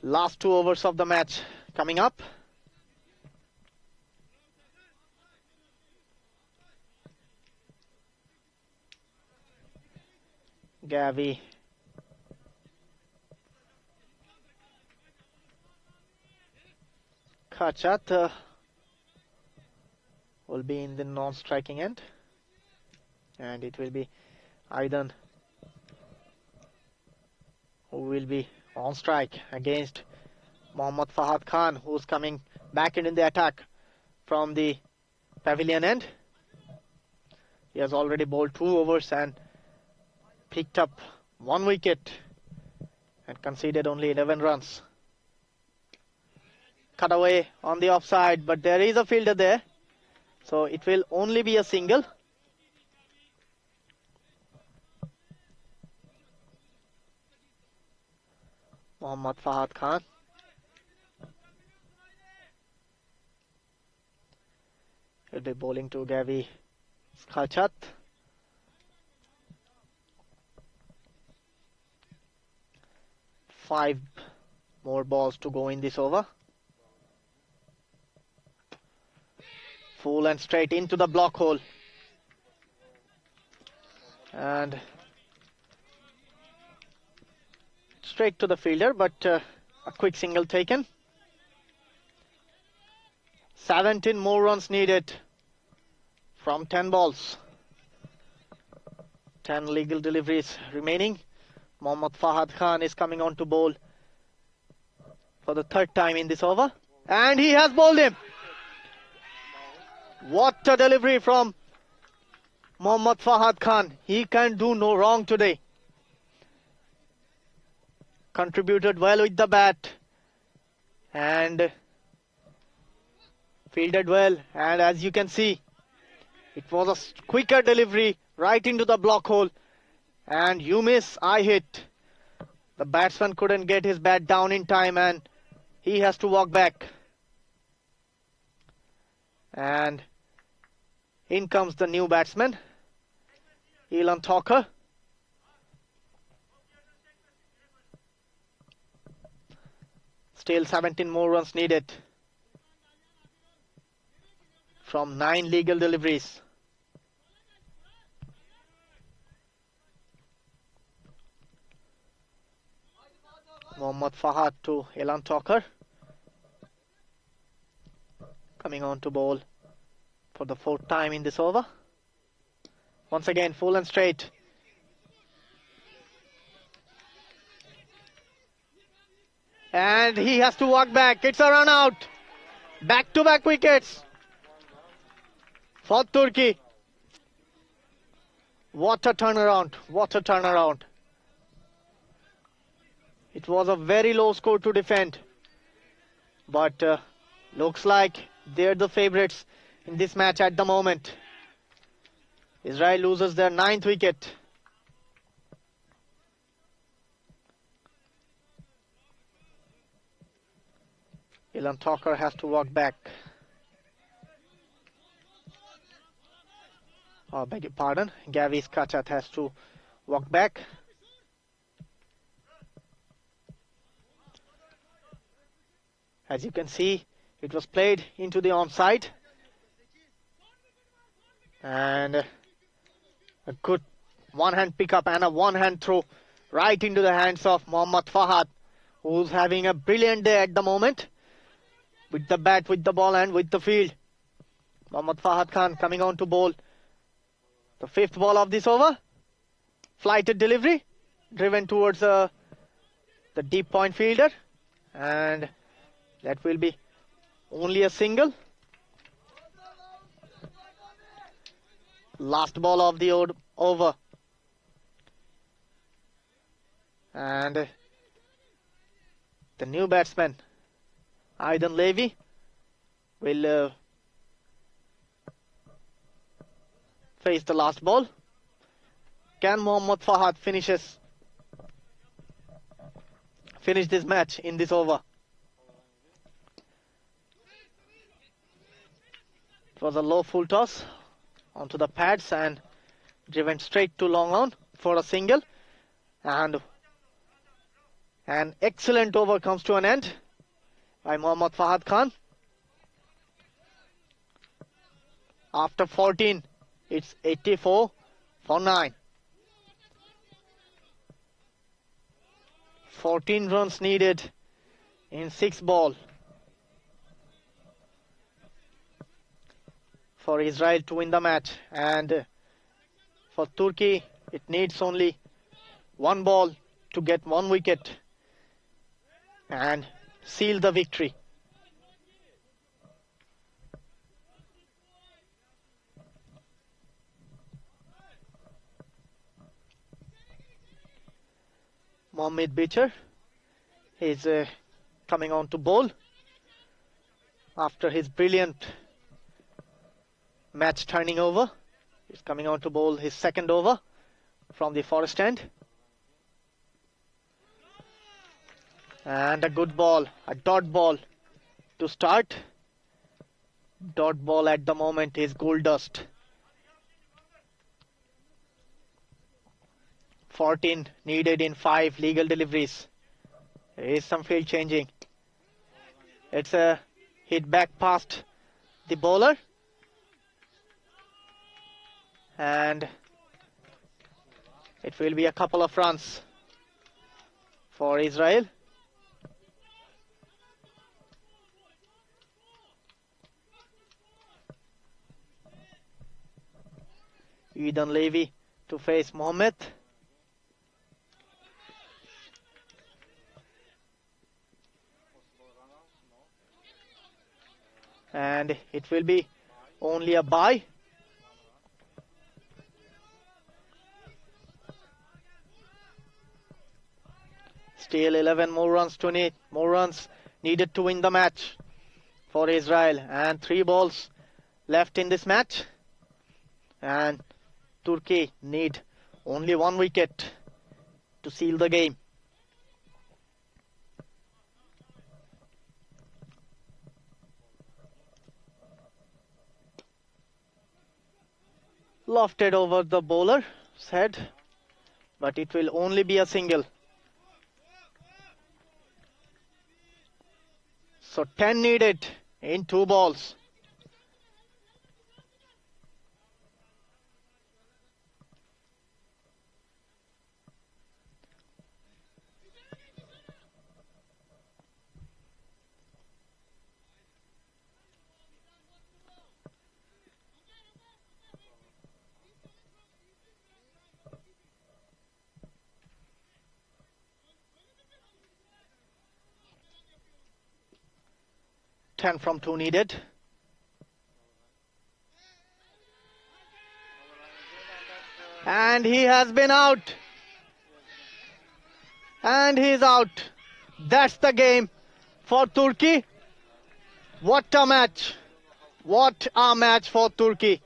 Last 2 overs of the match coming up. Gavi. Kachat will be in the non-striking end. And it will be Aidan who will be on strike against Mohammad Fahad Khan, who's coming back in the attack from the pavilion end. He has already bowled 2 overs and picked up 1 wicket and conceded only 11 runs. Cut away on the offside, but there is a fielder there, so it will only be a single. Mohammad Fahad Khan. He'll be bowling to Gavi Skachat. Five more balls to go in this over. Full and straight into the block hole. And straight to the fielder, but a quick single taken. 17 more runs needed from 10 balls. 10 legal deliveries remaining. Mohammad Fahad Khan is coming on to bowl for the 3rd time in this over. And he has bowled him. What a delivery from Mohammad Fahad Khan. He can do no wrong today. Contributed well with the bat and fielded well, and as you can see, it was a quicker delivery right into the block hole, and you miss, I hit. The batsman couldn't get his bat down in time and he has to walk back. And in comes the new batsman, Elan Talker. Still 17 more runs needed from 9 legal deliveries. Mohammad Fahad to Elan Talker. Coming on to bowl for the 4th time in this over. Once again, full and straight. And he has to walk back. It's a run out. Back-to-back wickets for Turkey. What a turnaround. What a turnaround. It was a very low score to defend. But looks like they're the favourites in this match at the moment. Israel loses their 9th wicket. Elan Talker has to walk back. Oh, beg your pardon. Gavi Skachat has to walk back. As you can see, it was played into the onside. And a good one-hand pickup and a one-hand throw right into the hands of Mohammad Fahad, who's having a brilliant day at the moment. With the bat, with the ball and with the field. Mohammad Fahad Khan coming on to bowl the 5th ball of this over. Flighted delivery, driven towards the deep point fielder. And that will be only a single. Last ball of the over. And The new batsman, Aidan Levy, will face the last ball. Can Mohammad Fahad finish this match in this over? It was a low full toss onto the pads and driven straight to long on for a single, and an excellent over comes to an end by Mohammad Fahad Khan. After 14, it's 84 for 9. 14 runs needed in 6 ball for Israel to win the match, and for Turkey it needs only 1 ball to get 1 wicket and seal the victory. Mohammad Beecher is coming on to bowl after his brilliant match turning over. He's coming on to bowl his second over from the forest end. And a good ball, a dot ball to start. Dot ball at the moment is gold dust. 14 needed in 5 legal deliveries. There is some field changing. It's a hit back past the bowler. And it will be a couple of runs for Israel. Aidan Levy to face Mohammed. And it will be only a bye. Still 11 more runs to need. More runs needed to win the match for Israel. And 3 balls left in this match. And Turkey need only 1 wicket to seal the game. Lofted over the bowler's head, but it will only be a single. So 10 needed in 2 balls. From 2 needed. And he has been out. And he's out. That's the game for Turkey. What a match. What a match for Turkey.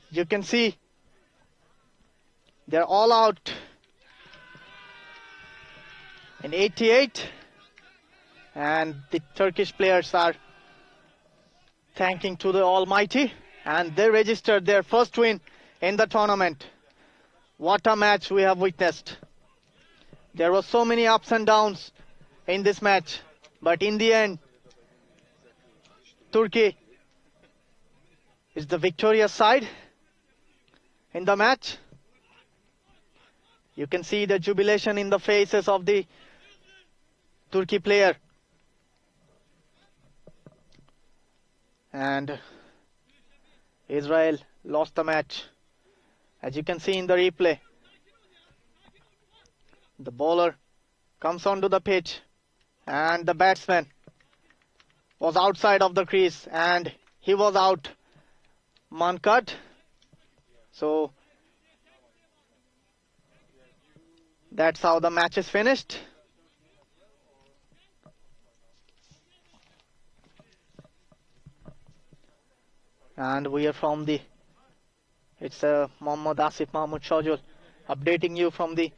You can see they're all out. In 88, and the Turkish players are thanking to the Almighty, and they registered their first win in the tournament. What a match we have witnessed. There were so many ups and downs in this match, but in the end, Turkey is the victorious side in the match. You can see the jubilation in the faces of the Turkey player. And Israel lost the match. As you can see in the replay, the bowler comes onto the pitch and the batsman was outside of the crease and he was out. Man cut. So That's how the match is finished. And we are from the, it's Mohammad Asif Mahmoud Shajul updating you from the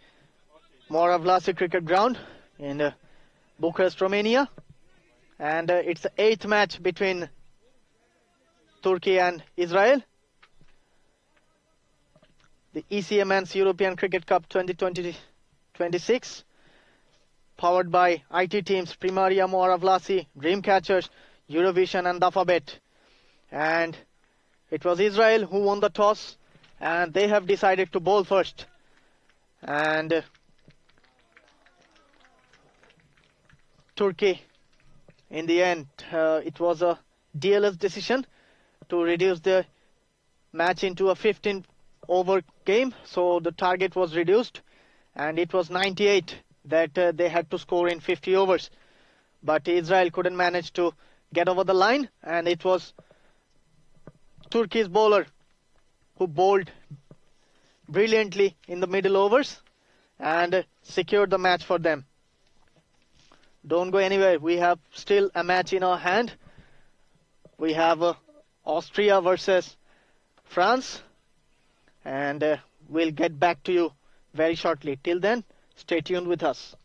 Moara Vlasiei cricket ground in Bucharest, Romania. And it's the 8th match between Turkey and Israel. The ECA Men's European Cricket Cup 2026, powered by IT teams Primaria, Moara Vlasiei, Dreamcatchers, Eurovision and Dafabet. And it was Israel who won the toss, and they have decided to bowl first. And Turkey, in the end, it was a DLS decision to reduce the match into a 15-over game, so the target was reduced, and it was 98 that they had to score in 50 overs. But Israel couldn't manage to get over the line, and it was Turkey's bowler who bowled brilliantly in the middle overs and secured the match for them. Don't go anywhere. We have still a match in our hand. We have Austria versus France, and we'll get back to you very shortly. Till then, stay tuned with us.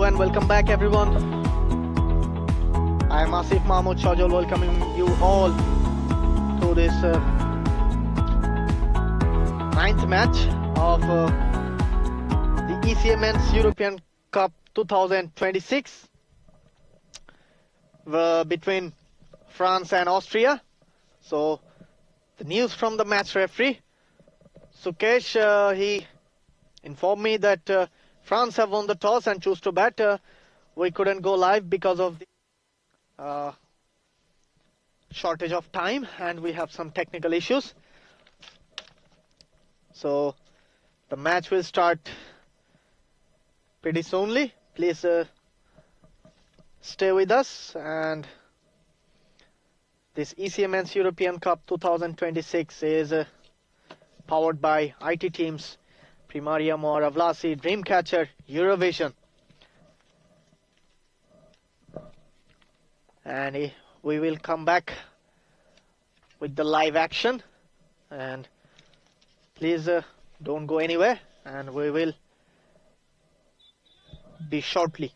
Hello and welcome back everyone. I am Asif Mahmoud Shajol welcoming you all to this ninth match of the ECA Men's European Cup 2026 between France and Austria. So the news from the match referee Sukesh, he informed me that France have won the toss and choose to bat. We couldn't go live because of the shortage of time and we have some technical issues. So the match will start pretty soonly. Please stay with us. And this ECA Men's European Cup 2026 is powered by IT Teams, Primaria, Moara, Vlasiei, Dreamcatcher, Eurovision. And we will come back with the live action. And please don't go anywhere. And we will be shortly.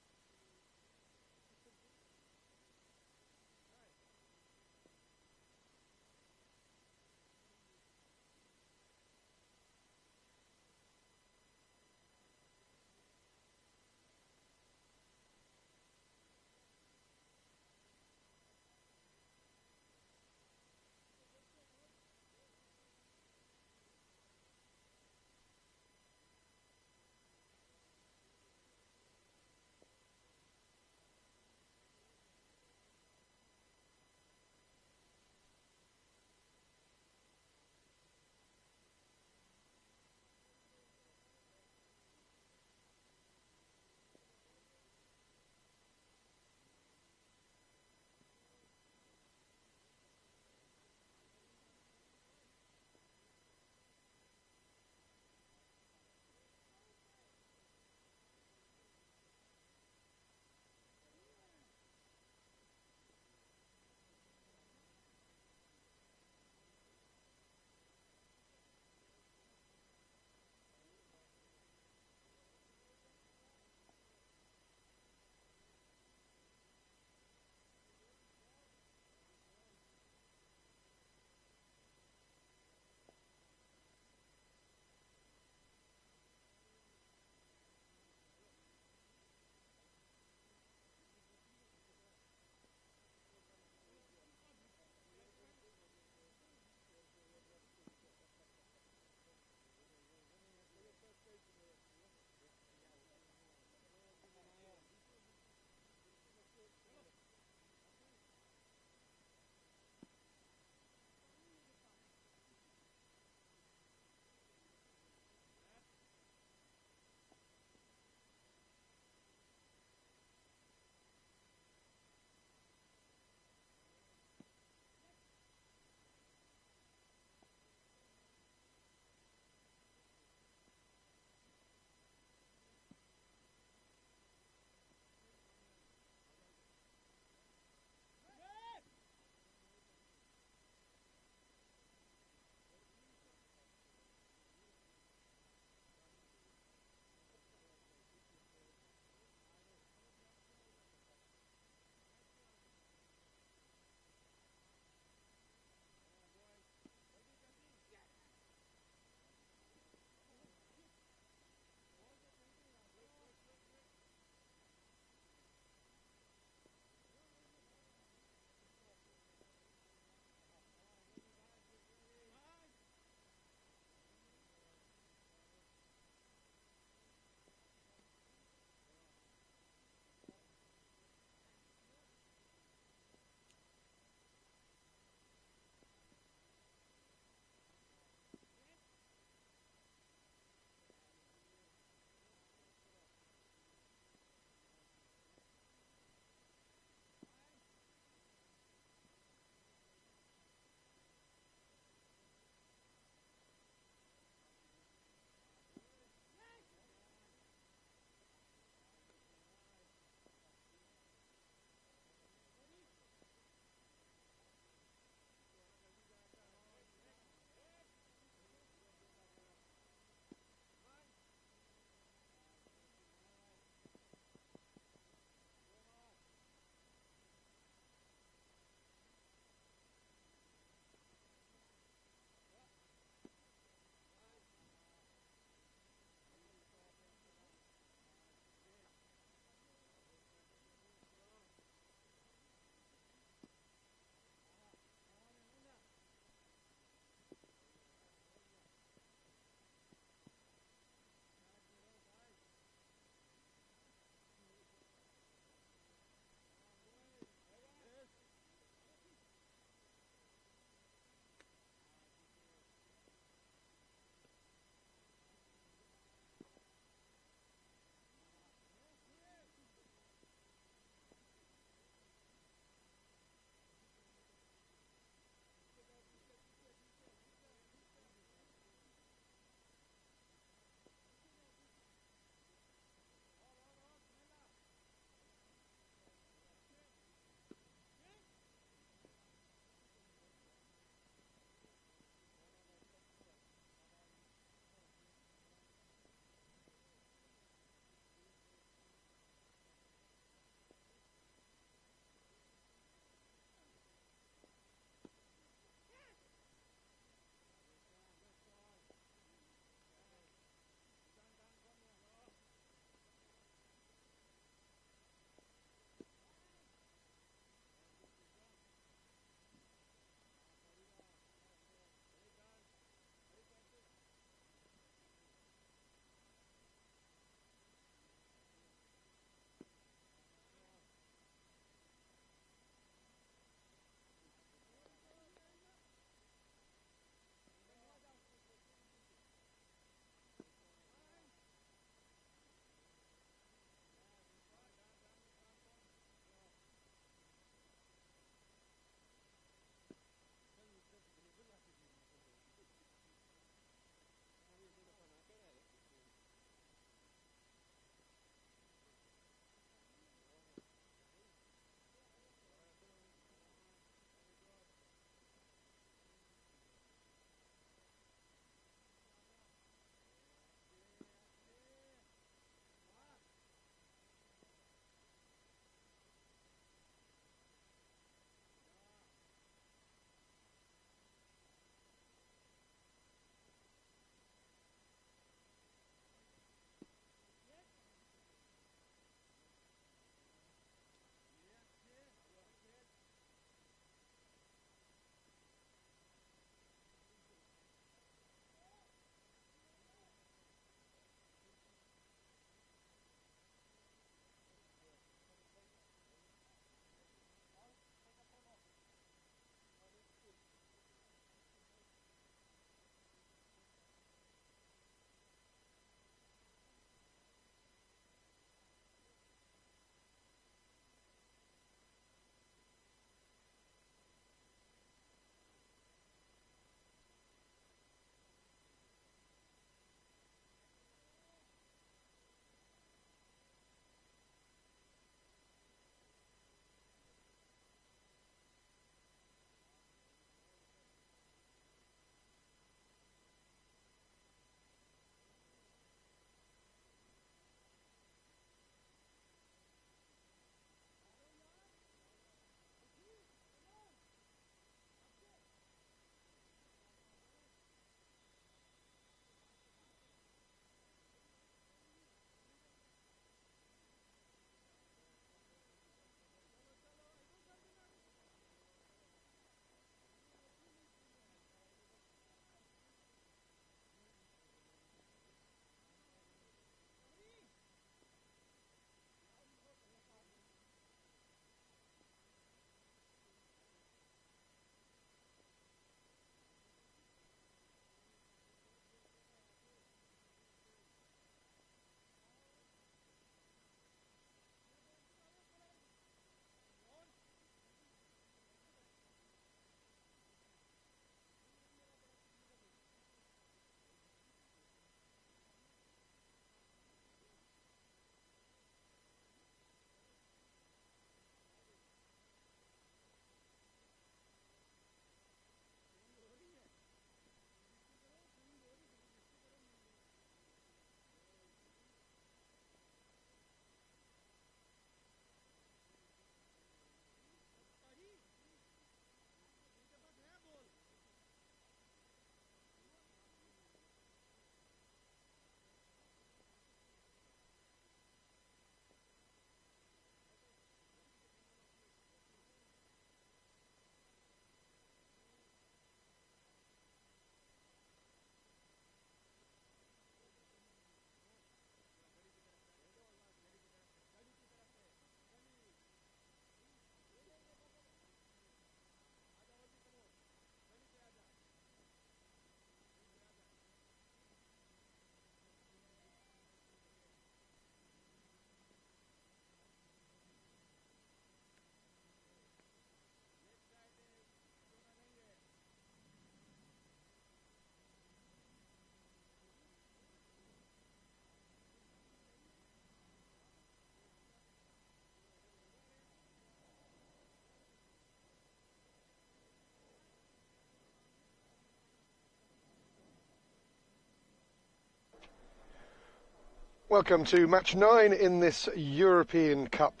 Welcome to match 9 in this European Cup,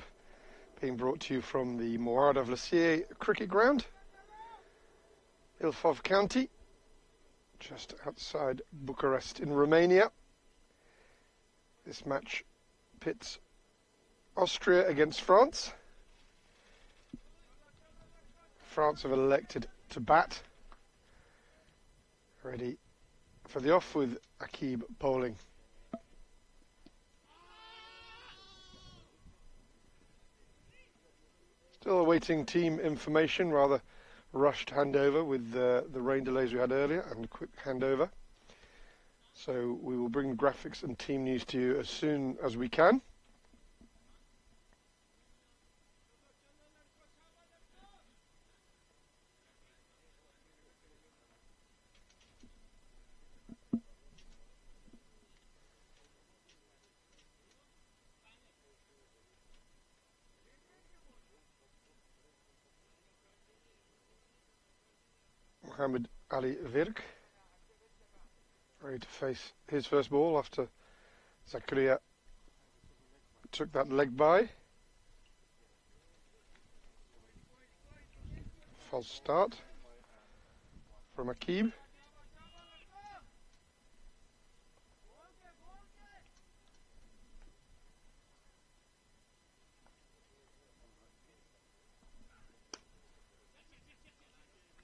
being brought to you from the Moara Vlasiei cricket ground, Ilfov County, just outside Bucharest in Romania. This match pits Austria against France. France have elected to bat. Ready for the off with Akib bowling. Still awaiting team information, rather rushed handover with the rain delays we had earlier and a quick handover. So we will bring graphics and team news to you as soon as we can. Mohammed Ali Virk, ready to face his first ball after Zakaria took that leg by. False start from Akib.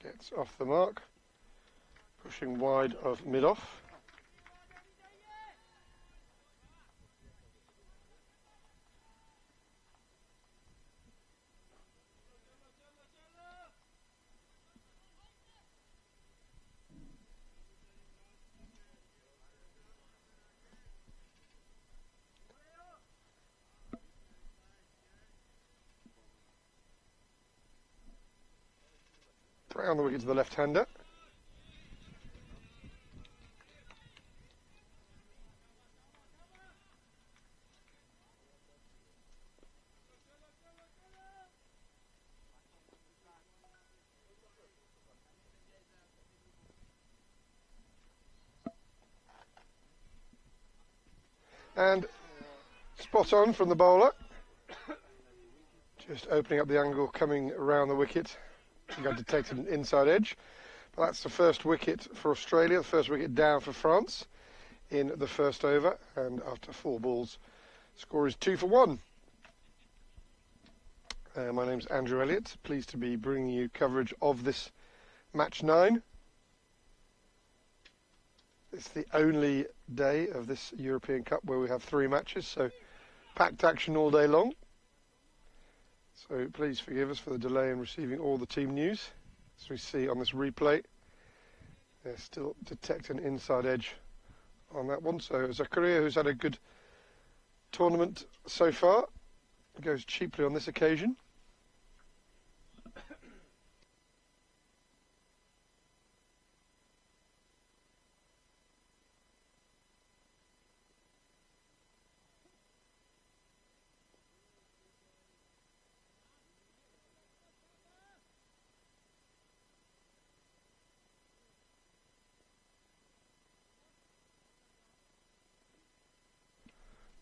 Gets off the mark, pushing wide of mid-off. Round the wicket to the left-hander. And spot on from the bowler. Just opening up the angle, coming around the wicket. He got detected an inside edge. But that's the first wicket for Australia, the first wicket down for France in the first over. And after 4 balls, score is 2 for 1. My name's Andrew Elliott. Pleased to be bringing you coverage of this match 9. It's the only day of this European Cup where we have 3 matches, so packed action all day long. So please forgive us for the delay in receiving all the team news. As we see on this replay, they still detect an inside edge on that one. So Zakaria, who's had a good tournament so far, goes cheaply on this occasion.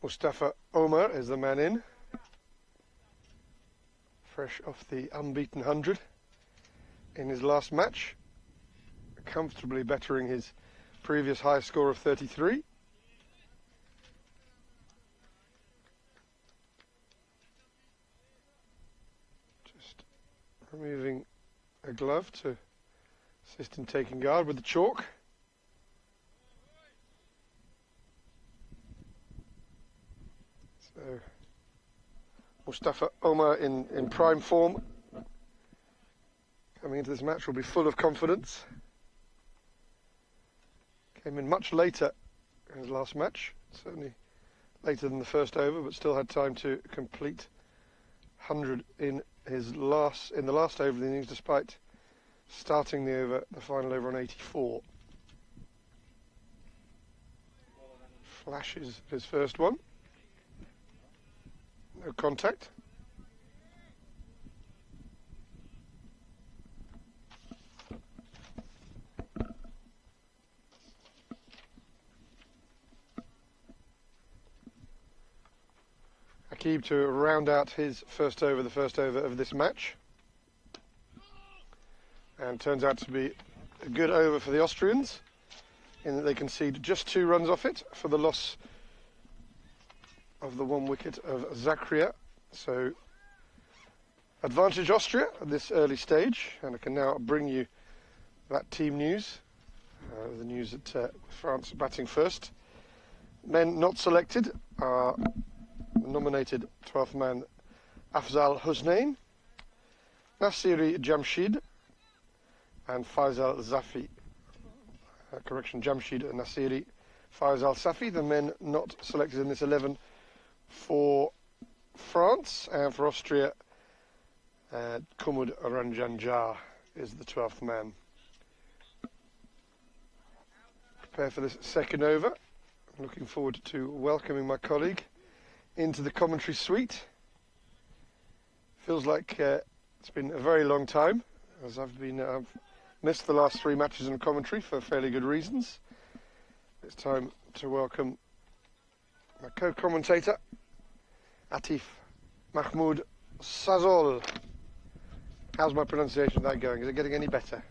Mustafa Omar is the man in, fresh off the unbeaten 100 in his last match, comfortably bettering his previous high score of 33. Just removing a glove to assist in taking guard with the chalk. So Mustafa Omar in prime form, coming into this match, will be full of confidence. Came in much later in his last match, certainly later than the first over, but still had time to complete 100 in the last over of the innings, despite starting the final over on 84. Flashes his first one. No contact. Rakib to round out his first over, the first over of this match. And turns out to be a good over for the Austrians, in that they concede just 2 runs off it for the loss of the 1 wicket of Zakria. So advantage Austria at this early stage, and I can now bring you that team news. The news that France are batting first. Men not selected are nominated 12th man Afzal Husnain, Nasiri Jamshid and Faisal Zafi. Jamshid and Nasiri, Faisal Safi. The men not selected in this 11 for France, and for Austria, Kumud Ranjanjar is the 12th man. Prepare for this second over. I'm looking forward to welcoming my colleague into the commentary suite. Feels like it's been a very long time, as I've missed the last 3 matches in commentary for fairly good reasons. It's time to welcome my co-commentator, Atif Mahmoud Sazol. How's my pronunciation of that going? Is it getting any better?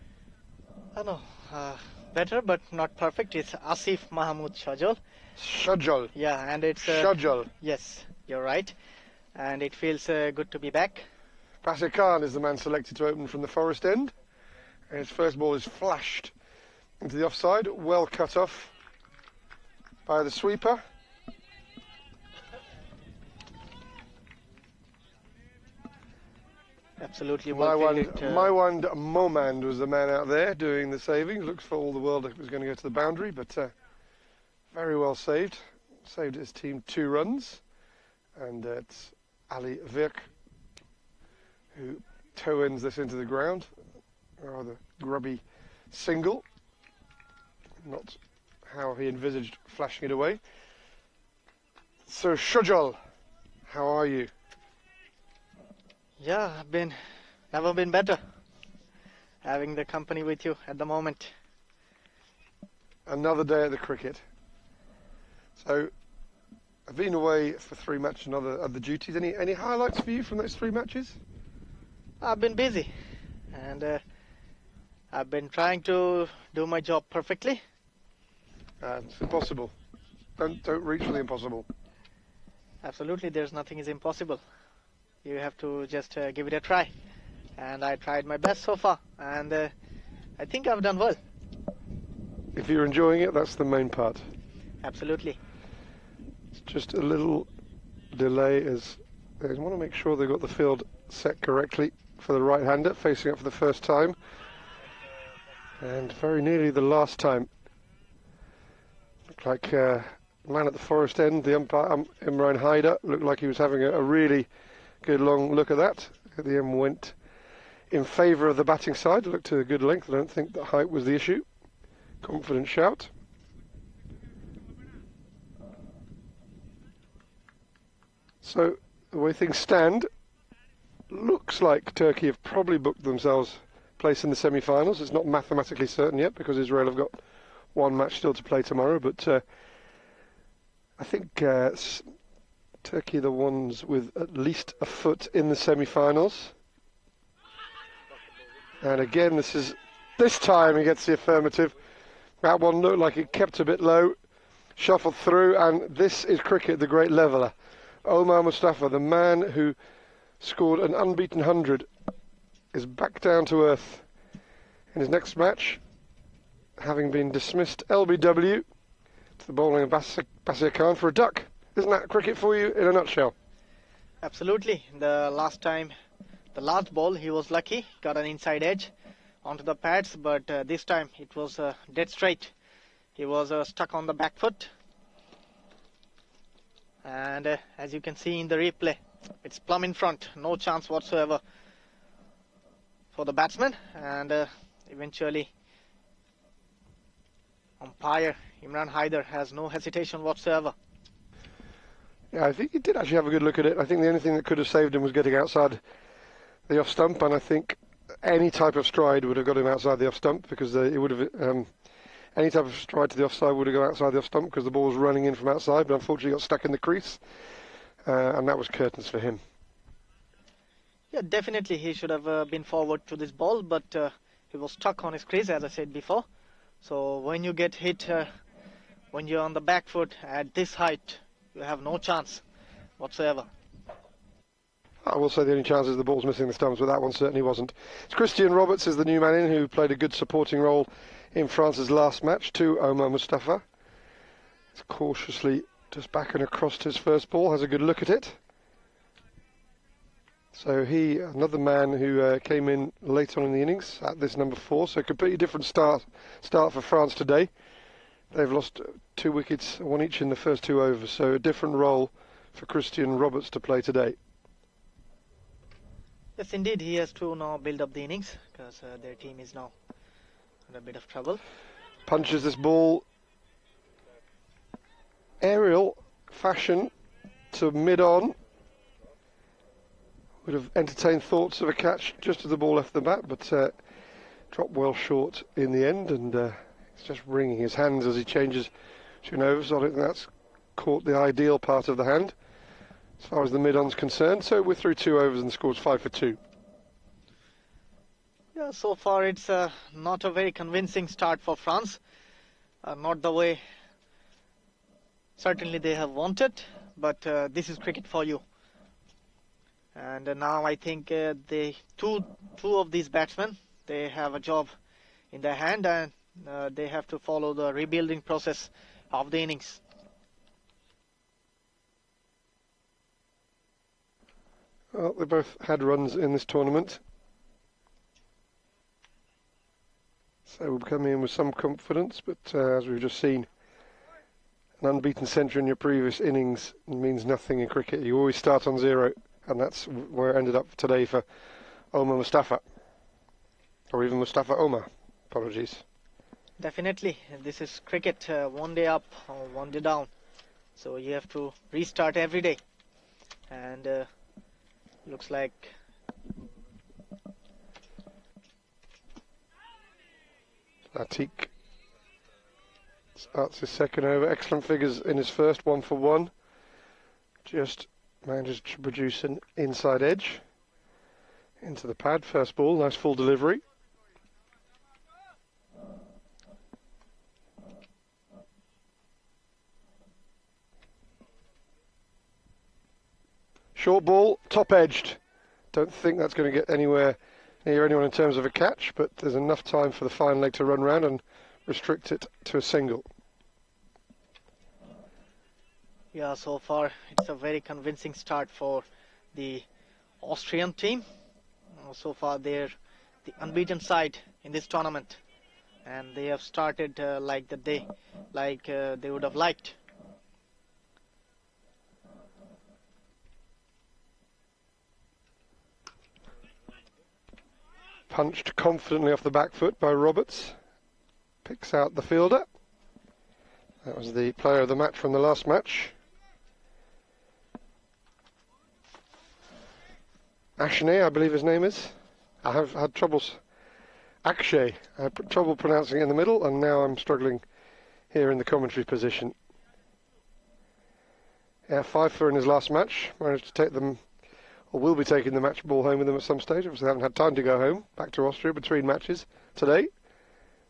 No, better but not perfect. It's Asif Mahmoud Shajol. Shajol. Yeah, and it's Shajol. Yes, you're right. And it feels good to be back. Pasir Khan is the man selected to open from the Forest end. And his first ball is flashed into the offside, well cut off by the sweeper. Absolutely Maiwand Momand was the man out there doing the savings. Looks for all the world like it was going to go to the boundary, but very well saved. Saved his team 2 runs. And it's Ali Virk who toe ends this into the ground. A rather grubby single. Not how he envisaged flashing it away. So Shujal, how are you? Yeah, I've never been better having the company with you at the moment. Another day at the cricket. So I've been away for 3 matches and other duties. Any highlights for you from those 3 matches? I've been busy, and I've been trying to do my job perfectly. It's impossible. Don't reach for the impossible. Absolutely, there's nothing is impossible. You have to just give it a try. And I tried my best so far, and I think I've done well. If you're enjoying it, that's the main part. Absolutely. It's just a little delay as they want to make sure they've got the field set correctly for the right-hander facing up for the first time. And very nearly the last time. Looked like man at the Forest end, the umpire Imran Haider, looked like he was having a really good long look at that. The M went in favour of the batting side, looked to a good length. I don't think that height was the issue. Confident shout. So the way things stand, looks like Turkey have probably booked themselves place in the semi-finals. It's not mathematically certain yet because Israel have got 1 match still to play tomorrow, but I think Turkey are the ones with at least a foot in the semi-finals. And again, this time he gets the affirmative. That one looked like it kept a bit low, shuffled through, and this is cricket, the great leveller. Omar Mustafa, the man who scored an unbeaten 100, is back down to earth in his next match, having been dismissed LBW to the bowling of Pasir Khan for a duck. Isn't that cricket for you in a nutshell? Absolutely. The last ball, he was lucky, got an inside edge onto the pads, but this time it was dead straight. He was stuck on the back foot. And as you can see in the replay, it's plumb in front, no chance whatsoever for the batsman. And eventually, umpire Imran Haider has no hesitation whatsoever. Yeah, I think he did actually have a good look at it. I think the only thing that could have saved him was getting outside the off stump, and I think any type of stride would have got him outside the off stump, because it would have any type of stride to the offside would have gone outside the off stump because the ball was running in from outside, but unfortunately got stuck in the crease. and that was curtains for him. Yeah, definitely he should have been forward to this ball, but he was stuck on his crease, as I said before. So when you get hit, when you're on the back foot at this height, you have no chance whatsoever. I will say the only chance is the ball's missing the stumps, but that one certainly wasn't. It's Christian Roberts is the new man in, who played a good supporting role in France's last match to Omar Mustafa. He's cautiously just backing across his first ball, has a good look at it. So he, another man who came in late on in the innings at this number 4, so a completely different start for France today. They've lost 2 wickets, 1 each in the first 2 overs, so a different role for Christian Roberts to play today. Yes, indeed, he has to now build up the innings because their team is now in a bit of trouble. Punches this ball aerial fashion to mid-on. Would have entertained thoughts of a catch just as the ball left the bat, but dropped well short in the end, and he's just wringing his hands as he changes to an over, so I don't think that's caught the ideal part of the hand as far as the mid-on's concerned. So we're through 2 overs and the score's 5 for 2. Yeah, so far it's not a very convincing start for France. Not the way certainly they have wanted, but this is cricket for you. And now I think the two of these batsmen, they have a job in their hand, and they have to follow the rebuilding process of the innings. Well, they both had runs in this tournament, so we'll come in with some confidence, but as we've just seen, an unbeaten century in your previous innings means nothing in cricket. You always start on 0. And that's where it ended up today for Omar Mustafa. Or even Mustafa Omar. Apologies. Definitely. This is cricket. 1 day up, 1 day down. So you have to restart every day. And looks like Latik starts his second over. Excellent figures in his first, 1 for 1. Just manages to produce an inside edge into the pad. First ball, nice full delivery. Short ball, top edged. Don't think that's going to get anywhere near anyone in terms of a catch, but there's enough time for the fine leg to run round and restrict it to a single. Yeah, so far it's a very convincing start for the Austrian team. So far they're the unbeaten side in this tournament, and they have started like they would have liked. Punched confidently off the back foot by Roberts. Picks out the fielder. That was the player of the match from the last match. Ashney, I believe his name is. I have had troubles. Akshay. I had trouble pronouncing it in the middle, and now I'm struggling here in the commentary position. Yeah, 5 for in his last match. Managed to take them, or will be taking the match ball home with them at some stage. Obviously, they haven't had time to go home. Back to Austria between matches today.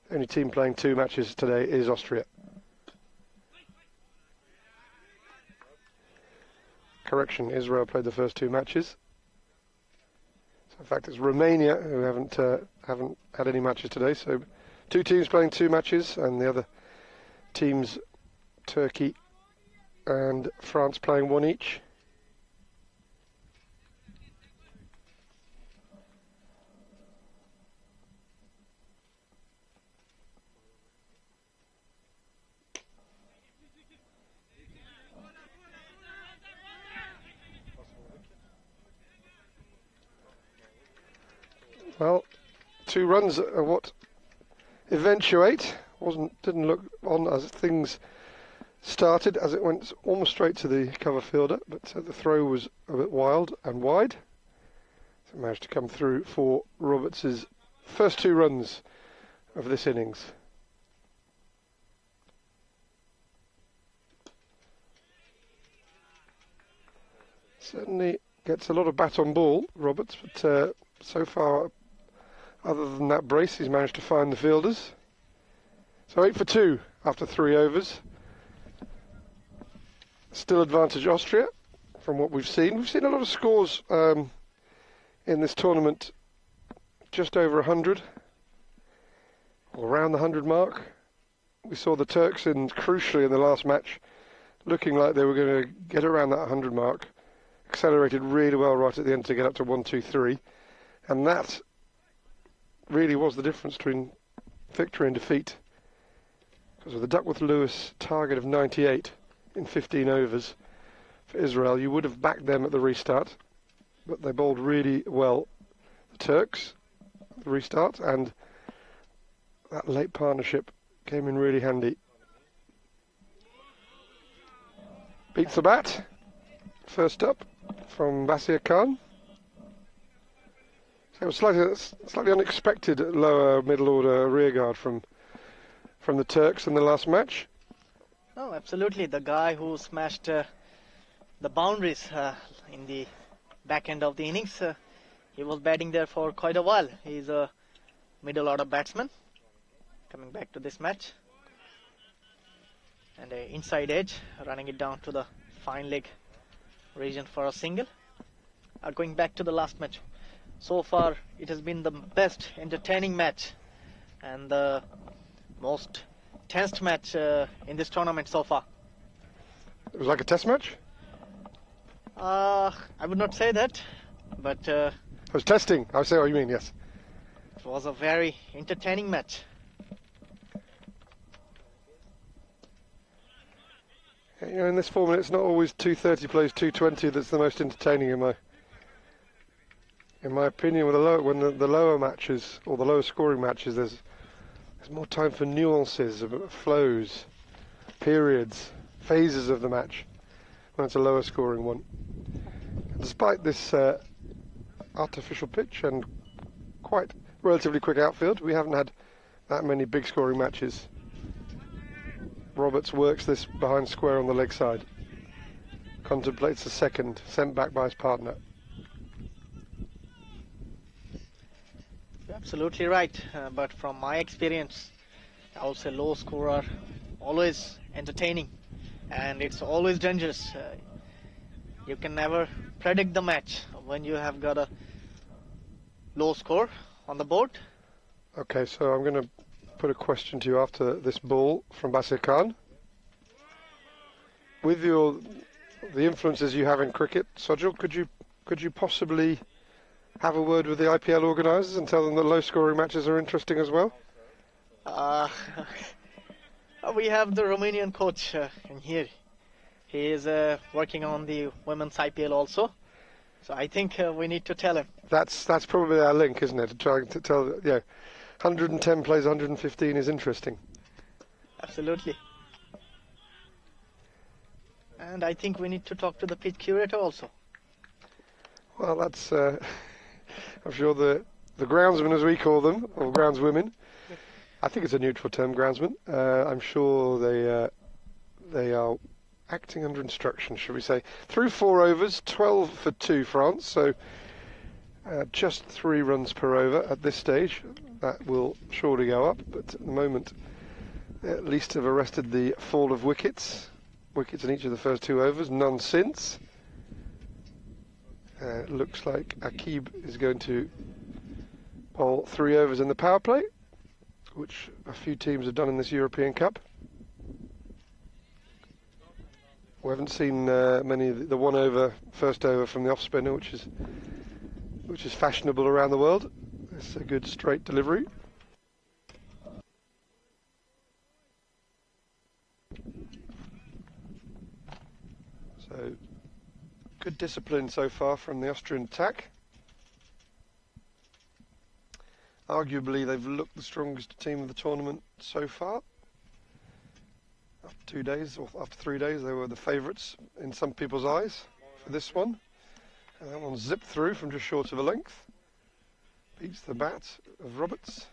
The only team playing 2 matches today is Austria. Correction, Israel played the first 2 matches. In fact, it's Romania who haven't had any matches today. So 2 teams playing 2 matches, and the other teams, Turkey and France, playing 1 each. Well, 2 runs are what eventuate. Didn't look on as things started, as it went almost straight to the cover fielder, but the throw was a bit wild and wide. So it managed to come through for Roberts' first 2 runs of this innings. Certainly gets a lot of bat on ball, Roberts, but so far, other than that brace, he's managed to find the fielders. So 8 for 2 after 3 overs. Still advantage Austria from what we've seen. We've seen a lot of scores in this tournament, just over 100, or around the 100 mark. We saw the Turks, crucially in the last match, looking like they were going to get around that 100 mark. Accelerated really well right at the end to get up to 1, 2, 3. And that really was the difference between victory and defeat. Because with a Duckworth-Lewis target of 98 in 15 overs for Israel, you would have backed them at the restart. But they bowled really well, the Turks, at the restart, and that late partnership came in really handy. Beats the bat. First up from Vlasiei. So it was slightly unexpected lower middle order rearguard from the Turks in the last match. Oh, absolutely. The guy who smashed the boundaries in the back end of the innings, he was batting there for quite a while. He's a middle order batsman coming back to this match. And an inside edge, running it down to the fine leg region for a single. Going back to the last match, so far it has been the best entertaining match and the most tensed match in this tournament so far. It was like a test match? I would not say that, but it was testing. I see what you mean, yes. It was a very entertaining match. You know, in this format, it's not always 230 plays 220 that's the most entertaining in my opinion. With the lower matches or the lower scoring matches, there's more time for nuances, flows, periods, phases of the match when it's a lower scoring one. And despite this artificial pitch and quite relatively quick outfield, we haven't had that many big scoring matches. Roberts works this behind square on the leg side. Contemplates a second, sent back by his partner. You're absolutely right, but from my experience, I would say low score are always entertaining and it's always dangerous. You can never predict the match when you have got a low score on the board. Okay, so I'm going to put a question to you after this ball from Vlasiei. With the influences you have in cricket, Sojal, could you possibly have a word with the IPL organisers and tell them that low-scoring matches are interesting as well? We have the Romanian coach in here. He is working on the women's IPL also, so I think we need to tell him. That's probably our link, isn't it? To try to tell, 110 plays 115 is interesting. Absolutely. And I think we need to talk to the pitch curator also. Well, that's I'm sure the groundsmen, as we call them, or groundswomen. I think it's a neutral term, groundsman. I'm sure they are acting under instruction, should we say. Through 4 overs, 12 for 2 France, so just 3 runs per over at this stage. That will surely go up, but at the moment at least have arrested the fall of wickets. Wickets in each of the first 2 overs, none since. Looks like Akib is going to bowl 3 overs in the power play, which a few teams have done in this European Cup. We haven't seen many of the 1 over, first over from the off spinner, which is fashionable around the world. It's a good straight delivery. So good discipline so far from the Austrian attack. Arguably they've looked the strongest team of the tournament so far. After 2 days, or after 3 days, they were the favourites in some people's eyes for this one. And that one zipped through from just short of a length. Beats the bat of Roberts.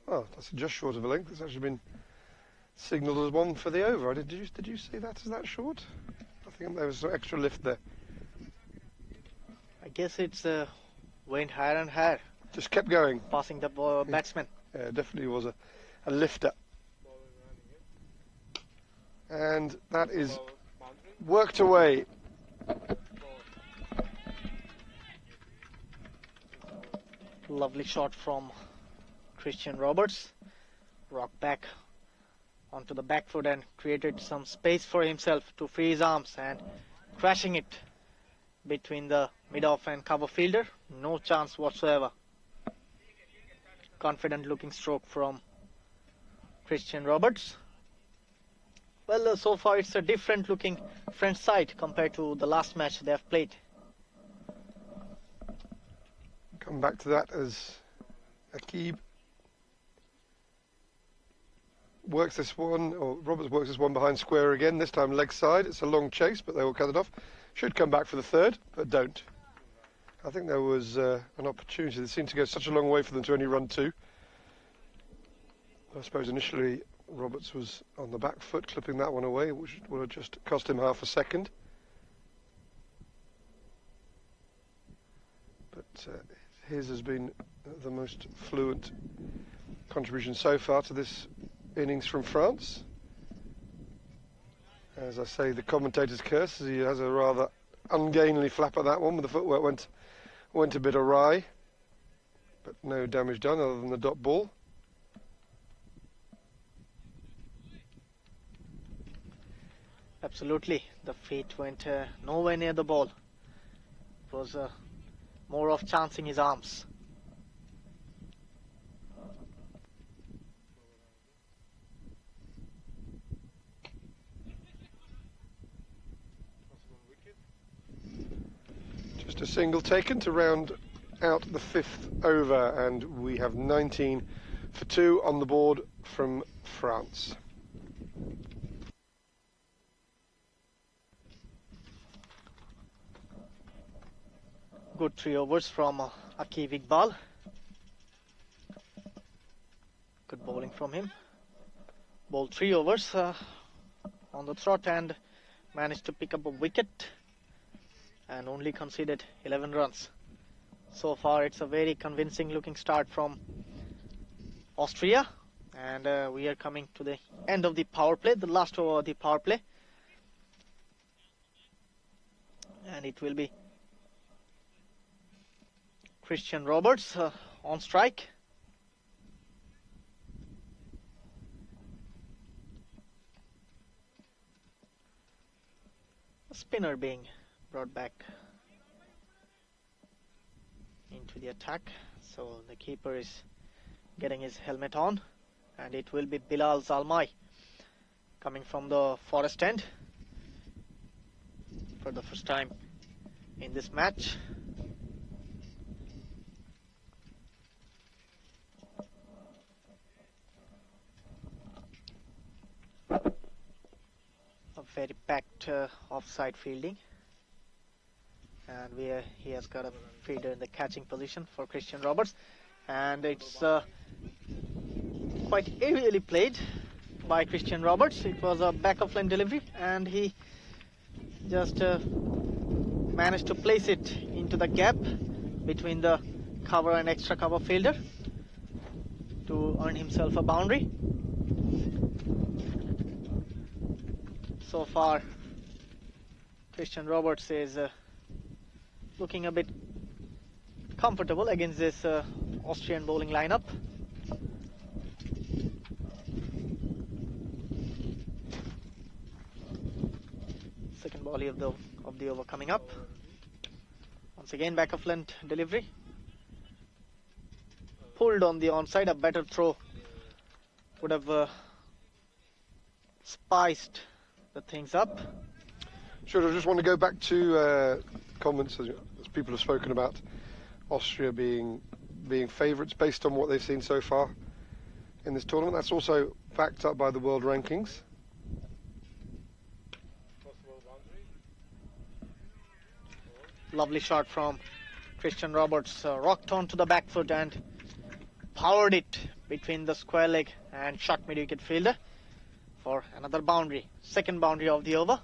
Oh, that's just short of a length. It's actually been signalled as 1 for the over. Did you see that as that short? I think there was some extra lift there. guess it's went higher and higher, Just kept going. passing the batsman. Yeah, definitely was a lifter. And that is worked away. Lovely shot from Christian Roberts. Rocked back onto the back foot and created some space for himself to free his arms, and crashing it between the mid-off and cover fielder. No chance whatsoever. Confident looking stroke from Christian Roberts. Well, so far it's a different looking front side compared to the last match they have played. Come back to that as Akib works this one, or Roberts works this one behind square again, this time leg side. It's a long chase, but they will cut it off. Should come back for the third, but don't. I think there was an opportunity. It seemed to go such a long way for them to only run two. I suppose initially Roberts was on the back foot, clipping that one away, which would have just cost him half a second. But his has been the most fluent contribution so far to this innings from France. As I say, the commentator's curse, he has a rather ungainly flap at that one, but the footwork went a bit awry. But no damage done other than the dot ball. Absolutely, the feet went nowhere near the ball. It was more of chancing his arms. Just a single taken to round out the fifth over, and we have 19 for 2 on the board from France. Good 3 overs from Akib Iqbal. Good bowling from him. Bowled 3 overs on the trot and managed to pick up a wicket, and only conceded 11 runs. So far it's a very convincing looking start from Austria, and we are coming to the end of the power play, the last over of the power play, and it will be Christian Roberts on strike. A spinner being brought back into the attack, so the keeper is getting his helmet on, and it will be Bilal Zalmai coming from the forest end for the first time in this match. A very packed offside fielding, and he has got a fielder in the catching position for Christian Roberts, and it's quite aerially played by Christian Roberts. It was a back of line delivery, and he just managed to place it into the gap between the cover and extra cover fielder to earn himself a boundary. So far Christian Roberts is looking a bit comfortable against this Austrian bowling lineup. Second volley of the over coming up. Once again back of length delivery. Pulled on the onside. A better throw would have spiced the things up. Sure, I just want to go back to comments as people have spoken about Austria being favourites based on what they've seen so far in this tournament. That's also backed up by the world rankings. Lovely shot from Christian Roberts, rocked onto the back foot and powered it between the square leg and short mid-wicket fielder for another boundary, second boundary of the over.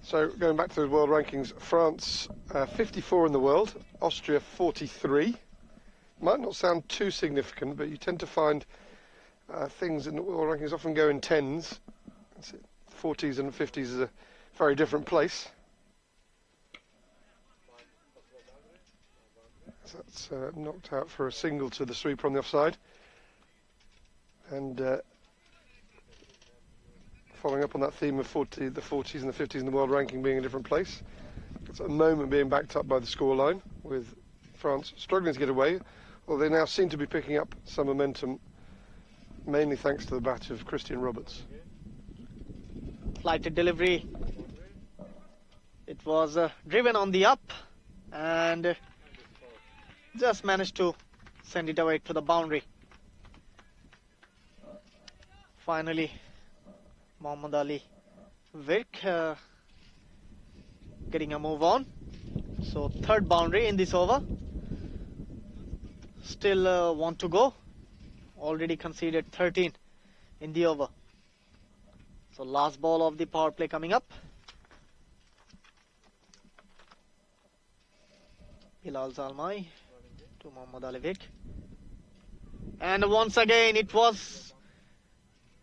So going back to those world rankings, France 54 in the world, Austria 43. Might not sound too significant, but you tend to find things in the world rankings often go in tens. 40s and 50s is a very different place. So that's knocked out for a single to the sweeper on the offside. And following up on that theme of the 40s and the 50s in the world ranking being a different place, it's at the moment being backed up by the scoreline, with France struggling to get away, although they now seem to be picking up some momentum, mainly thanks to the bat of Christian Roberts. Flighted delivery. It was driven on the up and just managed to send it away to the boundary. Finally, Mohammad Ali Virk getting a move on. So third boundary in this over. Still one to go. Already conceded 13 in the over. So last ball of the power play coming up. Bilal Zalmai to Mohammad Ali Virk. And once again it was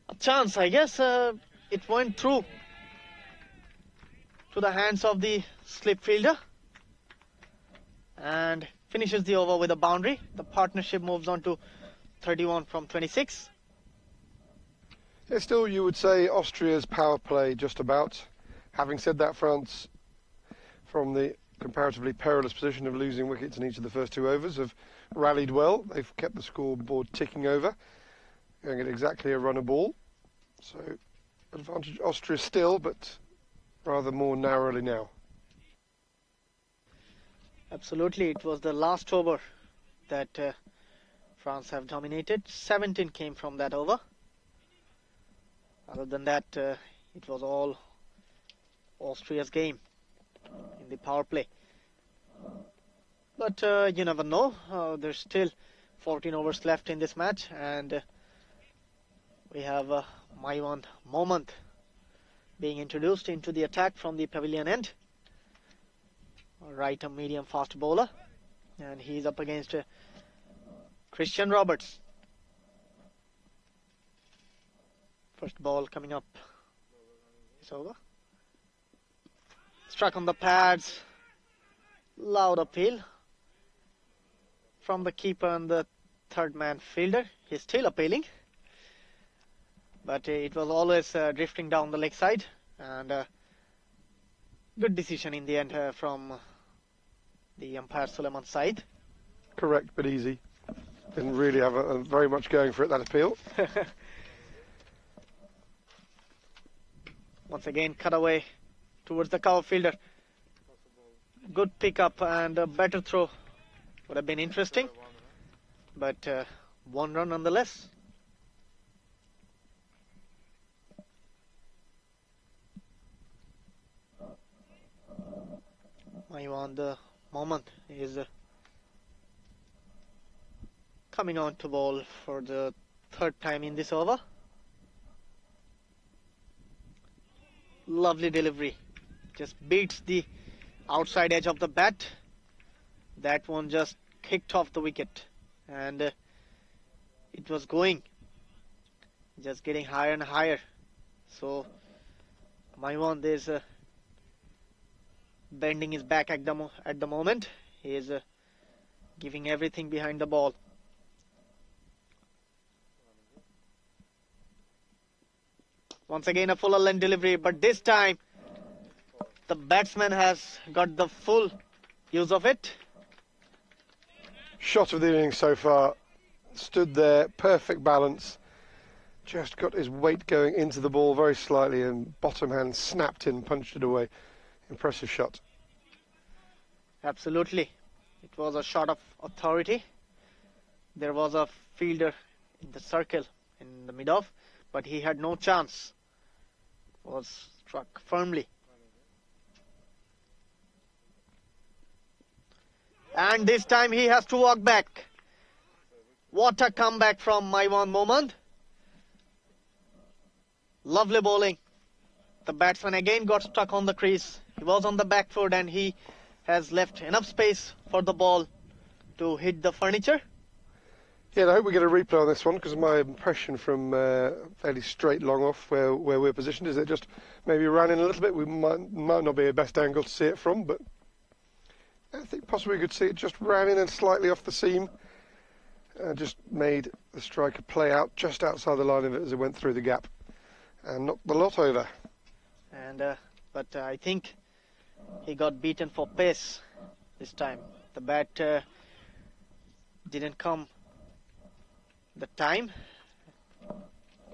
a chance, I guess. It went through to the hands of the slip fielder and finishes the over with a boundary. The partnership moves on to 31 from 26. Yeah, still you would say Austria's power play just about. Having said that, France, from the comparatively perilous position of losing wickets in each of the first two overs, have rallied well. They've kept the scoreboard ticking over, going at exactly a run a ball. So advantage Austria still, but rather more narrowly now. Absolutely, it was the last over that France have dominated. 17 came from that over. Other than that, it was all Austria's game in the power play. But you never know. There's still 14 overs left in this match, and we have Maiwand Momand being introduced into the attack from the pavilion end. Right, a medium fast bowler, and he's up against Christian Roberts. First ball coming up. It's over. Struck on the pads. Loud appeal from the keeper and the third man fielder. He's still appealing, but it was always drifting down the leg side, and good decision in the end from the umpire Suleiman's side. Correct, but easy. Didn't really have very much going for it, that appeal. Once again, cut away towards the cover fielder. Good pickup and a better throw would have been interesting, but 1 run nonetheless. Maiwand Momand is coming on to bowl for the third time in this over. Lovely delivery, just beats the outside edge of the bat. That one just kicked off the wicket, and it was going, just getting higher and higher. So Maiwand is bending his back at the moment. He is giving everything behind the ball. Once again a fuller length delivery, but this time the batsman has got the full use of it. Shot of the innings so far. Stood there, perfect balance. Just got his weight going into the ball very slightly, and bottom hand snapped in, punched it away. Impressive shot. Absolutely. It was a shot of authority. There was a fielder in the circle in the mid-off, but he had no chance. Was struck firmly. And this time he has to walk back. What a comeback from Maiwand Momand. Lovely bowling. the batsman again got stuck on the crease. He was on the back foot and he has left enough space for the ball to hit the furniture. Yeah, I hope we get a replay on this one, because my impression from fairly straight long off where we're positioned is it just maybe ran in a little bit. We might not be the best angle to see it from, but I think possibly we could see it just ran in and slightly off the seam. Just made the striker play out just outside the line of it as it went through the gap and knocked the lot over. And but I think he got beaten for pace this time. The bat didn't come the time.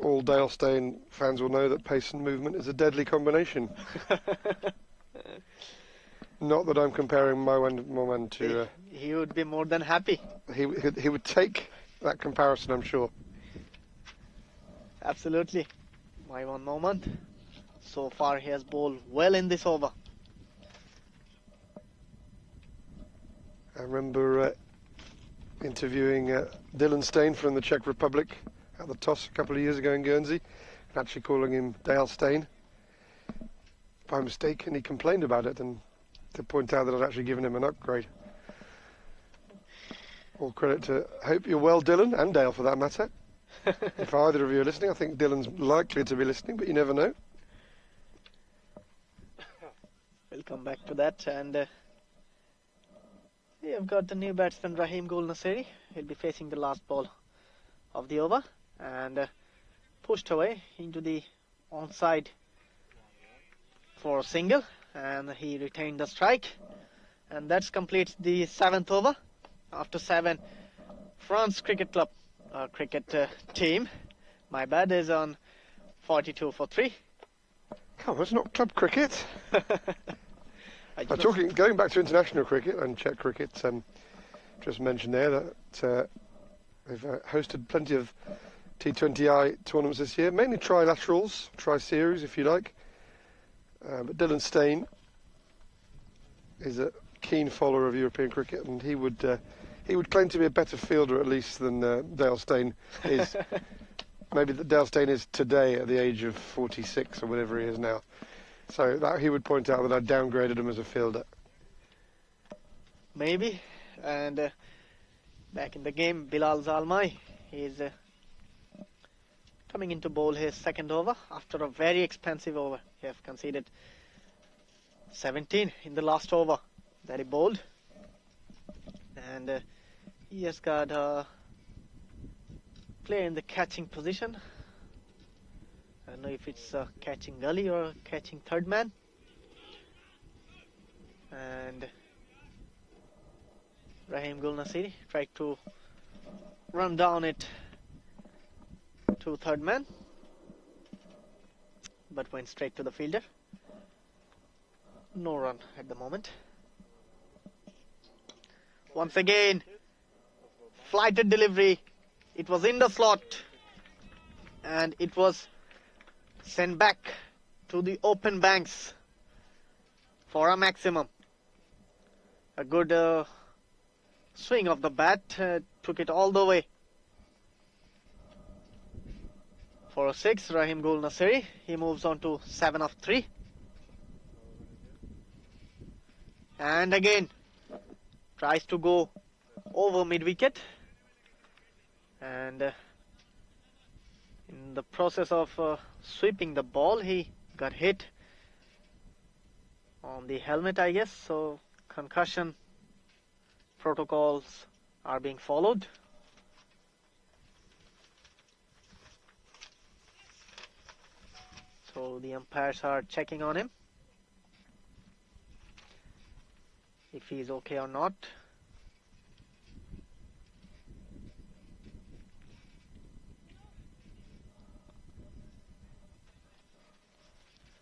All Dale Steyn fans will know that pace and movement is a deadly combination. Not that I'm comparing my man to... he would be more than happy. He would take that comparison, I'm sure. Absolutely. My one moment. So far he has bowled well in this over. I remember interviewing Dylan Steyn from the Czech Republic at the toss a couple of years ago in Guernsey, and actually calling him Dale Steyn by mistake, and he complained about it, and to point out that I'd actually given him an upgrade. All credit to, I hope you're well, Dylan, and Dale for that matter. If either of you are listening, I think Dylan's likely to be listening, but you never know. We'll come back to that. And we have got the new batsman Rahim Gul Nasiri. He'll be facing the last ball of the over and pushed away into the onside for a single, and he retained the strike, and that completes the 7th over. After 7, France Cricket Club cricket team, my bad, is on 42 for 3. Oh, it's not club cricket. Going back to international cricket and Czech cricket, just mentioned there that they've hosted plenty of T20I tournaments this year, mainly trilaterals, tri-series if you like. But Dylan Steyn is a keen follower of European cricket, and he would claim to be a better fielder at least than Dale Steyn is. Maybe that Dale Steyn is today at the age of 46 or whatever he is now. So that he would point out that I downgraded him as a fielder. Maybe. And back in the game, Bilal Zalmai is coming in to bowl his 2nd over after a very expensive over. He has conceded 17 in the last over that he bowled. And he has got a player in the catching position. I don't know if it's a catching gully or a catching third man. And Rahim Gul Nasiri tried to run down it to third man, but went straight to the fielder. No run at the moment. Once again, flighted delivery. It was in the slot and it was sent back to the open banks for a maximum. A good swing of the bat took it all the way. For a 6, Rahim Gul Nasiri, he moves on to 7 of 3. And again, tries to go over mid-wicket. And in the process of sweeping the ball, he got hit on the helmet, I guess. So concussion protocols are being followed. So the umpires are checking on him, if he is okay or not.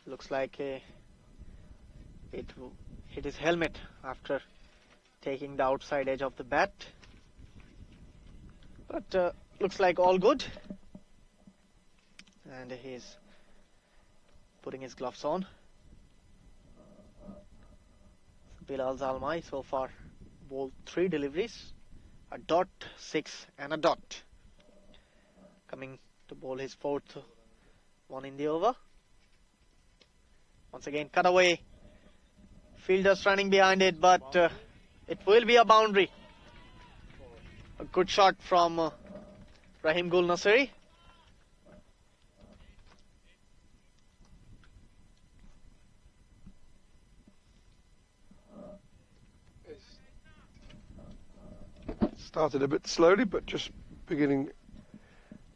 Looks like it hit his helmet after taking the outside edge of the bat. But looks like all good. And he's putting his gloves on. Bilal Zalmai so far bowled 3 deliveries, a dot, 6 and a dot. Coming to bowl his 4th one in the over. Once again, cut away. Fielders running behind it, but it will be a boundary. A good shot from Rahim Gul Nasiri. Started a bit slowly, but just beginning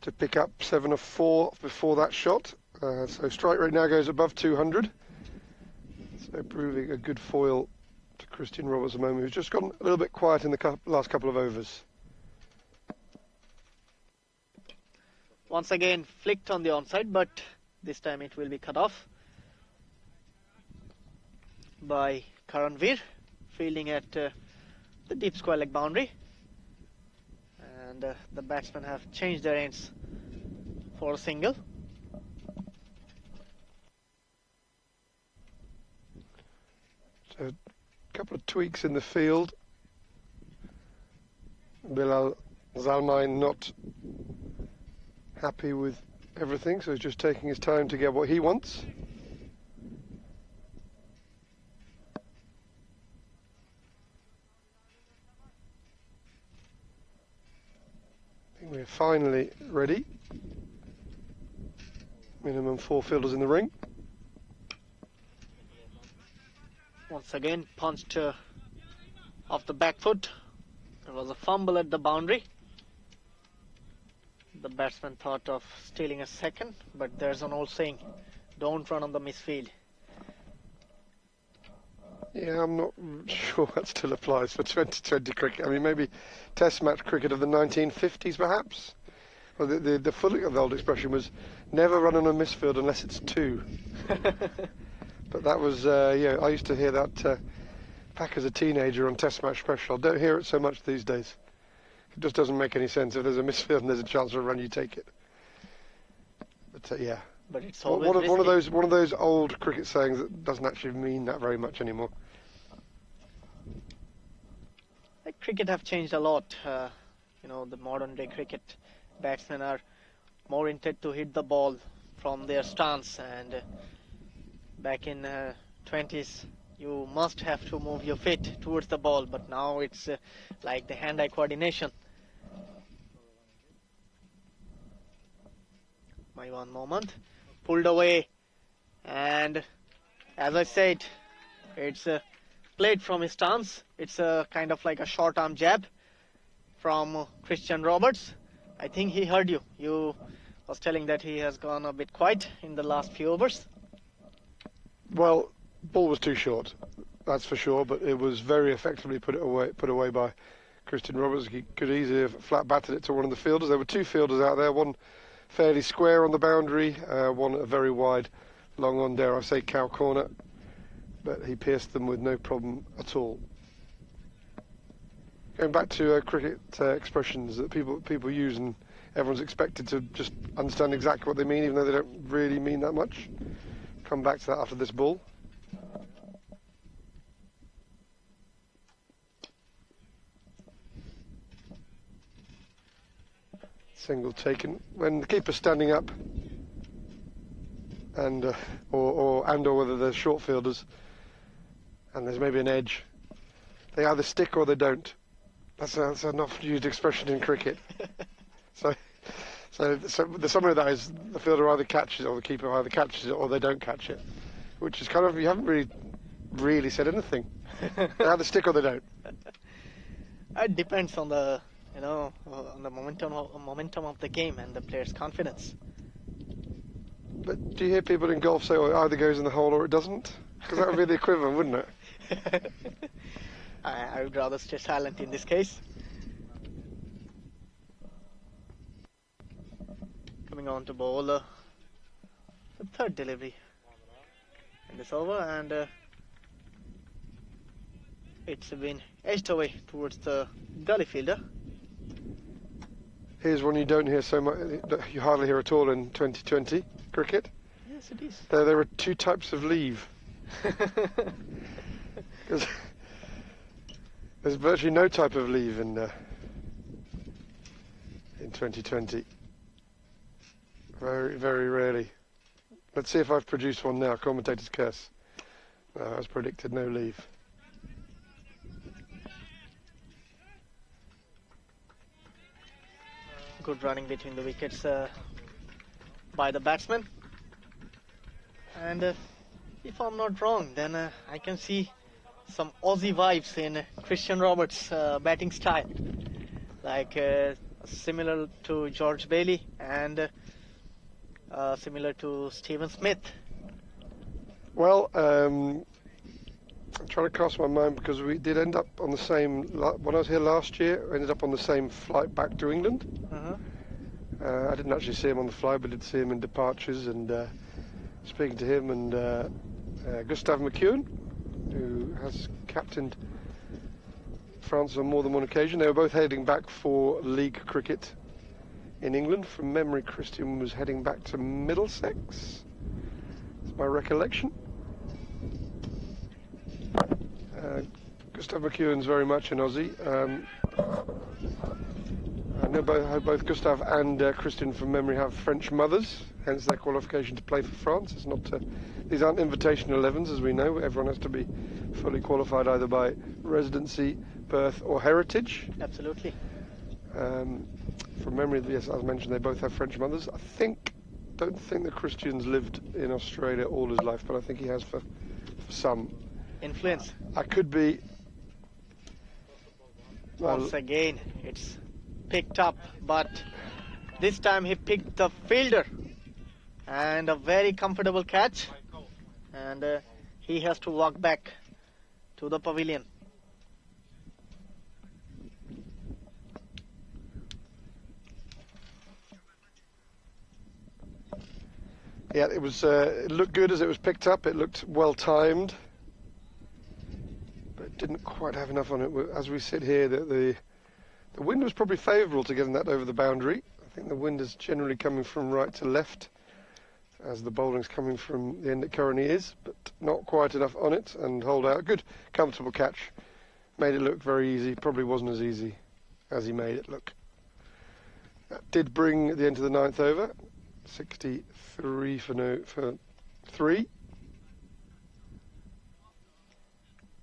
to pick up 7 of 4 before that shot. So strike rate now goes above 200. So proving a good foil to Christian Roberts at the moment, who's just gone a little bit quiet in the last couple of overs. Once again flicked on the onside, but this time it will be cut off by Karanveer, fielding at the deep square leg boundary. And the batsmen have changed their ends for a single. So a couple of tweaks in the field. Bilal Zalmai not happy with everything, so he's just taking his time to get what he wants. I think we're finally ready. Minimum 4 fielders in the ring. Once again punched off the back foot. There was a fumble at the boundary. The batsman thought of stealing a second, but there's an old saying, don't run on the misfield. Yeah, I'm not sure that still applies for 2020 cricket. I mean, maybe Test match cricket of the 1950s, perhaps. Well, the full of the old expression was never run on a misfield unless it's 2. But that was, yeah, I used to hear that back as a teenager on Test match special. I don't hear it so much these days. It just doesn't make any sense. If there's a misfield and there's a chance for a run, you take it. But yeah. But it's always one of those old cricket sayings that doesn't actually mean that very much anymore. Like, cricket have changed a lot. You know, the modern day cricket batsmen are more intent to hit the ball from their stance, and back in 20s you must have to move your feet towards the ball, but now it's like the hand-eye coordination. My one moment, pulled away, and as I said, it's played from his stance. It's a kind of like a short arm jab from Christian Roberts. I think he heard you. You was telling that he has gone a bit quiet in the last few overs. Well, ball was too short, that's for sure, but it was very effectively put away by Christian Roberts. He could easily have flat batted it to one of the fielders. There were 2 fielders out there, one fairly square on the boundary, one a very wide, long on, dare I say, cow corner, but he pierced them with no problem at all. Going back to cricket expressions that people use, and everyone's expected to just understand exactly what they mean, even though they don't really mean that much. Come back to that after this ball. Single taken when the keeper's standing up, and or whether they're short fielders, and there's maybe an edge. They either stick or they don't. That's an oft-used expression in cricket. So the summary of that is the fielder either catches it or the keeper either catches it or they don't catch it, which is kind of, you haven't really said anything. They either stick or they don't. It depends on the on the momentum of the game and the player's confidence. But do you hear people in golf say, "Oh, it either goes in the hole or it doesn't"? Because that would be the equivalent, wouldn't it? I would rather stay silent in this case. Coming on to bowl the third delivery in this over, and it's been edged away towards the gully fielder. Here's one you don't hear so much, you hardly hear at all in 2020 cricket. Yes, it is. There are 2 types of leave. There's virtually no type of leave in 2020. Very, very rarely Let's see if I've produced one now. Commentator's curse. No, as predicted, no leave. Good running between the wickets by the batsman. And if I'm not wrong, then I can see some Aussie vibes in Christian Roberts' batting style, like similar to George Bailey and similar to Stephen Smith. Well, I'm trying to cast my mind because we did end up on the same, when I was here last year, we ended up on the same flight back to England. I didn't actually see him on the flight, but did see him in departures, and speaking to him and Gustav McEwen, who has captained France on more than one occasion. They were both heading back for league cricket in England. From memory, Christian was heading back to Middlesex. That's my recollection. Gustav McEwen's very much an Aussie. I know both Gustav and Christian from memory have French mothers, hence their qualification to play for France. It's not these aren't invitation 11s, as we know. Everyone has to be fully qualified either by residency, birth or heritage. Absolutely. From memory, yes, as mentioned, they both have French mothers. Don't think that Christian's lived in Australia all his life, but I think he has for some. Influence. I could be... Once again, it's picked up, but this time he picked the fielder, and a very comfortable catch, and he has to walk back to the pavilion. Yeah, it was. It looked good as it was picked up. It looked well timed, but it didn't quite have enough on it. As we sit here, the wind was probably favourable to getting that over the boundary. I think the wind is generally coming from right to left, as the bowling's coming from the end it currently is, but not quite enough on it. And hold out, good, comfortable catch. Made it look very easy. Probably wasn't as easy as he made it look. That did bring the end of the 9th over. 63 for 3.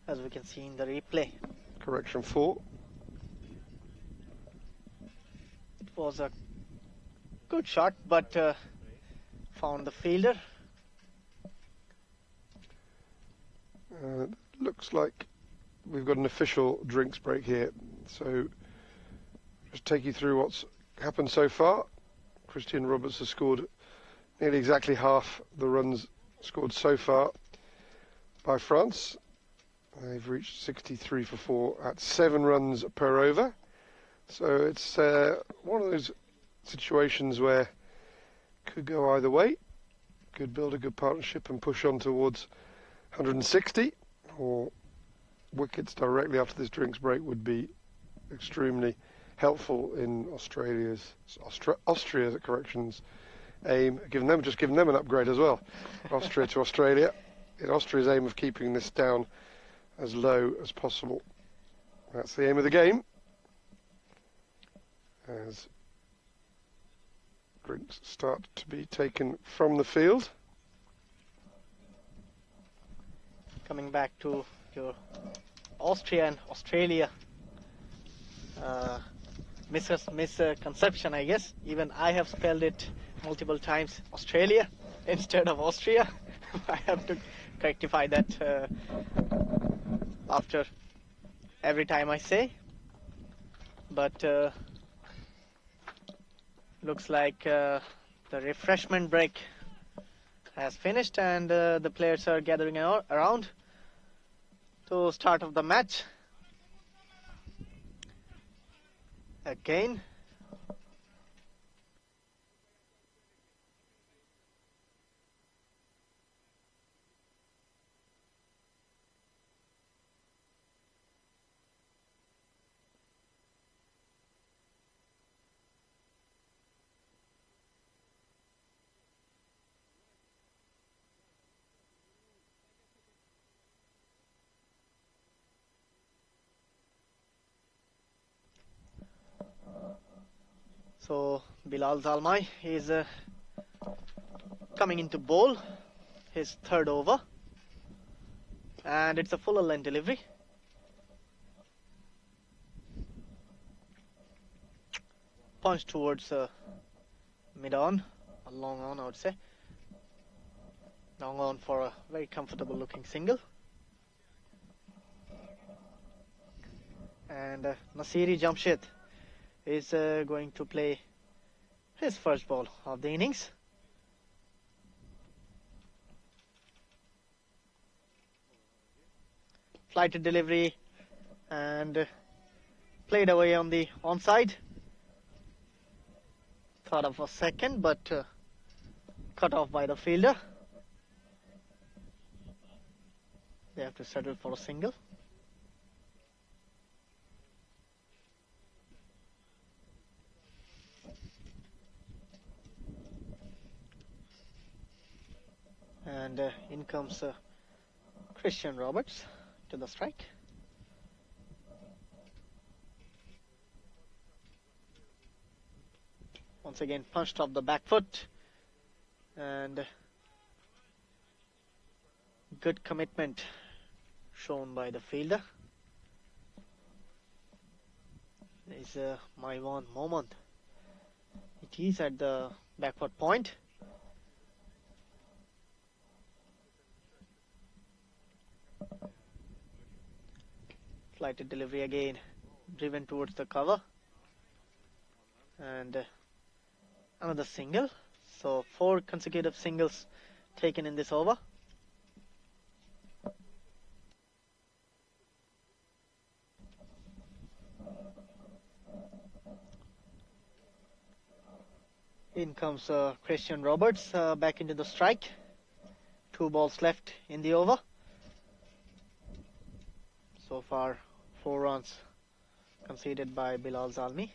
As we can see in the replay. Correction 4. It was a good shot, but found the fielder. Looks like we've got an official drinks break here. So just take you through what's happened so far. Christian Roberts has scored nearly exactly half the runs scored so far by France. They've reached 63 for 4 at 7 runs per over. So it's one of those situations where could go either way. Could build a good partnership and push on towards 160, or wickets directly after this drinks break would be extremely helpful in Austria's corrections aim, giving them an upgrade as well. Austria to Australia, in Austria's aim of keeping this down as low as possible. That's the aim of the game. As drinks start to be taken from the field. Coming back to your Austria and Australia misconception, I guess. Even I have spelled it multiple times Australia instead of Austria. I have to rectify that after every time I say. But looks like the refreshment break has finished, and the players are gathering around to start of the match. Again, so Bilal Zalmai is coming into bowl, his third over, and it's a fuller length delivery. Punch towards mid-on, a long on I would say. Long on for a very comfortable looking single. And Nasiri Jamshid is going to play his first ball of the innings. Flighted delivery and played away on the onside. Thought of a second, but cut off by the fielder. They have to settle for a single. And in comes Christian Roberts to the strike. Once again punched off the back foot, and good commitment shown by the fielder. Is my one moment. It is at the backward point. Flighted delivery again, driven towards the cover, and another single. So 4 consecutive singles taken in this over. In comes Christian Roberts back into the strike. 2 balls left in the over. So far 4 runs conceded by Bilal Zalmi.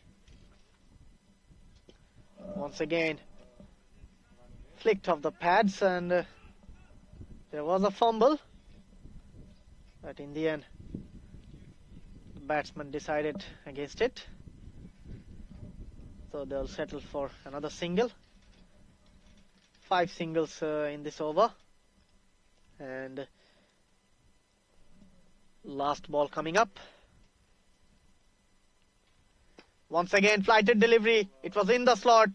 Once again flicked off the pads, and there was a fumble, but in the end the batsman decided against it, so they'll settle for another single. 5 singles in this over, and last ball coming up. Once again flighted delivery, it was in the slot,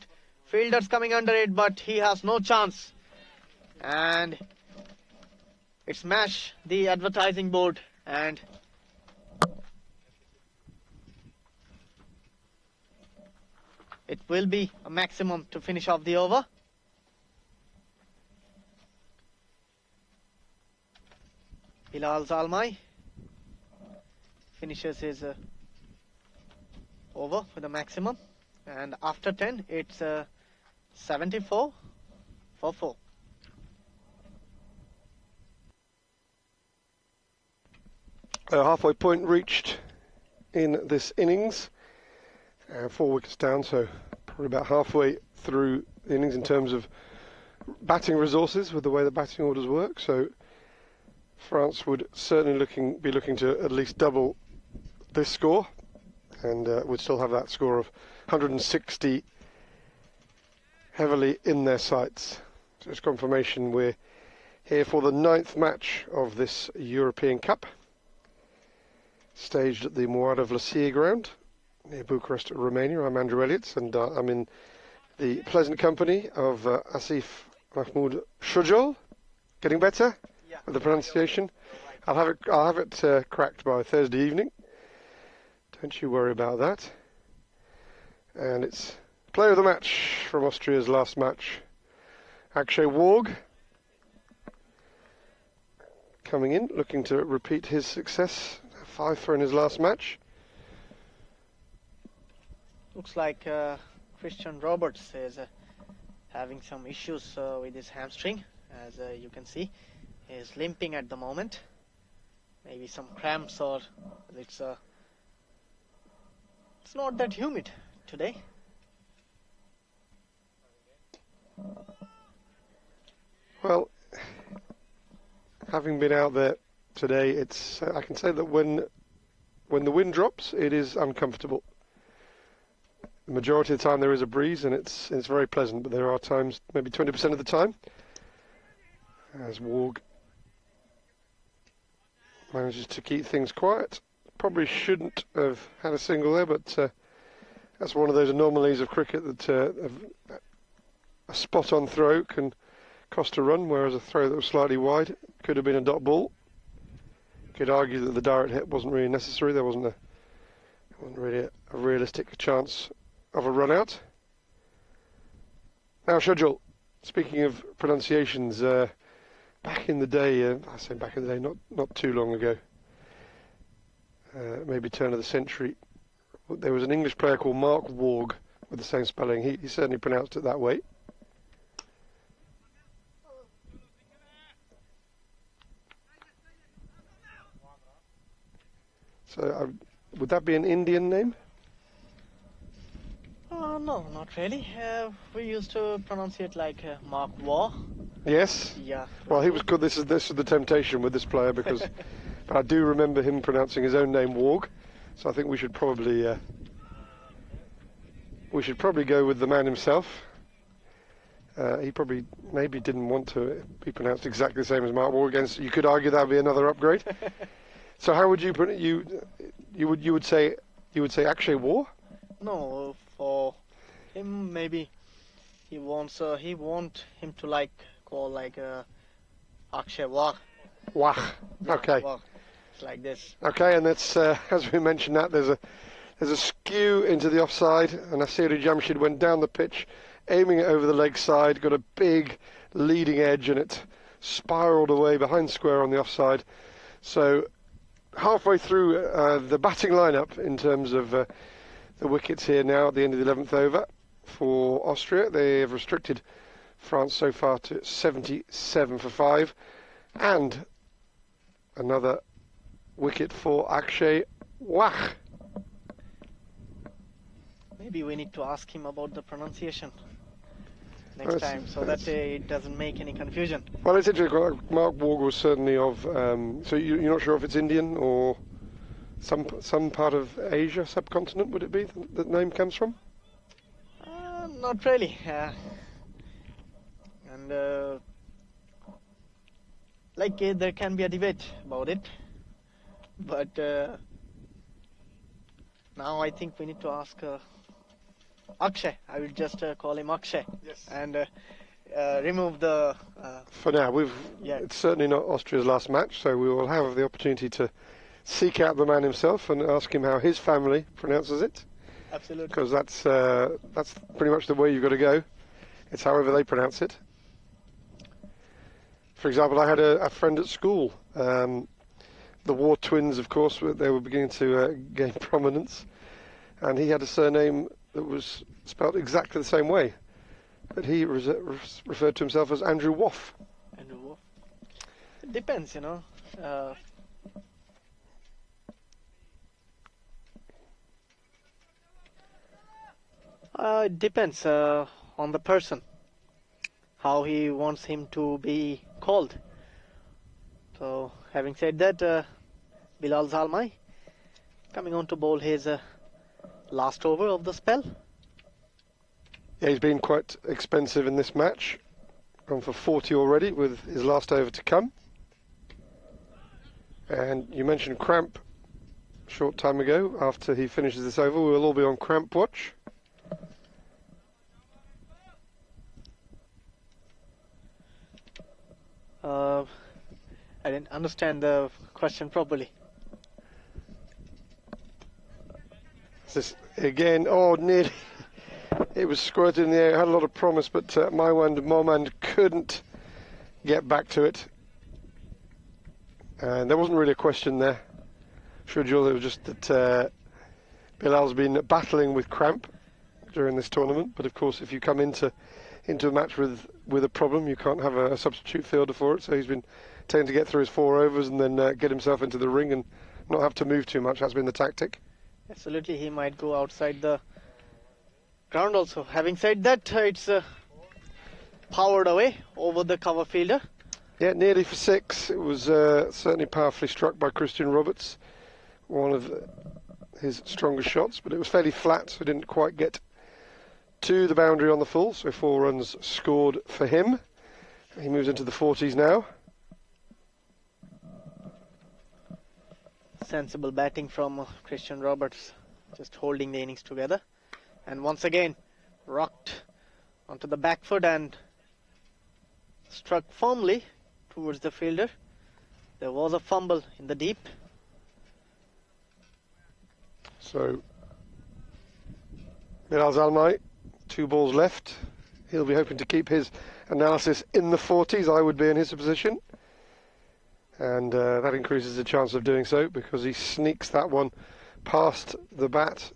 fielders coming under it, but he has no chance, and it smashed the advertising board, and it will be a maximum to finish off the over. Bilal Zalmai finishes his over with a maximum, and after 10 it's 74 for 4. A halfway point reached in this innings, 4 wickets down, so probably about halfway through the innings in terms of batting resources with the way the batting orders work. So France would certainly be looking to at least double this score, and would still have that score of 160 heavily in their sights. So it's confirmation we're here for the 9th match of this European Cup, staged at the Moara Vlasiei ground near Bucharest, Romania. I'm Andrew Elliott, and I'm in the pleasant company of Asif Mahmoud Shujol. Getting better with the pronunciation. I'll have it cracked by Thursday evening. Don't you worry about that. And it's player of the match from Austria's last match, Akshay Warg, coming in, looking to repeat his success. 5 for in his last match. Looks like Christian Roberts is having some issues with his hamstring, as you can see. He is limping at the moment. Maybe some cramps, or it's not that humid today. Well, having been out there today, it's I can say that when the wind drops, it is uncomfortable. The majority of the time there is a breeze and it's very pleasant, but there are times, maybe 20% of the time, as Warg manages to keep things quiet. Probably shouldn't have had a single there, but that's one of those anomalies of cricket that a spot-on throw can cost a run, whereas a throw that was slightly wide could have been a dot ball. Could argue that the direct hit wasn't really necessary. There wasn't really a realistic chance of a run out. Now, Shujal, speaking of pronunciations, back in the day, I say back in the day, not too long ago, maybe turn of the century, there was an English player called Mark Warg with the same spelling. He certainly pronounced it that way. So, would that be an Indian name? No, not really. We used to pronounce it like Mark War. Yes. Yeah. Well, he was good. This is the temptation with this player because, but I do remember him pronouncing his own name Warg. So I think we should probably go with the man himself. He probably maybe didn't want to be pronounced exactly the same as Mark Warg. Again, so you could argue that would be another upgrade. So how would you put it? You would say Akshay War? No, for him maybe he wants him to like call like Akshay Wah. Wah. Okay. Wah. It's like this. Okay, and that's as we mentioned that there's a skew into the offside, and Asiru Jamshid went down the pitch, aiming it over the leg side, got a big leading edge, and it spiralled away behind square on the offside. So halfway through the batting lineup in terms of the wickets here now at the end of the 11th over for Austria. They have restricted France so far to 77 for 5, and another wicket for Akshay Wah. Maybe we need to ask him about the pronunciation next time, so that it doesn't make any confusion. Well, it's interesting. Mark Warg was certainly of. So you're not sure if it's Indian or some part of Asia subcontinent? Would it be that name comes from? Not really. There can be a debate about it, but now I think we need to ask Akshay. I will just call him Akshay. Yes. And remove the. For now, it's certainly not Austria's last match, so we will have the opportunity to seek out the man himself and ask him how his family pronounces it. Absolutely. Because that's pretty much the way you've got to go. It's however they pronounce it. For example, I had a friend at school. The War twins, of course, they were beginning to gain prominence, and he had a surname that was spelled exactly the same way, but he referred to himself as Andrew Woff. Andrew Woff. It depends, It depends on the person, how he wants him to be called. So, having said that, Bilal Zalmai coming on to bowl his last over of the spell. Yeah, he's been quite expensive in this match. Gone for 40 already with his last over to come. And you mentioned cramp a short time ago. After he finishes this over, we will all be on cramp watch. I didn't understand the question properly. This again, nearly. It was squirted in the air. It had a lot of promise, but Momand couldn't get back to it. And there wasn't really a question there. Shujul, it was just that Bilal's been battling with cramp during this tournament. But of course, if you come into a match with a problem, you can't have a substitute fielder for it. So he's been trying to get through his 4 overs and then get himself into the ring and not have to move too much. That's been the tactic. Absolutely, he might go outside the ground also. Having said that, it's powered away over the cover fielder. Yeah, nearly for 6. It was certainly powerfully struck by Christian Roberts, one of his strongest shots, but it was fairly flat, so it didn't quite get to the boundary on the full, so 4 runs scored for him. He moves into the 40s now. Sensible batting from Christian Roberts, just holding the innings together. And once again, rocked onto the back foot and struck firmly towards the fielder. There was a fumble in the deep. So, Bilal Zalmai, 2 balls left. He'll be hoping to keep his analysis in the 40s. I would be in his position. And that increases the chance of doing so because he sneaks that one past the bat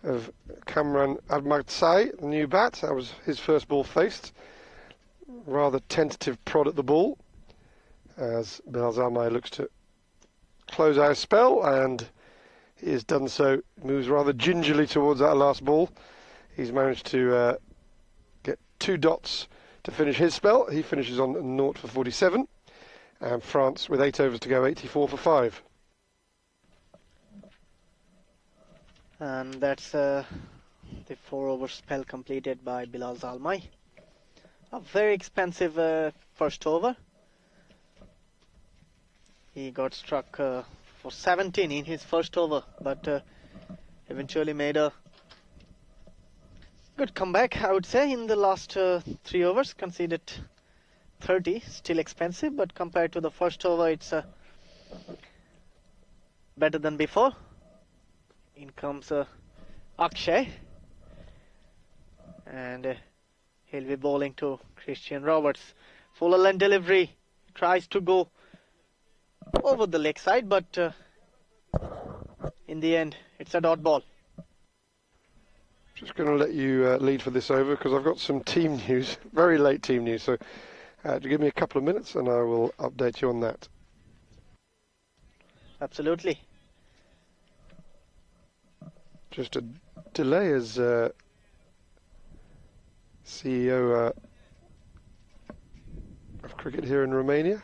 of Kamran Ahmadsai, the new bat. That was his first ball faced. Rather tentative prod at the ball as Bilal Zalmai looks to close out a spell, and he has done so. Moves rather gingerly towards that last ball. He's managed to get 2 dots to finish his spell. He finishes on 0 for 47. And France, with 8 overs to go, 84 for 5. And that's the 4-over spell completed by Bilal Zalmai. A very expensive first over. He got struck for 17 in his first over, but eventually made a good comeback, I would say, in the last 3 overs. Conceded 30, still expensive, but compared to the first over, it's better than before. In comes Akshay, and he'll be bowling to Christian Roberts. Fuller length delivery, tries to go over the leg side, but in the end, it's a dot ball. Just going to let you lead for this over because I've got some team news, very late team news. So give me a couple of minutes and I will update you on that. Absolutely. Just a delay as CEO of cricket here in Romania,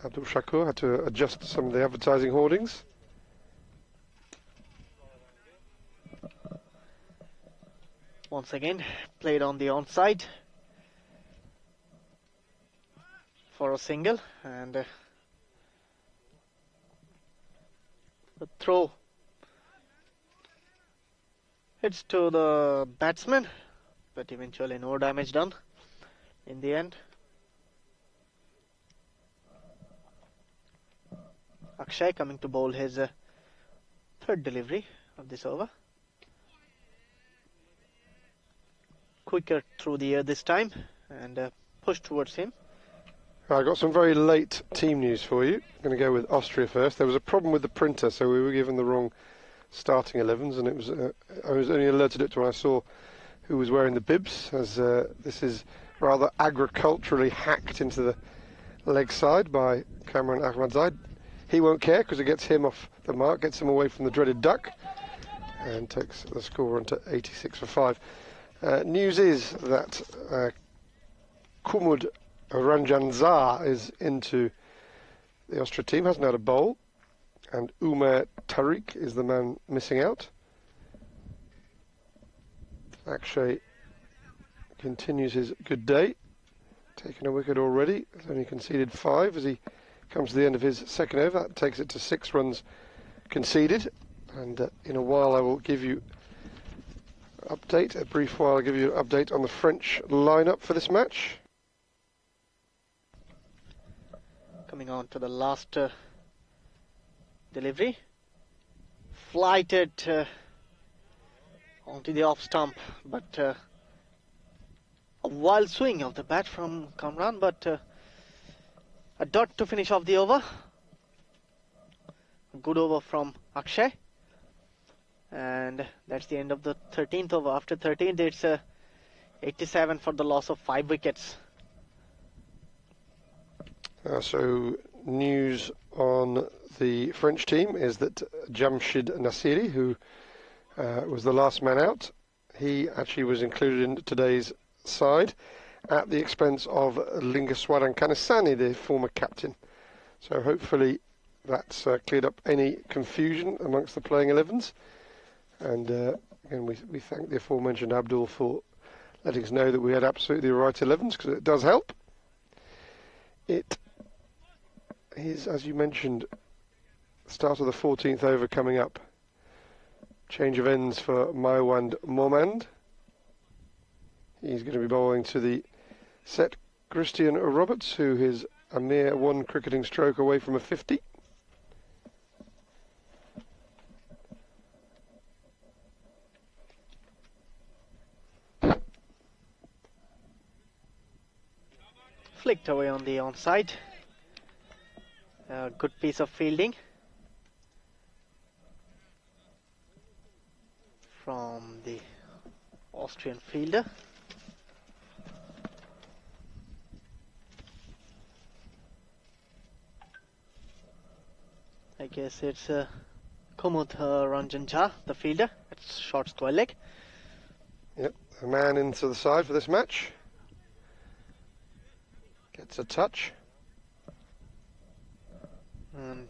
Abdul Shakur, had to adjust some of the advertising hoardings. Once again, played on the onside for a single, and the throw hits to the batsman, but eventually no damage done in the end. Akshay coming to bowl his third delivery of this over. Quicker through the air this time and push towards him. I got some very late team news for you. I'm going to go with Austria first. There was a problem with the printer, so we were given the wrong starting 11s, and it was I was only alerted it to when I saw who was wearing the bibs, as this is rather agriculturally hacked into the leg side by Kamran Ahmadzai. He won't care because it gets him off the mark, gets him away from the dreaded duck, and takes the score on to 86 for 5. News is that Kumud Ranjanzar is into the Austria team, hasn't had a bowl, and Umar Tariq is the man missing out. Akshay continues his good day, taking a wicket already. He's only conceded 5 as he comes to the end of his second over. That takes it to 6 runs conceded, and in a while I will give you a brief while I'll give you an update on the French lineup for this match. Coming on to the last delivery, flighted onto the off stump, but a wild swing of the bat from Kamran, but a dot to finish off the over. A good over from Akshay, and that's the end of the 13th over. After 13th, it's 87 for the loss of 5 wickets. So news on the French team is that Jamshid Nasiri, who was the last man out, he actually was included in today's side at the expense of Lingaswaran Kanasani, the former captain. So hopefully that's cleared up any confusion amongst the playing 11s. And again, we thank the aforementioned Abdul for letting us know that we had absolutely the right 11s, because it does help. It is, as you mentioned, start of the 14th over coming up. Change of ends for Maiwand Momand. He's going to be bowling to the set Christian Roberts, who is a mere one cricketing stroke away from a 50. Flicked away on the onside. A good piece of fielding from the Austrian fielder. I guess it's Kumud Ranjan Jha, the fielder. It's short square leg. Yep, a man into the side for this match. Gets a touch. And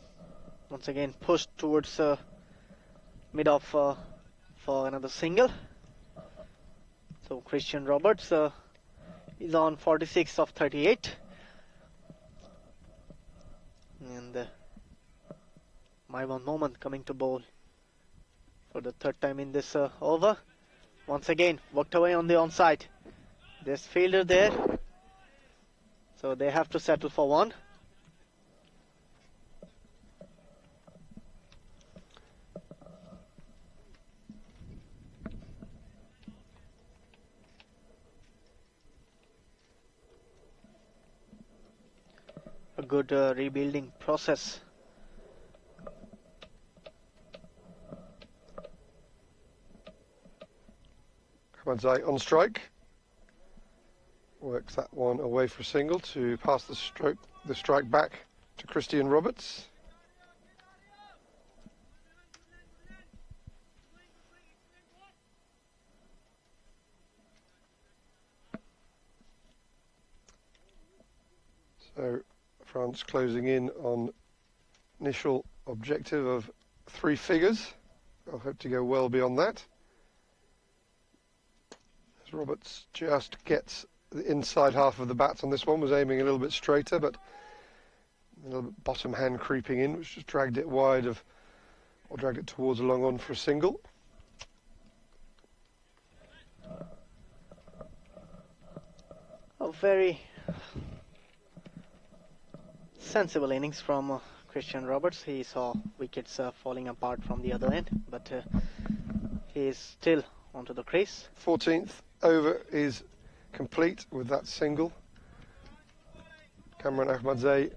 once again pushed towards mid-off for another single. So Christian Roberts is on 46 of 38. And my one moment coming to bowl for the third time in this over. Once again worked away on the onside. There's fielder there, so they have to settle for one. A good rebuilding process. Ahmadzai on strike. Works that one away for a single to pass the strike back to Christian Roberts. So France closing in on initial objective of 3 figures. I'll hope to go well beyond that. As Roberts just gets the inside half of the bat on this one, was aiming a little bit straighter, but a little bit bottom hand creeping in, which just dragged it wide of, or dragged it towards a long on for a single. A very sensible innings from Christian Roberts. He saw wickets falling apart from the other end, but he is still onto the crease. 14th over is complete with that single. Cameron Ahmadzai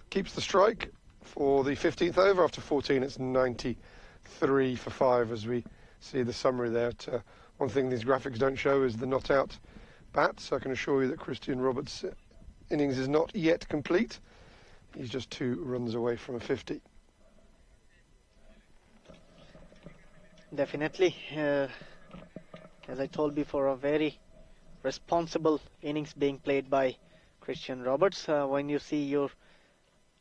keeps the strike for the 15th over. After 14, it's 93 for 5, as we see the summary there. One thing these graphics don't show is the not out bat, so I can assure you that Christian Roberts' innings is not yet complete. He's just 2 runs away from a 50. Definitely, as I told before, a very responsible innings being played by Christian Roberts. When you see your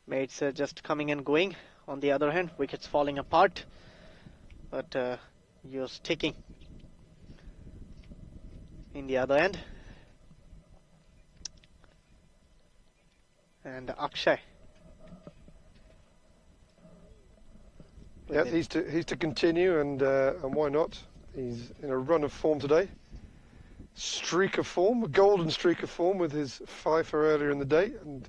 mates just coming and going, on the other hand, wickets falling apart, but you're sticking in the other end. And Akshay. Yeah, he's to continue, and why not? He's in a run of form today. Streak of form, a golden streak of form with his fifer earlier in the day, and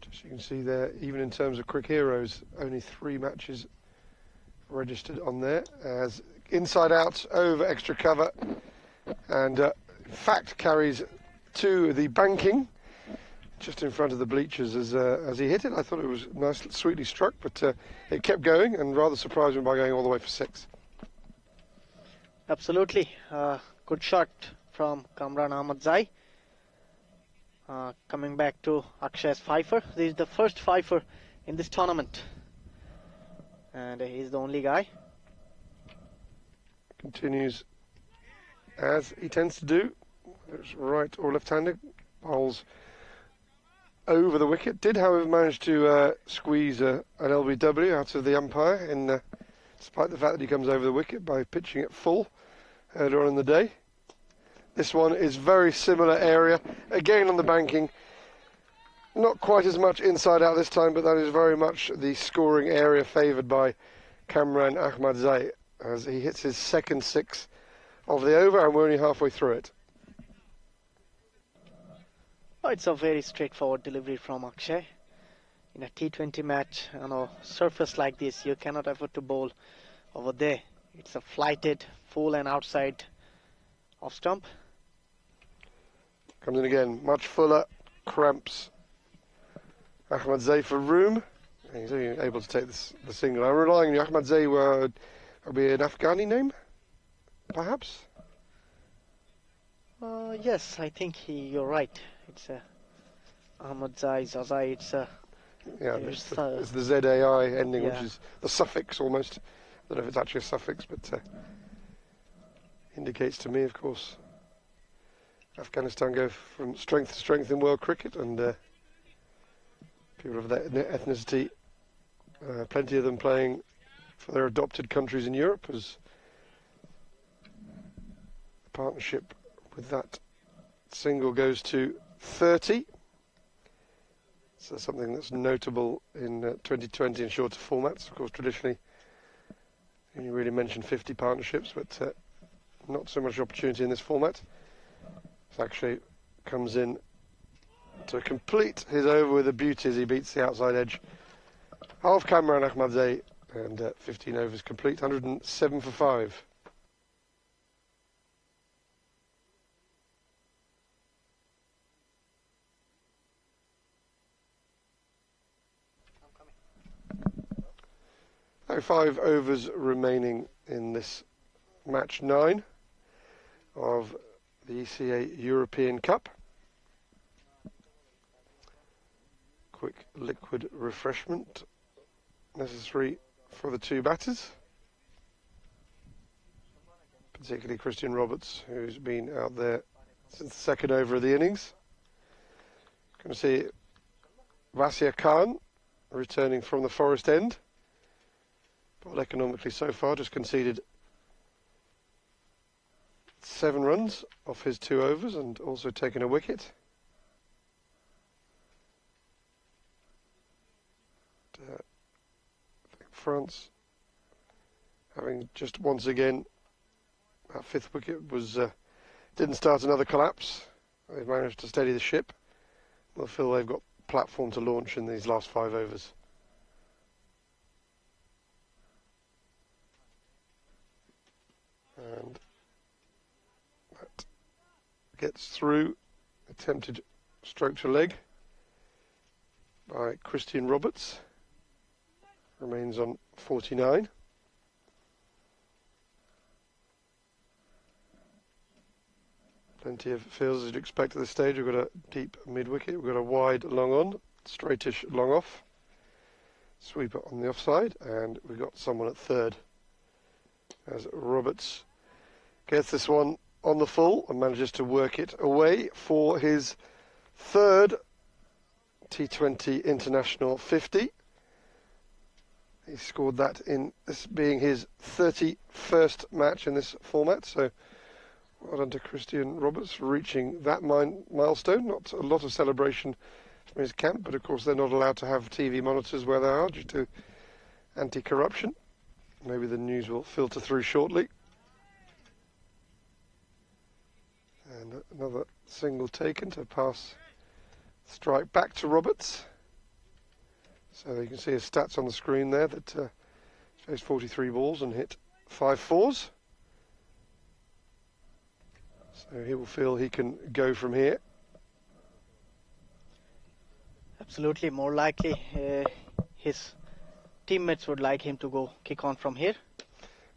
just you can see there, even in terms of Crick Heroes, only 3 matches registered on there, as inside out over extra cover, and in fact carries to the banking just in front of the bleachers as he hit it. I thought it was nice, sweetly struck, but it kept going, and rather surprised me by going all the way for 6. Absolutely. Good shot from Kamran Ahmadzai. Coming back to Akshay's fifer. This is the first fifer in this tournament, and he's the only guy. Continues as he tends to do. It's right or left-handed. Bowls over the wicket. Did, however, manage to squeeze an LBW out of the umpire, despite the fact that he comes over the wicket by pitching it full earlier on in the day. This one is very similar area. Again on the banking. Not quite as much inside out this time, but that is very much the scoring area favoured by Kamran Ahmadzai as he hits his second six of the over, and we're only halfway through it. Oh, it's a very straightforward delivery from Akshay. In a T20 match, on a surface like this, you cannot afford to bowl over there. It's a flighted, full and outside off stump. Comes in again, much fuller, cramps Ahmadzai for room. And he's only able to take the single. I'm relying on you. Ahmadzai would be an Afghani name, perhaps? Yes, I think you're right. It's Ahmadzai, Zazai, it's yeah, it's the ZAI ending, yeah, which is the suffix almost. I don't know if it's actually a suffix, but indicates to me, of course, Afghanistan go from strength to strength in world cricket, and people of that ethnicity, plenty of them playing for their adopted countries in Europe, as the partnership with that single goes to 30. So something that's notable in 2020 and shorter formats. Of course, traditionally, you really mentioned 50 partnerships, but not so much opportunity in this format. It actually comes in to complete his over with a beauty as he beats the outside edge of Kamran Ahmadzai, and 15 overs complete, 107 for 5. Now 5 overs remaining in this match 9 of the ECA European Cup. Quick liquid refreshment necessary for the two batters, particularly Christian Roberts, who's been out there since the second over of the innings. Going to see Vlasiei Khan returning from the Forest End. Well, economically so far, just conceded 7 runs off his 2 overs and also taken a wicket. France, having just once again, that 5th wicket was didn't start another collapse. They've managed to steady the ship. They'll feel they've got platform to launch in these last 5 overs. And that gets through. Attempted stroke to leg by Christian Roberts. Remains on 49. Plenty of fields as you'd expect at this stage. We've got a deep mid-wicket. We've got a wide long on, straightish long off. Sweeper on the offside, and we've got someone at third. As Roberts gets this one on the full and manages to work it away for his 3rd T20 International 50. He scored that in this being his 31st match in this format, so well done to Christian Roberts for reaching that milestone. Not a lot of celebration from his camp, but of course they're not allowed to have TV monitors where they are due to anti-corruption. Maybe the news will filter through shortly. And another single taken to pass strike back to Roberts. So you can see his stats on the screen there, that he's faced 43 balls and hit 5 fours. So he will feel he can go from here. Absolutely, more likely his teammates would like him to go kick on from here.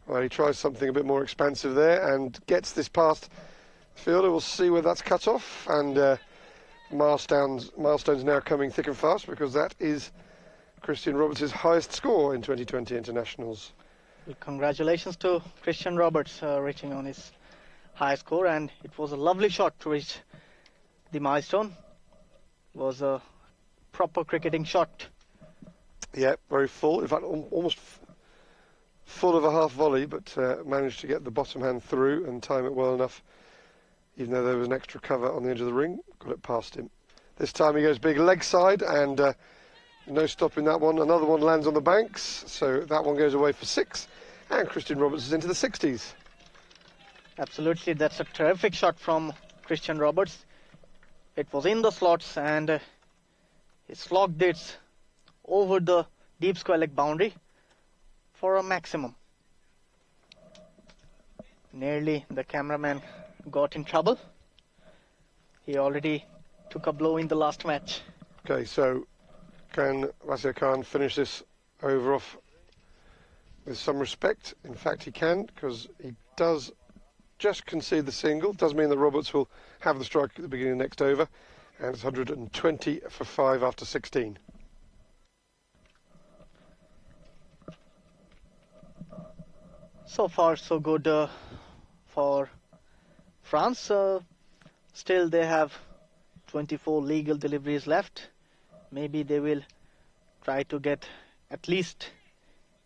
Well, he tries something a bit more expansive there and gets this past the fielder. We'll see where that's cut off, and milestones now coming thick and fast, because that is Christian Roberts' highest score in 2020 internationals. Well, congratulations to Christian Roberts reaching on his high score, and it was a lovely shot to reach the milestone. It was a proper cricketing shot. Yeah, very full. In fact, almost full of a half volley, but managed to get the bottom hand through and time it well enough. even though there was an extra cover on the edge of the ring, got it past him. This time he goes big leg side, and no stopping that one. Another one lands on the banks, so that one goes away for 6, and Christian Roberts is into the 60s. Absolutely, that's a terrific shot from Christian Roberts. It was in the slots, and he slogged it over the deep square leg boundary for a maximum. Nearly the cameraman got in trouble. He already took a blow in the last match. Okay, so can Vlasiei finish this over off with some respect? In fact, he can, because he does just concede the single. Does mean that Roberts will have the strike at the beginning of the next over, and it's 120 for 5 after 16. So far, so good for France. Still, they have 24 legal deliveries left. Maybe they will try to get at least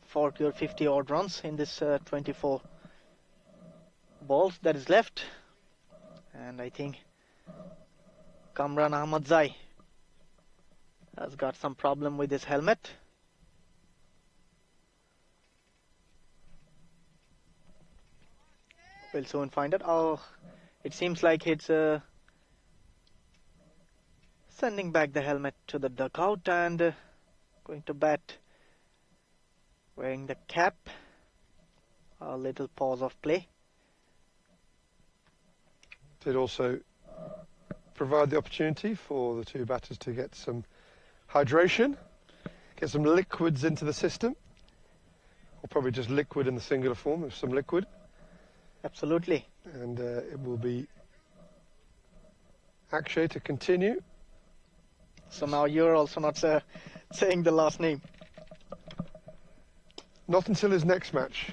40 or 50 odd runs in this 24 balls that is left. And I think Kamran Ahmadzai has got some problem with his helmet. We'll soon find out. Oh, it seems like it's sending back the helmet to the dugout and going to bat wearing the cap. A little pause of play. Did also provide the opportunity for the two batters to get some hydration, get some liquids into the system, or probably just liquid in the singular form of some liquid. Absolutely. And it will be Akshay to continue. So now you're also not saying the last name. Not until his next match.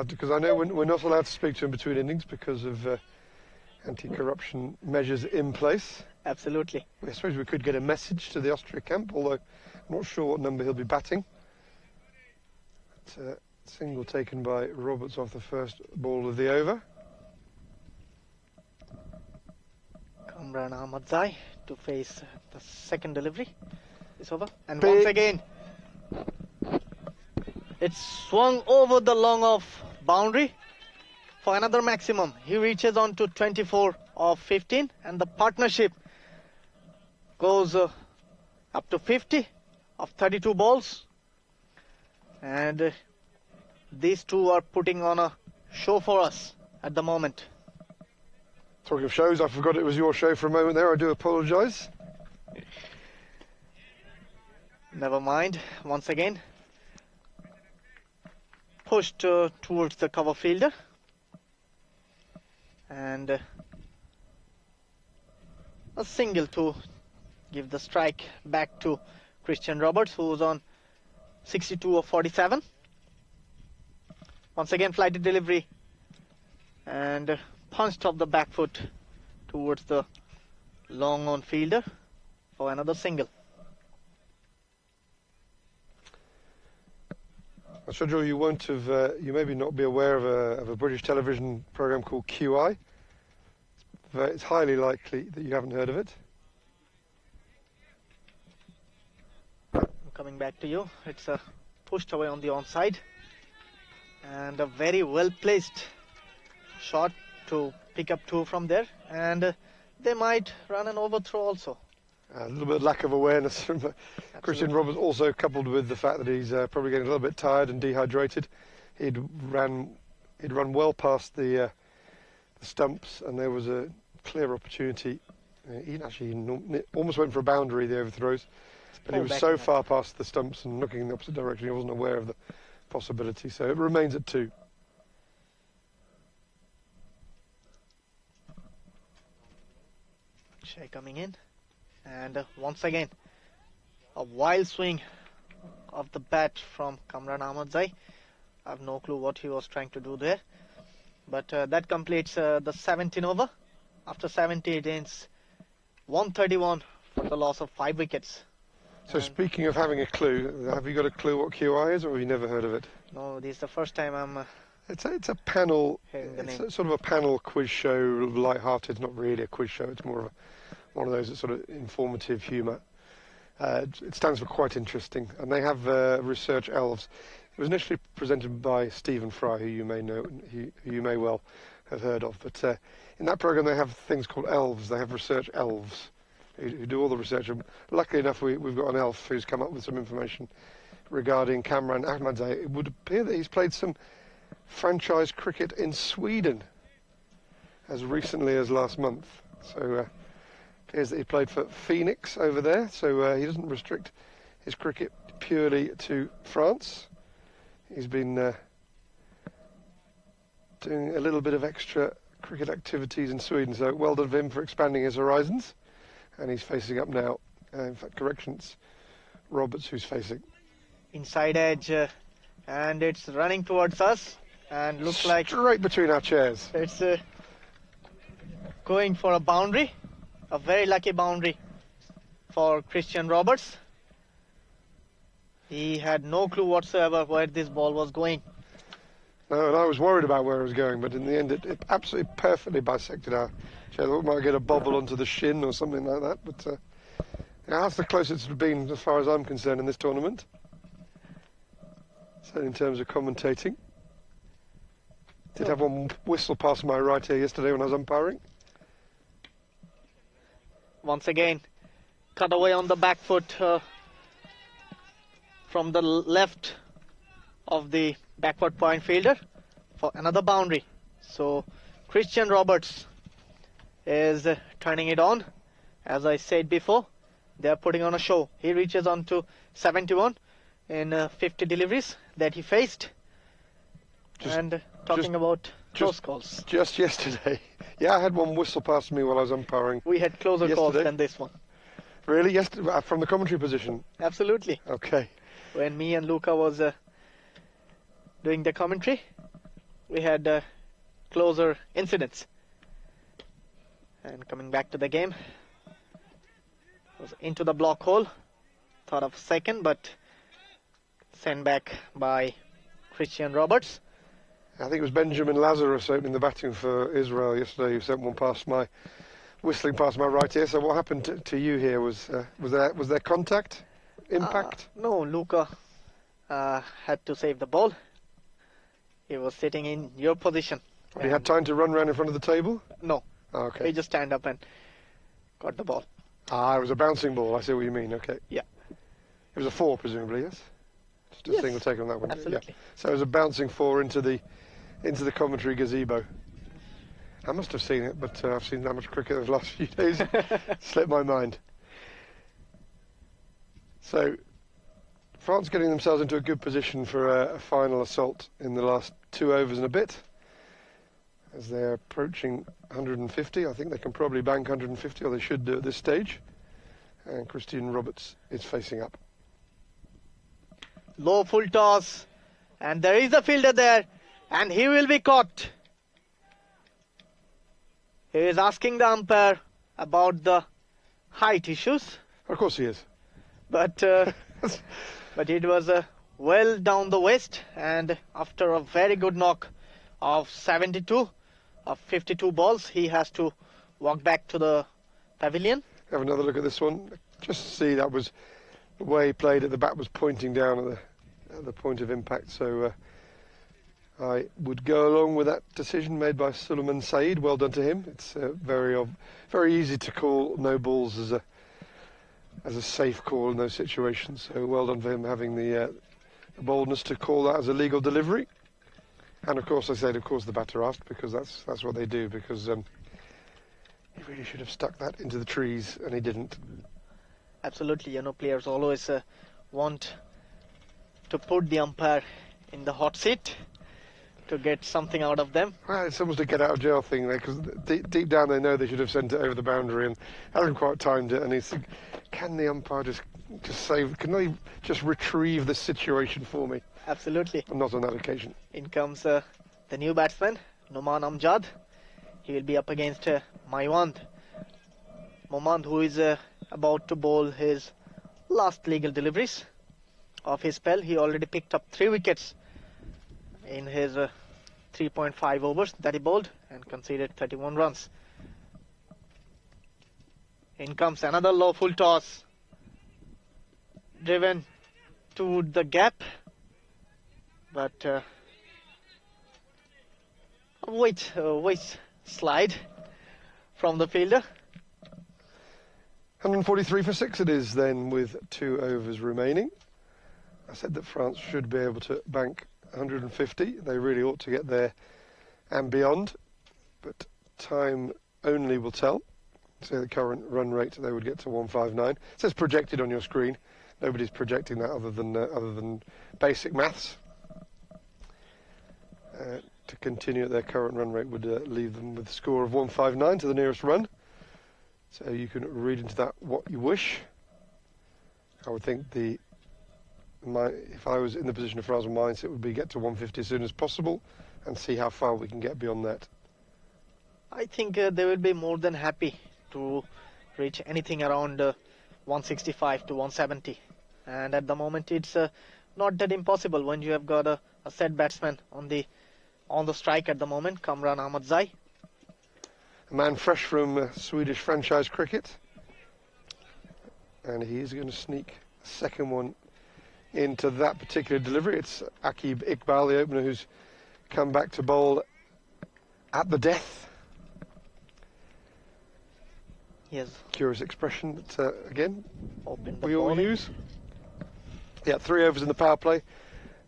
Because I know we're not allowed to speak to him between innings because of anti-corruption measures in place. Absolutely. I suppose we could get a message to the Austria camp, although I'm not sure what number he'll be batting. But, single taken by Roberts off the first ball of the over. Kamran Ahmadzai to face the second delivery. It's over. And Big. Once again, it's swung over the long off boundary for another maximum. He reaches on to 24 of 15, and the partnership goes up to 50 of 32 balls. And these two are putting on a show for us at the moment. Talking of shows, I forgot it was your show for a moment there. I do apologise. Never mind. Once again, pushed towards the cover fielder. And a single to give the strike back to Christian Roberts, who was on 62 of 47. Once again, flighted delivery and punched off the back foot towards the long on fielder for another single. Shadril, you won't have, you maybe not be aware of a British television programme called QI. It's highly likely that you haven't heard of it. I'm coming back to you. It's pushed away on the onside. And a very well placed shot to pick up two from there. And they might run an overthrow also. A little bit of lack of awareness from Christian Roberts, also coupled with the fact that he's probably getting a little bit tired and dehydrated. He'd run well past the stumps, and there was a clear opportunity. He actually almost went for a boundary, the overthrows, but he was so far past the stumps and looking in the opposite direction, he wasn't aware of the possibility. So it remains at 2. Shea coming in. And once again, a wild swing of the bat from Kamran Ahmadzai. I have no clue what he was trying to do there. But that completes the 17 over. After 70, it ends 131 for the loss of 5 wickets. So speaking of having a clue, have you got a clue what QI is, or have you never heard of it? No, this is the first time I'm It's a panel. Hearing the It's name. sort of a panel quiz show, light-hearted. Not really a quiz show. It's more of one of those that sort of informative humour. It stands for quite interesting, and they have research elves. It was initially presented by Stephen Fry, who you may know, who you may well have heard of. But in that programme, they have things called elves. They have research elves who do all the research. And luckily enough, we've got an elf who's come up with some information regarding Kamran Ahmadzai. It would appear that he's played some franchise cricket in Sweden as recently as last month. So appears that he played for Phoenix over there. So he doesn't restrict his cricket purely to France. He's been doing a little bit of extra cricket activities in Sweden. So well done for him for expanding his horizons. And he's facing up now. In fact, correction, it's Roberts who's facing. Inside edge, and it's running towards us, and looks like Straight between our chairs. it's going for a boundary, a very lucky boundary for Christian Roberts. He had no clue whatsoever where this ball was going. No, and I was worried about where it was going, but in the end it absolutely perfectly bisected our chair. I thought we might get a bobble onto the shin or something like that, but yeah, that's the closest it's been as far as I'm concerned in this tournament. So in terms of commentating. Did have one whistle past my right ear yesterday when I was umpiring. Once again, cut away on the back foot from the left of the backward point fielder for another boundary. So Christian Roberts is turning it on. As I said before, they are putting on a show. He reaches on to 71 in 50 deliveries that he faced. And talking about close calls. Just yesterday. Yeah, I had one whistle past me while I was umpiring. We had closer calls Yesterday? than this one. Really? Yesterday? From the commentary position? Absolutely. Okay. When me and Luca was doing the commentary, we had closer incidents. And coming back to the game, was into the block hole. Thought of second, but sent back by Christian Roberts. I think it was Benjamin Lazarus opening the batting for Israel yesterday who sent one past my, whistling past my right ear. So what happened to you here? Was there contact, impact? No, Luca had to save the ball. He was sitting in your position. He had time to run around in front of the table? No, Oh, okay. he just stand up and got the ball. Ah, it was a bouncing ball. I see what you mean. Okay. Yeah. It was a 4, presumably, yes? Just a Yes, single take on that one. absolutely. Yeah. So it was a bouncing 4 into the commentary gazebo. I must have seen it, but I've seen that much cricket over the last few days. Slipped my mind. So France getting themselves into a good position for a final assault in the last 2 overs and a bit. As they're approaching 150, I think they can probably bank 150, or they should do at this stage. And Christian Roberts is facing up. Low full toss, and there is a fielder there, and he will be caught. He is asking the umpire about the height issues, Of course he is. but but it was well down the waist, and after a very good knock of 72 of 52 balls, he has to walk back to the pavilion. Have another look at this one. Just see that was the way he played it. The bat was pointing down at the point of impact. So I would go along with that decision made by Suleiman Saeed. Well done to him. It's very easy to call no balls as a safe call in those situations. So well done for him having the boldness to call that as a legal delivery. And of course, I said, of course, the batter asked, because that's what they do. Because he really should have stuck that into the trees, and he didn't. Absolutely, players always want to put the umpire in the hot seat to get something out of them. Well, it's almost a get out of jail thing there, because deep down they know they should have sent it over the boundary and hasn't quite timed it. And he's, can the umpire just save? Can they just retrieve the situation for me? Absolutely. And not on that occasion. In comes the new batsman, Noman Amjad. He will be up against Maiwand. Momand, who is about to bowl his last legal deliveries of his spell. He already picked up 3 wickets in his 3.5 overs that he bowled and conceded 31 runs. In comes another low full toss, driven to the gap, but wait slide from the fielder. 143 for 6 it is then, with 2 overs remaining. I said that France should be able to bank 150. They really ought to get there and beyond, but time only will tell. So the current run rate, they would get to 159. It says projected on your screen. Nobody's projecting that other than basic maths. To continue at their current run rate would leave them with a score of 159 to the nearest run. So you can read into that what you wish. I would think if I was in the position of France, my mindset would be get to 150 as soon as possible and see how far we can get beyond that. I think they will be more than happy to reach anything around 165 to 170. And at the moment, it's not that impossible when you have got a set batsman on the strike at the moment, Kamran Ahmadzai. A man fresh from Swedish franchise cricket, and he's going to sneak a second one into that particular delivery. It's Akib Iqbal, the opener, who's come back to bowl at the death. Yes. Curious expression that, again, we all bowling. use. Yeah, 3 overs in the power play,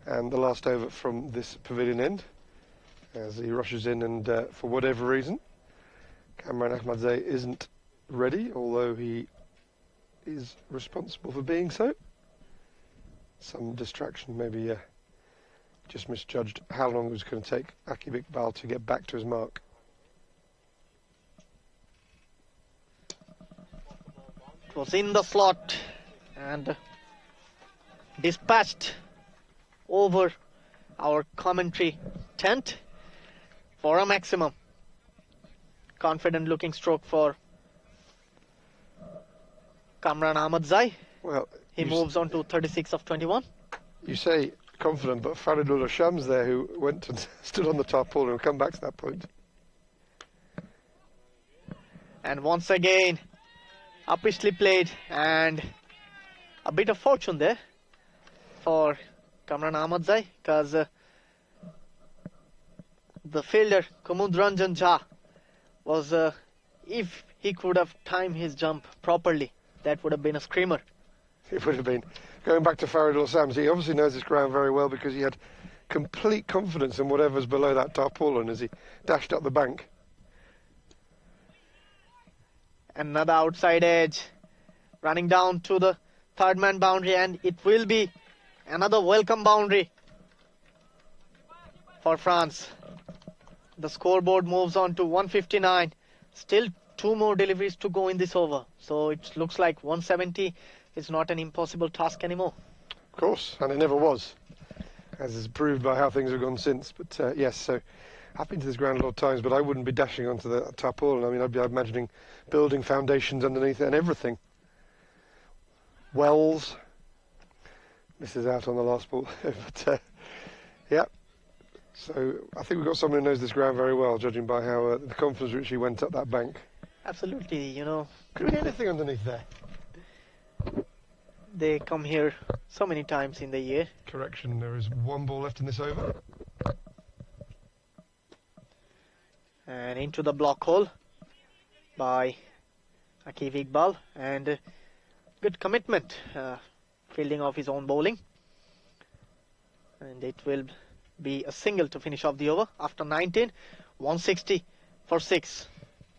and the last over from this pavilion end, as he rushes in and, for whatever reason, Kamran Ahmadzai isn't ready, although he is responsible for being so. Some distraction, maybe just misjudged how long it was going to take Akib Iqbal to get back to his mark. It was in the slot and dispatched over our commentary tent for a maximum. Confident looking stroke for Kamran Ahmadzai. Well, he moves on to 36 of 21. You say confident, but Faridullah Shams there, who went and stood on the tarpaulin, will come back to that point. And once again, uppishly played, and a bit of fortune there for Kamran Ahmadzai, because the fielder Kumud Ranjan Jha was, if he could have timed his jump properly, that would have been a screamer. It would have been. Going back to Faridullah Shams, he obviously knows this ground very well because he had complete confidence in whatever's below that tarpaulin as he dashed up the bank. Another outside edge, running down to the third man boundary, and it will be another welcome boundary for France. The scoreboard moves on to 159. Still 2 more deliveries to go in this over. So it looks like 170 is not an impossible task anymore. Of course, and it never was, as is proved by how things have gone since. But yes, so I've been to this ground a lot of times, but I wouldn't be dashing onto the tarpaulin. I mean, I'd be imagining building foundations underneath it and everything. Wells. Misses out on the last ball. But yeah. So I think we've got someone who knows this ground very well, judging by how the confidence which he went up that bank. Absolutely, you know. Could be anything underneath there. They come here so many times in the year. Correction, there is 1 ball left in this over. And into the block hole by Akib Iqbal, and good commitment, fielding off his own bowling. And it will be a single to finish off the over after 19, 160 for 6.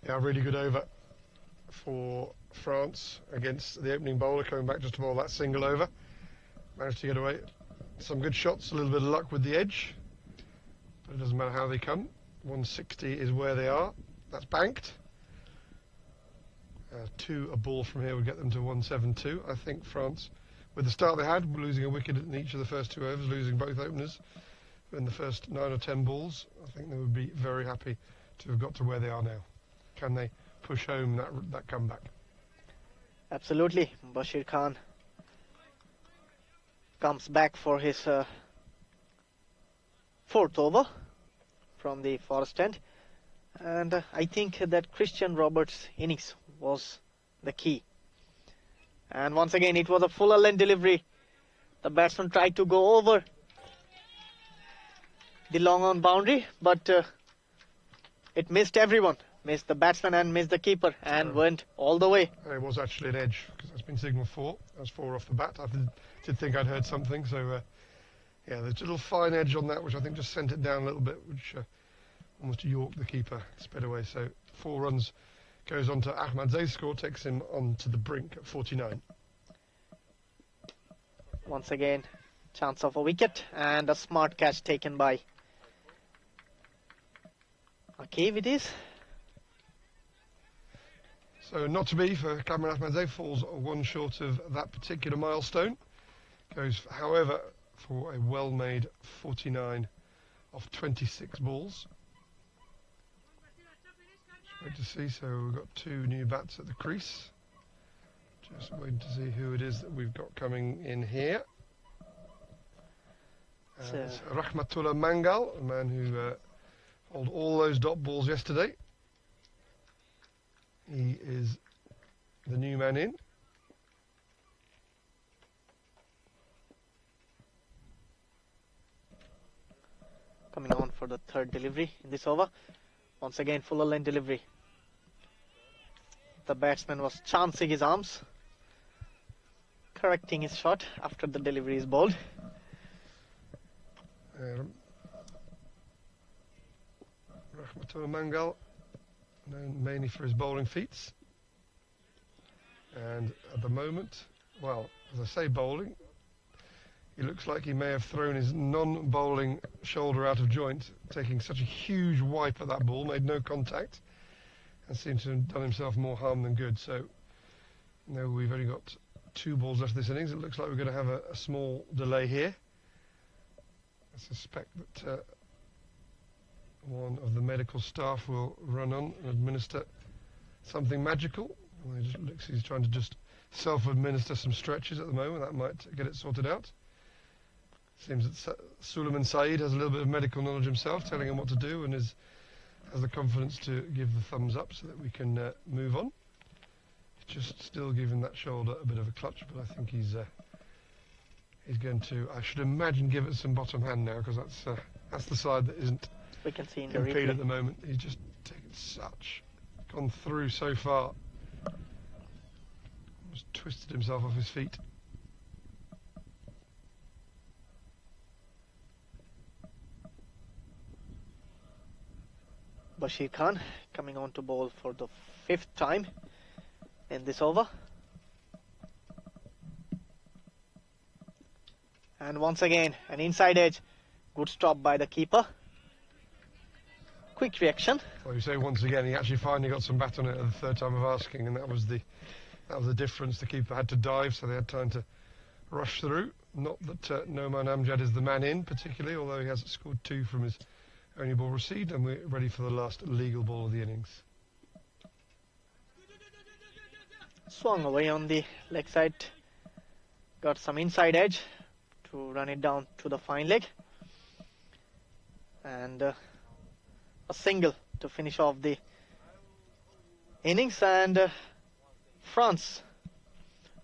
Yeah, really good over for France against the opening bowler, coming back just to bowl that single over. Managed to get away. Some good shots, a little bit of luck with the edge, but it doesn't matter how they come. 160 is where they are. That's banked. 2 a ball from here would get them to 172. I think France, with the start they had, losing a wicket in each of the first 2 overs, losing both openers in the first 9 or 10 balls, I think they would be very happy to have got to where they are now. Can they push home that comeback? Absolutely. Bashir Khan comes back for his 4th over from the Forest end. And I think that Christian Roberts' innings was the key. And once again, it was a fuller length delivery. The batsman tried to go over the long on boundary, but it missed everyone. Missed the batsman and missed the keeper, and went all the way. It was actually an edge, because that's been signal 4. That was 4 off the bat. I did think I'd heard something, so yeah, there's a little fine edge on that, which I think just sent it down a little bit, which almost York, the keeper, sped away. So 4 runs goes on to Ahmadzei's score, takes him on to the brink at 49. Once again, chance of a wicket, and a smart catch taken by Akev it is. So not to be for Cameron Ahmadzei, falls 1 short of that particular milestone. Goes, however, for a well-made 49 off 26 balls. Just wait to see, so we've got 2 new bats at the crease. Just waiting to see who it is that we've got coming in here. It's Rahmatullah Mangal, a man who held all those dot balls yesterday. He is the new man in. Coming on for the 3rd delivery in this over. Once again, fuller length delivery. The batsman was chancing his arms, correcting his shot after the delivery is bowled. Rahmatullah Mangal, known mainly for his bowling feats. And at the moment, well, as I say bowling, he looks like he may have thrown his non-bowling shoulder out of joint, taking such a huge wipe at that ball, made no contact, and seems to have done himself more harm than good. So, no, we've only got 2 balls left this innings. It looks like we're going to have a small delay here. I suspect that one of the medical staff will run on and administer something magical. Well, he just looks, he's trying to just self-administer some stretches at the moment. That might get it sorted out. Seems that Suleiman Saeed has a little bit of medical knowledge himself, telling him what to do, and has the confidence to give the thumbs up so that we can move on. He's just still giving that shoulder a bit of a clutch, but I think he's going to, I should imagine, give it some bottom hand now, because that's the side that isn't We can see in the impeded replay. at the moment. He's just gone through so far. Almost twisted himself off his feet. Bashir Khan coming on to bowl for the 5th time in this over. And once again, an inside edge. Good stop by the keeper. Quick reaction. Well, you say once again, he actually finally got some bat on it at the 3rd time of asking, and that was the difference. The keeper had to dive, so they had time to rush through. Not that Noman Amjad is the man in particularly, although he has scored 2 from his only ball received, and we're ready for the last legal ball of the innings. Swung away on the leg side. Got some inside edge to run it down to the fine leg. And a single to finish off the innings. And France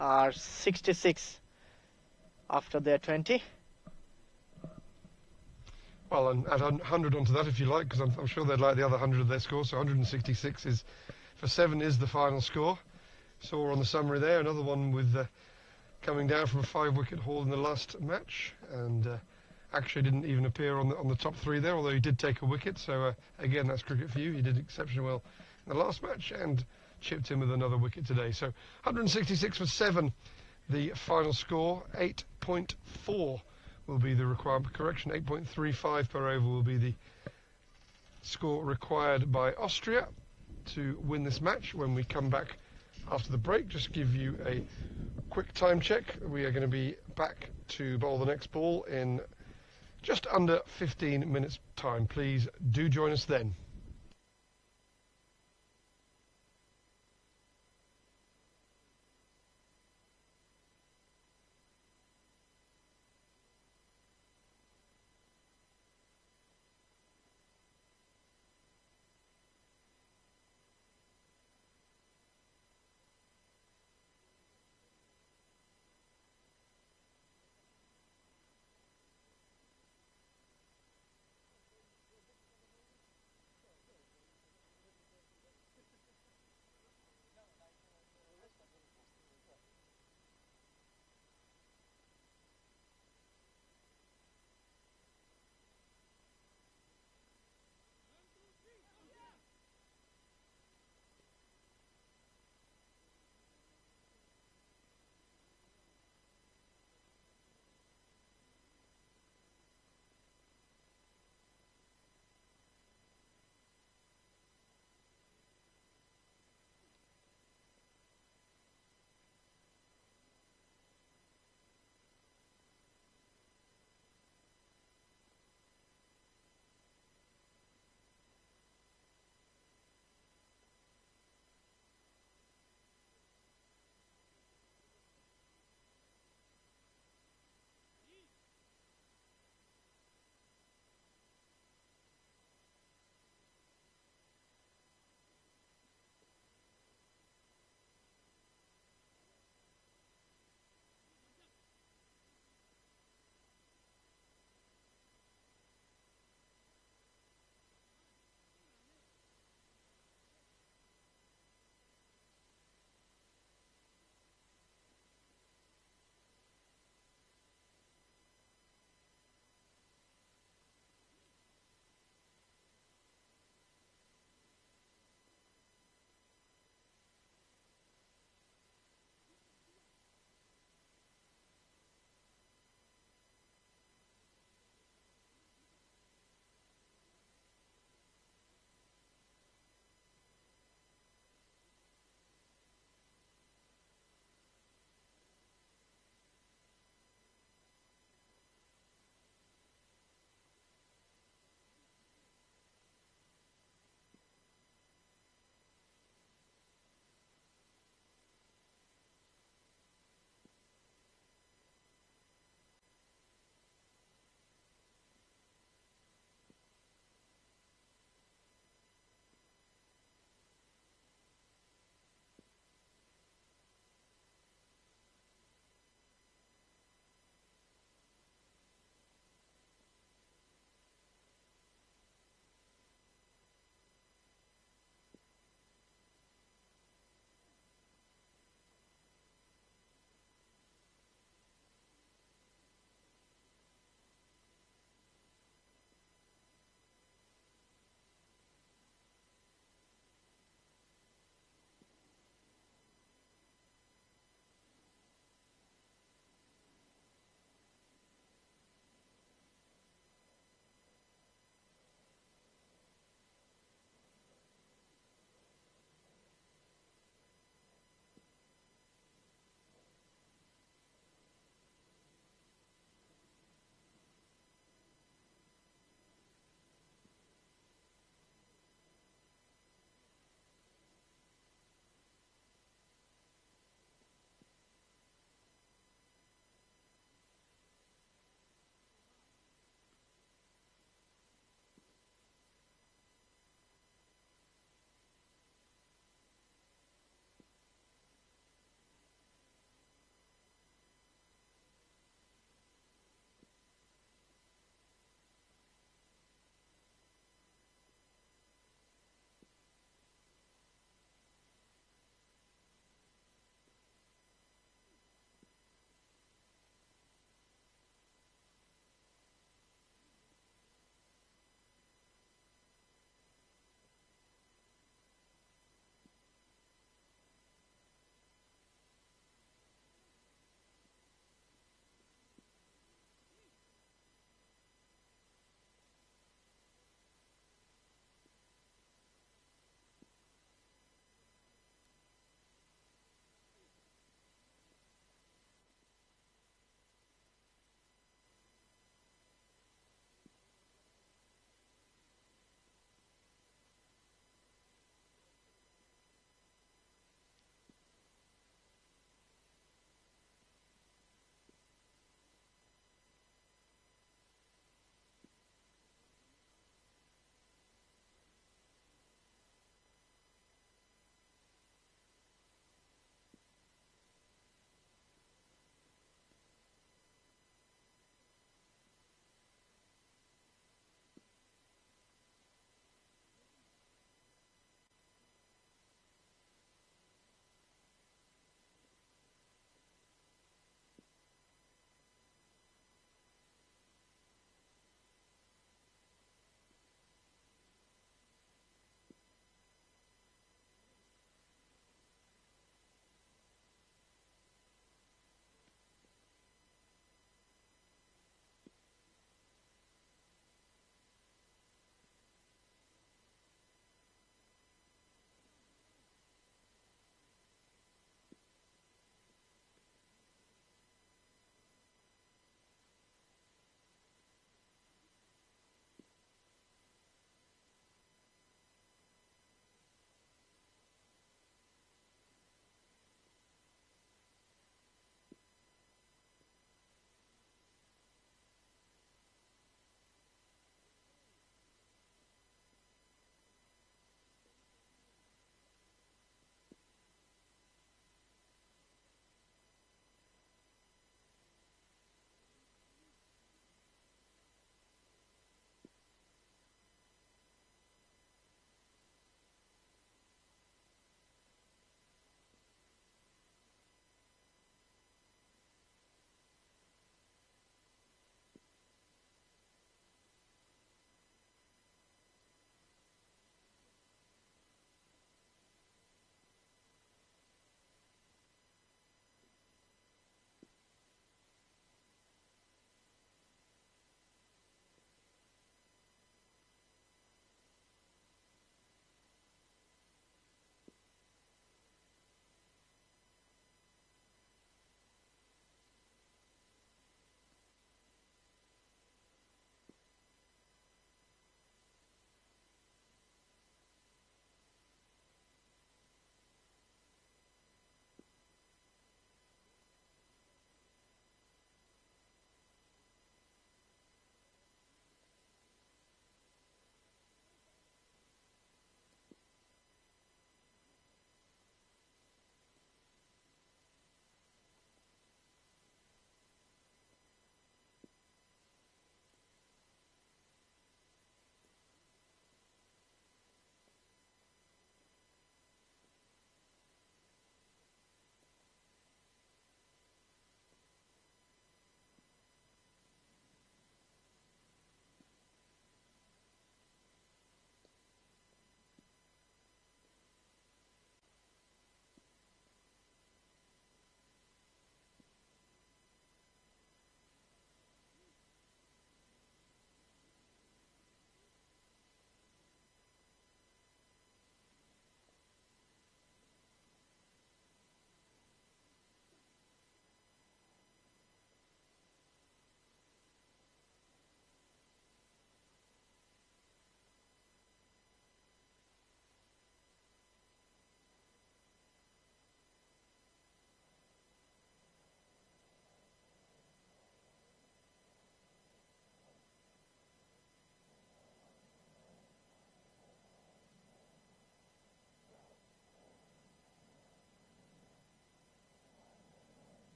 are 66 after their 20. Well, and add 100 onto that if you like, because I'm sure they'd like the other 100 of their score. So 166 is, for 7 is the final score. Saw on the summary there, another one with coming down from a 5-wicket haul in the last match, and actually didn't even appear on the top 3 there, although he did take a wicket. So again, that's cricket for you. He did exceptionally well in the last match and chipped in with another wicket today. So 166 for 7, the final score. 8.4 will be the requirement. Correction, 8.35 per over will be the score required by Austria to win this match. When we come back after the break, just give you a quick time check. We are going to be back to bowl the next ball in just under 15 minutes time. Please do join us then.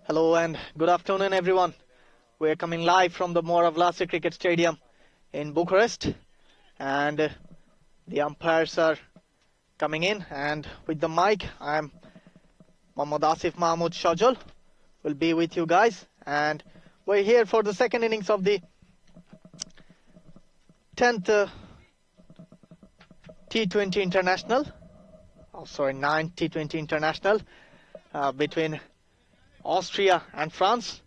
Hello and good afternoon, everyone. We're coming live from the Moara Vlasiei Cricket Stadium in Bucharest, and the umpires are coming in, and with the mic, I'm Mohammad Asif Mahmood Shajol. Will be with you guys, and we're here for the second innings of the 10th T20 International. 9th T20 International between Austria and France,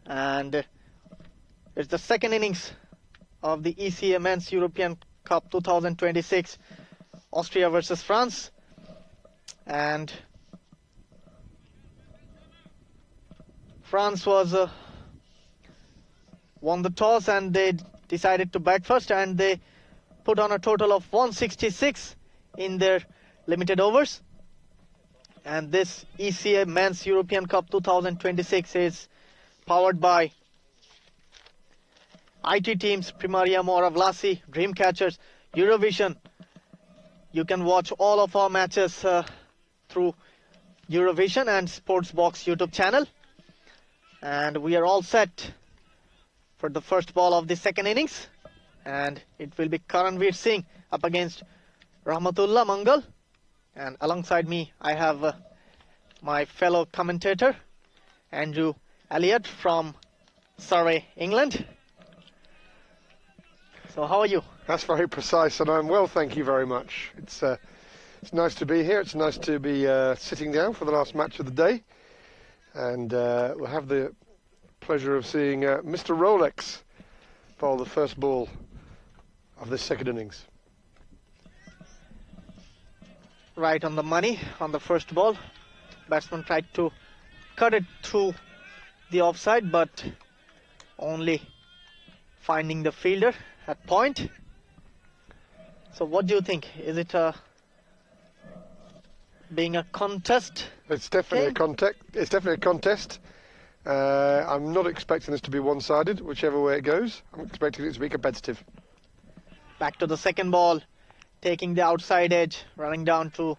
and it's the second innings of the ECA Men's European Cup 2026, Austria versus France. And France was won the toss and they decided to bat first, and they put on a total of 166 in their limited overs. And this ECA Men's European Cup 2026 is powered by IT teams, Primaria, Moara, Vlasiei, Dreamcatchers, Eurovision. You can watch all of our matches through Eurovision and Sportsbox YouTube channel. And we are all set for the first ball of the second innings. And it will be Karanveer Singh up against Rahmatullah Mangal. And alongside me, I have my fellow commentator, Andrew Elliott from Surrey, England. So how are you? That's very precise, and I'm well, thank you very much. It's nice to be here. It's nice to be sitting down for the last match of the day, and we'll have the pleasure of seeing Mr. Rolex bowl the first ball of this second innings. Right on the money on the first ball. Batsman tried to cut it through the offside, but only finding the fielder at point. So what do you think? Is it being a contest? It's definitely a contest. It's definitely a contest. I'm not expecting this to be one-sided, whichever way it goes. I'm expecting it to be competitive. Back to the second ball, taking the outside edge, running down to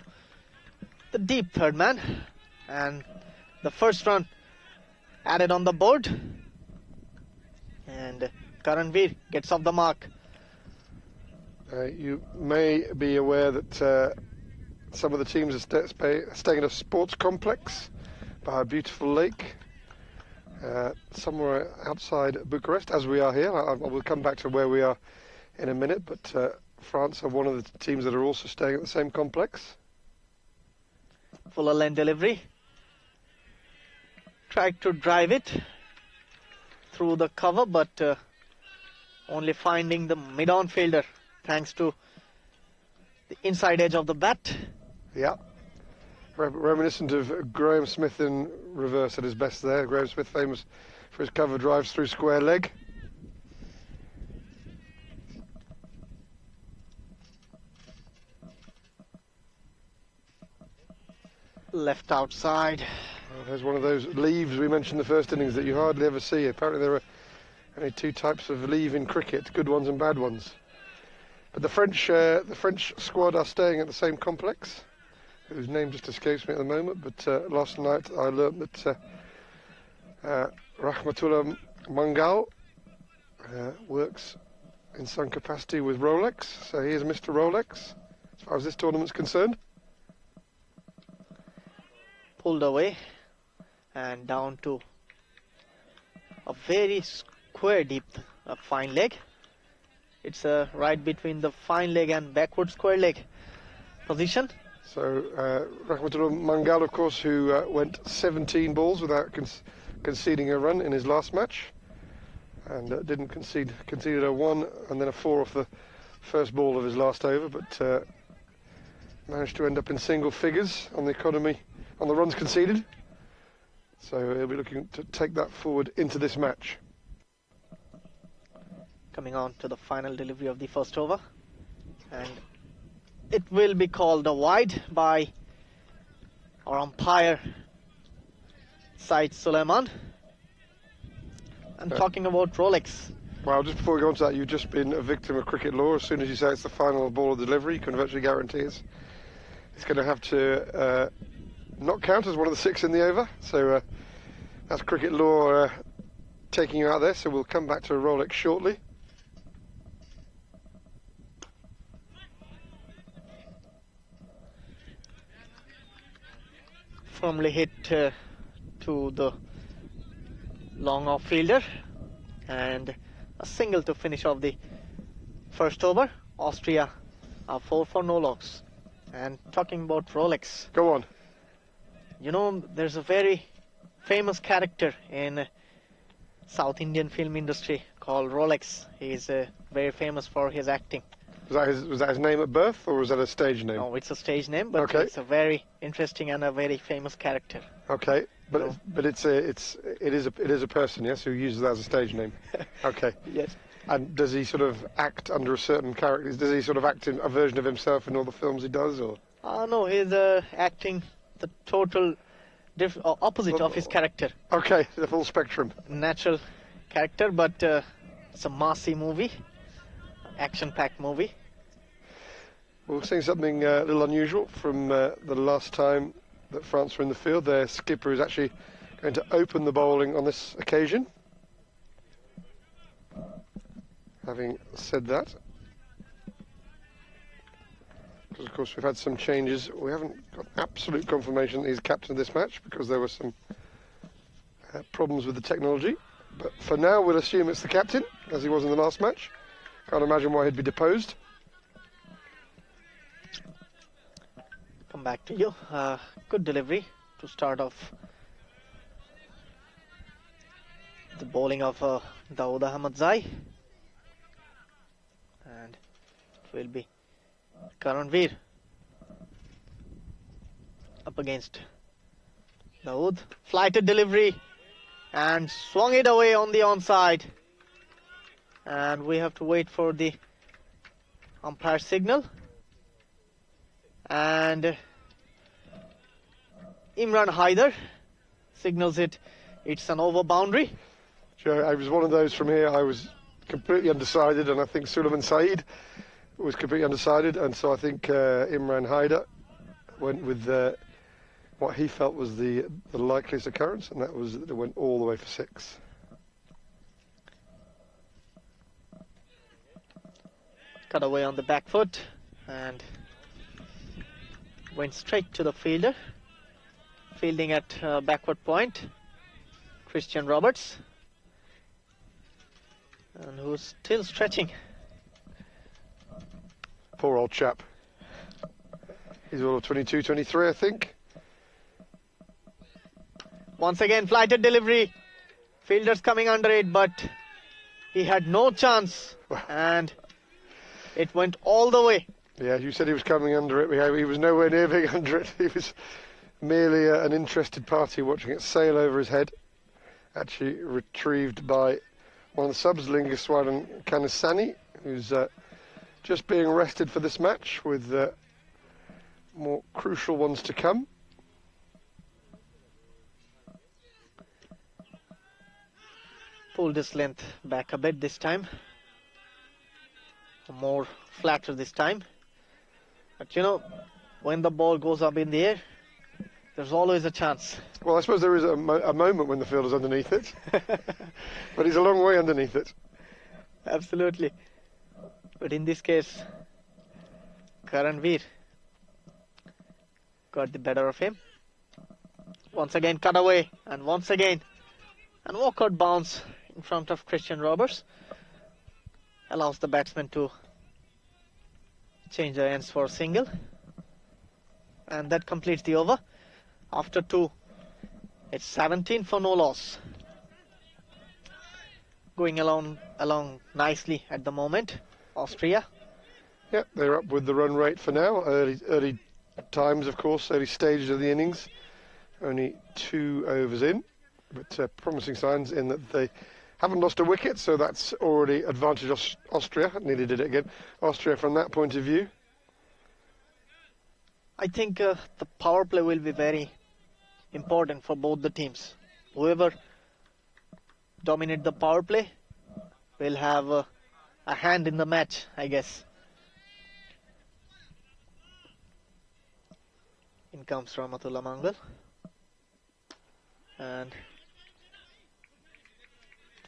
the deep third man, and the first run added on the board, and Karanveer gets off the mark. You may be aware that some of the teams are staying at a sports complex by a beautiful lake somewhere outside Bucharest, as we are here. I will come back to where we are in a minute, but France are one of the teams that are also staying at the same complex. Fuller lane delivery. Tried to drive it through the cover, but only finding the mid-on fielder thanks to the inside edge of the bat. Yeah. Reminiscent of Graham Smith in reverse at his best there. Graham Smith famous for his cover drives through square leg. Left outside. Well, there's one of those leaves we mentioned in the first innings that you hardly ever see. Apparently there are only two types of leave in cricket, good ones and bad ones. But the French squad are staying at the same complex, whose name just escapes me at the moment, but last night I learnt that Rahmatullah Mangal works in some capacity with Rolex, so here's Mr. Rolex, as far as this tournament's concerned. Pulled away and down to a very square deep fine leg. It's right between the fine leg and backward square leg position. So Rahmatullah Mangal, of course, who went 17 balls without conceding a run in his last match, and didn't conceded a 1 and then a 4 off the first ball of his last over, but managed to end up in single figures on the economy, on the runs conceded. So he'll be looking to take that forward into this match. Coming on to the final delivery of the first over, and it will be called a wide by our umpire Said Suleiman. And talking about Rolex. Well, just before we go on to that, you've just been a victim of cricket law. As soon as you say it's the final ball of delivery, you can virtually guarantee it's going to have to not count as one of the 6 in the over. So That's cricket law taking you out there, so we'll come back to a Rolex shortly. Firmly hit to the long off fielder, and a single to finish off the first over. Austria are 4 for no loss. And talking about Rolex, Go on. you know, there's a very famous character in South Indian film industry called Rolex. He's very famous for his acting. Was that his name at birth, or was that a stage name? No, it's a stage name, but Okay. it's a very interesting and a very famous character. Okay, but No. it is a person, yes, who uses that as a stage name. Okay. Yes. And does he sort of act under a certain character? Does he sort of act in a version of himself in all the films he does, or? No, he's acting the total opposite of his character. Okay, the full spectrum. Natural character, but it's a massy movie, action-packed movie. We're seeing something a little unusual from the last time that France were in the field. Their skipper is actually going to open the bowling on this occasion. Having said that, because of course we've had some changes, we haven't got absolute confirmation that he's captain of this match because there were some problems with the technology. But for now, we'll assume it's the captain, as he was in the last match. Can't imagine why he'd be deposed. Come back to you. Good delivery to start off the bowling of Dawood Ahmadzai. And it will be Karanveer up against Dawood. Flighted delivery and swung it away on the onside. And we have to wait for the umpire signal. And Imran Haider signals it. It's an over boundary. Joe, I was one of those from here. I was completely undecided, and I think Suleiman Saeed was completely undecided, and so I think Imran Haider went with what he felt was the likeliest occurrence, and that was that it went all the way for 6. Cut away on the back foot and went straight to the fielder. Fielding at backward point, Christian Roberts, and who's still stretching. Poor old chap. He's all of 22, 23, I think. Once again, flighted delivery. Fielders coming under it, but he had no chance, and it went all the way. Yeah, you said he was coming under it. He was nowhere near being under it. He was merely an interested party watching it sail over his head. Actually retrieved by one of the subs, Lingeswaran Kanisani, who's just being rested for this match, with more crucial ones to come. Pulled his length back a bit this time. More flatter this time. But you know, when the ball goes up in the air, there's always a chance. Well, I suppose there is a moment when the fielder's underneath it, but he's a long way underneath it. Absolutely. But in this case, Karanveer got the better of him. Once again, cut away, and once again, and walkout bounce in front of Christian Roberts allows the batsman to change the ends for a single, and that completes the over. After 2, it's 17 for no loss. Going along nicely at the moment, Austria. Yeah, they're up with the run rate for now. Early times, of course, early stages of the innings. Only 2 overs in, but promising signs in that they haven't lost a wicket, so that's already advantage Austria. Nearly did it again. Austria from that point of view. I think the power play will be very important for both the teams. Whoever dominate the power play will have a hand in the match, I guess. In comes Rahmatullah Mangal, and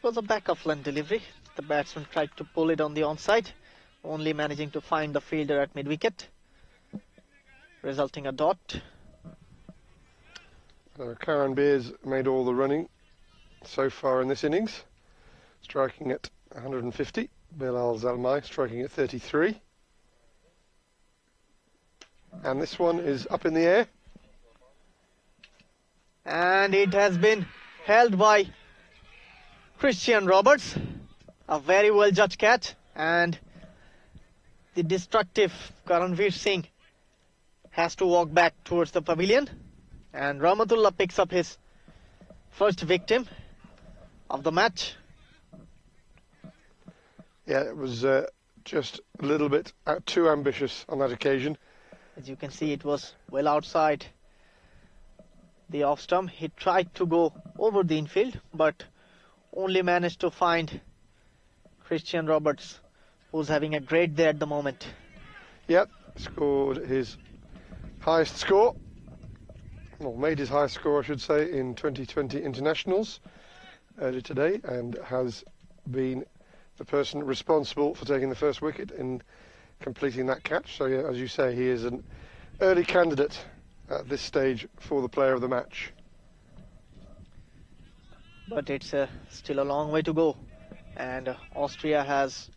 was a back-of-length delivery. The batsman tried to pull it on the onside, only managing to find the fielder at mid-wicket, resulting a dot. Karen Beers made all the running so far in this innings, striking at 150. Bilal Zalmai striking at 33. And this one is up in the air. And it has been held by Christian Roberts. A very well judged catch. And the destructive Karanveer Singh has to walk back towards the pavilion. And Rahmatullah picks up his first victim of the match. Yeah, it was just a little bit too ambitious on that occasion. As you can see, it was well outside the off stump. He tried to go over the infield, but only managed to find Christian Roberts, who's having a great day at the moment. Yep, scored his highest score, or made his highest score, I should say, in 2020 internationals earlier today, and has been the person responsible for taking the first wicket in completing that catch. So, yeah, as you say, he is an early candidate at this stage for the player of the match. But it's still a long way to go, and Austria has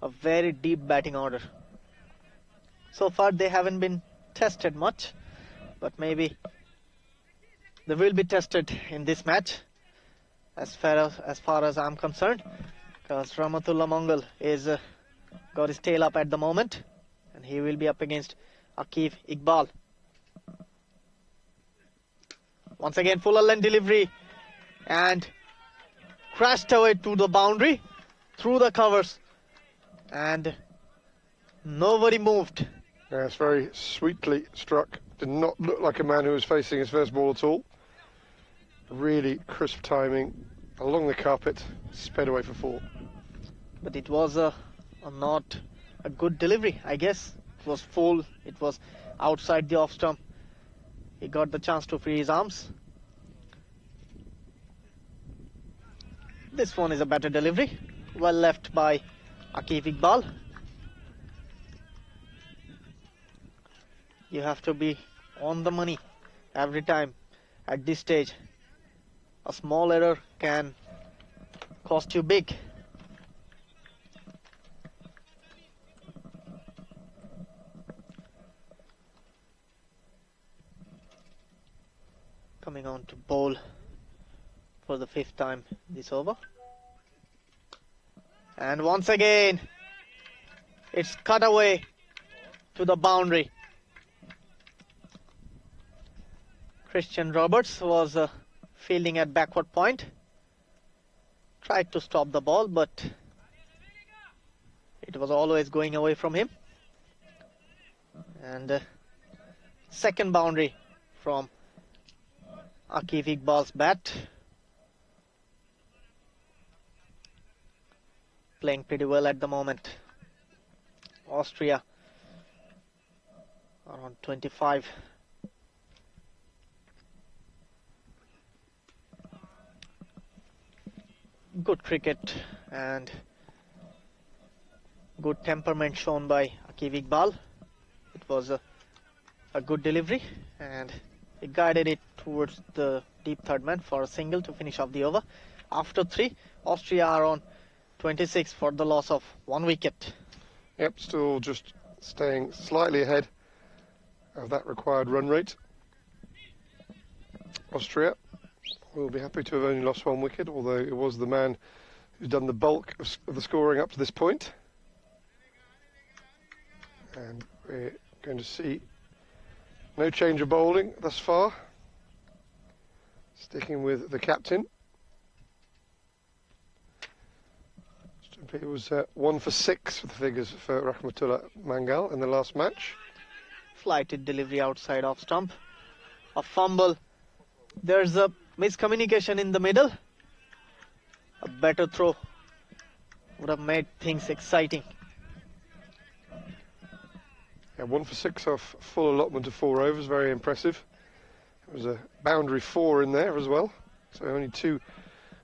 a very deep batting order. So far they haven't been tested much, but maybe they will be tested in this match as far as I'm concerned, because Rahmatullah Mangal is got his tail up at the moment, and he will be up against Aqib Iqbal. Once again, full length delivery, and crashed away to the boundary through the covers, and nobody moved. Yeah, it's very sweetly struck. Did not look like a man who was facing his first ball at all. Really crisp timing along the carpet, sped away for 4. But it was not a good delivery, I guess. It was full, it was outside the off stump. He got the chance to free his arms. This one is a better delivery, well left by Aqib Iqbal. You have to be on the money every time at this stage. A small error can cost you big. Coming on to bowl for the 5th time this over. And once again, it's cut away to the boundary. Christian Roberts was fielding at backward point. Tried to stop the ball, but it was always going away from him. And second boundary from Aqib Iqbal's bat. Playing pretty well at the moment. Austria around 25. Good cricket and good temperament shown by Aqib Iqbal. It was a good delivery, and he guided it towards the deep third man for a single to finish off the over. After 3, Austria are on 26 for the loss of 1 wicket. Yep, still just staying slightly ahead of that required run rate. Austria will be happy to have only lost 1 wicket, although it was the man who's done the bulk of the scoring up to this point. And we're going to see no change of bowling thus far. Sticking with the captain. It was 1 for 6 for the figures for Rahmatullah Mangal in the last match. Flighted delivery outside off stump. A fumble. There's a miscommunication in the middle. A better throw would have made things exciting. Yeah, 1 for 6 off full allotment of 4 overs, very impressive. There was a boundary 4 in there as well, so only 2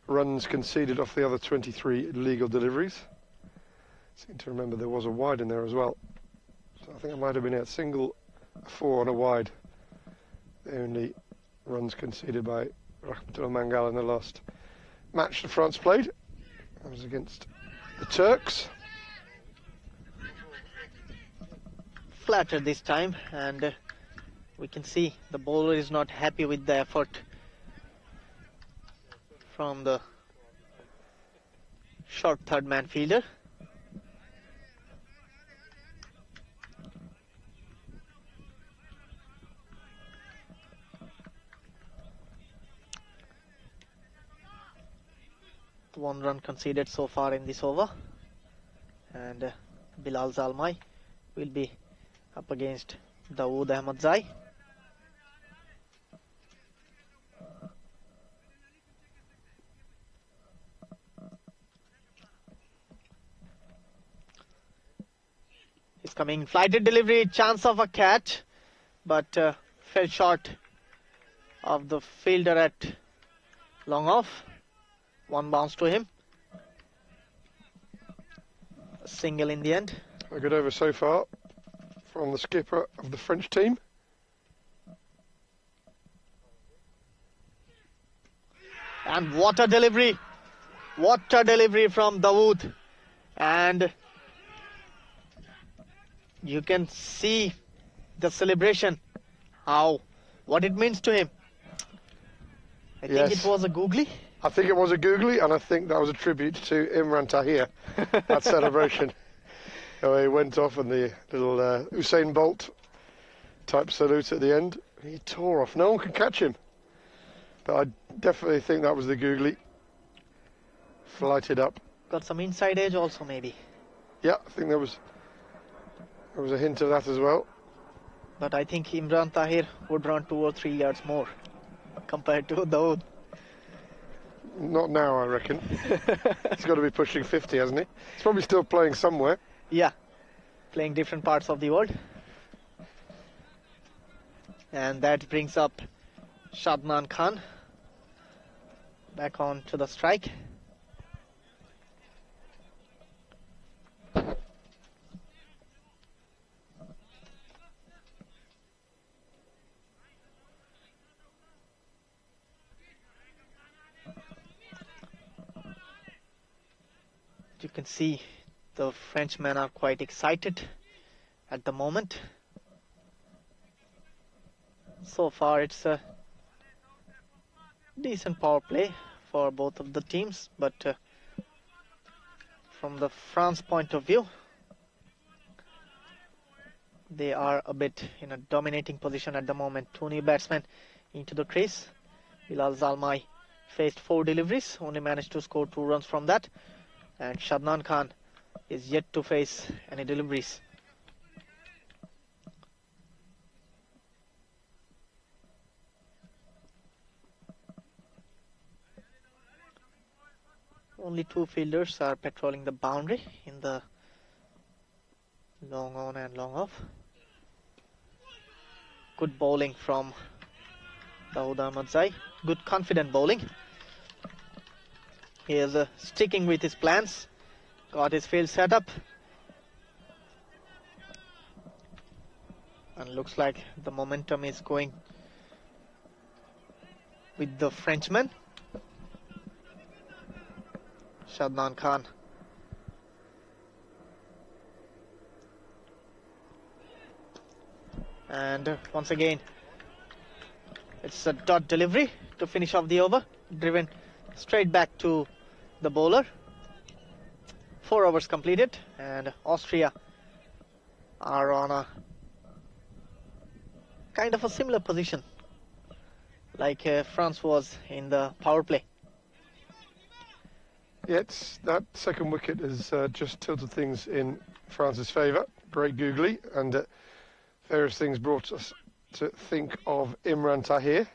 runs conceded off the other 23 legal deliveries. Seem to remember there was a wide in there as well. So I think it might have been a single, a 4 and a wide. The only runs conceded by Rahmatul Mangal in the last match that France played. That was against the Turks. Flatter this time, and we can see the bowler is not happy with the effort from the short third man fielder. One run conceded so far in this over, and Bilal Zalmai will be up against Dawood Ahmadzai. He's coming, flighted delivery, chance of a catch, but fell short of the fielder at long off. One bounce to him. A single in the end. A good over so far from the skipper of the French team. And what a delivery. What a delivery from Dawood. And you can see the celebration. What it means to him. I think it was a googly. I think it was a googly, and I think that was a tribute to Imran Tahir, that celebration. He went off and the little Usain Bolt type salute at the end. He tore off. No one could catch him. But I definitely think that was the googly. Flighted up. Got some inside edge also maybe. Yeah, I think there was a hint of that as well. But I think Imran Tahir would run 2 or 3 yards more compared to Dawood. Not now, I reckon. He's got to be pushing 50, hasn't he? He's probably still playing somewhere. Yeah, playing different parts of the world. And that brings up Shadnan Khan back on to the strike. You can see the Frenchmen are quite excited at the moment. So far it's a decent power play for both of the teams, but from the France point of view, they are a bit in a dominating position at the moment. 2 new batsmen into the crease. Bilal Zalmai faced 4 deliveries, only managed to score 2 runs from that. And Shadnan Khan is yet to face any deliveries. Only 2 fielders are patrolling the boundary in the long on and long off. Good bowling from Dawood Ahmadzai. Good confident bowling. He is sticking with his plans. Got his field set up. And looks like the momentum is going with the Frenchman. Shadnan Khan. And once again, it's a dot delivery to finish off the over. Driven straight back to the bowler. 4 overs completed, and Austria are on a kind of a similar position like France was in the power play. Yeah, that second wicket has just tilted things in France's favour. Great googly, and various things brought us to think of Imran Tahir.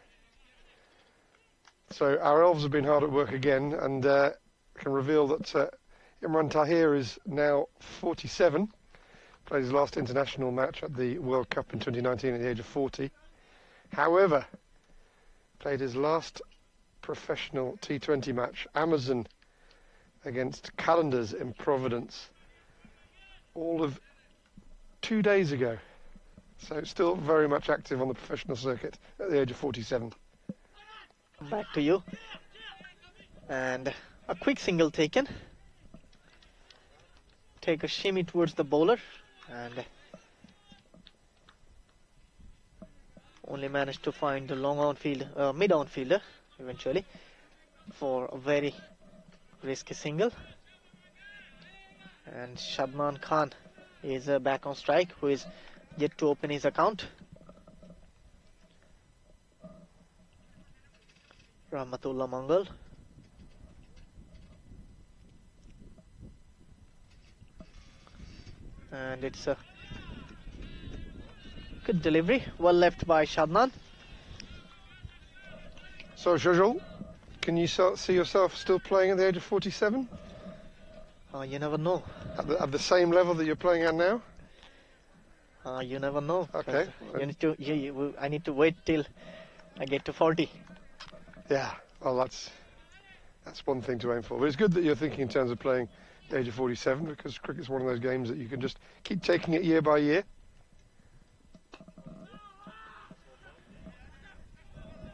So our elves have been hard at work again, and can reveal that Imran Tahir is now 47. Played his last international match at the World Cup in 2019 at the age of 40. However, played his last professional T20 match. Amazon against Calendars in Providence. All of 2 days ago. So still very much active on the professional circuit at the age of 47. Back to you. And a quick single taken. Take a shimmy towards the bowler and only managed to find the long outfield, mid outfielder eventually for a very risky single. And Shadman Khan is back on strike, who is yet to open his account. Rahmatullah Mangal. And it's a good delivery, well left by Shadman. So, Shajal, can you see yourself still playing at the age of 47? You never know. At the same level that you're playing at now? You never know. Okay. You need to. I need to wait till I get to 40. Yeah. Well, that's one thing to aim for. But it's good that you're thinking in terms of playing at the age of 47, because cricket's one of those games that you can just keep taking it year by year.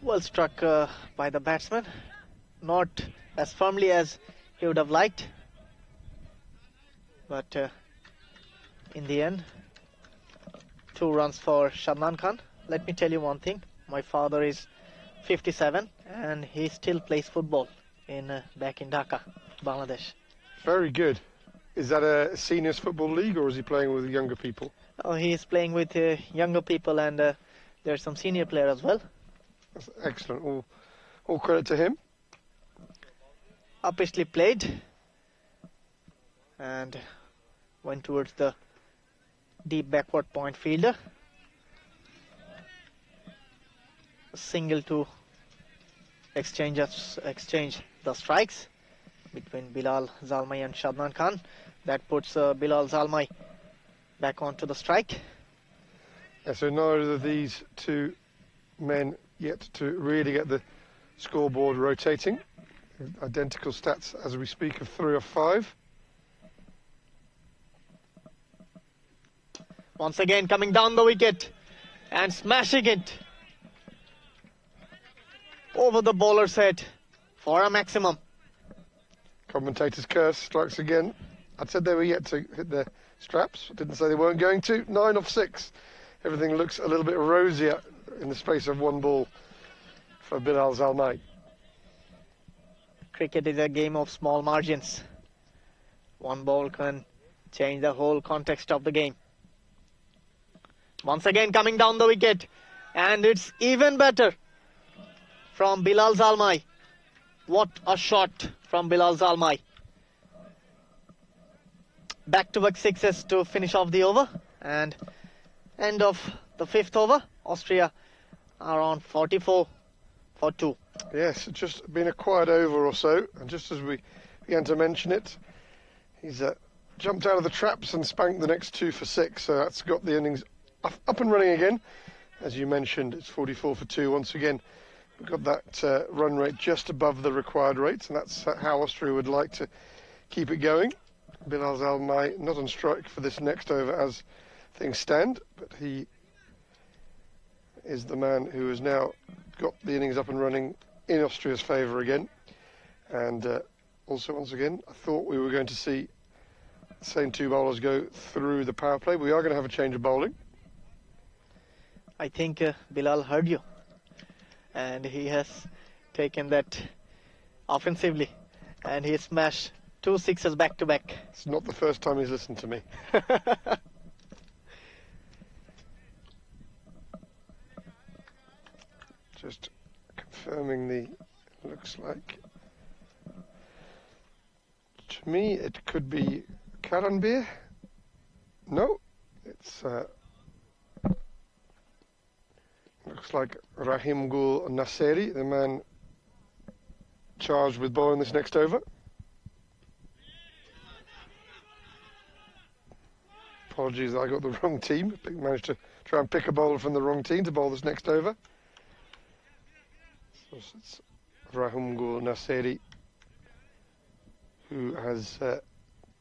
Well struck by the batsman. Not as firmly as he would have liked. But in the end, 2 runs for Shadman Khan. Let me tell you one thing. My father is 57 and he still plays football back in Dhaka, Bangladesh. Very good. Is that a seniors football league, or is he playing with younger people? Oh, he is playing with younger people, and there's some senior player as well. That's excellent. All credit to him. Uppishly played and went towards the deep backward point fielder. A single to exchange the strikes between Bilal Zalmai and Shadman Khan. That puts Bilal Zalmai back onto the strike. Yeah, so neither of these two men yet to really get the scoreboard rotating. Identical stats as we speak of 3 or 5. Once again coming down the wicket and smashing it over the bowler's head for a maximum. Commentator's curse strikes again. I said they were yet to hit their straps. I didn't say they weren't going to. 9 off 6. Everything looks a little bit rosier in the space of 1 ball for Bilal Zalmai. Cricket is a game of small margins. 1 ball can change the whole context of the game. Once again coming down the wicket, and it's even better from Bilal Zalmai. What a shot from Bilal Zalmai. Back-to-back sixes to finish off the over, and end of the 5th over. Austria are on 44 for 2. Yes, it's just been a quiet over or so, and just as we began to mention it, he's jumped out of the traps and spanked the next 2 for 6, so that's got the innings up and running again. As you mentioned, it's 44 for 2 once again. We've got that run rate just above the required rates, and that's how Austria would like to keep it going. Bilal Zalmai not on strike for this next over as things stand, but he is the man who has now got the innings up and running in Austria's favour again. And also, once again, I thought we were going to see the same 2 bowlers go through the power play. We are going to have a change of bowling. I think Bilal heard you, and he has taken that offensively, and he smashed 2 sixes back to back. It's not the first time he's listened to me. Just confirming looks like, to me it could be Karanbir. No, it's looks like Rahim Gul Naseri, the man charged with bowling this next over. Apologies, I got the wrong team. Managed to try and pick a bowler from the wrong team to bowl this next over. So it's Rahimgul Nasseri, who has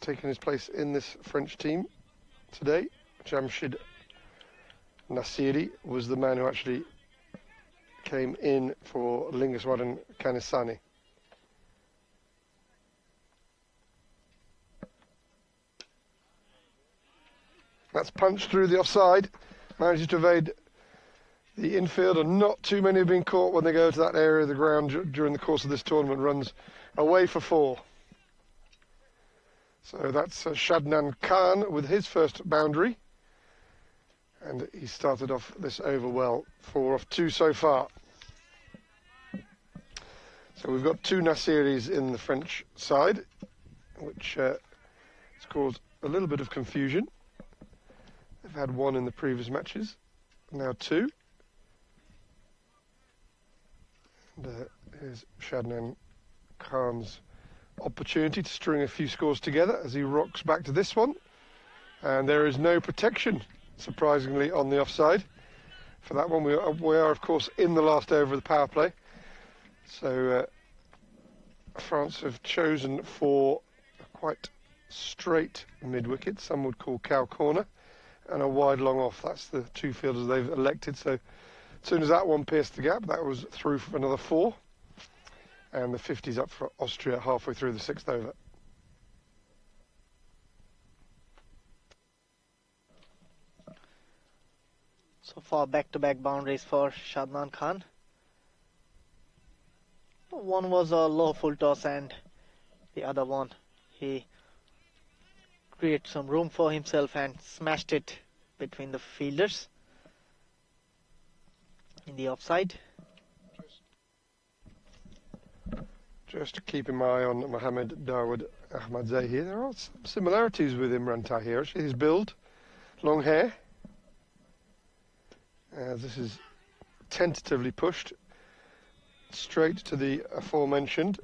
taken his place in this French team today. Jamshid Nasseri was the man who actually came in for Lingeswaran Kanisani. That's punched through the offside, manages to evade the infield, and not too many have been caught when they go to that area of the ground during the course of this tournament. Runs away for 4. So that's Shadnan Khan with his first boundary, and he started off this over well. 4 off 2 so far. So we've got 2 Nassiris in the French side, which has caused a little bit of confusion. They've had 1 in the previous matches, now 2. And here's Shadnan Khan's opportunity to string a few scores together as he rocks back to this one. And there is no protection, surprisingly, on the offside. For that one, we are of course, in the last over of the power play. So France have chosen for a quite straight mid-wicket, some would call cow corner, and a wide long off. That's the 2 fielders they've elected. So as soon as that one pierced the gap, that was through for another 4. And the 50's up for Austria halfway through the 6th over. So far, back-to-back boundaries for Shadnan Khan. One was a low full toss, and the other one, he created some room for himself and smashed it between the fielders in the offside. Just keeping my eye on Mohammed Dawood Ahmadzai here. There are some similarities with Imran Tahir. Actually, his build, long hair. This is tentatively pushed straight to the aforementioned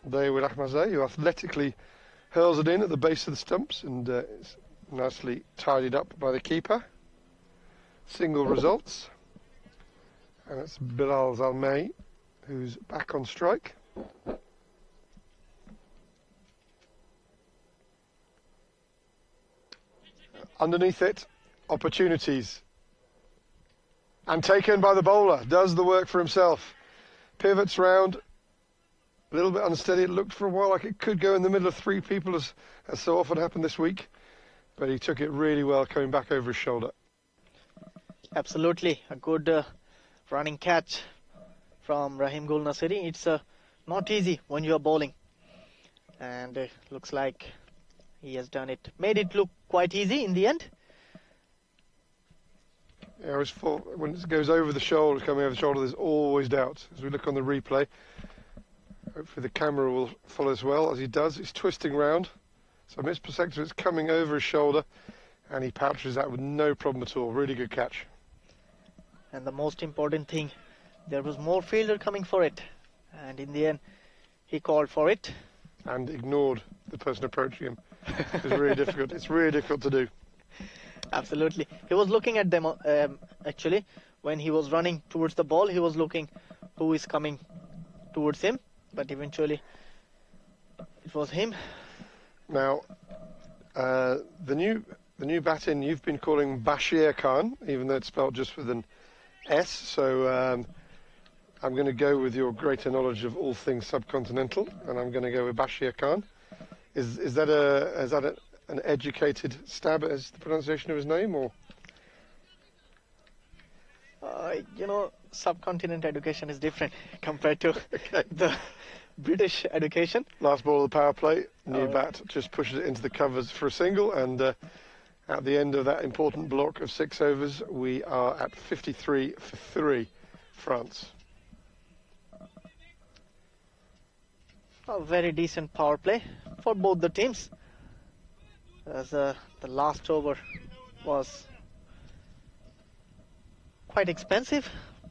Dawood Ahmadzai, who athletically hurls it in at the base of the stumps, and it's nicely tidied up by the keeper. Single results. And it's Bilal Zalmay, who's back on strike. Underneath it, opportunities. And taken by the bowler, does the work for himself. Pivots round, a little bit unsteady. It looked for a while like it could go in the middle of 3 people, as so often happened this week. But he took it really well, coming back over his shoulder. Absolutely, a good running catch from Rahimgul Nasseri. It's not easy when you're bowling. And looks like he has done it. Made it look quite easy in the end. Yeah, when it goes over the shoulder, coming over the shoulder, there's always doubt. As we look on the replay, hopefully the camera will follow as well. As he does, he's twisting round. So misperception, it's coming over his shoulder, and he pouches that with no problem at all. Really good catch. And the most important thing, there was more fielder coming for it. And in the end, he called for it. And ignored the person approaching him. It's really difficult. It's really difficult to do. Absolutely. He was looking at them, actually. When he was running towards the ball, he was looking who is coming towards him. But eventually, it was him. Now, the new bat-in you've been calling Bashir Khan, even though it's spelled just with an S. So I'm going to go with your greater knowledge of all things subcontinental, and I'm going to go with Bashir Khan. Is that an educated stab at the pronunciation of his name, or? Subcontinent education is different compared to the British education. Last ball of the power play, new bat just pushes it into the covers for a single, and at the end of that important block of 6 overs, we are at 53 for 3, France. A very decent power play for both the teams, as the last over was quite expensive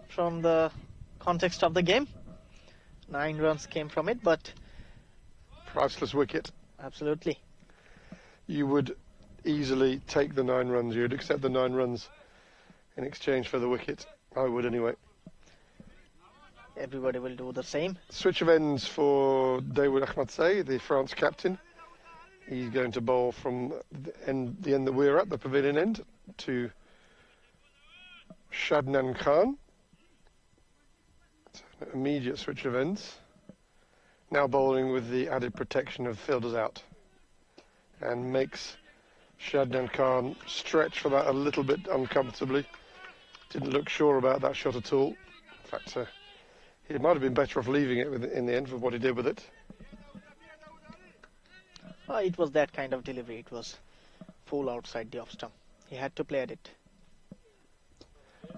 from the context of the game. 9 runs came from it, but Priceless wicket. absolutely. You would easily take the 9 runs. You'd accept the 9 runs in exchange for the wicket. I would anyway. everybody will do the same. Switch of ends for Dawood Ahmadzai, the France captain. He's going to bowl from the end that we're at, the pavilion end, to Shadnan Khan. An immediate switch of ends. Now bowling with the added protection of fielders out. And makes Shadnan Khan stretch for that a little bit uncomfortably. Didn't look sure about that shot at all. In fact, he might have been better off leaving it in the end for what he did with it. It was that kind of delivery. It was full outside the off stump. He had to play at it.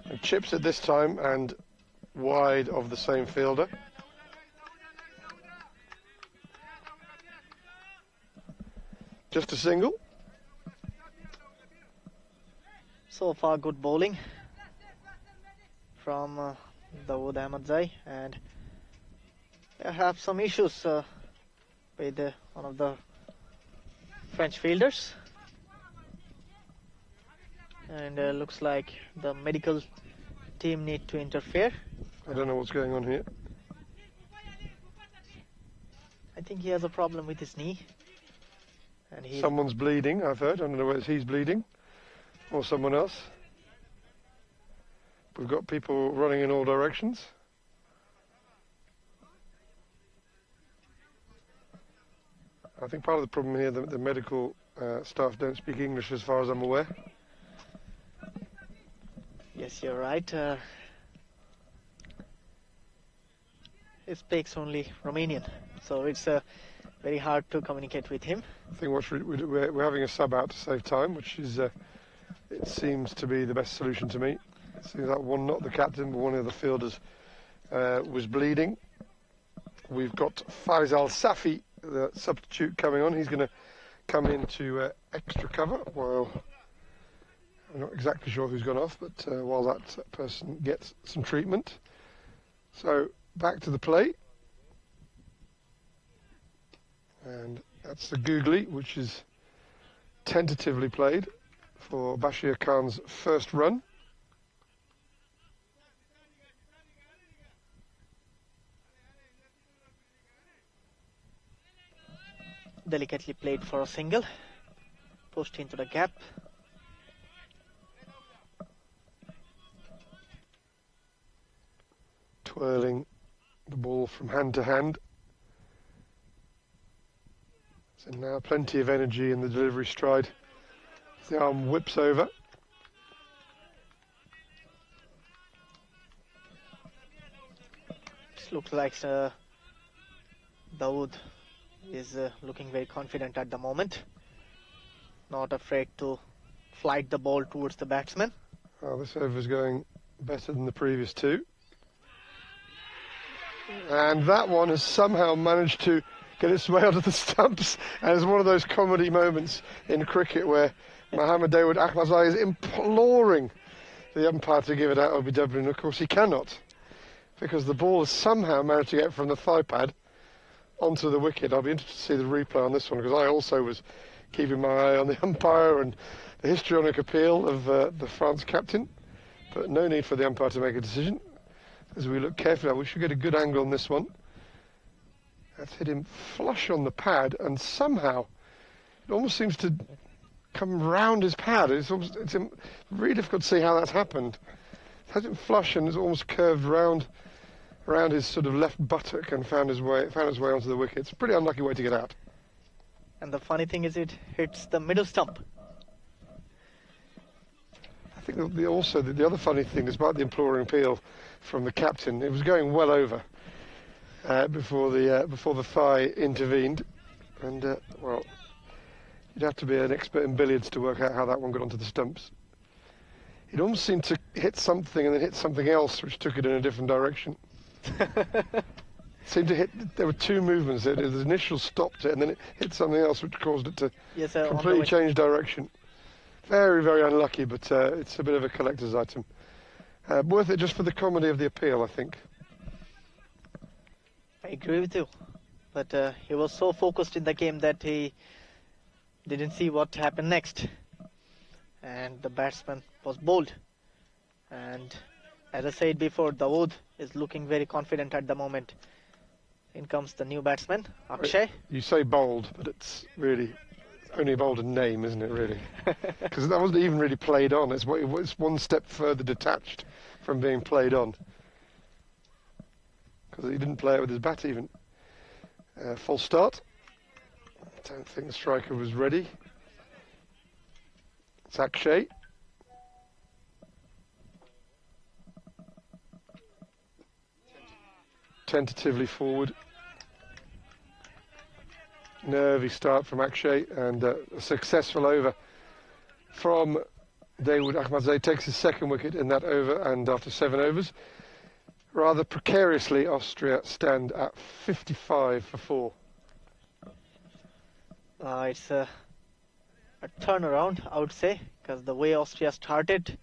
And chips it this time and wide of the same fielder. Just a single. So far, good bowling from Dawood Ahmadzai, and I have some issues with one of the French fielders, and looks like the medical team need to interfere. I don't know what's going on here. I think he has a problem with his knee, and Someone's bleeding, I've heard. I don't know whether he's bleeding or someone else. We've got people running in all directions. I think part of the problem here, the medical staff don't speak English as far as I'm aware. Yes, you're right. He speaks only Romanian, so it's very hard to communicate with him. I think we're having a sub out to save time, which is, it seems to be the best solution to me. It seems that one, not the captain, but one of the fielders was bleeding. We've got Faisal Safi, the substitute, coming on. He's going to come into extra cover while I'm not exactly sure who's gone off, but while that person gets some treatment. So back to the play. And that's the googly, which is tentatively played for Bashir Khan's first run. Delicately played for a single, pushed into the gap. Twirling the ball from hand to hand. So now plenty of energy in the delivery stride. The arm whips over. This looks like Dawood is looking very confident at the moment. Not afraid to flight the ball towards the batsman. Oh, this over is going better than the previous two. And that one has somehow managed to get its way onto the stumps. And it's one of those comedy moments in cricket where Mohammad Dawood Ahmadzai is imploring the umpire to give it out OBW, and of course he cannot, because the ball has somehow managed to get from the thigh pad onto the wicket. I'll be interested to see the replay on this one, because I also was keeping my eye on the umpire and the histrionic appeal of the France captain. But no need for the umpire to make a decision. As we look carefully, we should get a good angle on this one. That's hit him flush on the pad, and somehow it almost seems to come round his pad. It's really difficult to see how that's happened. It has him flush and it's almost curved round his sort of left buttock and found his way onto the wicket. It's a pretty unlucky way to get out. And the funny thing is, it hits the middle stump. I think the other funny thing is about the imploring appeal from the captain. It was going well over before the thigh intervened, and well, you'd have to be an expert in billiards to work out how that one got onto the stumps. It almost seemed to hit something and then hit something else, which took it in a different direction. Seemed to hit. There were two movements. The initial stopped it, and then it hit something else, which caused it to completely change direction. Very, very unlucky, but it's a bit of a collector's item. Worth it just for the comedy of the appeal, I think. I agree with you, but he was so focused in the game that he didn't see what happened next, and the batsman was bowled. And as I said before, Dawood is looking very confident at the moment. In comes the new batsman, Akshay. You say bold, but it's really only a bold in name, isn't it, really? Because that wasn't even really played on. It's one step further detached from being played on. Because he didn't play it with his bat even. Full start. I don't think the striker was ready. It's Akshay. Tentatively forward. Nervy start from Akshay, and a successful over from Dawood Ahmadzai. Takes his second wicket in that over, and after 7 overs, rather precariously, Austria stand at 55 for 4. It's a turnaround, I would say, because the way Austria started,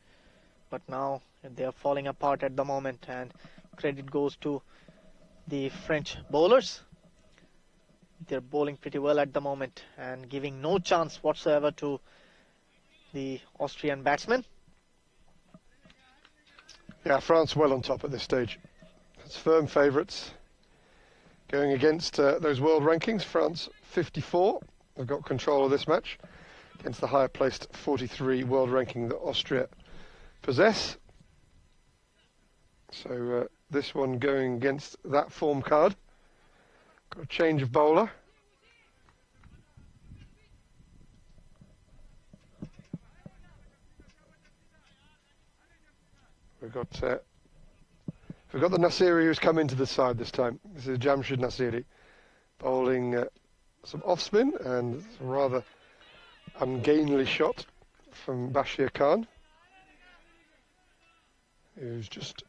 but now they are falling apart at the moment, and credit goes to the French bowlers. They're bowling pretty well at the moment and giving no chance whatsoever to the Austrian batsmen. Yeah, France well on top at this stage. It's firm favourites. Going against those world rankings, France 54. They've got control of this match against the higher placed 43 world ranking that Austria possess. So this one going against that form card. Got a change of bowler. We've got the Nasiri who's come into the side this time. This is Jamshid Nasiri bowling some off spin and some rather ungainly shot from Bashir Khan, who's just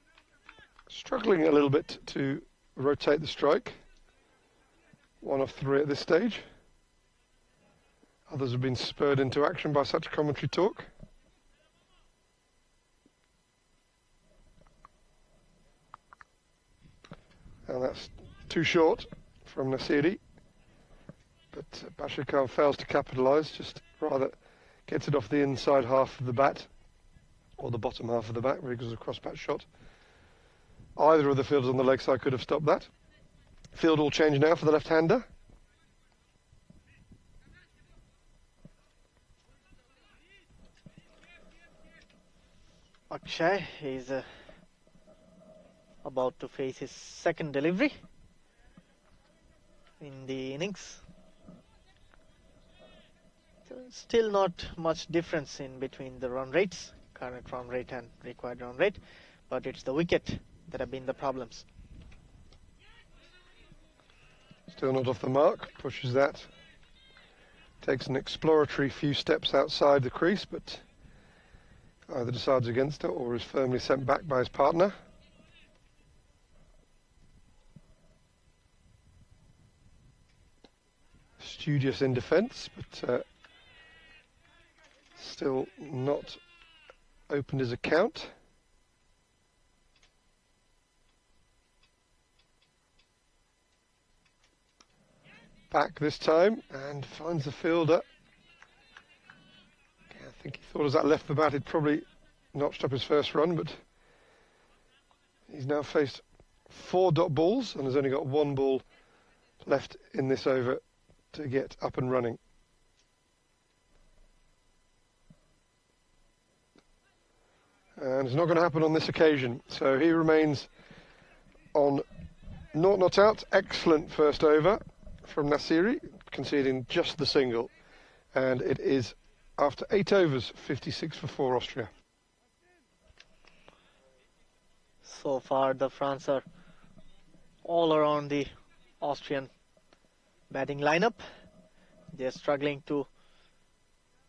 struggling a little bit to rotate the strike. 1 of 3 at this stage. Others have been spurred into action by such commentary talk. And that's too short from Nasiri. But Bashir Khan fails to capitalise, just rather gets it off the inside half of the bat, or the bottom half of the bat, where it goes a cross-bat shot. Either of the fielders on the leg side could have stopped that. Field all change now for the left-hander. Akshay is about to face his second delivery in the innings. Still not much difference in between the run rates, current run rate and required run rate, but it's the wicket that have been the problems. Still not off the mark, pushes that. Takes an exploratory few steps outside the crease, but either decides against it or is firmly sent back by his partner. Studious in defence, but still not opened his account. Back this time and finds the fielder. I think he thought as that left the bat he'd probably notched up his first run, but he's now faced 4 dot balls and has only got 1 ball left in this over to get up and running. And it's not going to happen on this occasion, so he remains on 0 not out. Excellent first over from Nasiri, conceding just the single, and it is, after 8 overs, 56 for 4 Austria. So far the France are all around the Austrian batting lineup. They're struggling to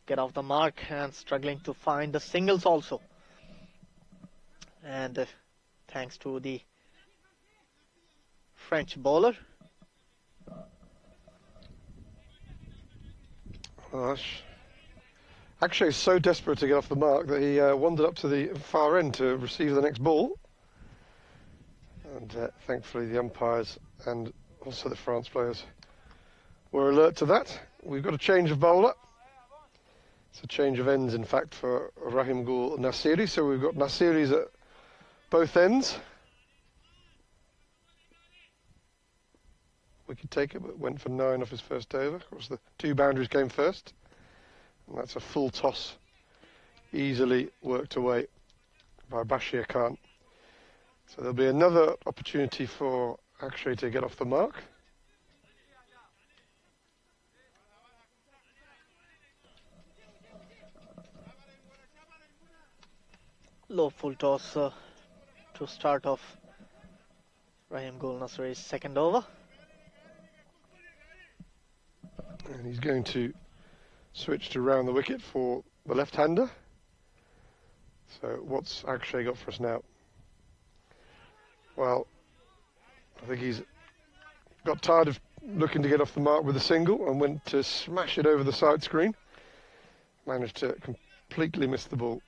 get off the mark and struggling to find the singles also. And thanks to the French bowler. Actually, he's so desperate to get off the mark that he wandered up to the far end to receive the next ball. And thankfully the umpires and also the France players were alert to that. We've got a change of bowler. It's a change of ends, in fact, for Rahim Gul Nasiri. So we've got Nasiri's at both ends. wicket taker, but went for 9 off his first over. Of course, the 2 boundaries came first, and that's a full toss, easily worked away by Vlasiei. So there'll be another opportunity for Akshay to get off the mark. Low full toss to start off Rahim Gul Nasri's second over. And he's going to switch to round the wicket for the left-hander. So what's Akshay got for us now? Well, I think he's got tired of looking to get off the mark with a single and went to smash it over the side screen. Managed to completely miss the ball.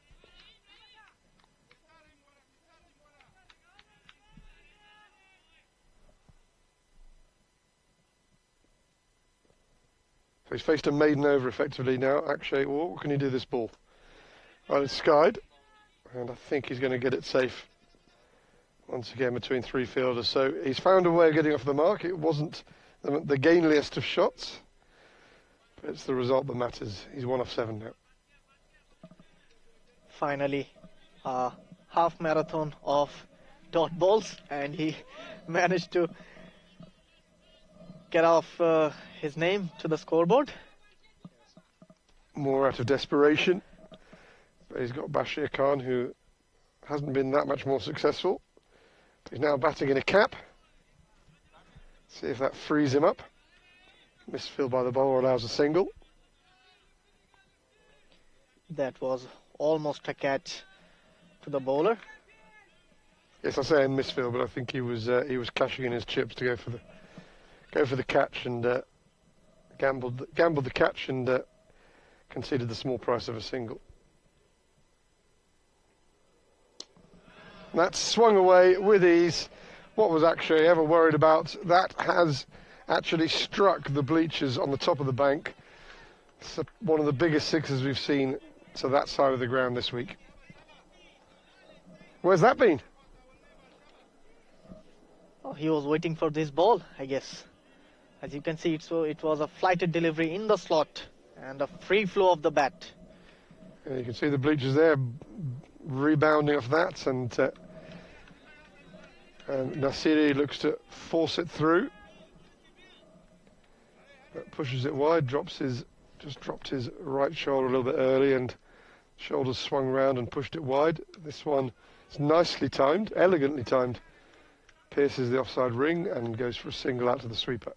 So he's faced a maiden over effectively now. Akshay, what can he do this ball? Well, it's skied, and I think he's going to get it safe once again between 3 fielders. So he's found a way of getting off the mark. It wasn't the gainliest of shots, but it's the result that matters. He's 1 off 7 now. Finally, a half marathon of dot balls, and he managed to get off his name to the scoreboard. More out of desperation. But he's got Vlasiei, who hasn't been that much more successful. He's now batting in a cap. See if that frees him up. Misfield by the bowler allows a single. That was almost a catch to the bowler. Yes, I say in misfield, but I think he was cashing in his chips to go for the catch and gambled the catch and conceded the small price of a single. That's swung away with ease. What was Akshay ever worried about? That has actually struck the bleachers on the top of the bank. It's one of the biggest sixes we've seen to that side of the ground this week. Where's that been? Oh, he was waiting for this ball, I guess. As you can see, it was a flighted delivery in the slot and a free flow of the bat. You can see the bleachers there rebounding off that, and Nasiri looks to force it through. But pushes it wide, just dropped his right shoulder a little bit early, and shoulders swung round and pushed it wide. This one is nicely timed, elegantly timed. Pierces the offside ring and goes for a single out to the sweeper.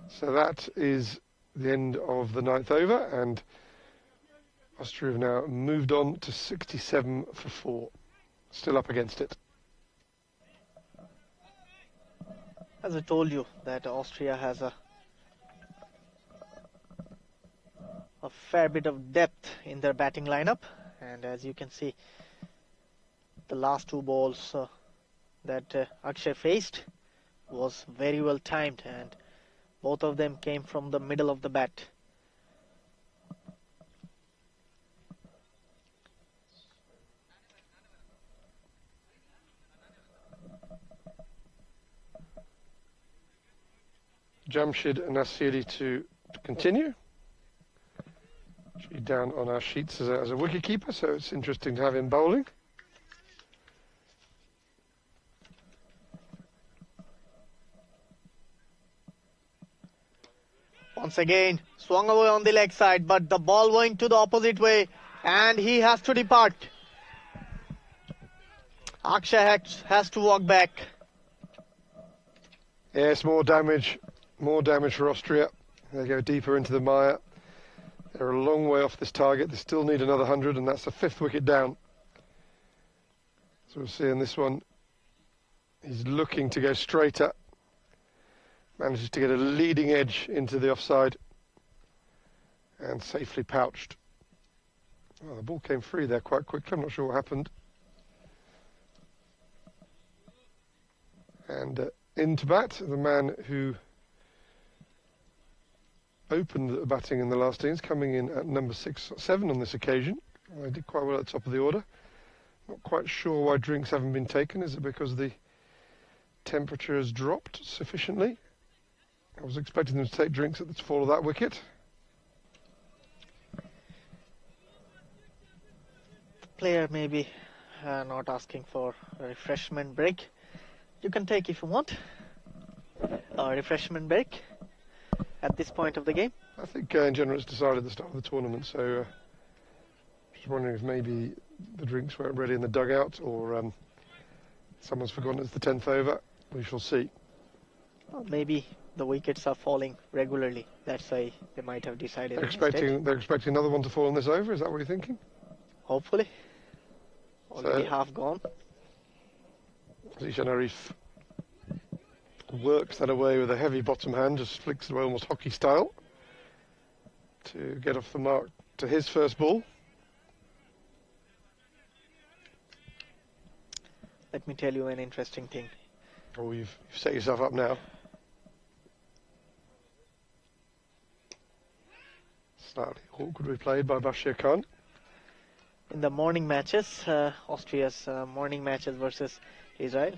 So that is the end of the 9th over, and Austria have now moved on to 67 for 4. Still up against it. As I told you, that Austria has a fair bit of depth in their batting lineup, and as you can see, the last 2 balls that Akshay faced was very well timed, and both of them came from the middle of the bat. Jamshid and Nasiri to continue. She's down on our sheets as a wicketkeeper, so it's interesting to have him bowling. Once again, swung away on the leg side, but the ball going to the opposite way, and he has to depart. Akshay has to walk back. Yes, more damage for Austria. They go deeper into the mire. They're a long way off this target. They still need another 100, and that's the 5th wicket down. So we'll see in this one, he's looking to go straighter. Manages to get a leading edge into the offside and safely pouched. Oh, the ball came free there quite quickly. I'm not sure what happened. And into bat, the man who opened the batting in the last innings, coming in at number 7 on this occasion. He did quite well at the top of the order. Not quite sure why drinks haven't been taken. Is it because the temperature has dropped sufficiently? I was expecting them to take drinks at the fall of that wicket. Player maybe not asking for a refreshment break. You can take if you want a refreshment break at this point of the game. I think in general it's decided at the start of the tournament, so just wondering if maybe the drinks weren't ready in the dugout, or someone's forgotten it's the 10th over. We shall see. Or maybe the wickets are falling regularly. That's why they might have decided. They're expecting another one to fall in this over. Is that what you're thinking? Hopefully. Already half gone. Zishan Arif works that away with a heavy bottom hand, just flicks it away almost hockey style to get off the mark to his first ball. Let me tell you an interesting thing. Oh, you've set yourself up now. Slightly awkwardly played by Bashir Khan. In the morning matches, Austria's morning matches versus Israel,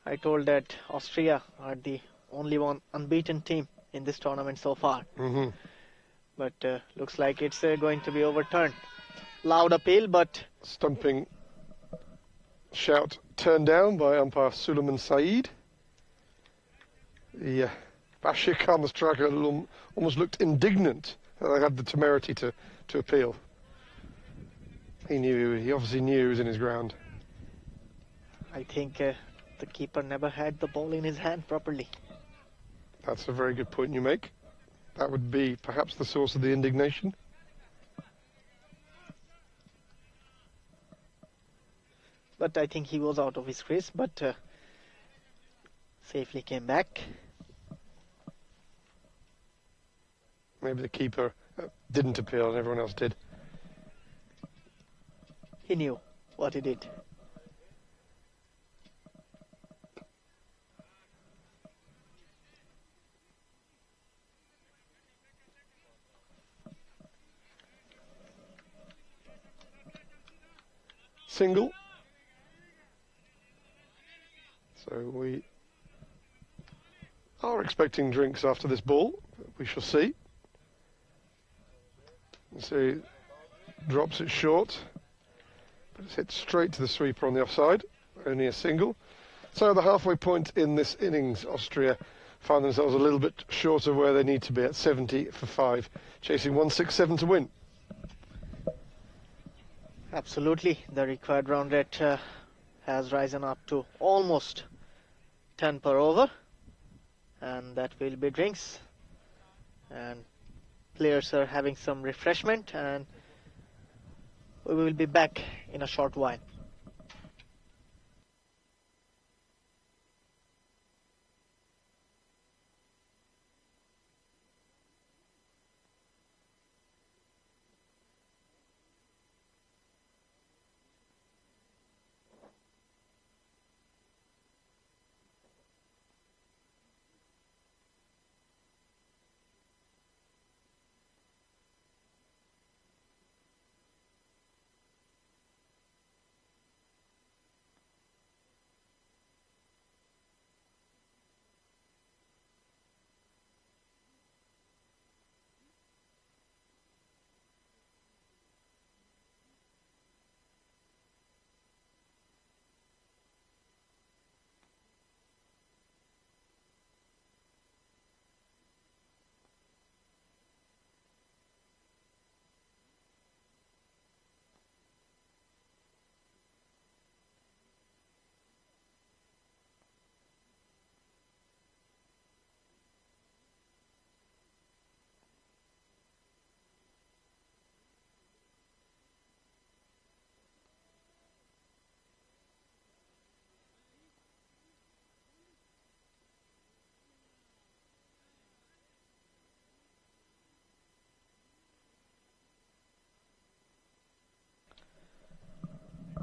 I told that Austria are the only one unbeaten team in this tournament so far. But looks like it's going to be overturned. Loud appeal, but Stumping shout turned down by umpire Suleiman Saeed. The Bashir Khan, the striker, almost looked indignant that they had the temerity to appeal. He obviously knew he was in his ground. I think the keeper never had the ball in his hand properly. That's a very good point you make. That would be perhaps the source of the indignation. But I think he was out of his crease, but safely came back. Maybe the keeper didn't appeal and everyone else did. He knew what he did. Single. So we are expecting drinks after this ball. We shall see. So drops it short, but it's hit straight to the sweeper on the offside. Only a single. So the halfway point in this innings, Austria find themselves a little bit short of where they need to be at 70 for 5, chasing 167 to win. Absolutely, the required run rate has risen up to almost 10 per over, and that will be drinks, and players are having some refreshment, and we will be back in a short while.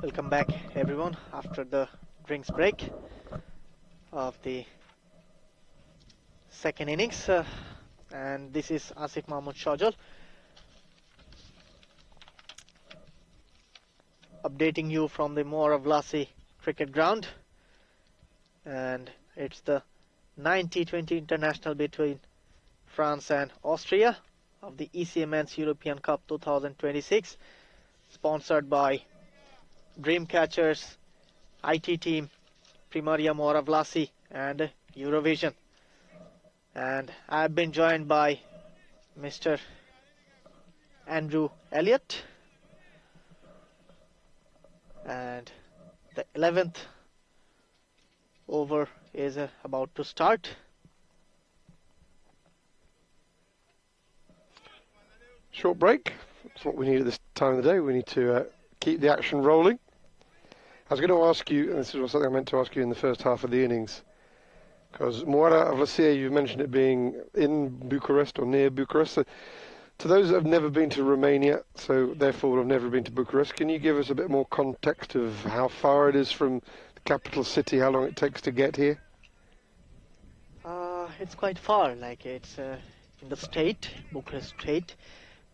Welcome back, everyone, after the drinks break of the second innings, and this is Asif Mahmood Shajal. updating you from the Moara Vlasiei cricket ground, and it's the 90-20 international between France and Austria of the ECA Men's European Cup 2026, sponsored by Dreamcatchers, IT Team, Primaria Moara Vlasiei and Eurovision. And I've been joined by Mr. Andrew Elliott, and the 11th over is about to start. Short break. That's what we need at this time of the day. We need to keep the action rolling. I was going to ask you, and this is something I meant to ask you in the first half of the innings, because Moara Vlasiei, you mentioned it being in Bucharest or near Bucharest. So to those that have never been to Romania, so therefore have never been to Bucharest, can you give us a bit more context of how far it is from the capital city, how long it takes to get here? It's quite far, like it's in the state, Bucharest state,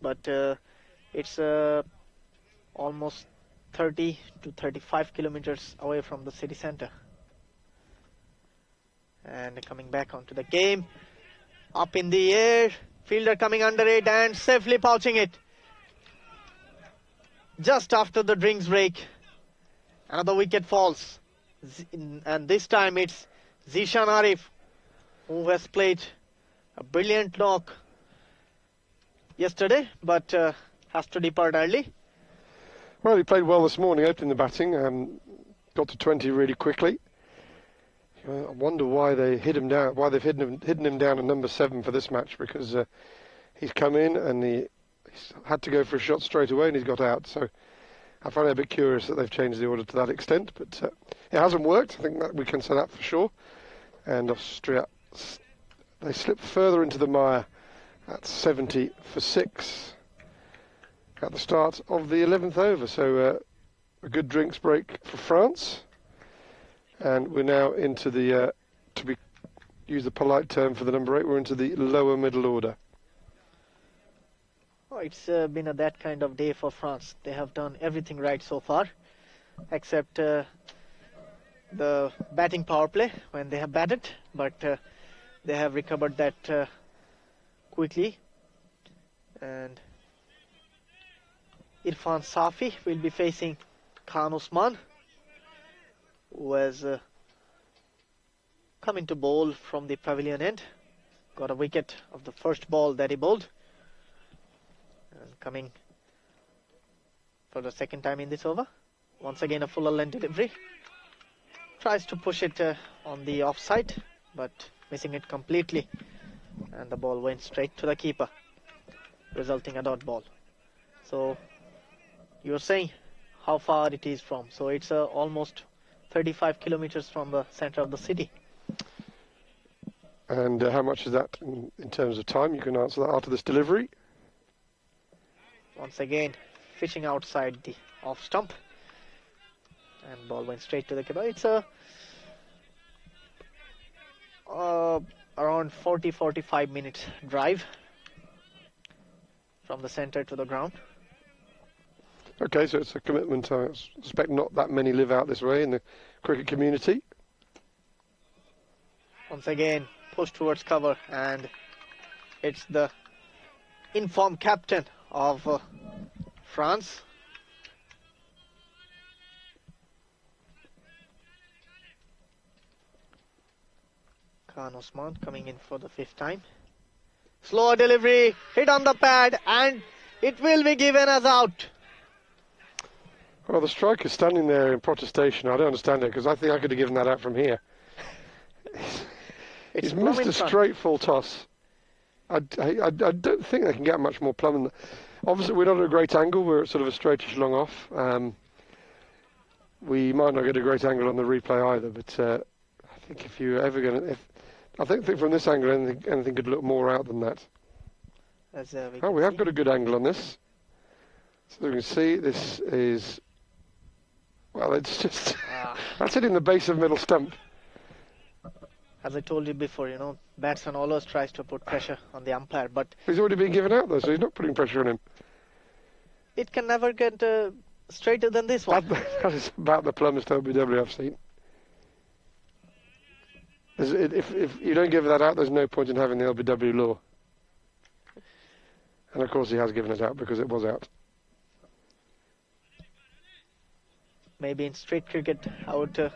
but it's almost 30 to 35 kilometers away from the city center. And coming back onto the game, up in the air, fielder coming under it and safely pouching it. Just after the drinks break, another wicket falls, and this time it's Zishan Arif, who has played a brilliant knock yesterday, but has to depart early. Well, he played well this morning, opening the batting, got to 20 really quickly. I wonder why they hid him down. Why they've hidden him down at number 7 for this match, because he's come in and he's had to go for a shot straight away and he's got out. So I find it a bit curious that they've changed the order to that extent, but it hasn't worked. I think that we can say that for sure. And Austria, they slip further into the mire at 70 for 6 at the start of the 11th over. So a good drinks break for France. And we're now into the, use the polite term for the number 8, we're into the lower middle order. Oh, it's been that kind of day for France. They have done everything right so far, except the batting power play when they have batted, but they have recovered that quickly. And Irfan Safi will be facing Khan Usman, who has come into bowl from the pavilion end. Got a wicket of the first ball that he bowled. And coming for the second time in this over. Once again a fuller length delivery. Tries to push it on the offside, but missing it completely. And the ball went straight to the keeper, resulting a dot ball. So you're saying how far it is from. So it's almost 35 kilometers from the center of the city. And how much is that in terms of time? You can answer that after this delivery. Once again, fishing outside the off stump. And ball went straight to the keeper. It's around 40-45 minutes drive from the center to the ground. Okay, so it's a commitment. I suspect not that many live out this way in the cricket community. Once again, push towards cover, and it's the informed captain of France. Khan Usman coming in for the 5th time. Slower delivery, hit on the pad, and it will be given as out. Well, the striker's standing there in protestation. I don't understand it, because I think I could have given that out from here. He's missed a straight full toss. I don't think they can get much more plumb than that. Obviously, we're not at a great angle. We're at sort of a straightish long off. We might not get a great angle on the replay either, but I think if you're ever going to... I think from this angle, anything could look more out than that. We have got a good angle on this. So you can see this is... Well, it's just... That's it in the base of middle stump. As I told you before, batsman always tries to put pressure on the umpire, but... He's already been given out, though, so he's not putting pressure on him. It can never get straighter than this one. That is about the plumbest LBW I've seen. If you don't give that out, there's no point in having the LBW law. And of course he has given it out because it was out. Maybe in street cricket I would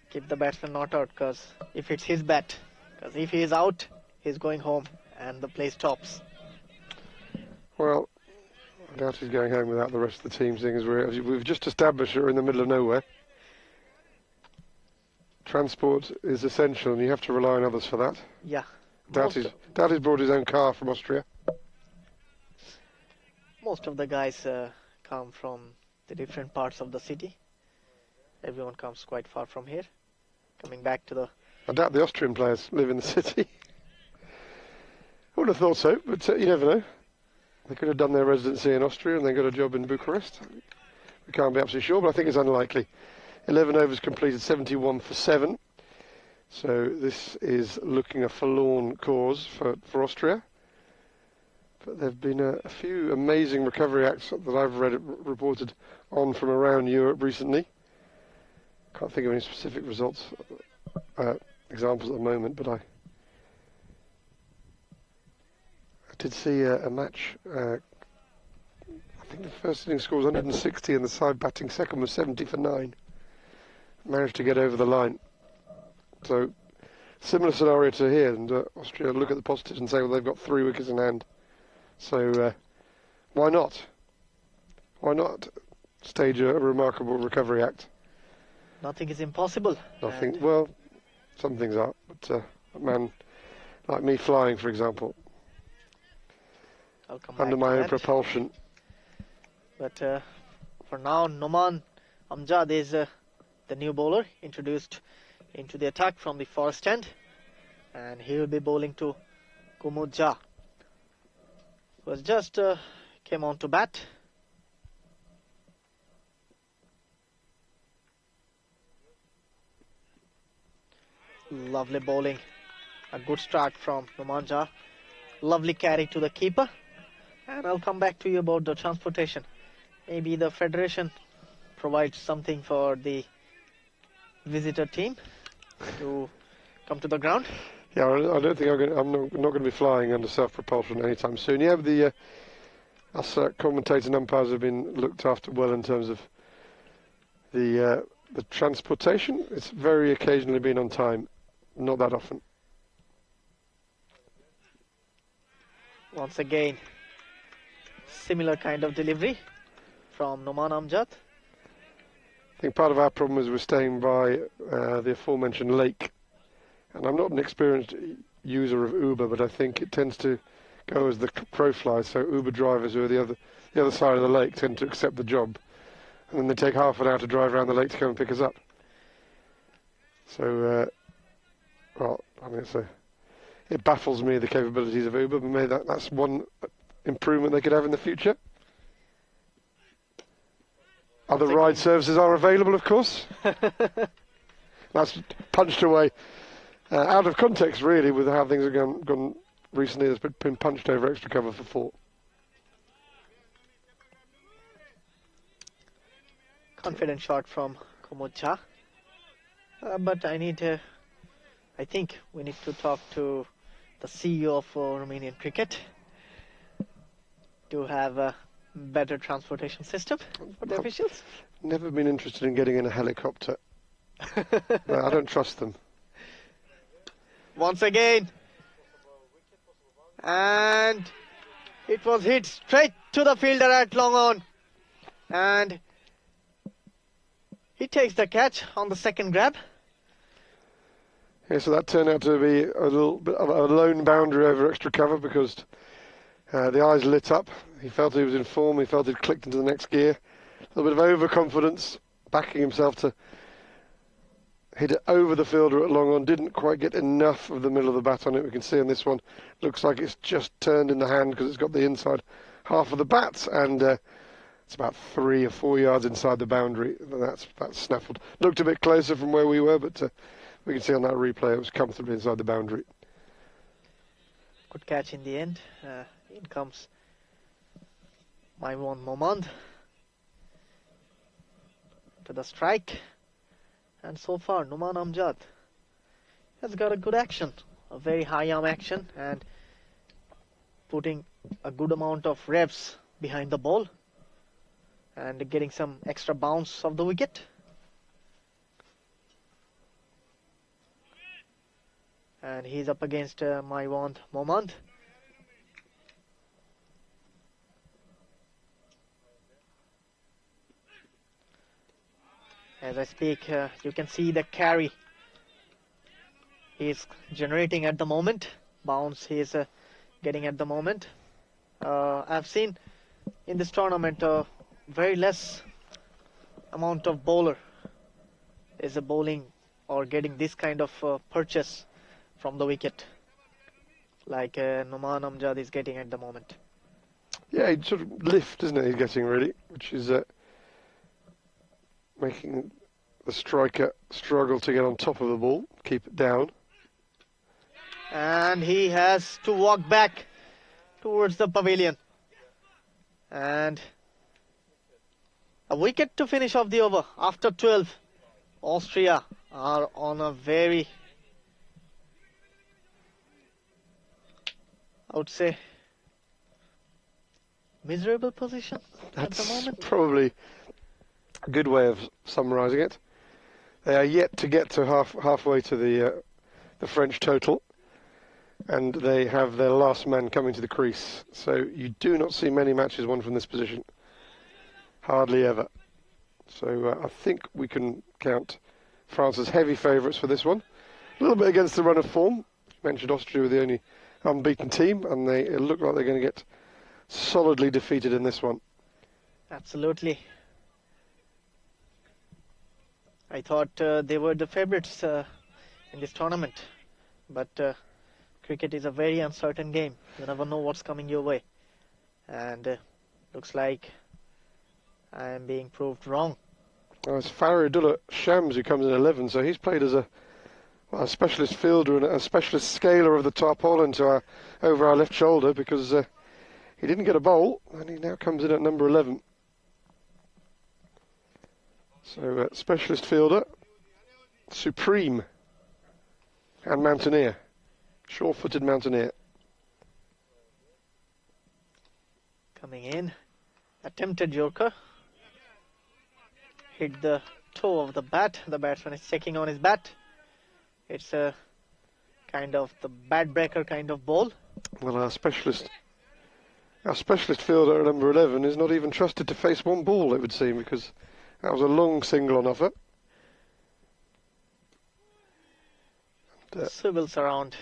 keep the batsman not out, because if it's his bat, because if he is out, he's going home and the play stops. Well, I doubt he's going home without the rest of the team, seeing as we've just established we're in the middle of nowhere. Transport is essential and you have to rely on others for that. Yeah. Doubt he's brought his own car from Austria. Most of the guys come from the different parts of the city. Everyone comes quite far from here. Coming back to the... I doubt the Austrian players live in the city. I would have thought so, but you never know. They could have done their residency in Austria and then got a job in Bucharest. We can't be absolutely sure, but I think it's unlikely. 11 overs completed, 71 for 7. So this is looking a forlorn cause for Austria. But there have been a few amazing recovery acts that I've reported on from around Europe recently. Can't think of any specific results, examples at the moment, but I did see a match. I think the first inning score was 160 and the side batting second was 70 for 9. Managed to get over the line. So, similar scenario to here, and Austria look at the positives and say, well, they've got 3 wickets in hand. So, why not? Why not stage a remarkable recovery act? Nothing is impossible. Nothing. Well, some things are, but a man like me flying, for example, I'll come under back my to own that. propulsion. But for now, Noman Amjad is the new bowler introduced into the attack from the forest end, and he will be bowling to Kumudja, who has just came on to bat. Lovely bowling, a good start from Nomanja. Lovely carry to the keeper, and I'll come back to you about the transportation. Maybe the federation provides something for the visitor team to come to the ground. Yeah, I don't think I'm not going to be flying under self-propulsion anytime soon. Yeah, but us commentators and umpires have been looked after well in terms of the transportation. It's very occasionally been on time, not that often. Once again, similar kind of delivery from Noman Amjad. I think part of our problem is we're staying by the aforementioned lake. And I'm not an experienced user of Uber, but I think it tends to go as the crow flies. So Uber drivers who are the other side of the lake tend to accept the job. And then they take half an hour to drive around the lake to come and pick us up. So, well, I mean, it baffles me, the capabilities of Uber, but maybe that's one improvement they could have in the future. Other ride services are available, of course. That's punched away. Out of context, really, with how things have gone recently. There's been punched over extra cover for 4. Confident shot from Komocha. But I think we need to talk to the CEO of Romanian cricket to have a better transportation system for the officials. Never been interested in getting in a helicopter. No, I don't trust them. Once again, and it was hit straight to the fielder at long on, and he takes the catch on the second grab. Yeah, so that turned out to be a little bit of a lone boundary over extra cover because the eyes lit up. He felt he was in form. He felt he'd clicked into the next gear. A little bit of overconfidence, backing himself to hit it over the fielder at long on. Didn't quite get enough of the middle of the bat on it. We can see on this one, looks like it's just turned in the hand because it's got the inside half of the bat, and it's about 3 or 4 yards inside the boundary. That's snaffled. Looked a bit closer from where we were, but we can see on that replay it was comfortably inside the boundary. Good catch in the end. In comes Maimon Momand. to the strike. And so far, Numan Amjad has got a good action, a very high arm action, and putting a good amount of reps behind the ball and getting some extra bounce of the wicket. And he's up against Maiwand Momand. As I speak, you can see the carry he's generating at the moment. Bounce he's getting at the moment. I've seen in this tournament very less amount of bowler is bowling or getting this kind of purchase from the wicket like Numan Amjad is getting at the moment. Yeah, he'd sort of lift, isn't it, he's getting really, which is making the striker struggle to get on top of the ball, keep it down. And he has to walk back towards the pavilion. And a wicket to finish off the over after 12. Austria are on a very, I would say, miserable position at the That's moment. probably a good way of summarising it. They are yet to get to halfway to the French total, and they have their last man coming to the crease. So you do not see many matches won from this position. Hardly ever. So I think we can count France as heavy favourites for this one. A little bit against the run of form. You mentioned Austria were the only unbeaten team, and they look like they're going to get solidly defeated in this one. Absolutely. I thought they were the favourites in this tournament, but cricket is a very uncertain game. You never know what's coming your way, and looks like I am being proved wrong. Well, it's Faridullah Shams who comes in 11, so he's played as a specialist fielder and a specialist scaler of the tarpaulin over our left shoulder, because he didn't get a bowl, and he now comes in at number 11. So specialist fielder, supreme, and mountaineer, sure-footed mountaineer. Coming in, attempted Yorker, hit the toe of the bat. The batsman is checking on his bat. It's a kind of the bat breaker kind of ball. Well, our specialist fielder at number 11 is not even trusted to face one ball, it would seem, because that was a long single on offer. Swivels around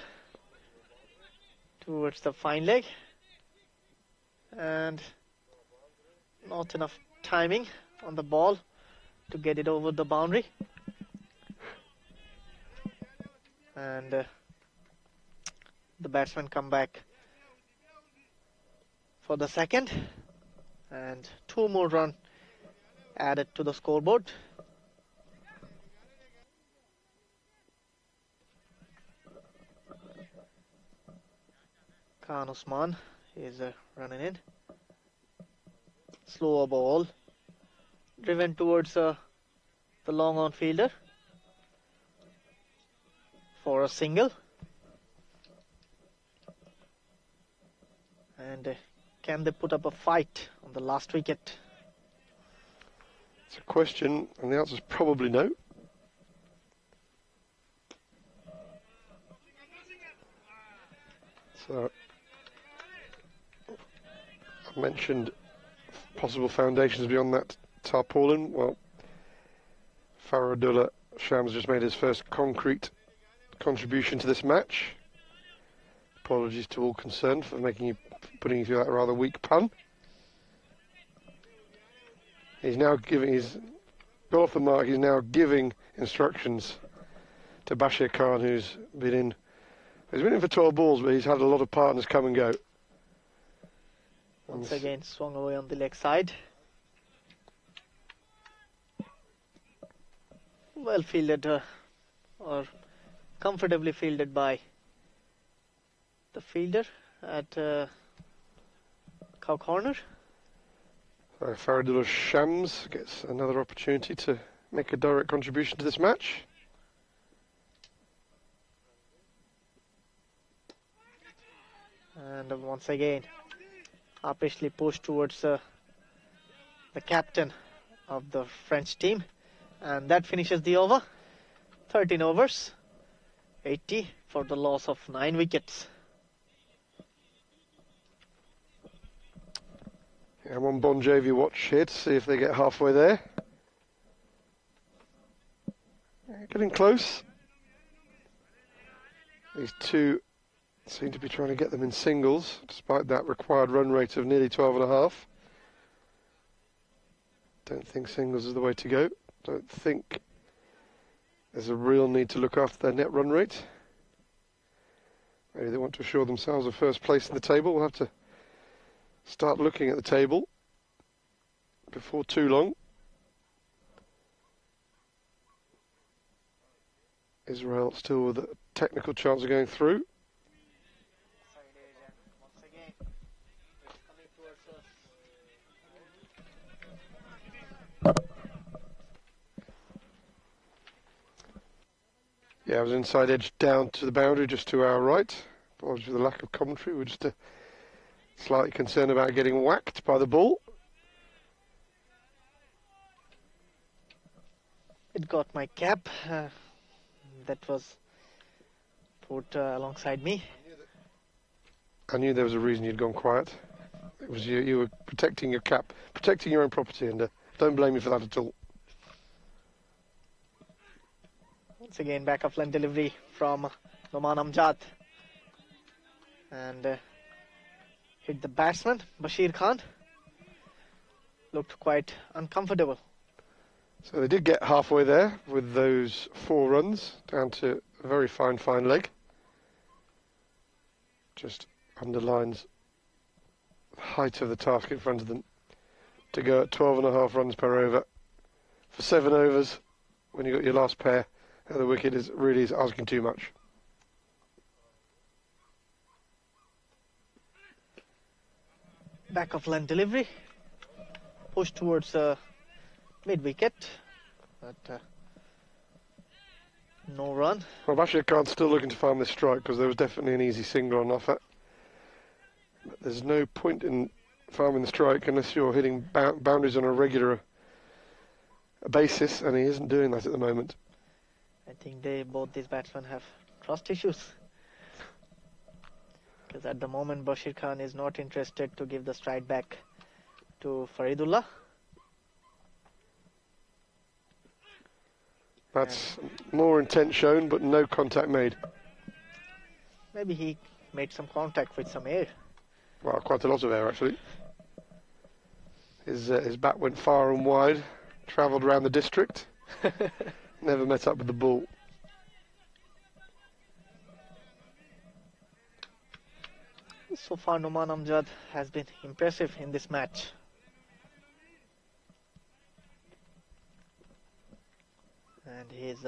towards the fine leg, and not enough timing on the ball to get it over the boundary. And the batsman come back for the second, and 2 more runs added to the scoreboard. Khan Usman is running in. Slower ball driven towards the long on fielder for a single. And can they put up a fight on the last wicket? It's a question, and the answer is probably no. So, I mentioned possible foundations beyond that tarpaulin. Well, Faridullah Shams just made his first concrete contribution to this match. Apologies to all concerned for putting you through that rather weak pun. He's now he's got off the mark, he's now giving instructions to Bashir Khan, who's been in for 12 balls, but he's had a lot of partners come and go. Once again, swung away on the leg side. Well fielded, or comfortably fielded by the fielder at cow corner. Faridullah Shams gets another opportunity to make a direct contribution to this match. And once again, upishly pushed towards the captain of the French team. And that finishes the over. 13 overs, 80 for the loss of 9 wickets. Yeah, one Bon Jovi watch here to see if they get halfway there. Getting close. These two seem to be trying to get them in singles, despite that required run rate of nearly 12.5. Don't think singles is the way to go. Don't think there's a real need to look after their net run rate. Maybe they want to assure themselves of first place in the table. We'll have to start looking at the table before too long. Israel still with a technical chance of going through. Yeah, it was inside edge down to the boundary, just to our right. Apologies for the lack of commentary. We're just slightly concerned about getting whacked by the ball. It got my cap. That was put alongside me. I knew there was a reason you'd gone quiet. It was you were protecting your cap, protecting your own property, and don't blame me for that at all. Once again, back of line delivery from Noman Amjad. And hit the batsman, Bashir Khan. Looked quite uncomfortable. So they did get halfway there with those 4 runs, down to a very fine leg. Just underlines the height of the task in front of them. To go at 12.5 runs per over for 7 overs when you got your last pair at the wicket is really asking too much. Back of line delivery. Push towards mid-wicket, but no run. Well, Bashir Khan's still looking to farm this strike because there was definitely an easy single on offer. But there's no point in farming the strike unless you're hitting boundaries on a regular basis, and he isn't doing that at the moment. I think both these batsmen have trust issues. Because at the moment Bashir Khan is not interested to give the stride back to Faridullah. That's more intent shown, but no contact made. Maybe he made some contact with some air. Well, quite a lot of air, actually. His bat went far and wide, travelled around the district, never met up with the ball. So far, Noman Amjad has been impressive in this match. And he is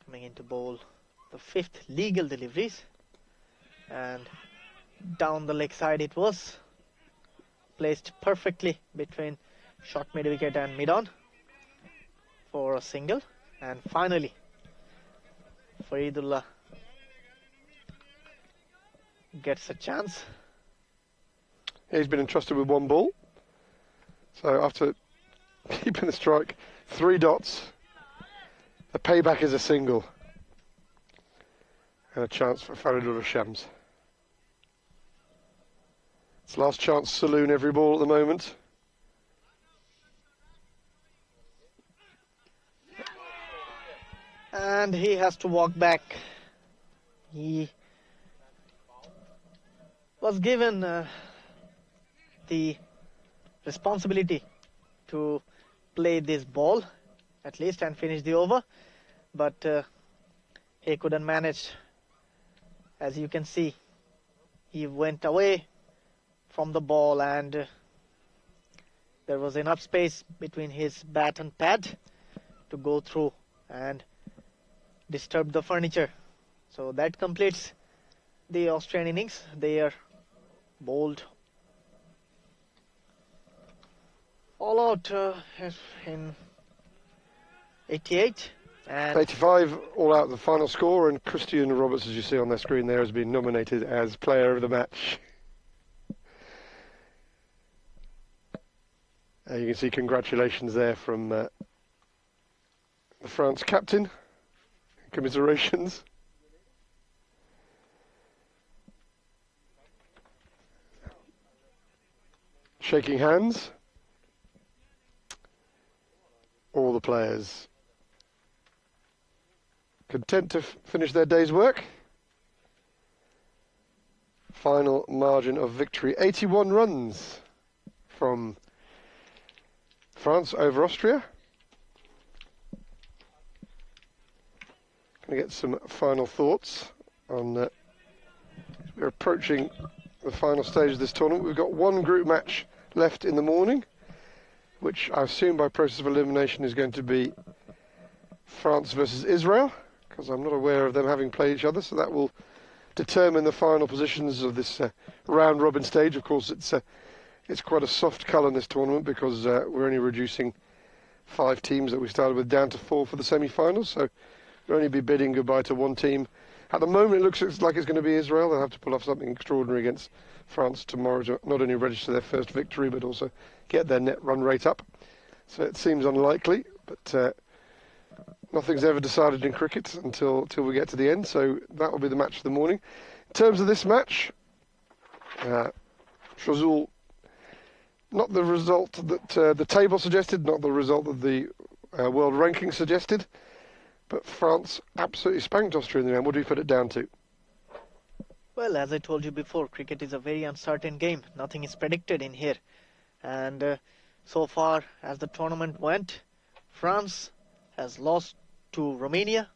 coming into bowl the 5th legal deliveries, and down the leg side it was placed perfectly between short mid wicket and mid on for a single. And finally Faridullah gets a chance. He's been entrusted with 1 ball, so after keeping the strike 3 dots, the payback is a single and a chance for Faridullah Shams. It's last chance saloon every ball at the moment. And he has to walk back. He was given the responsibility to play this ball at least and finish the over, but he couldn't manage. As you can see, he went away from the ball, and there was enough space between his bat and pad to go through and disturb the furniture. So that completes the Austrian innings. They are bowled all out in 88 and 85 all out the final score, and Christian Roberts, as you see on their screen there, has been nominated as player of the match. You can see congratulations there from the France captain. Commiserations. Shaking hands. All the players content to finish their day's work. Final margin of victory, 81 runs from France over Austria. Going to get some final thoughts on we're approaching the final stage of this tournament. We've got one group match left in the morning, which I assume by process of elimination is going to be France versus Israel, because I'm not aware of them having played each other, so that will determine the final positions of this round robin stage. Of course, it's quite a soft cull in this tournament, because we're only reducing 5 teams that we started with down to 4 for the semi-finals, so we'll only be bidding goodbye to one team. At the moment, it looks like it's going to be Israel. They'll have to pull off something extraordinary against France tomorrow to not only register their first victory, but also get their net run rate up. So it seems unlikely, but nothing's ever decided in cricket until we get to the end. So that will be the match of the morning. In terms of this match, Shazul, not the result that the table suggested, not the result that the world ranking suggested, but France absolutely spanked Austria in the end. What do you put it down to? well, as I told you before, cricket is a very uncertain game. Nothing is predicted in here. And so far as the tournament went, France has lost to Romania,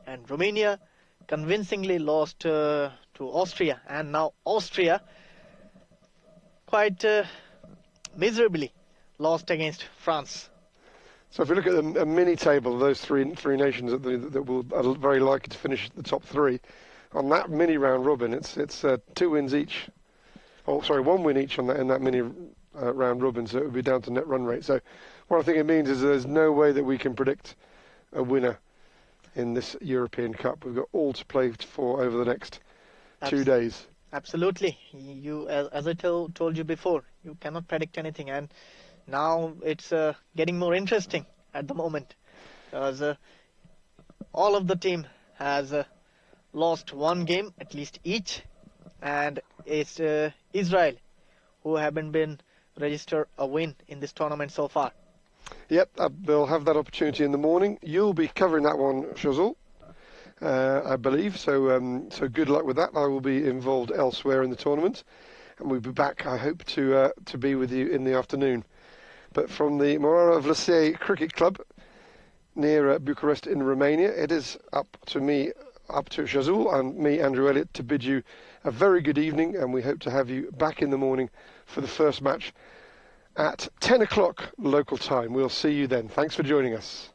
and Romania convincingly lost to Austria, and now Austria quite miserably lost against France. So if we look at a mini table of those three nations that are very likely to finish the top 3, on that mini round robin, it's 2 wins each. Oh, sorry, 1 win each on that in that mini round robin. So it would be down to net run rate. So what I think it means is there's no way that we can predict a winner in this European Cup. We've got all to play for over the next 2 days. Absolutely. You, as I told you before, you cannot predict anything, and now it's getting more interesting at the moment, because all of the team has lost 1 game at least each, and it's Israel who haven't been registered a win in this tournament so far. Yep, they'll have that opportunity in the morning. You'll be covering that one, Shazul, I believe. So good luck with that. I will be involved elsewhere in the tournament, and we'll be back, I hope, to be with you in the afternoon. But from the Moara Vlasiei Cricket Club near Bucharest in Romania, it is up to Shazul and me, Andrew Elliott, to bid you a very good evening, and we hope to have you back in the morning for the first match at 10 o'clock local time. We'll see you then. Thanks for joining us.